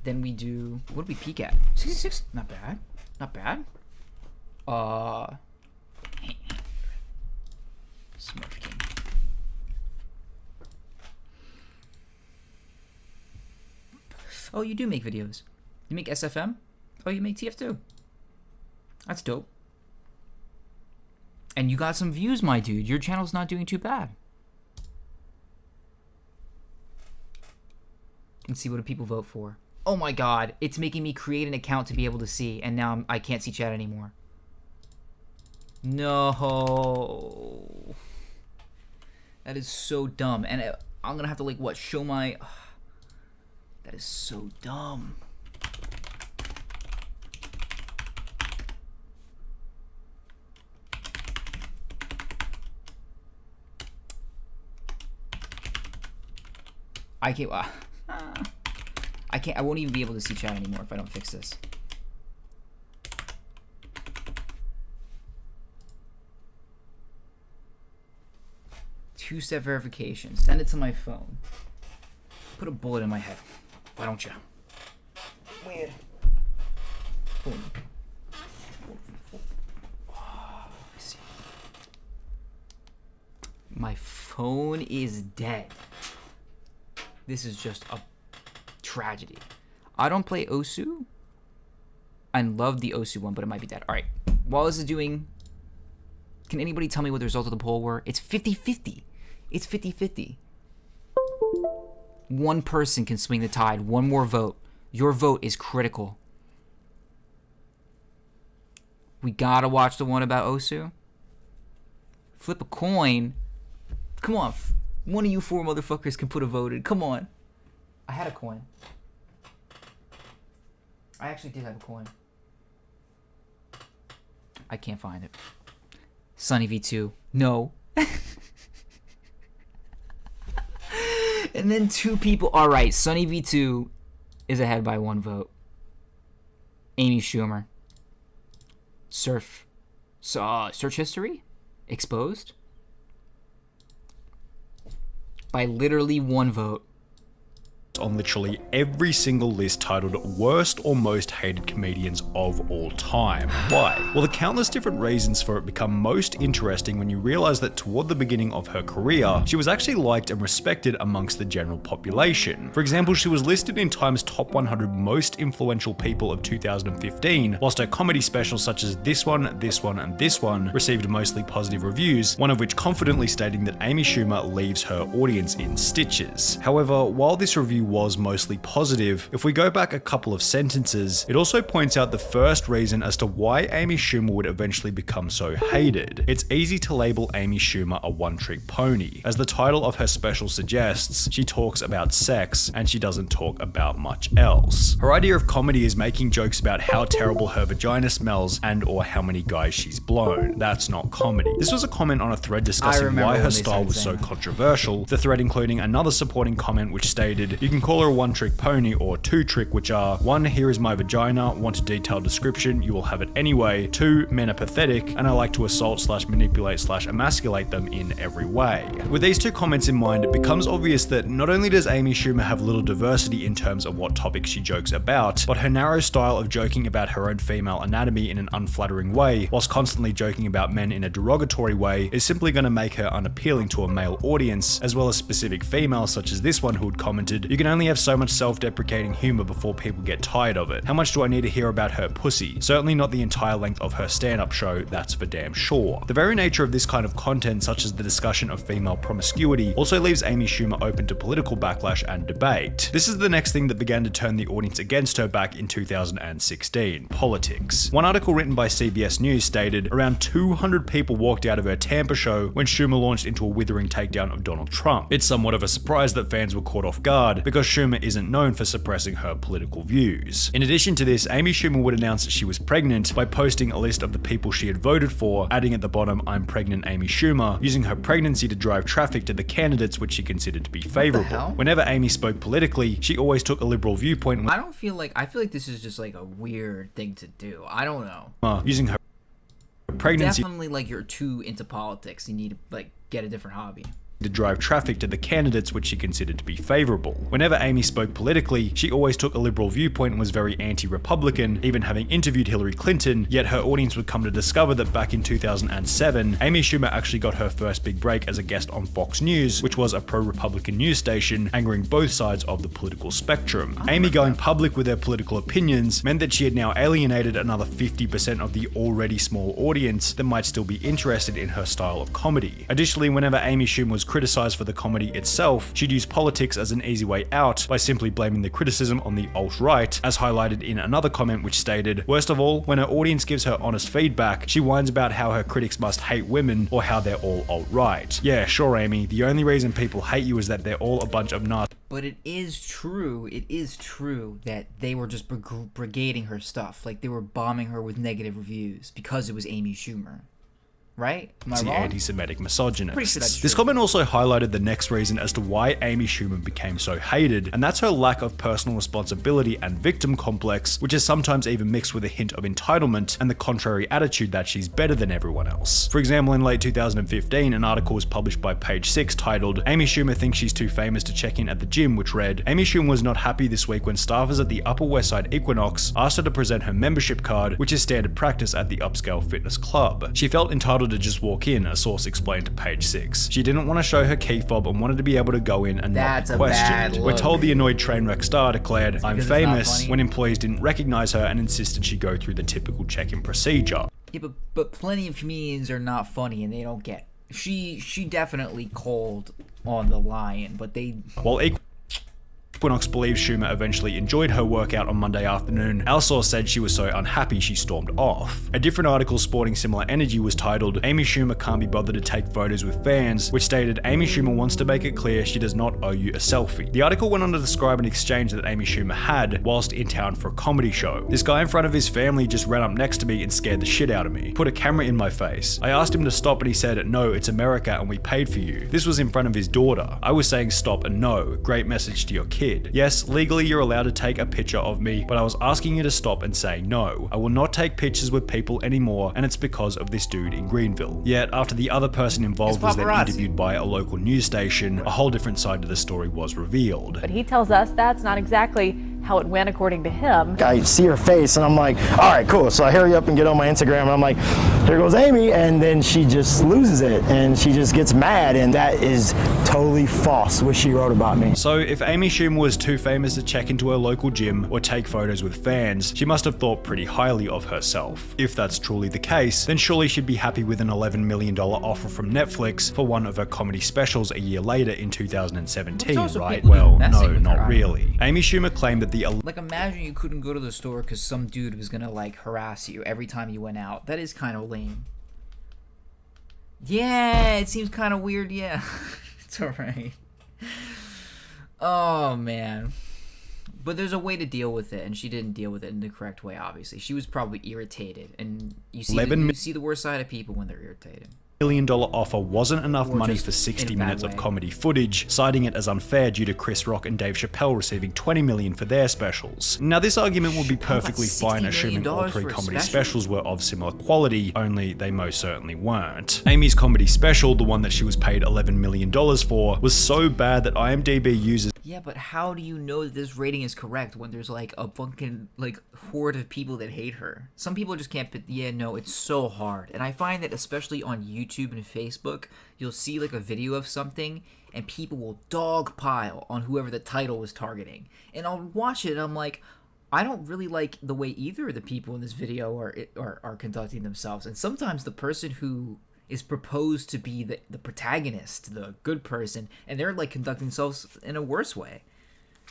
Then we do. What do we peak at? 66. Not bad. Smurf King. Oh, you do make videos. You make SFM? Oh, you make TF2. That's dope. And you got some views, my dude. Your channel's not doing too bad. Let's see what do people vote for. Oh my god, it's making me create an account to be able to see, and now I can't see chat anymore. No. That is so dumb. And I'm gonna have to, like, what, show my... That is so dumb. I can't... I won't even be able to see chat anymore if I don't fix this. Two-step verification. Send it to my phone. Put a bullet in my head. Why don't you? Weird. Boom. My phone is dead. This is just a tragedy. I don't play Osu. I love the Osu one, but it might be dead. All right. While this is doing... Can anybody tell me what the results of the poll were? It's 50-50. It's 50-50. One person can swing the tide. One more vote. Your vote is critical. We gotta watch the one about Osu. Flip a coin. Come on. One of you 4 motherfuckers can put a vote in. Come on. I had a coin. I actually did have a coin. I can't find it. Sunny V2. No. And then 2 people. All right, Sunny V2 is ahead by 1 vote. Amy Schumer. Search history? Exposed? by literally 1 vote.
On literally every single list titled worst or most hated comedians of all time. Why? Well, the countless different reasons for it become most interesting when you realize that toward the beginning of her career, she was actually liked and respected amongst the general population. For example, she was listed in Time's top 100 most influential people of 2015, whilst her comedy specials such as this one, and this one received mostly positive reviews, one of which confidently stating that Amy Schumer leaves her audience in stitches. However, while this review was mostly positive, if we go back a couple of sentences, it also points out the first reason as to why Amy Schumer would eventually become so hated. It's easy to label Amy Schumer a one-trick pony. As the title of her special suggests, she talks about sex and she doesn't talk about much else. Her idea of comedy is making jokes about how terrible her vagina smells and or how many guys she's blown. That's not comedy. This was a comment on a thread discussing why her style was so controversial, the thread including another supporting comment which stated, "You can call her a one-trick pony or two-trick, which are 1. Here is my vagina, want a detailed description, you will have it anyway. 2. Men are pathetic, and I like to assault/manipulate/emasculate them in every way." With these two comments in mind, it becomes obvious that not only does Amy Schumer have little diversity in terms of what topics she jokes about, but her narrow style of joking about her own female anatomy in an unflattering way, whilst constantly joking about men in a derogatory way, is simply going to make her unappealing to a male audience, as well as specific females such as this one who had commented, "You can only have so much self-deprecating humor before people get tired of it. How much do I need to hear about her pussy? Certainly not the entire length of her stand-up show, that's for damn sure." The very nature of this kind of content, such as the discussion of female promiscuity, also leaves Amy Schumer open to political backlash and debate. This is the next thing that began to turn the audience against her back in 2016, politics. One article written by CBS News stated, around 200 people walked out of her Tampa show when Schumer launched into a withering takedown of Donald Trump. It's somewhat of a surprise that fans were caught off guard, because Schumer isn't known for suppressing her political views. In addition to this, Amy Schumer would announce that she was pregnant by posting a list of the people she had voted for, adding at the bottom, "I'm pregnant Amy Schumer," using her pregnancy to drive traffic to the candidates which she considered to be favorable. Whenever Amy spoke politically, she always took a liberal viewpoint.
I feel like this is just like a weird thing to do. I don't know.
Using her pregnancy
definitely like you're too into politics. You need to like get a different hobby.
To drive traffic to the candidates which she considered to be favorable. Whenever Amy spoke politically, she always took a liberal viewpoint and was very anti-Republican, even having interviewed Hillary Clinton, yet her audience would come to discover that back in 2007, Amy Schumer actually got her first big break as a guest on Fox News, which was a pro-Republican news station, angering both sides of the political spectrum. Amy going public with her political opinions meant that she had now alienated another 50% of the already small audience that might still be interested in her style of comedy. Additionally, whenever Amy Schumer was criticized for the comedy itself, she'd use politics as an easy way out by simply blaming the criticism on the alt-right, as highlighted in another comment which stated, "Worst of all, when her audience gives her honest feedback, she whines about how her critics must hate women or how they're all alt-right. Yeah, sure Amy, the only reason people hate you is that they're all a bunch of narcissists."
But it is true that they were just brigading her stuff. Like they were bombing her with negative reviews because it was Amy Schumer. Right? Am I wrong?
Anti-Semitic misogynist.
Pretty sure that's true.
This comment also highlighted the next reason as to why Amy Schumer became so hated, and that's her lack of personal responsibility and victim complex, which is sometimes even mixed with a hint of entitlement and the contrary attitude that she's better than everyone else. For example, in late 2015, an article was published by Page 6 titled, "Amy Schumer thinks she's too famous to check in at the gym," which read, "Amy Schumer was not happy this week when staffers at the Upper West Side Equinox asked her to present her membership card, which is standard practice at the upscale fitness club. She felt entitled to just walk in," a source explained to Page 6. "She didn't want to show her key fob and wanted to be able to go in and not be questioned." We're told the annoyed Trainwreck star declared, "I'm famous," when employees didn't recognize her and insisted she go through the typical check-in procedure.
Yeah, but plenty of comedians are not funny and they don't get. She definitely called on the lion, but they.
While Equinox believes Schumer eventually enjoyed her workout on Monday afternoon, our source said she was so unhappy she stormed off. A different article sporting similar energy was titled, "Amy Schumer can't be bothered to take photos with fans," which stated, "Amy Schumer wants to make it clear she does not owe you a selfie." The article went on to describe an exchange that Amy Schumer had whilst in town for a comedy show. "This guy in front of his family just ran up next to me and scared the shit out of me. Put a camera in my face. I asked him to stop and he said, 'No, it's America and we paid for you.' This was in front of his daughter. I was saying stop and no. Great message to your kid." did. Yes, legally you're allowed to take a picture of me, but I was asking you to stop and say no. I will not take pictures with people anymore, and it's because of this dude in Greenville. Yet, after the other person involved was then interviewed by a local news station, a whole different side to the story was revealed.
But he tells us that's not exactly how it went according to him.
I see her face and I'm like, all right, cool. So I hurry up and get on my Instagram and I'm like, here goes Amy. And then she just loses it and she just gets mad, and that is totally false what she wrote about me.
So if Amy Schumer was too famous to check into her local gym or take photos with fans, she must have thought pretty highly of herself. If that's truly the case, then surely she'd be happy with an $11 million offer from Netflix for one of her comedy specials a year later in 2017, right? Well, no, not really. Amy Schumer claimed that
like, imagine you couldn't go to the store because some dude was gonna like harass you every time you went out. That is kind of lame. Yeah, it seems kind of weird. Yeah, it's alright. Oh man, but there's a way to deal with it, and she didn't deal with it in the correct way. Obviously, she was probably irritated, and you see the worst side of people when they're irritated.
$11 million offer wasn't enough money for 60 minutes of comedy footage, citing it as unfair due to Chris Rock and Dave Chappelle receiving $20 million for their specials. Now this argument would be perfectly fine assuming all three comedy specials were of similar quality, only they most certainly weren't. Amy's comedy special, the one that she was paid $11 million for, was so bad that IMDb users—
Yeah, but how do you know that this rating is correct when there's like a fucking like horde of people that hate her? Some people just can't put— yeah, no, it's so hard. And I find that especially on YouTube and Facebook, you'll see like a video of something and people will dogpile on whoever the title was targeting. And I'll watch it and I'm like, I don't really like the way either of the people in this video are conducting themselves. And sometimes the person who is proposed to be the protagonist, the good person, and they're like conducting themselves in a worse way.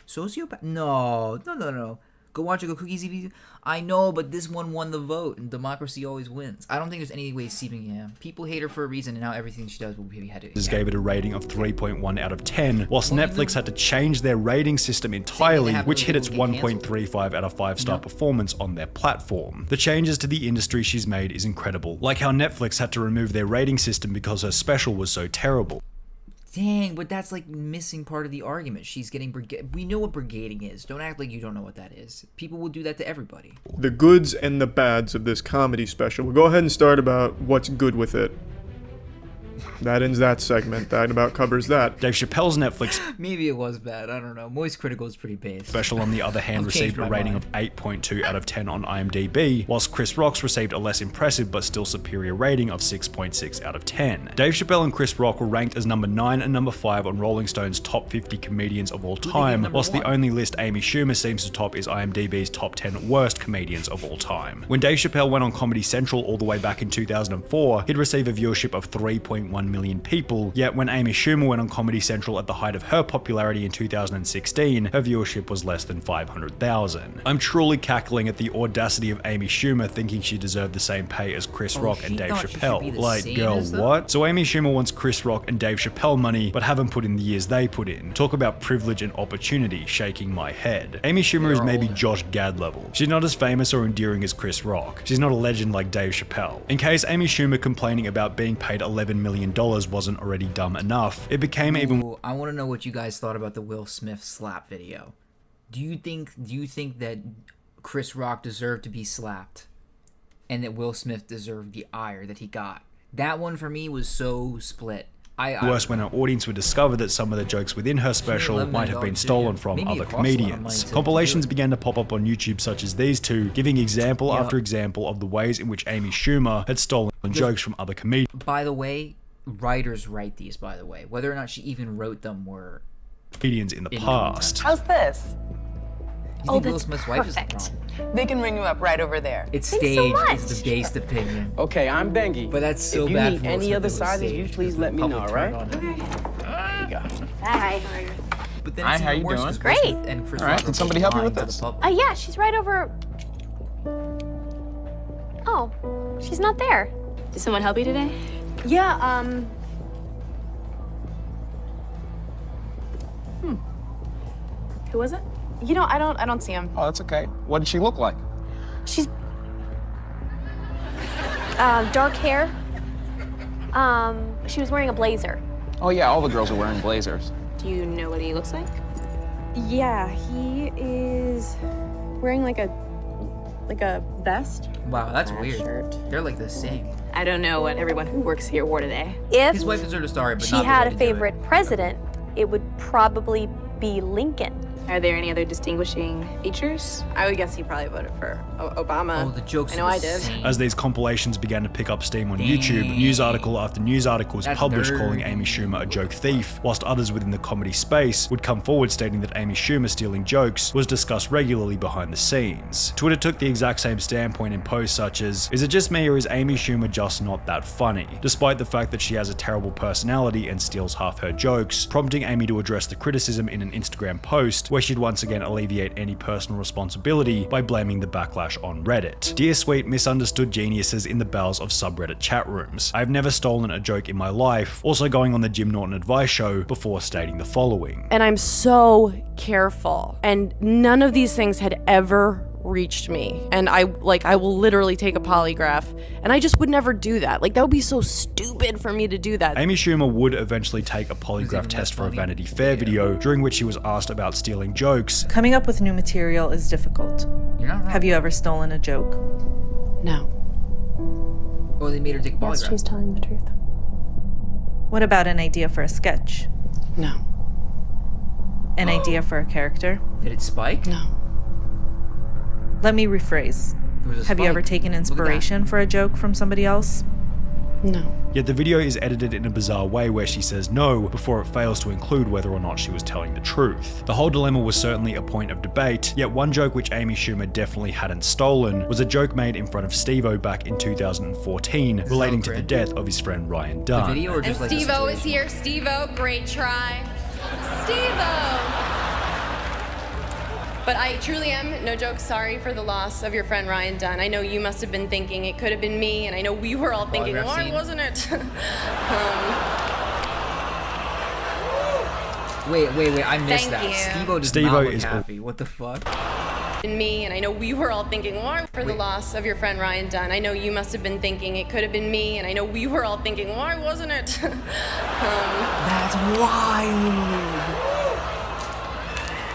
Sociopath? No. Go watch a Go Cookies video. I know, but this one won the vote, and democracy always wins. I don't think there's any way deceiving him. People hate her for a reason, and now everything she does will be headed.
Gave it a rating of 3.1 out of 10, whilst Netflix had to change their rating system entirely, which hit its 1.35 out of 5-star performance on their platform. The changes to the industry she's made is incredible, like how Netflix had to remove their rating system because her special was so terrible.
Dang, but that's like missing part of the argument. She's getting we know what brigading is. Don't act like you don't know what that is. People will do that to everybody.
The goods and the bads of this comedy special. We'll go ahead and start about what's good with it. That ends that segment. That about covers that.
Dave Chappelle's Netflix
maybe it was bad. I don't know. Moist Critical is pretty base.
Special, on the other hand, received a rating of 8.2 out of 10 on IMDb, whilst Chris Rock's received a less impressive but still superior rating of 6.6 out of 10. Dave Chappelle and Chris Rock were ranked as number 9 and number 5 on Rolling Stone's top 50 comedians of all time, whilst the only list Amy Schumer seems to top is IMDb's top 10 worst comedians of all time. When Dave Chappelle went on Comedy Central all the way back in 2004, he'd receive a viewership of 3.1 million people, yet when Amy Schumer went on Comedy Central at the height of her popularity in 2016, her viewership was less than 500,000. I'm truly cackling at the audacity of Amy Schumer thinking she deserved the same pay as Chris Rock and Dave Chappelle. Like, girl, what? So Amy Schumer wants Chris Rock and Dave Chappelle money, but haven't put in the years they put in. Talk about privilege and opportunity, shaking my head. Amy Schumer is maybe Josh Gad level. She's not as famous or endearing as Chris Rock. She's not a legend like Dave Chappelle. In case Amy Schumer complaining about being paid $11 million wasn't already dumb enough, it became even—
I want to know what you guys thought about the Will Smith slap video. Do you think that Chris Rock deserved to be slapped and that Will Smith deserved the ire that he got? That one for me was so split.
Worse when our audience would discover that some of the jokes within her special might have been stolen from other comedians. Compilations began to pop up on YouTube such as these two, giving example after example of the ways in which Amy Schumer had stolen jokes from other comedians.
By the way, writers write these, by the way. Whether or not she even wrote them were
comedians in the past.
How's this?
You think Will Smith's wife is the problem?
They can ring you up right over there.
It's staged. It's the based opinion.
Okay, I'm Bengi.
But that's so
if you
bad.
Need any other sizes, you please let me know, all right?
Okay.
There you go.
Hi.
But then
Hi, how you doing?
Great.
And Chris
All right,
Rock
can somebody help me with this?
Yeah, she's right over. Oh, she's not there.
Did someone help you today?
Yeah,
Who was it?
You know, I don't see him.
Oh, that's okay. What did she look like?
she's dark hair. She was wearing a blazer.
Oh, yeah, all the girls are wearing blazers.
Do you know what he looks like? Yeah, he is wearing like a vest.
Wow, that's
and a
weird.
shirt.
They're like the same.
I don't know what everyone who works here wore today.
If
His wife deserved a story, but
she
not the
had
way
a
to do it.
favorite president, it would probably be Lincoln.
Are there any other distinguishing features? I would guess he probably voted for Obama.
Oh, the jokes
I know
are the
I did.
same.
As these compilations began to pick up steam on YouTube, news article after news article was
That's
published
dirty.
calling Amy Schumer a joke thief, whilst others within the comedy space would come forward stating that Amy Schumer stealing jokes was discussed regularly behind the scenes. Twitter took the exact same standpoint in posts such as, "Is it just me or is Amy Schumer just not that funny?" Despite the fact that she has a terrible personality and steals half her jokes, prompting Amy to address the criticism in an Instagram post where she'd once again alleviate any personal responsibility by blaming the backlash on Reddit. Dear sweet misunderstood geniuses in the bowels of subreddit chat rooms, I've never stolen a joke in my life, also going on the Jim Norton advice show before stating the following.
And I'm so careful, and none of these things had ever reached me. And I will literally take a polygraph, and I just would never do that. Like, that would be so stupid for me to do that.
Amy Schumer would eventually take a polygraph test for a Vanity Fair video, during which she was asked about stealing jokes.
Coming up with new material is difficult.
You're not wrong.
Have you ever stolen a joke?
No.
Oh, they made her take a
Yes,
polygraph.
she's telling the truth.
What about an idea for a sketch?
No.
An idea for a character?
Did it spike?
No.
Let me rephrase.
There was a
Have you ever
spike.
taken
Look at that.
inspiration for a joke from somebody else?
No.
Yet the video is edited in a bizarre way where she says no before it fails to include whether or not she was telling the truth. The whole dilemma was certainly a point of debate, yet one joke which Amy Schumer definitely hadn't stolen was a joke made in front of Steve-O back in 2014 relating to the death of his friend Ryan
The
Dunn.
video or just like the
Steve-O is
situation?
here. Steve-O, great try. Steve-O! But I truly am, no joke, sorry for the loss of your friend Ryan Dunn. I know you must have been thinking it could have been me, and I know we were all thinking,
Polygraph
why
scene.
wasn't it?
Wait, I missed
Thank
that.
you.
Steve-O does
Steve-O
not look
is
happy. What the fuck?
And me, and I know we were all thinking, why for the loss of your friend Ryan Dunn. I know you must have been thinking it could have been me, and I know we were all thinking, why wasn't it?
That's wild.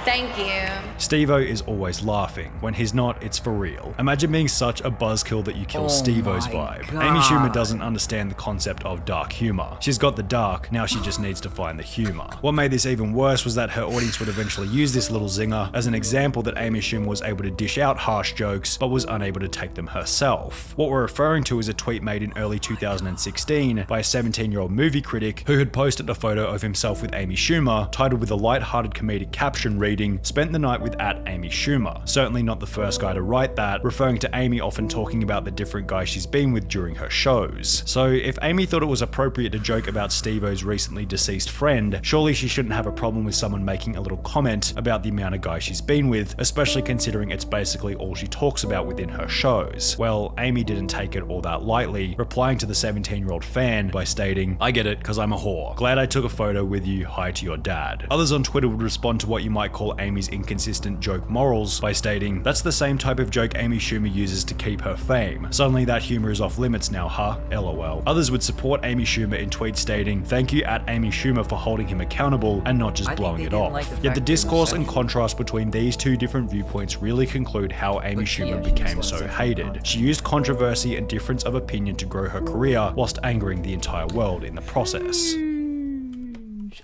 Thank you.
Steve-O is always laughing. When he's not, it's for real. Imagine being such a buzzkill that you kill
Oh
Steve-O's
my
vibe.
God.
Amy Schumer doesn't understand the concept of dark humor. She's got the dark, now she just needs to find the humor. What made this even worse was that her audience would eventually use this little zinger as an example that Amy Schumer was able to dish out harsh jokes, but was unable to take them herself. What we're referring to is a tweet made in early 2016 by a 17-year-old movie critic who had posted a photo of himself with Amy Schumer, titled with a light-hearted comedic caption reading, "Spent the night with @Amy Schumer." Certainly not the first guy to write that, referring to Amy often talking about the different guys she's been with during her shows. So if Amy thought it was appropriate to joke about Steve-O's recently deceased friend, surely she shouldn't have a problem with someone making a little comment about the amount of guys she's been with, especially considering it's basically all she talks about within her shows. Well, Amy didn't take it all that lightly, replying to the 17-year-old fan by stating, "I get it, cause I'm a whore. Glad I took a photo with you, hi to your dad." Others on Twitter would respond to what you might call Amy's inconsistent joke morals by stating, "That's the same type of joke Amy Schumer uses to keep her fame. Suddenly that humor is off limits now, huh? LOL." Others would support Amy Schumer in tweets stating, "Thank you @Amy Schumer for holding him accountable and not just blowing it off." Yet the discourse and contrast between these two different viewpoints really conclude how Amy Schumer became so hated. She used controversy and difference of opinion to grow her career whilst angering the entire world in the process.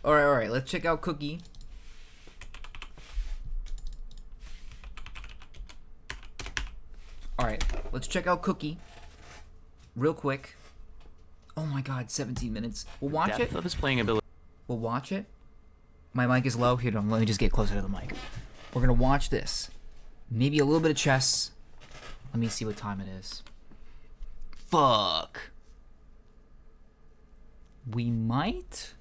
Alright, let's check out Cookie. Alright, let's check out Cookie. Real quick. Oh my god, 17 minutes. We'll watch it.
Of his playing ability.
We'll watch it. My mic is low. Here, let me just get closer to the mic. We're gonna watch this. Maybe a little bit of chess. Let me see what time it is. Fuck. We might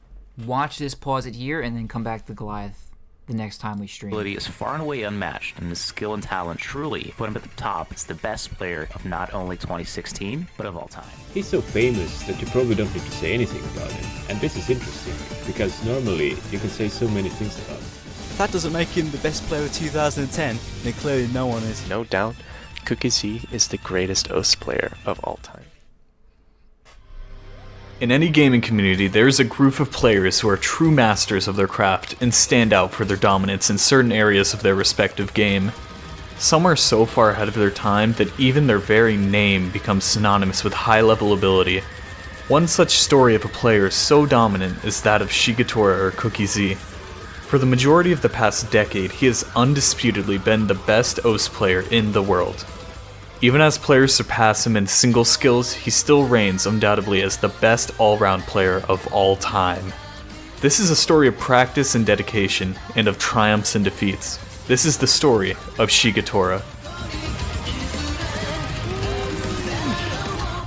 watch this, pause it here, and then come back to Goliath the next time we stream.
Ability is far and away unmatched, and his skill and talent truly put him at the top as the best player of not only 2016, but of all time.
He's so famous that you probably don't need to say anything about him. And this is interesting, because normally you can say so many things about him.
That doesn't make him the best player of 2010, then clearly no one is.
No doubt, Cookie Z is the greatest OS player of all time. In any gaming community, there is a group of players who are true masters of their craft and stand out for their dominance in certain areas of their respective game. Some are so far ahead of their time that even their very name becomes synonymous with high-level ability. One such story of a player so dominant is that of Shigetora or Cookie Z. For the majority of the past decade, he has undisputedly been the best OS player in the world. Even as players surpass him in single skills, he still reigns undoubtedly as the best all-round player of all time. This is a story of practice and dedication, and of triumphs and defeats. This is the story of Shigetora.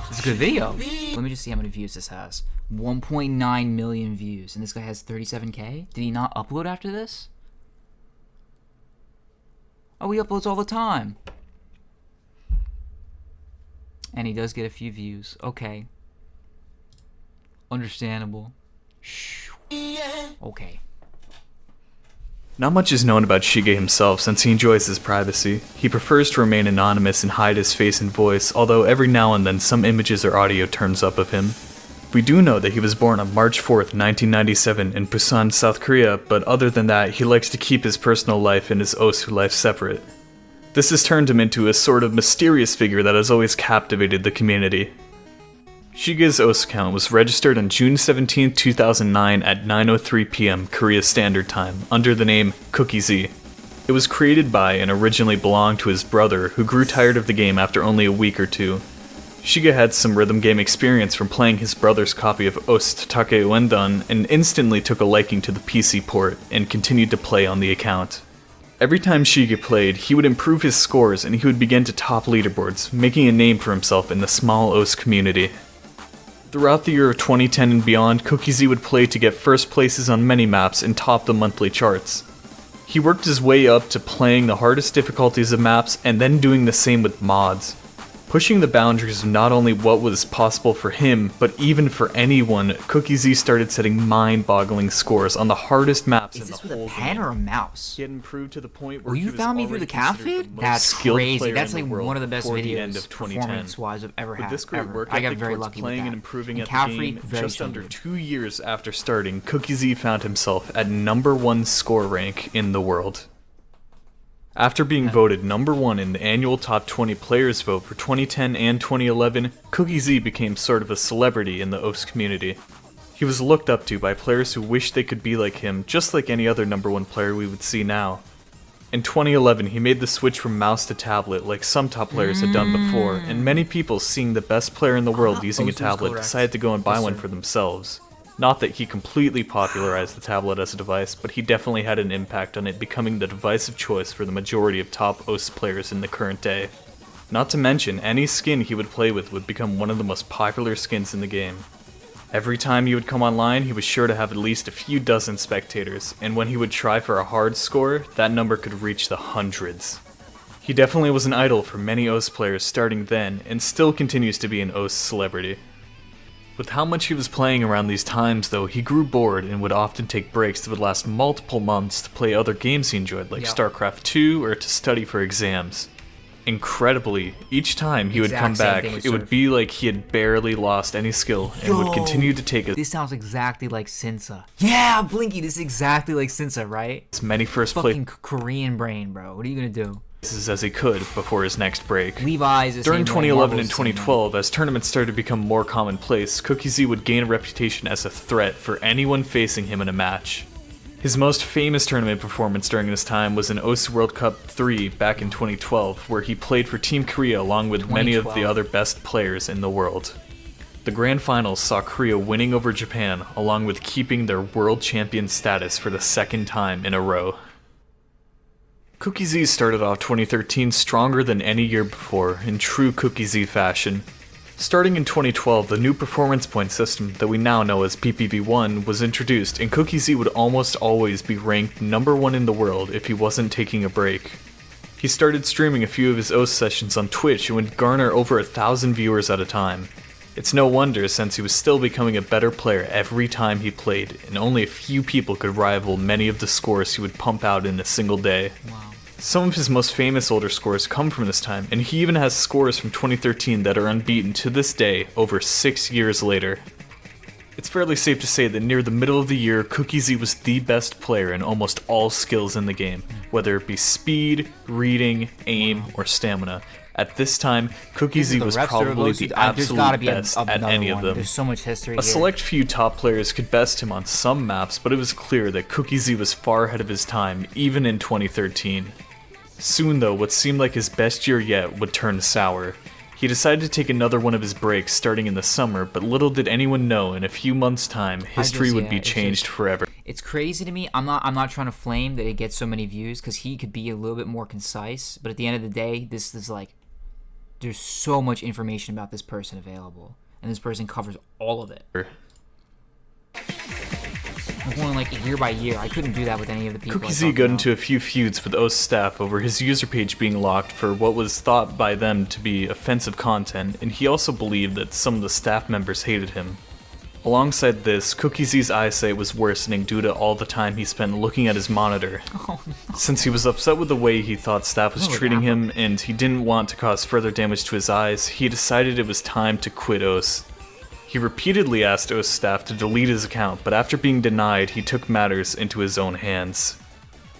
It's a good video. Let me just see how many views this has. 1.9 million views, and this guy has 37k? Did he not upload after this? Oh, he uploads all the time. And he does get a few views. Okay. Understandable. Okay.
Not much is known about Shige himself since he enjoys his privacy. He prefers to remain anonymous and hide his face and voice, although every now and then some images or audio turns up of him. We do know that he was born on March 4th, 1997 in Busan, South Korea, but other than that, he likes to keep his personal life and his Osu life separate. This has turned him into a sort of mysterious figure that has always captivated the community. Shige's OS account was registered on June 17, 2009 at 9:03 p.m. Korea Standard Time under the name Cookie Z. It was created by and originally belonged to his brother, who grew tired of the game after only a week or two. Shige had some rhythm game experience from playing his brother's copy of OS Take Uendan and instantly took a liking to the PC port and continued to play on the account. Every time Shige played, he would improve his scores and he would begin to top leaderboards, making a name for himself in the small OS community. Throughout the year of 2010 and beyond, Cookie Z would play to get first places on many maps and top the monthly charts. He worked his way up to playing the hardest difficulties of maps and then doing the same with mods, pushing the boundaries of not only what was possible for him, but even for anyone. Cookie Z started setting mind-boggling scores on the hardest maps in the whole game.
Is this with a pen or a mouse?
He had improved to the point where
you found me through the cat feed? That's crazy. That's like one of the best videos performance-wise I've ever had.
With this great work
I got
ethic
very
towards
lucky
playing
with
and
that.
improving at
Cat
the
Freak,
game,
very
just under
talented.
2 years after starting, Cookie Z found himself at #1 score rank in the world. After being voted #1 in the annual Top 20 Players vote for 2010 and 2011, Cookie Z became sort of a celebrity in the OS community. He was looked up to by players who wished they could be like him, just like any other #1 player we would see now. In 2011, he made the switch from mouse to tablet like some top players had done before, and many people seeing the best player in the world using a tablet decided to go and buy one for themselves. Not that he completely popularized the tablet as a device, but he definitely had an impact on it becoming the device of choice for the majority of top OS players in the current day. Not to mention, any skin he would play with would become one of the most popular skins in the game. Every time he would come online, he was sure to have at least a few dozen spectators, and when he would try for a hard score, that number could reach the hundreds. He definitely was an idol for many OS players starting then, and still continues to be an OS celebrity. With how much he was playing around these times though, he grew bored and would often take breaks that would last multiple months to play other games he enjoyed like StarCraft 2 or to study for exams. Incredibly, each time he would come back, it would be like he had barely lost any skill and would continue to take
This sounds exactly like Sinsa. Yeah, Blinky, this is exactly like Sinsa, right?
as many first
Fucking Korean brain, bro. What are you gonna do?
places as he could before his next break.
Levi's is
During 2011 and 2012, as tournaments started to become more commonplace, Cookie Z would gain a reputation as a threat for anyone facing him in a match. His most famous tournament performance during this time was in OS World Cup 3 back in 2012, where he played for Team Korea along with many of the other best players in the world. The grand finals saw Korea winning over Japan, along with keeping their world champion status for the second time in a row. Cookie Z started off 2013 stronger than any year before, in true Cookie Z fashion. Starting in 2012, the new performance point system that we now know as PPV1 was introduced, and Cookie Z would almost always be ranked #1 in the world if he wasn't taking a break. He started streaming a few of his OS sessions on Twitch and would garner over 1,000 viewers at a time. It's no wonder, since he was still becoming a better player every time he played, and only a few people could rival many of the scores he would pump out in a single day. Some of his most famous older scores come from this time, and he even has scores from 2013 that are unbeaten to this day, over 6 years later. It's fairly safe to say that near the middle of the year, Cookie Z was the best player in almost all skills in the game, whether it be speed, reading, aim, or stamina. At this time, Cookie Z was probably the absolute best at any of them.
There's so much history
A select few top players could best him on some maps, but it was clear that Cookie Z was far ahead of his time, even in 2013. Soon though, what seemed like his best year yet would turn sour. He decided to take another one of his breaks starting in the summer, but little did anyone know in a few months' time, history would be changed forever.
It's crazy to me. I'm not trying to flame that it gets so many views, because he could be a little bit more concise, but at the end of the day, this is like, there's so much information about this person available, and this person covers all of it. I'm going like year by year. I couldn't do that with any of the people.
Cookie Z got into a few feuds with OS staff over his user page being locked for what was thought by them to be offensive content, and he also believed that some of the staff members hated him. Alongside this, Cookie Z's eyesight was worsening due to all the time he spent looking at his monitor.
Oh, no.
Since he was upset with the way he thought staff was treating him and he didn't want to cause further damage to his eyes, he decided it was time to quit OS. He repeatedly asked OS staff to delete his account, but after being denied, he took matters into his own hands.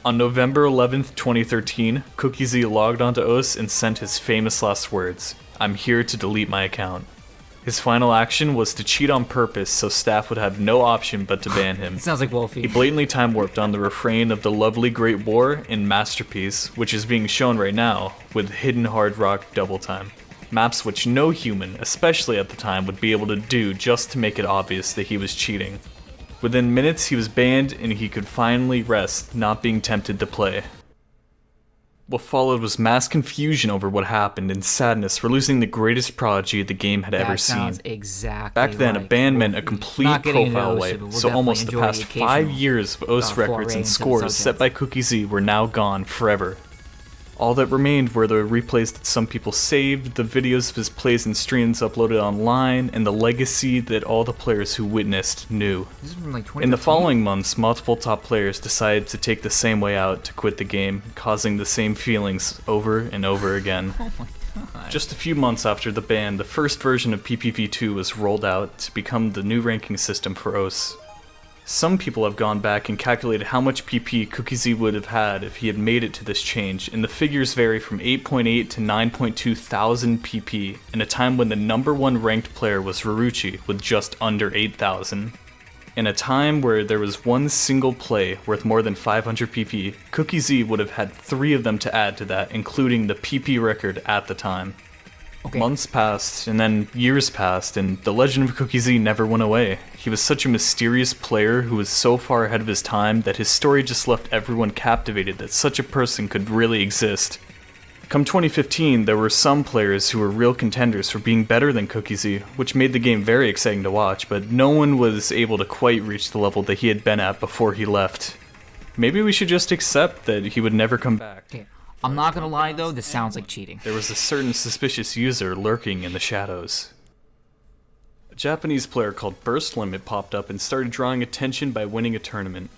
On November 11th, 2013, Cookie Z logged onto OS and sent his famous last words, "I'm here to delete my account." His final action was to cheat on purpose so staff would have no option but to ban him.
It sounds like Wolfie.
He blatantly time warped on the refrain of the lovely Great War in Masterpiece, which is being shown right now, with Hidden Hard Rock Double Time. Maps which no human, especially at the time, would be able to do just to make it obvious that he was cheating. Within minutes he was banned and he could finally rest, not being tempted to play. What followed was mass confusion over what happened and sadness for losing the greatest prodigy the game had ever seen.
Exactly.
Back then, a ban meant a complete profile wipe, so almost the past 5 years of OS records and scores set by Cookie Z were now gone forever. All that remained were the replays that some people saved, the videos of his plays and streams uploaded online, and the legacy that all the players who witnessed knew.
This is from like
In the following months, multiple top players decided to take the same way out to quit the game, causing the same feelings over and over again.
Oh my god.
Just a few months after the ban, the first version of PPV2 was rolled out to become the new ranking system for OS. Some people have gone back and calculated how much PP Cookie Z would have had if he had made it to this change, and the figures vary from 8.8 to 9.2 thousand PP, in a time when the #1 ranked player was Ruruchi with just under 8,000. In a time where there was one single play worth more than 500 PP, Cookie Z would have had 3 of them to add to that, including the PP record at the time.
Okay.
Months passed, and then years passed, and the legend of Cookie Z never went away. He was such a mysterious player who was so far ahead of his time that his story just left everyone captivated that such a person could really exist. Come 2015, there were some players who were real contenders for being better than Cookie Z, which made the game very exciting to watch, but no one was able to quite reach the level that he had been at before he left. Maybe we should just accept that he would never come back.
Okay. I'm not gonna lie though, this sounds like cheating.
There was a certain suspicious user lurking in the shadows. A Japanese player called Burst Limit popped up and started drawing attention by winning a tournament.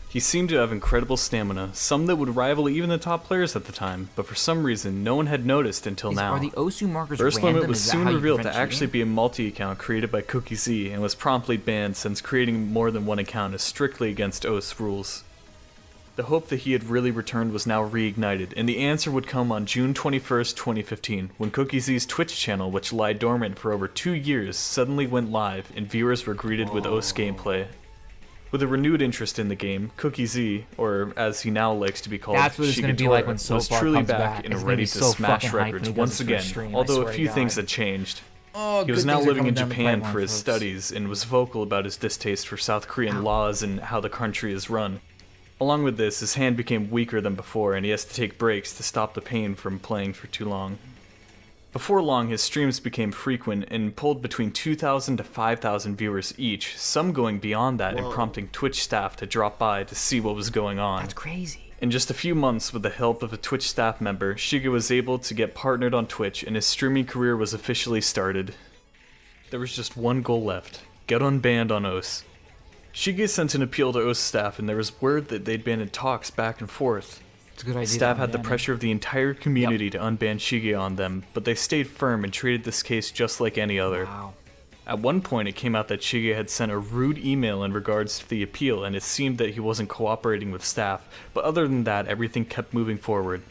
He seemed to have incredible stamina, some that would rival even the top players at the time, but for some reason no one had noticed until now.
Are the OSU markers
Burst
random?
Limit was
Is that
soon
how you
revealed to
prevent
actually be a multi-account created by Cookie Z and was promptly banned since creating more than one account is strictly against OS rules. The hope that he had really returned was now reignited, and the answer would come on June 21st, 2015, when Cookie Z's Twitch channel, which lay dormant for over 2 years, suddenly went live, and viewers were greeted with OS gameplay. With a renewed interest in the game, Cookie Z, or as he now likes to be called,
That's what it's gonna be like when So
was
Far
truly
comes
back
back.
and
It's gonna
ready
be
to
so
smash
fucking hyped when
records
he does
once
his first
again,
stream, I
although a
swear
few
to
things
God.
had changed.
Oh,
He was
good
now
things are
living in
coming down the
Japan
pipeline,
for his
folks.
studies and was vocal about his distaste for South Korean laws and how the country is run. Along with this, his hand became weaker than before and he has to take breaks to stop the pain from playing for too long. Before long, his streams became frequent and pulled between 2,000 to 5,000 viewers each, some going beyond that and prompting Twitch staff to drop by to see what was going on.
That's crazy.
In just a few months, with the help of a Twitch staff member, Shiga was able to get partnered on Twitch and his streaming career was officially started. There was just one goal left: get unbanned on OS. Shiga sent an appeal to OS staff and there was word that they'd been in talks back and forth.
It's a good idea.
Staff had the pressure of the entire community to unban Shige on them, but they stayed firm and treated this case just like any other.
Wow.
At one point, it came out that Shige had sent a rude email in regards to the appeal, and it seemed that he wasn't cooperating with staff, but other than that, everything kept moving forward.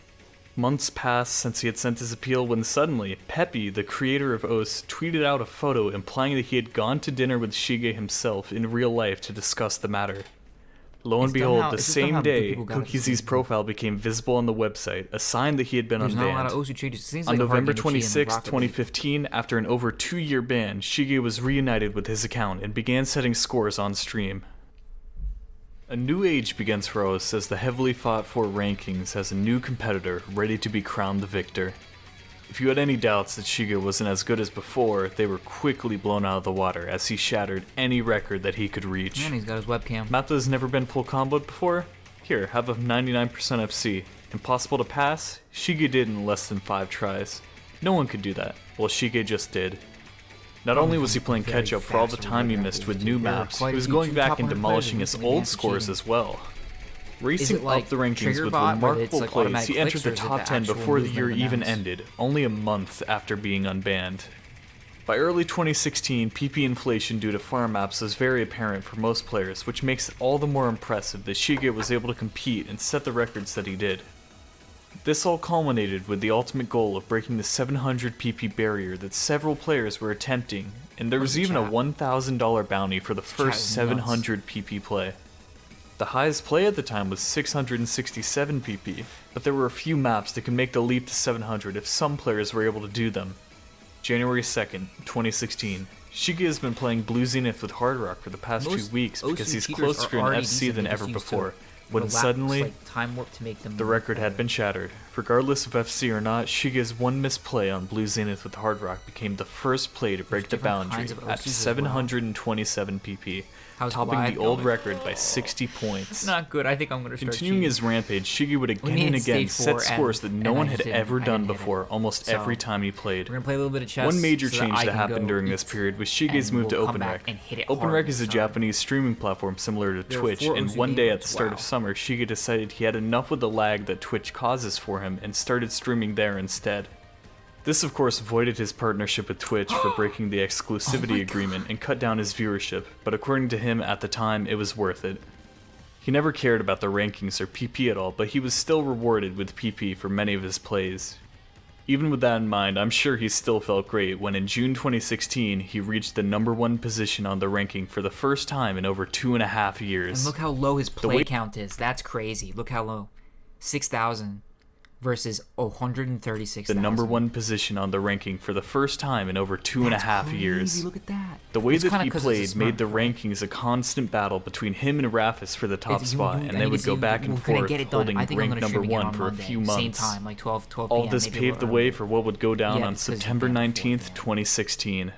Months passed since he had sent his appeal when suddenly, Peppy, the creator of OS, tweeted out a photo implying that he had gone to dinner with Shige himself in real life to discuss the matter. Lo and behold, the same day, Cookiezy's profile became visible on the website, a sign that he had been unbanned. On November 26, 2015, after an over 2-year ban, Shige was reunited with his account and began setting scores on stream. A new age begins for OS as the heavily fought for rankings has a new competitor ready to be crowned the victor. If you had any doubts that Shige wasn't as good as before, they were quickly blown out of the water as he shattered any record that he could reach.
And he's got his webcam.
Map that has never been full comboed before? Here, have a 99% FC. Impossible to pass? Shige did in less than 5 tries. No one could do that. Well, Shige just did. Not only was he playing catch-up for all the time he missed with new maps, he was going back and demolishing his old scores as well. Racing up the rankings with remarkable plays, he entered the top 10 before the year even ended, only a month after being unbanned. By early 2016, PP inflation due to farm maps was very apparent for most players, which makes it all the more impressive that Shige was able to compete and set the records that he did. This all culminated with the ultimate goal of breaking the 700 PP barrier that several players were attempting, and there was even a $1,000 bounty for the first 700 PP play. The highest play at the time was 667 PP, but there were a few maps that could make the leap to 700 if some players were able to do them. January 2nd, 2016. Shige has been playing Blue Zenith with Hard Rock for the past 2 weeks because he's closer in FC than ever before. When suddenly, the record had been shattered. Regardless of FC or not, Shige's one missed play on Blue Zenith with Hard Rock became the first play to break the boundary at 727 PP, topping the old record by 60 points.
Not good. I think I'm gonna start
Continuing his rampage, Shige would again and again set scores that no one had ever done before almost every time he played.
We're gonna play a little bit of chess.
One major change that happened during this period was Shige's move to OpenRec. OpenRec is a Japanese streaming platform similar to Twitch, and one day at the start of summer, Shige decided he had enough with the lag that Twitch causes for him and started streaming there instead. This of course voided his partnership with Twitch for breaking the exclusivity agreement and cut down his viewership, but according to him at the time, it was worth it. He never cared about the rankings or PP at all, but he was still rewarded with PP for many of his plays. Even with that in mind, I'm sure he still felt great when in June 2016, he reached the #1 position on the ranking for the first time in over 2.5 years.
And look how low his play count is. That's crazy. Look how low. 6,000 versus 136,000.
The #1 position on the ranking for the first time in over 2.5 years.
Look at that.
The way that he played made the rankings a constant battle between him and Rafis for the top spot, and they would go back and forth, holding rank #1 for a few months.
Same time, like 12
All this paved the way for what would go down on September 19th, 2016.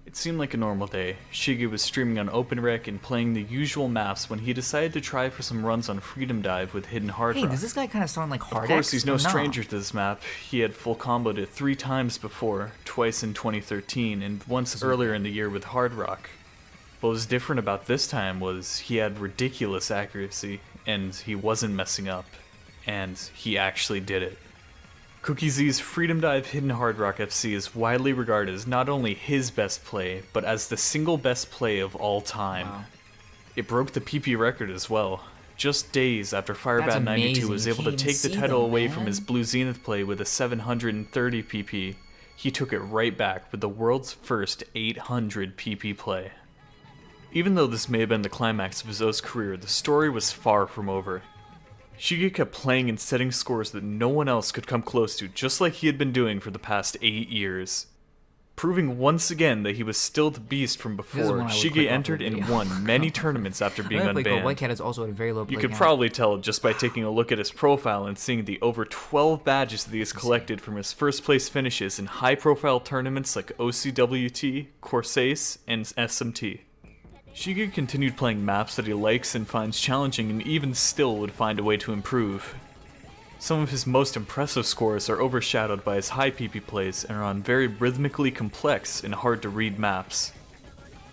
It seemed like a normal day. Shige was streaming on OpenRec and playing the usual maps when he decided to try for some runs on Freedom Dive with Hidden Hard Rock.
Hey, does this guy kind of sound like Hard
Of course, he's no stranger to this map. He had full comboed it 3 times before, twice in 2013 and once earlier in the year with Hard Rock. What was different about this time was he had ridiculous accuracy, and he wasn't messing up, and he actually did it. CookieZ's Freedom Dive Hidden Hard Rock FC is widely regarded as not only his best play, but as the single best play of all time.
Wow.
It broke the PP record as well. Just days after Firebat92 was able to take the title away from his Blue Zenith play with a 730 PP, he took it right back with the world's first 800 PP play. Even though this may have been the climax of his OS career, the story was far from over. Shige kept playing and setting scores that no one else could come close to, just like he had been doing for the past 8 years. Proving once again that he was still the beast from before, Shige entered and won many tournaments after being unbanned.
White Cat is also at a very low play
You could
count.
probably tell just by taking a look at his profile and seeing the over 12 badges that he has collected from his first place finishes in high profile tournaments like OCWT, Corsace, and SMT. Shige continued playing maps that he likes and finds challenging and even still would find a way to improve. Some of his most impressive scores are overshadowed by his high PP plays and are on very rhythmically complex and hard to read maps.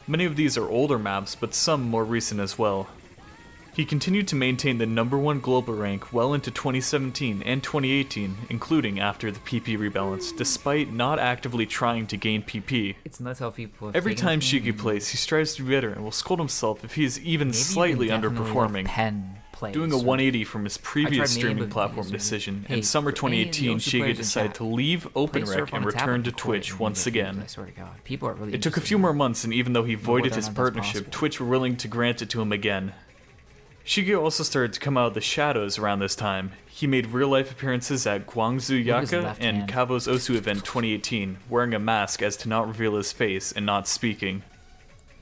Many of these are older maps, but some more recent as well. He continued to maintain the #1 global rank well into 2017 and 2018, including after the PP rebalance, despite not actively trying to gain PP.
It's nuts how people have
Every
taken
time
the
Shige
game
plays, he strives to be better and will scold himself if he is even
Maybe
slightly
even definitely,
underperforming,
like, pen plays,
doing a
so
180 from his
I
previous
tried
streaming
naming
platform
users.
decision.
Hey,
In summer
for any of the
2018,
OSU
Shige
players in
decided
chat,
to leave
play
OpenRec
surf on
and
a tablet
return to
and record it
Twitch
and
once
get views,
again.
I swear to God. People are really
It took a
interested
few
in
more
that.
months, and even though he voided
whether or
his
not that's
partnership,
possible.
Twitch were willing to grant it to him again. Shige also started to come out of the shadows around this time. He made real-life appearances at Guangzhou
Look at his
Yaka
left
and
hand.
Kavo's Osu event 2018, wearing a mask as to not reveal his face and not speaking.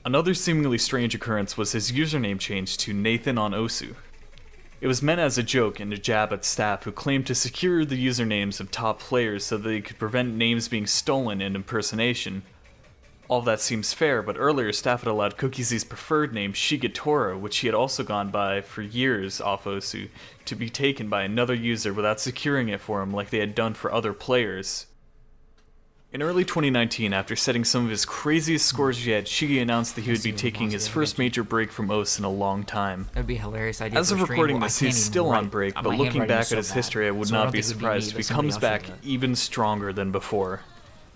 Another seemingly strange occurrence was his username change to Nathan on Osu. It was meant as a joke and a jab at staff who claimed to secure the usernames of top players so that they could prevent names being stolen and impersonation. All of that seems fair, but earlier staff had allowed Cookiesy's preferred name, Shigetora, which he had also gone by for years off Osu, to be taken by another user without securing it for him like they had done for other players. In early 2019, after setting some of his craziest scores yet, Shige announced that he would be taking his first major break from OS in a long time.
That'd be a hilarious idea.
As
for
of
a stream.
recording
Well, I
this,
can't
he's
even
still on
write.
break,
My
but looking
handwriting
back
is
at
so
his
bad.
history, I would
So I
not
don't
be
think it would be
surprised
me,
if
but
he
somebody
comes
else
back
should do it.
even stronger than before.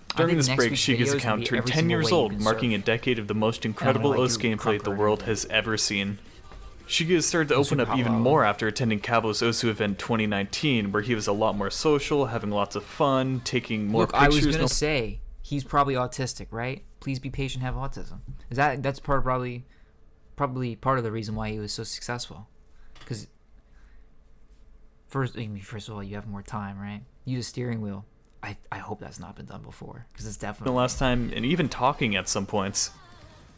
I
During
think
this
next
break,
week's
Shige's
videos will
account
be
turned
every
10
single
years
way you
old,
can
marking a
surf.
decade of the most incredible
like,
OS
do
gameplay the
Conqueror
world
and
has ever seen. Shige has started to
Those
open
are
up even
power.
more after attending Kavo's Osu event 2019, where he was a lot more social, having lots of fun, taking more
Look, I
pictures.
was gonna say he's probably autistic, right? Please be patient. Have autism. That's probably part of the reason why he was so successful. Because first of all, you have more time, right? Use a steering wheel. I hope that's not been done before, because it's
the
definitely
last time, and even talking at some points.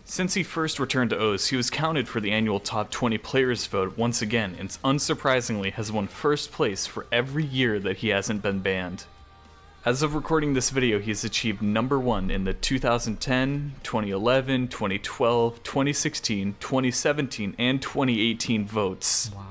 Since he first returned to OS, he was counted for the annual top 20 players vote once again, and unsurprisingly has won first place for every year that he hasn't been banned. As of recording this video, he has achieved #1 in the 2010, 2011, 2012, 2016, 2017, and 2018 votes.
Wow.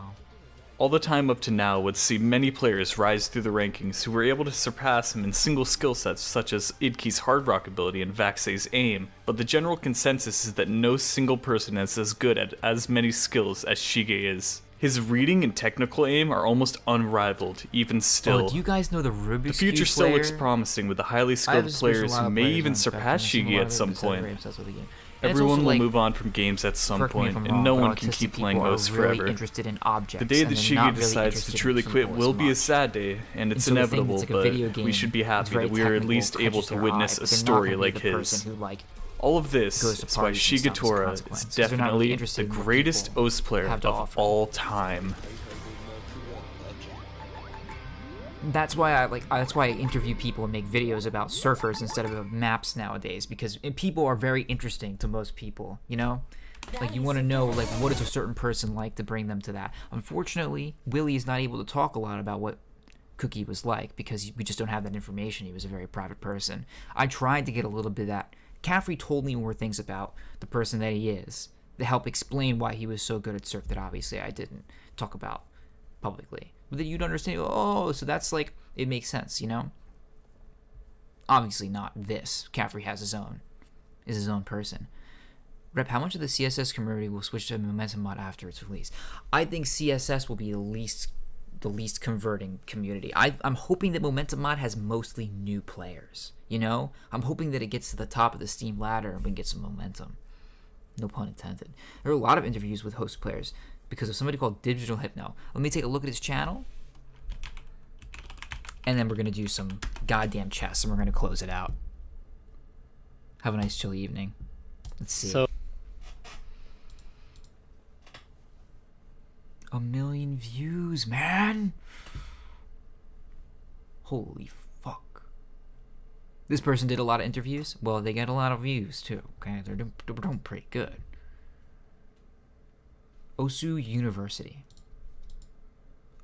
All the time up to now would see many players rise through the rankings who were able to surpass him in single skill sets such as Idke's hard rock ability and Vaxei's aim, but the general consensus is that no single person is as good at as many skills as Shige is. His reading and technical aim are almost unrivaled, even still.
Oh, do you guys know the Rubik's
The future
Cube
still looks
player?
promising with the highly
I have
skilled
a suspicion
players
a lot
who
of
may
players
even
on Spectrum.
surpass
I've seen a
Shige
lot
at
of
some
videos that are
point.
very obsessed with the game. And it's
Everyone
also,
will
like,
move on from games at some
correct me if
point,
I'm
and
wrong,
no
but
one can
autistic
keep playing
people are
OS
really
forever.
interested in objects,
The day
and
that
they're
Shige
not really
decides
interested
to
in
truly
people
quit
as
will be a
much.
sad day, and it's
so the thing
inevitable,
that's like a
but
video game,
we should be
it's
happy
very
that we are at
technical,
least able
catches
to
their
witness
eye,
a
but they're not
story
gonna be
like
the
his.
person who, like,
All of this
goes to
is why
parties and stuff as a
Shigetora is
consequence, 'cause they're not
definitely
really
the
interested in what
greatest
people
OS player
have
of
to offer.
all time.
That's why I interview people and make videos about surfers instead of maps nowadays, because people are very interesting to most people, you know? Like, you want to know, like, what is a certain person like to bring them to that. Unfortunately, Willie is not able to talk a lot about what Cookie was like because we just don't have that information. He was a very private person. I tried to get a little bit of that. Caffrey told me more things about the person that he is to help explain why he was so good at surf that obviously I didn't talk about publicly. But then you'd understand, oh, so that's like, it makes sense, you know? Obviously not this. Caffrey has his own person. Rep, how much of the CSS community will switch to Momentum Mod after its release? I think CSS will be the least converting community. I'm hoping that Momentum Mod has mostly new players, you know? I'm hoping that it gets to the top of the Steam ladder and we can get some momentum. No pun intended. There are a lot of interviews with host players because of somebody called Digital Hypno. Let me take a look at his channel, and then we're going to do some goddamn chess, and we're going to close it out. Have a nice chill evening. Let's see.
So,
1 million views, man! Holy fuck. This person did a lot of interviews. Well, they get a lot of views, too, okay? They're doing pretty good. Osu University.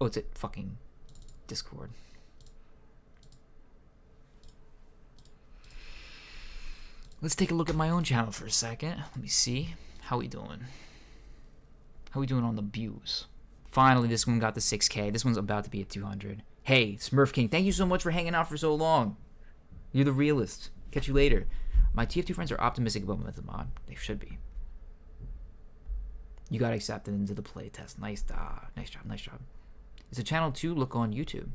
Oh, it's at fucking Discord. Let's take a look at my own channel for a second. Let me see. How we doing? How we doing on the views? Finally, this one got the 6K. This one's about to be at 200. Hey, Smurf King, thank you so much for hanging out for so long. You're the realist. Catch you later. My TF2 friends are optimistic about Momentum Mod. They should be. You got accepted into the playtest. Nice job. Nice job. Is it channel 2? Look on YouTube.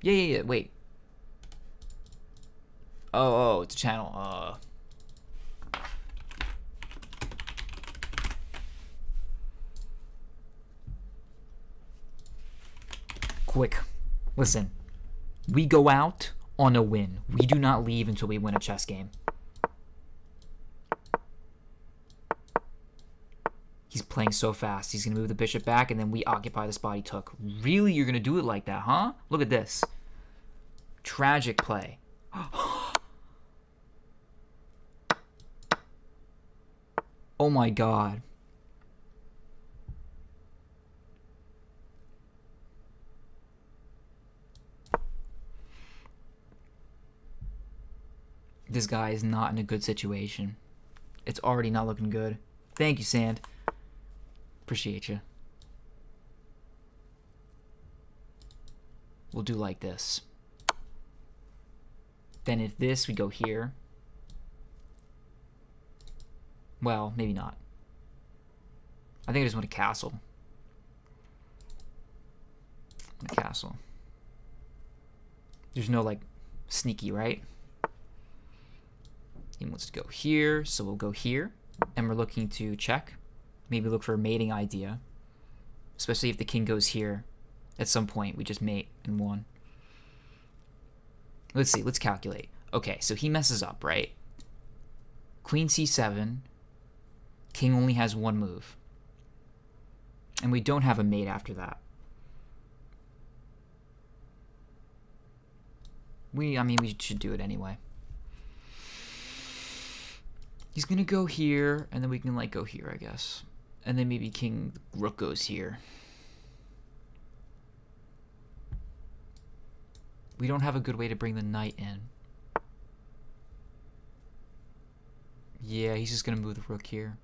Yeah. Wait. Oh, it's a channel. Quick. Listen. We go out on a win. We do not leave until we win a chess game. He's playing so fast. He's going to move the bishop back, and then we occupy the spot he took. Really? You're going to do it like that, huh? Look at this. Tragic play. Oh my god. This guy is not in a good situation. It's already not looking good. Thank you, Sand. Appreciate you. We'll do like this. Then if this, we go here. Well, maybe not. I think I just want a castle. A castle. There's no, like, sneaky, right? He wants to go here, so we'll go here. And we're looking to check. Maybe look for a mating idea. Especially if the king goes here. At some point, we just mate and won. Let's see, let's calculate. Okay, so he messes up, right? Queen c7. King only has one move. And we don't have a mate after that. I mean, we should do it anyway. He's gonna go here, and then we can, like, go here, I guess. And then maybe king rook goes here. We don't have a good way to bring the knight in. Yeah, he's just gonna move the rook here.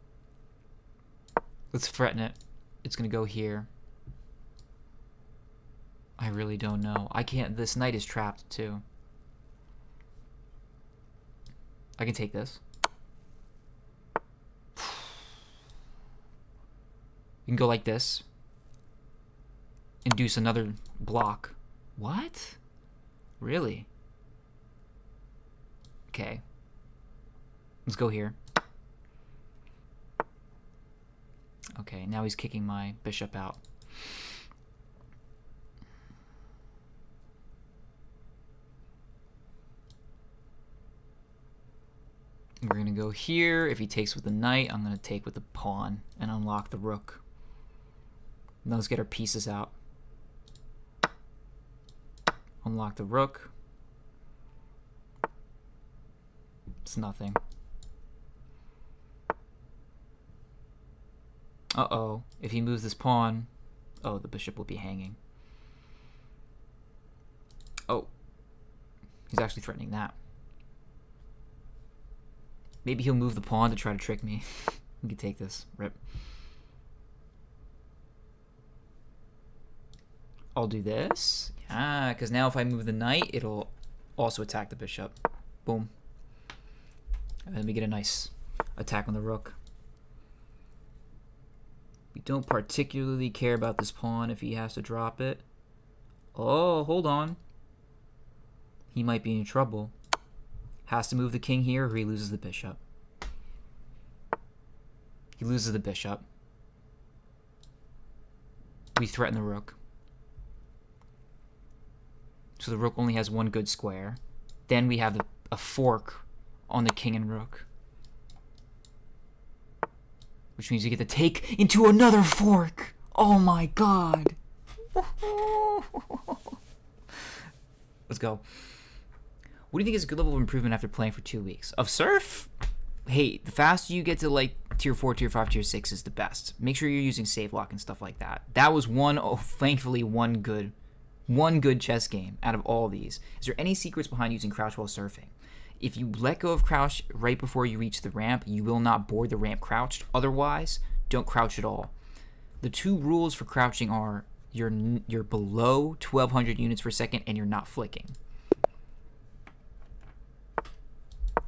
Let's threaten it. It's gonna go here. I really don't know. I can't. This knight is trapped too. I can take this. You can go like this. Induce another block. What? Really? Okay. Let's go here. Okay, now he's kicking my bishop out. We're gonna go here. If he takes with the knight, I'm gonna take with the pawn and unlock the rook. Now let's get our pieces out. Unlock the rook. It's nothing. Uh-oh. If he moves this pawn... Oh, the bishop will be hanging. Oh. He's actually threatening that. Maybe he'll move the pawn to try to trick me. We can take this. Rip. I'll do this. Yeah, because now if I move the knight, it'll also attack the bishop. Boom. And then we get a nice attack on the rook. We don't particularly care about this pawn if he has to drop it. Oh, hold on. He might be in trouble. Has to move the king here or he loses the bishop. He loses the bishop. We threaten the rook. So the rook only has one good square. Then we have a fork on the king and rook. Which means you get to take into another fork. Oh my god. Let's go. What do you think is a good level of improvement after playing for 2 weeks? Of Surf? Hey, the faster you get to like tier 4, tier 5, tier 6 is the best. Make sure you're using save lock and stuff like that. That was thankfully one good chess game out of all these. Is there any secrets behind using crouch while surfing? If you let go of crouch right before you reach the ramp, you will not board the ramp crouched. Otherwise, don't crouch at all. The two rules for crouching are you're below 1200 units per second and you're not flicking.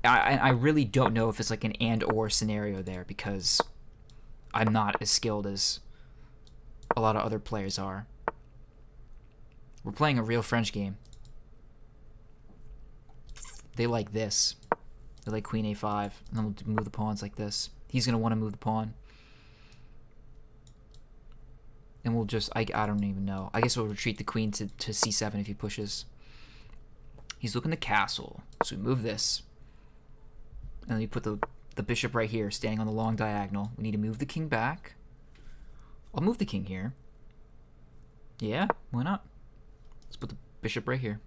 I really don't know if it's like an and or scenario there because I'm not as skilled as a lot of other players are. We're playing a real French game. They like this. They like queen a5, and then we'll move the pawns like this. He's gonna want to move the pawn. And we'll just, I don't even know. I guess we'll retreat the queen to c7 if he pushes. He's looking to castle. So we move this. And then we put the bishop right here, standing on the long diagonal. We need to move the king back. I'll move the king here. Yeah, why not? Let's put the bishop right here.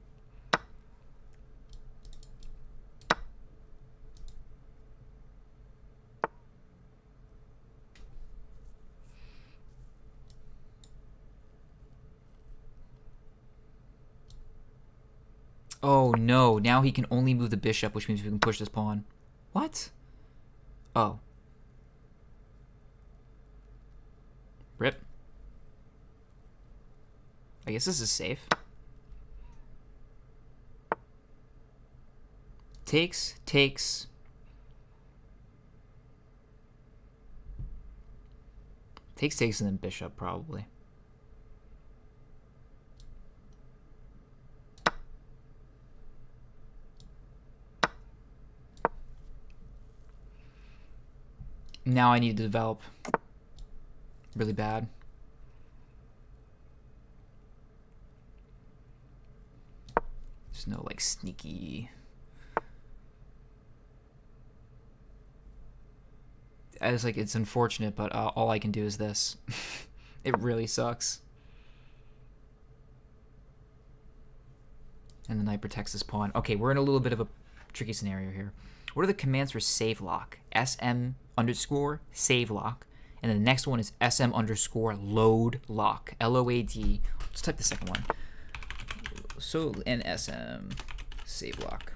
Oh no, now he can only move the bishop, which means we can push this pawn. What? Oh. Rip. I guess this is safe. Takes. Takes, and then bishop, probably. Now I need to develop really bad. There's no like sneaky. It's unfortunate, but all I can do is this. It really sucks. And the knight protects this pawn. Okay, we're in a little bit of a tricky scenario here. What are the commands for save lock? SM_ save lock. And then the next one is SM_ load lock. LOAD. Let's type the second one. So, and SM save lock.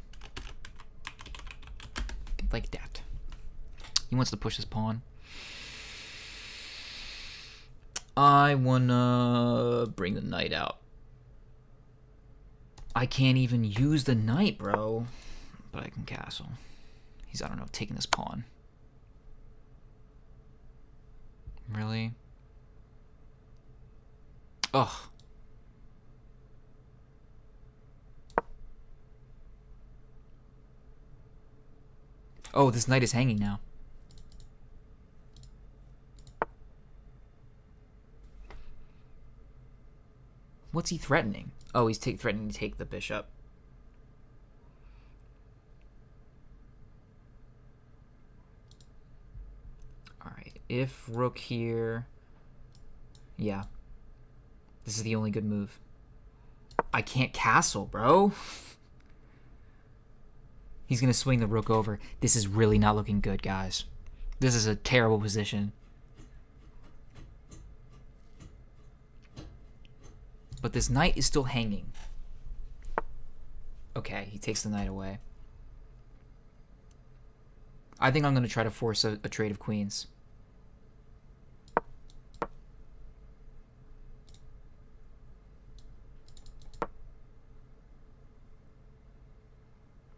Like that. He wants to push his pawn. I wanna bring the knight out. I can't even use the knight, bro. But I can castle. He's, I don't know, taking this pawn. Really? Ugh. Oh, this knight is hanging now. What's he threatening? Oh, he's threatening to take the bishop. Alright, if rook here... Yeah. This is the only good move. I can't castle, bro. He's going to swing the rook over. This is really not looking good, guys. This is a terrible position. But this knight is still hanging. Okay, he takes the knight away. I think I'm going to try to force a trade of queens.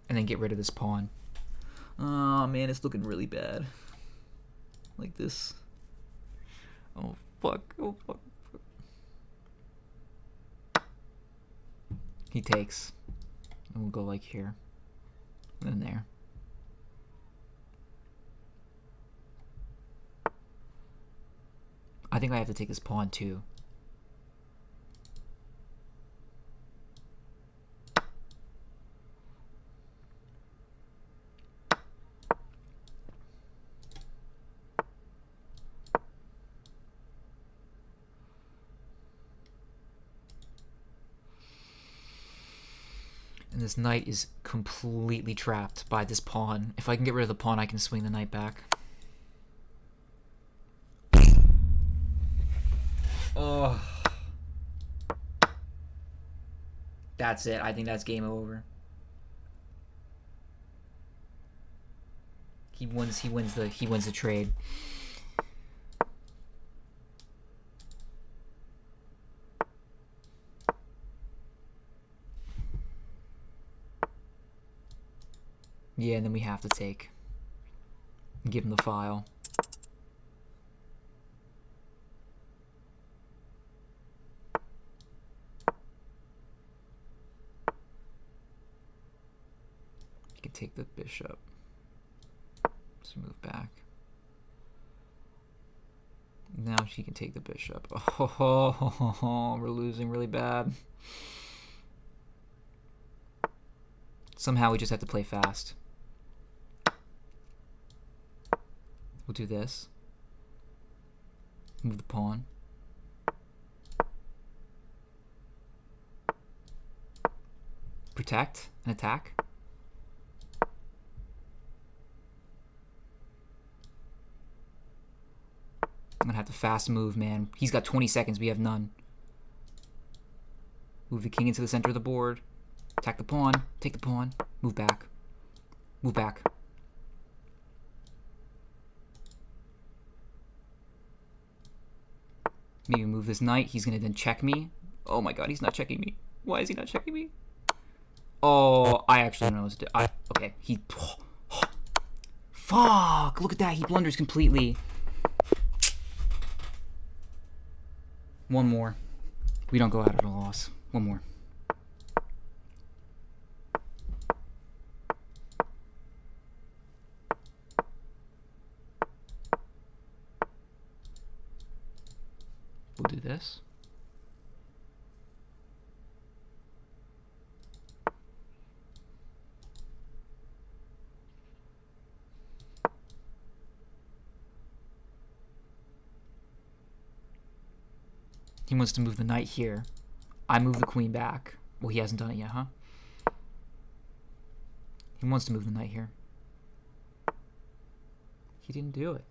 And then get rid of this pawn. Oh man, it's looking really bad. Like this. Oh fuck, oh fuck. He takes. And we'll go like here. And then there. I think I have to take this pawn too. And this knight is completely trapped by this pawn. If I can get rid of the pawn, I can swing the knight back. Oh. That's it. I think that's game over. He wins the trade. Yeah, and then we have to take. Give him the file. take the bishop. Just move back. Now she can take the bishop. Oh, we're losing really bad. Somehow we just have to play fast. We'll do this. Move the pawn. Protect and attack. I'm gonna have to fast move, man. He's got 20 seconds, we have none. Move the king into the center of the board. Attack the pawn. Take the pawn. Move back. Move back. Maybe move this knight. He's gonna then check me. Oh my god, he's not checking me. Why is he not checking me? Oh, I actually don't know what to do. Okay, he... Fuck! Look at that, he blunders completely. One more. We don't go out at a loss. One more. We'll do this. He wants to move the knight here. I move the queen back. Well, he hasn't done it yet, huh? He wants to move the knight here. He didn't do it.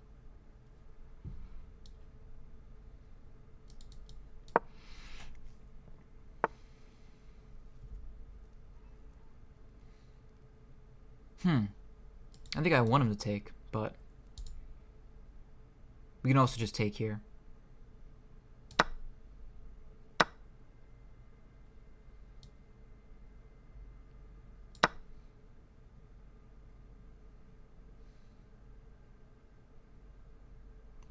I think I want him to take, but we can also just take here.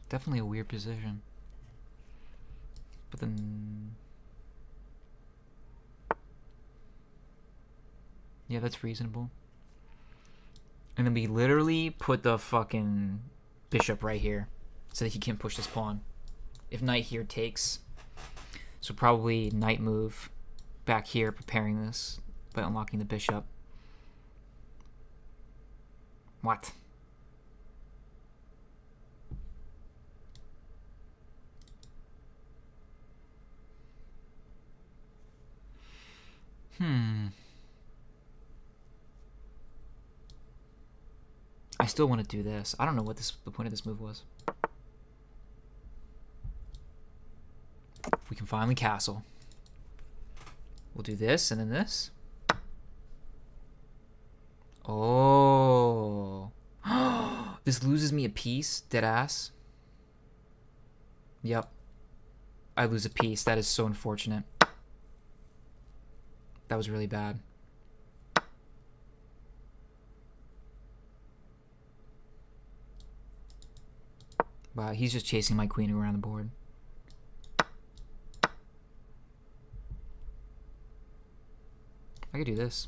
Definitely a weird position. But then... yeah, that's reasonable. And then we literally put the fucking bishop right here so that he can't push this pawn. If knight here takes... so probably knight move back here, preparing this by unlocking the bishop. What? I still want to do this. I don't know what the point of this move was. We can finally castle. We'll do this and then this. Oh. This loses me a piece. Dead ass. Yep. I lose a piece. That is so unfortunate. That was really bad. Wow, he's just chasing my queen around the board. I could do this.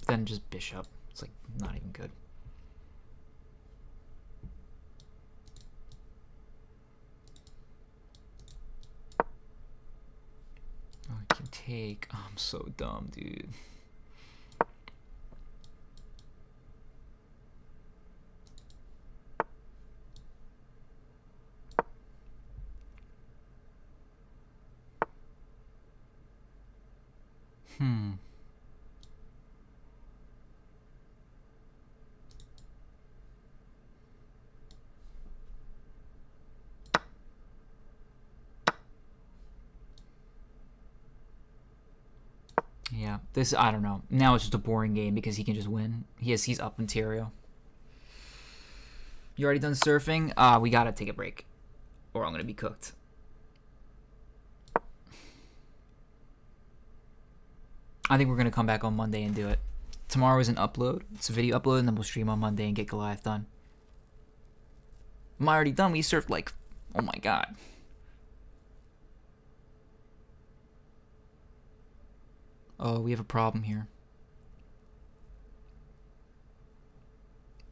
Then just bishop. It's like not even good. Oh, I can take. Oh, I'm so dumb, dude. Yeah, this, I don't know. Now it's just a boring game because he can just win. He's up Ontario. You already done surfing? We gotta take a break. Or I'm gonna be cooked. I think we're gonna come back on Monday and do it. Tomorrow is an upload. It's a video upload, and then we'll stream on Monday and get Goliath done. I'm already done. We surfed like, oh my god. Oh, we have a problem here.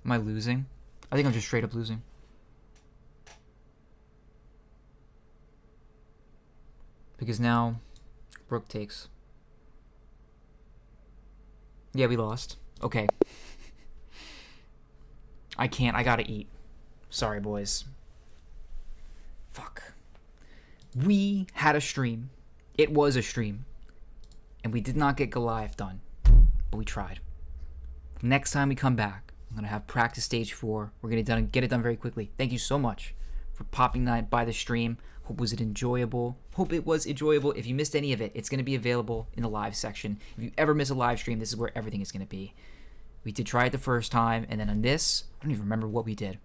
Am I losing? I think I'm just straight up losing. Because now, Brooke takes. Yeah, we lost. Okay. I can't. I gotta eat. Sorry, boys. Fuck. We had a stream. It was a stream. And we did not get Goliath done. But we tried. Next time we come back, I'm going to have practice stage 4. We're going to get it done very quickly. Thank you so much for popping by the stream. Hope was it enjoyable. Hope it was enjoyable. If you missed any of it, it's going to be available in the live section. If you ever miss a live stream, this is where everything is going to be. We did try it the first time, and then on this, I don't even remember what we did.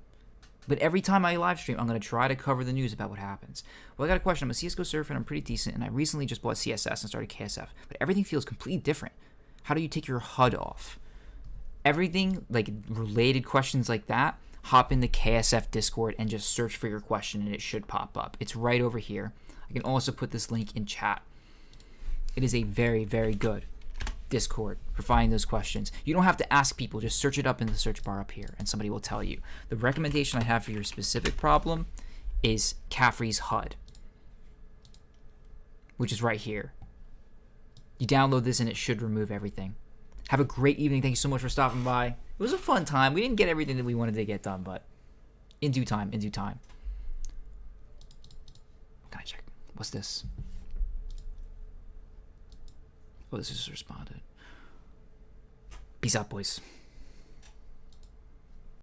But every time I live stream, I'm going to try to cover the news about what happens. Well, I got a question. I'm a CSGO surfer, and I'm pretty decent, and I recently just bought CSS and started KSF. But everything feels completely different. How do you take your HUD off? Everything, like related questions like that, hop in the KSF Discord and just search for your question, and it should pop up. It's right over here. I can also put this link in chat. It is a very, very good Discord for finding those questions. You don't have to ask people, just search it up in the search bar up here and somebody will tell you. The recommendation I have for your specific problem is Caffrey's HUD, which is right here. You download this and it should remove everything. Have a great evening. Thank you so much for stopping by. It was a fun time. We didn't get everything that we wanted to get done, but in due time, in due time. Can I check? What's this? Oh, this is responded. Peace out, boys.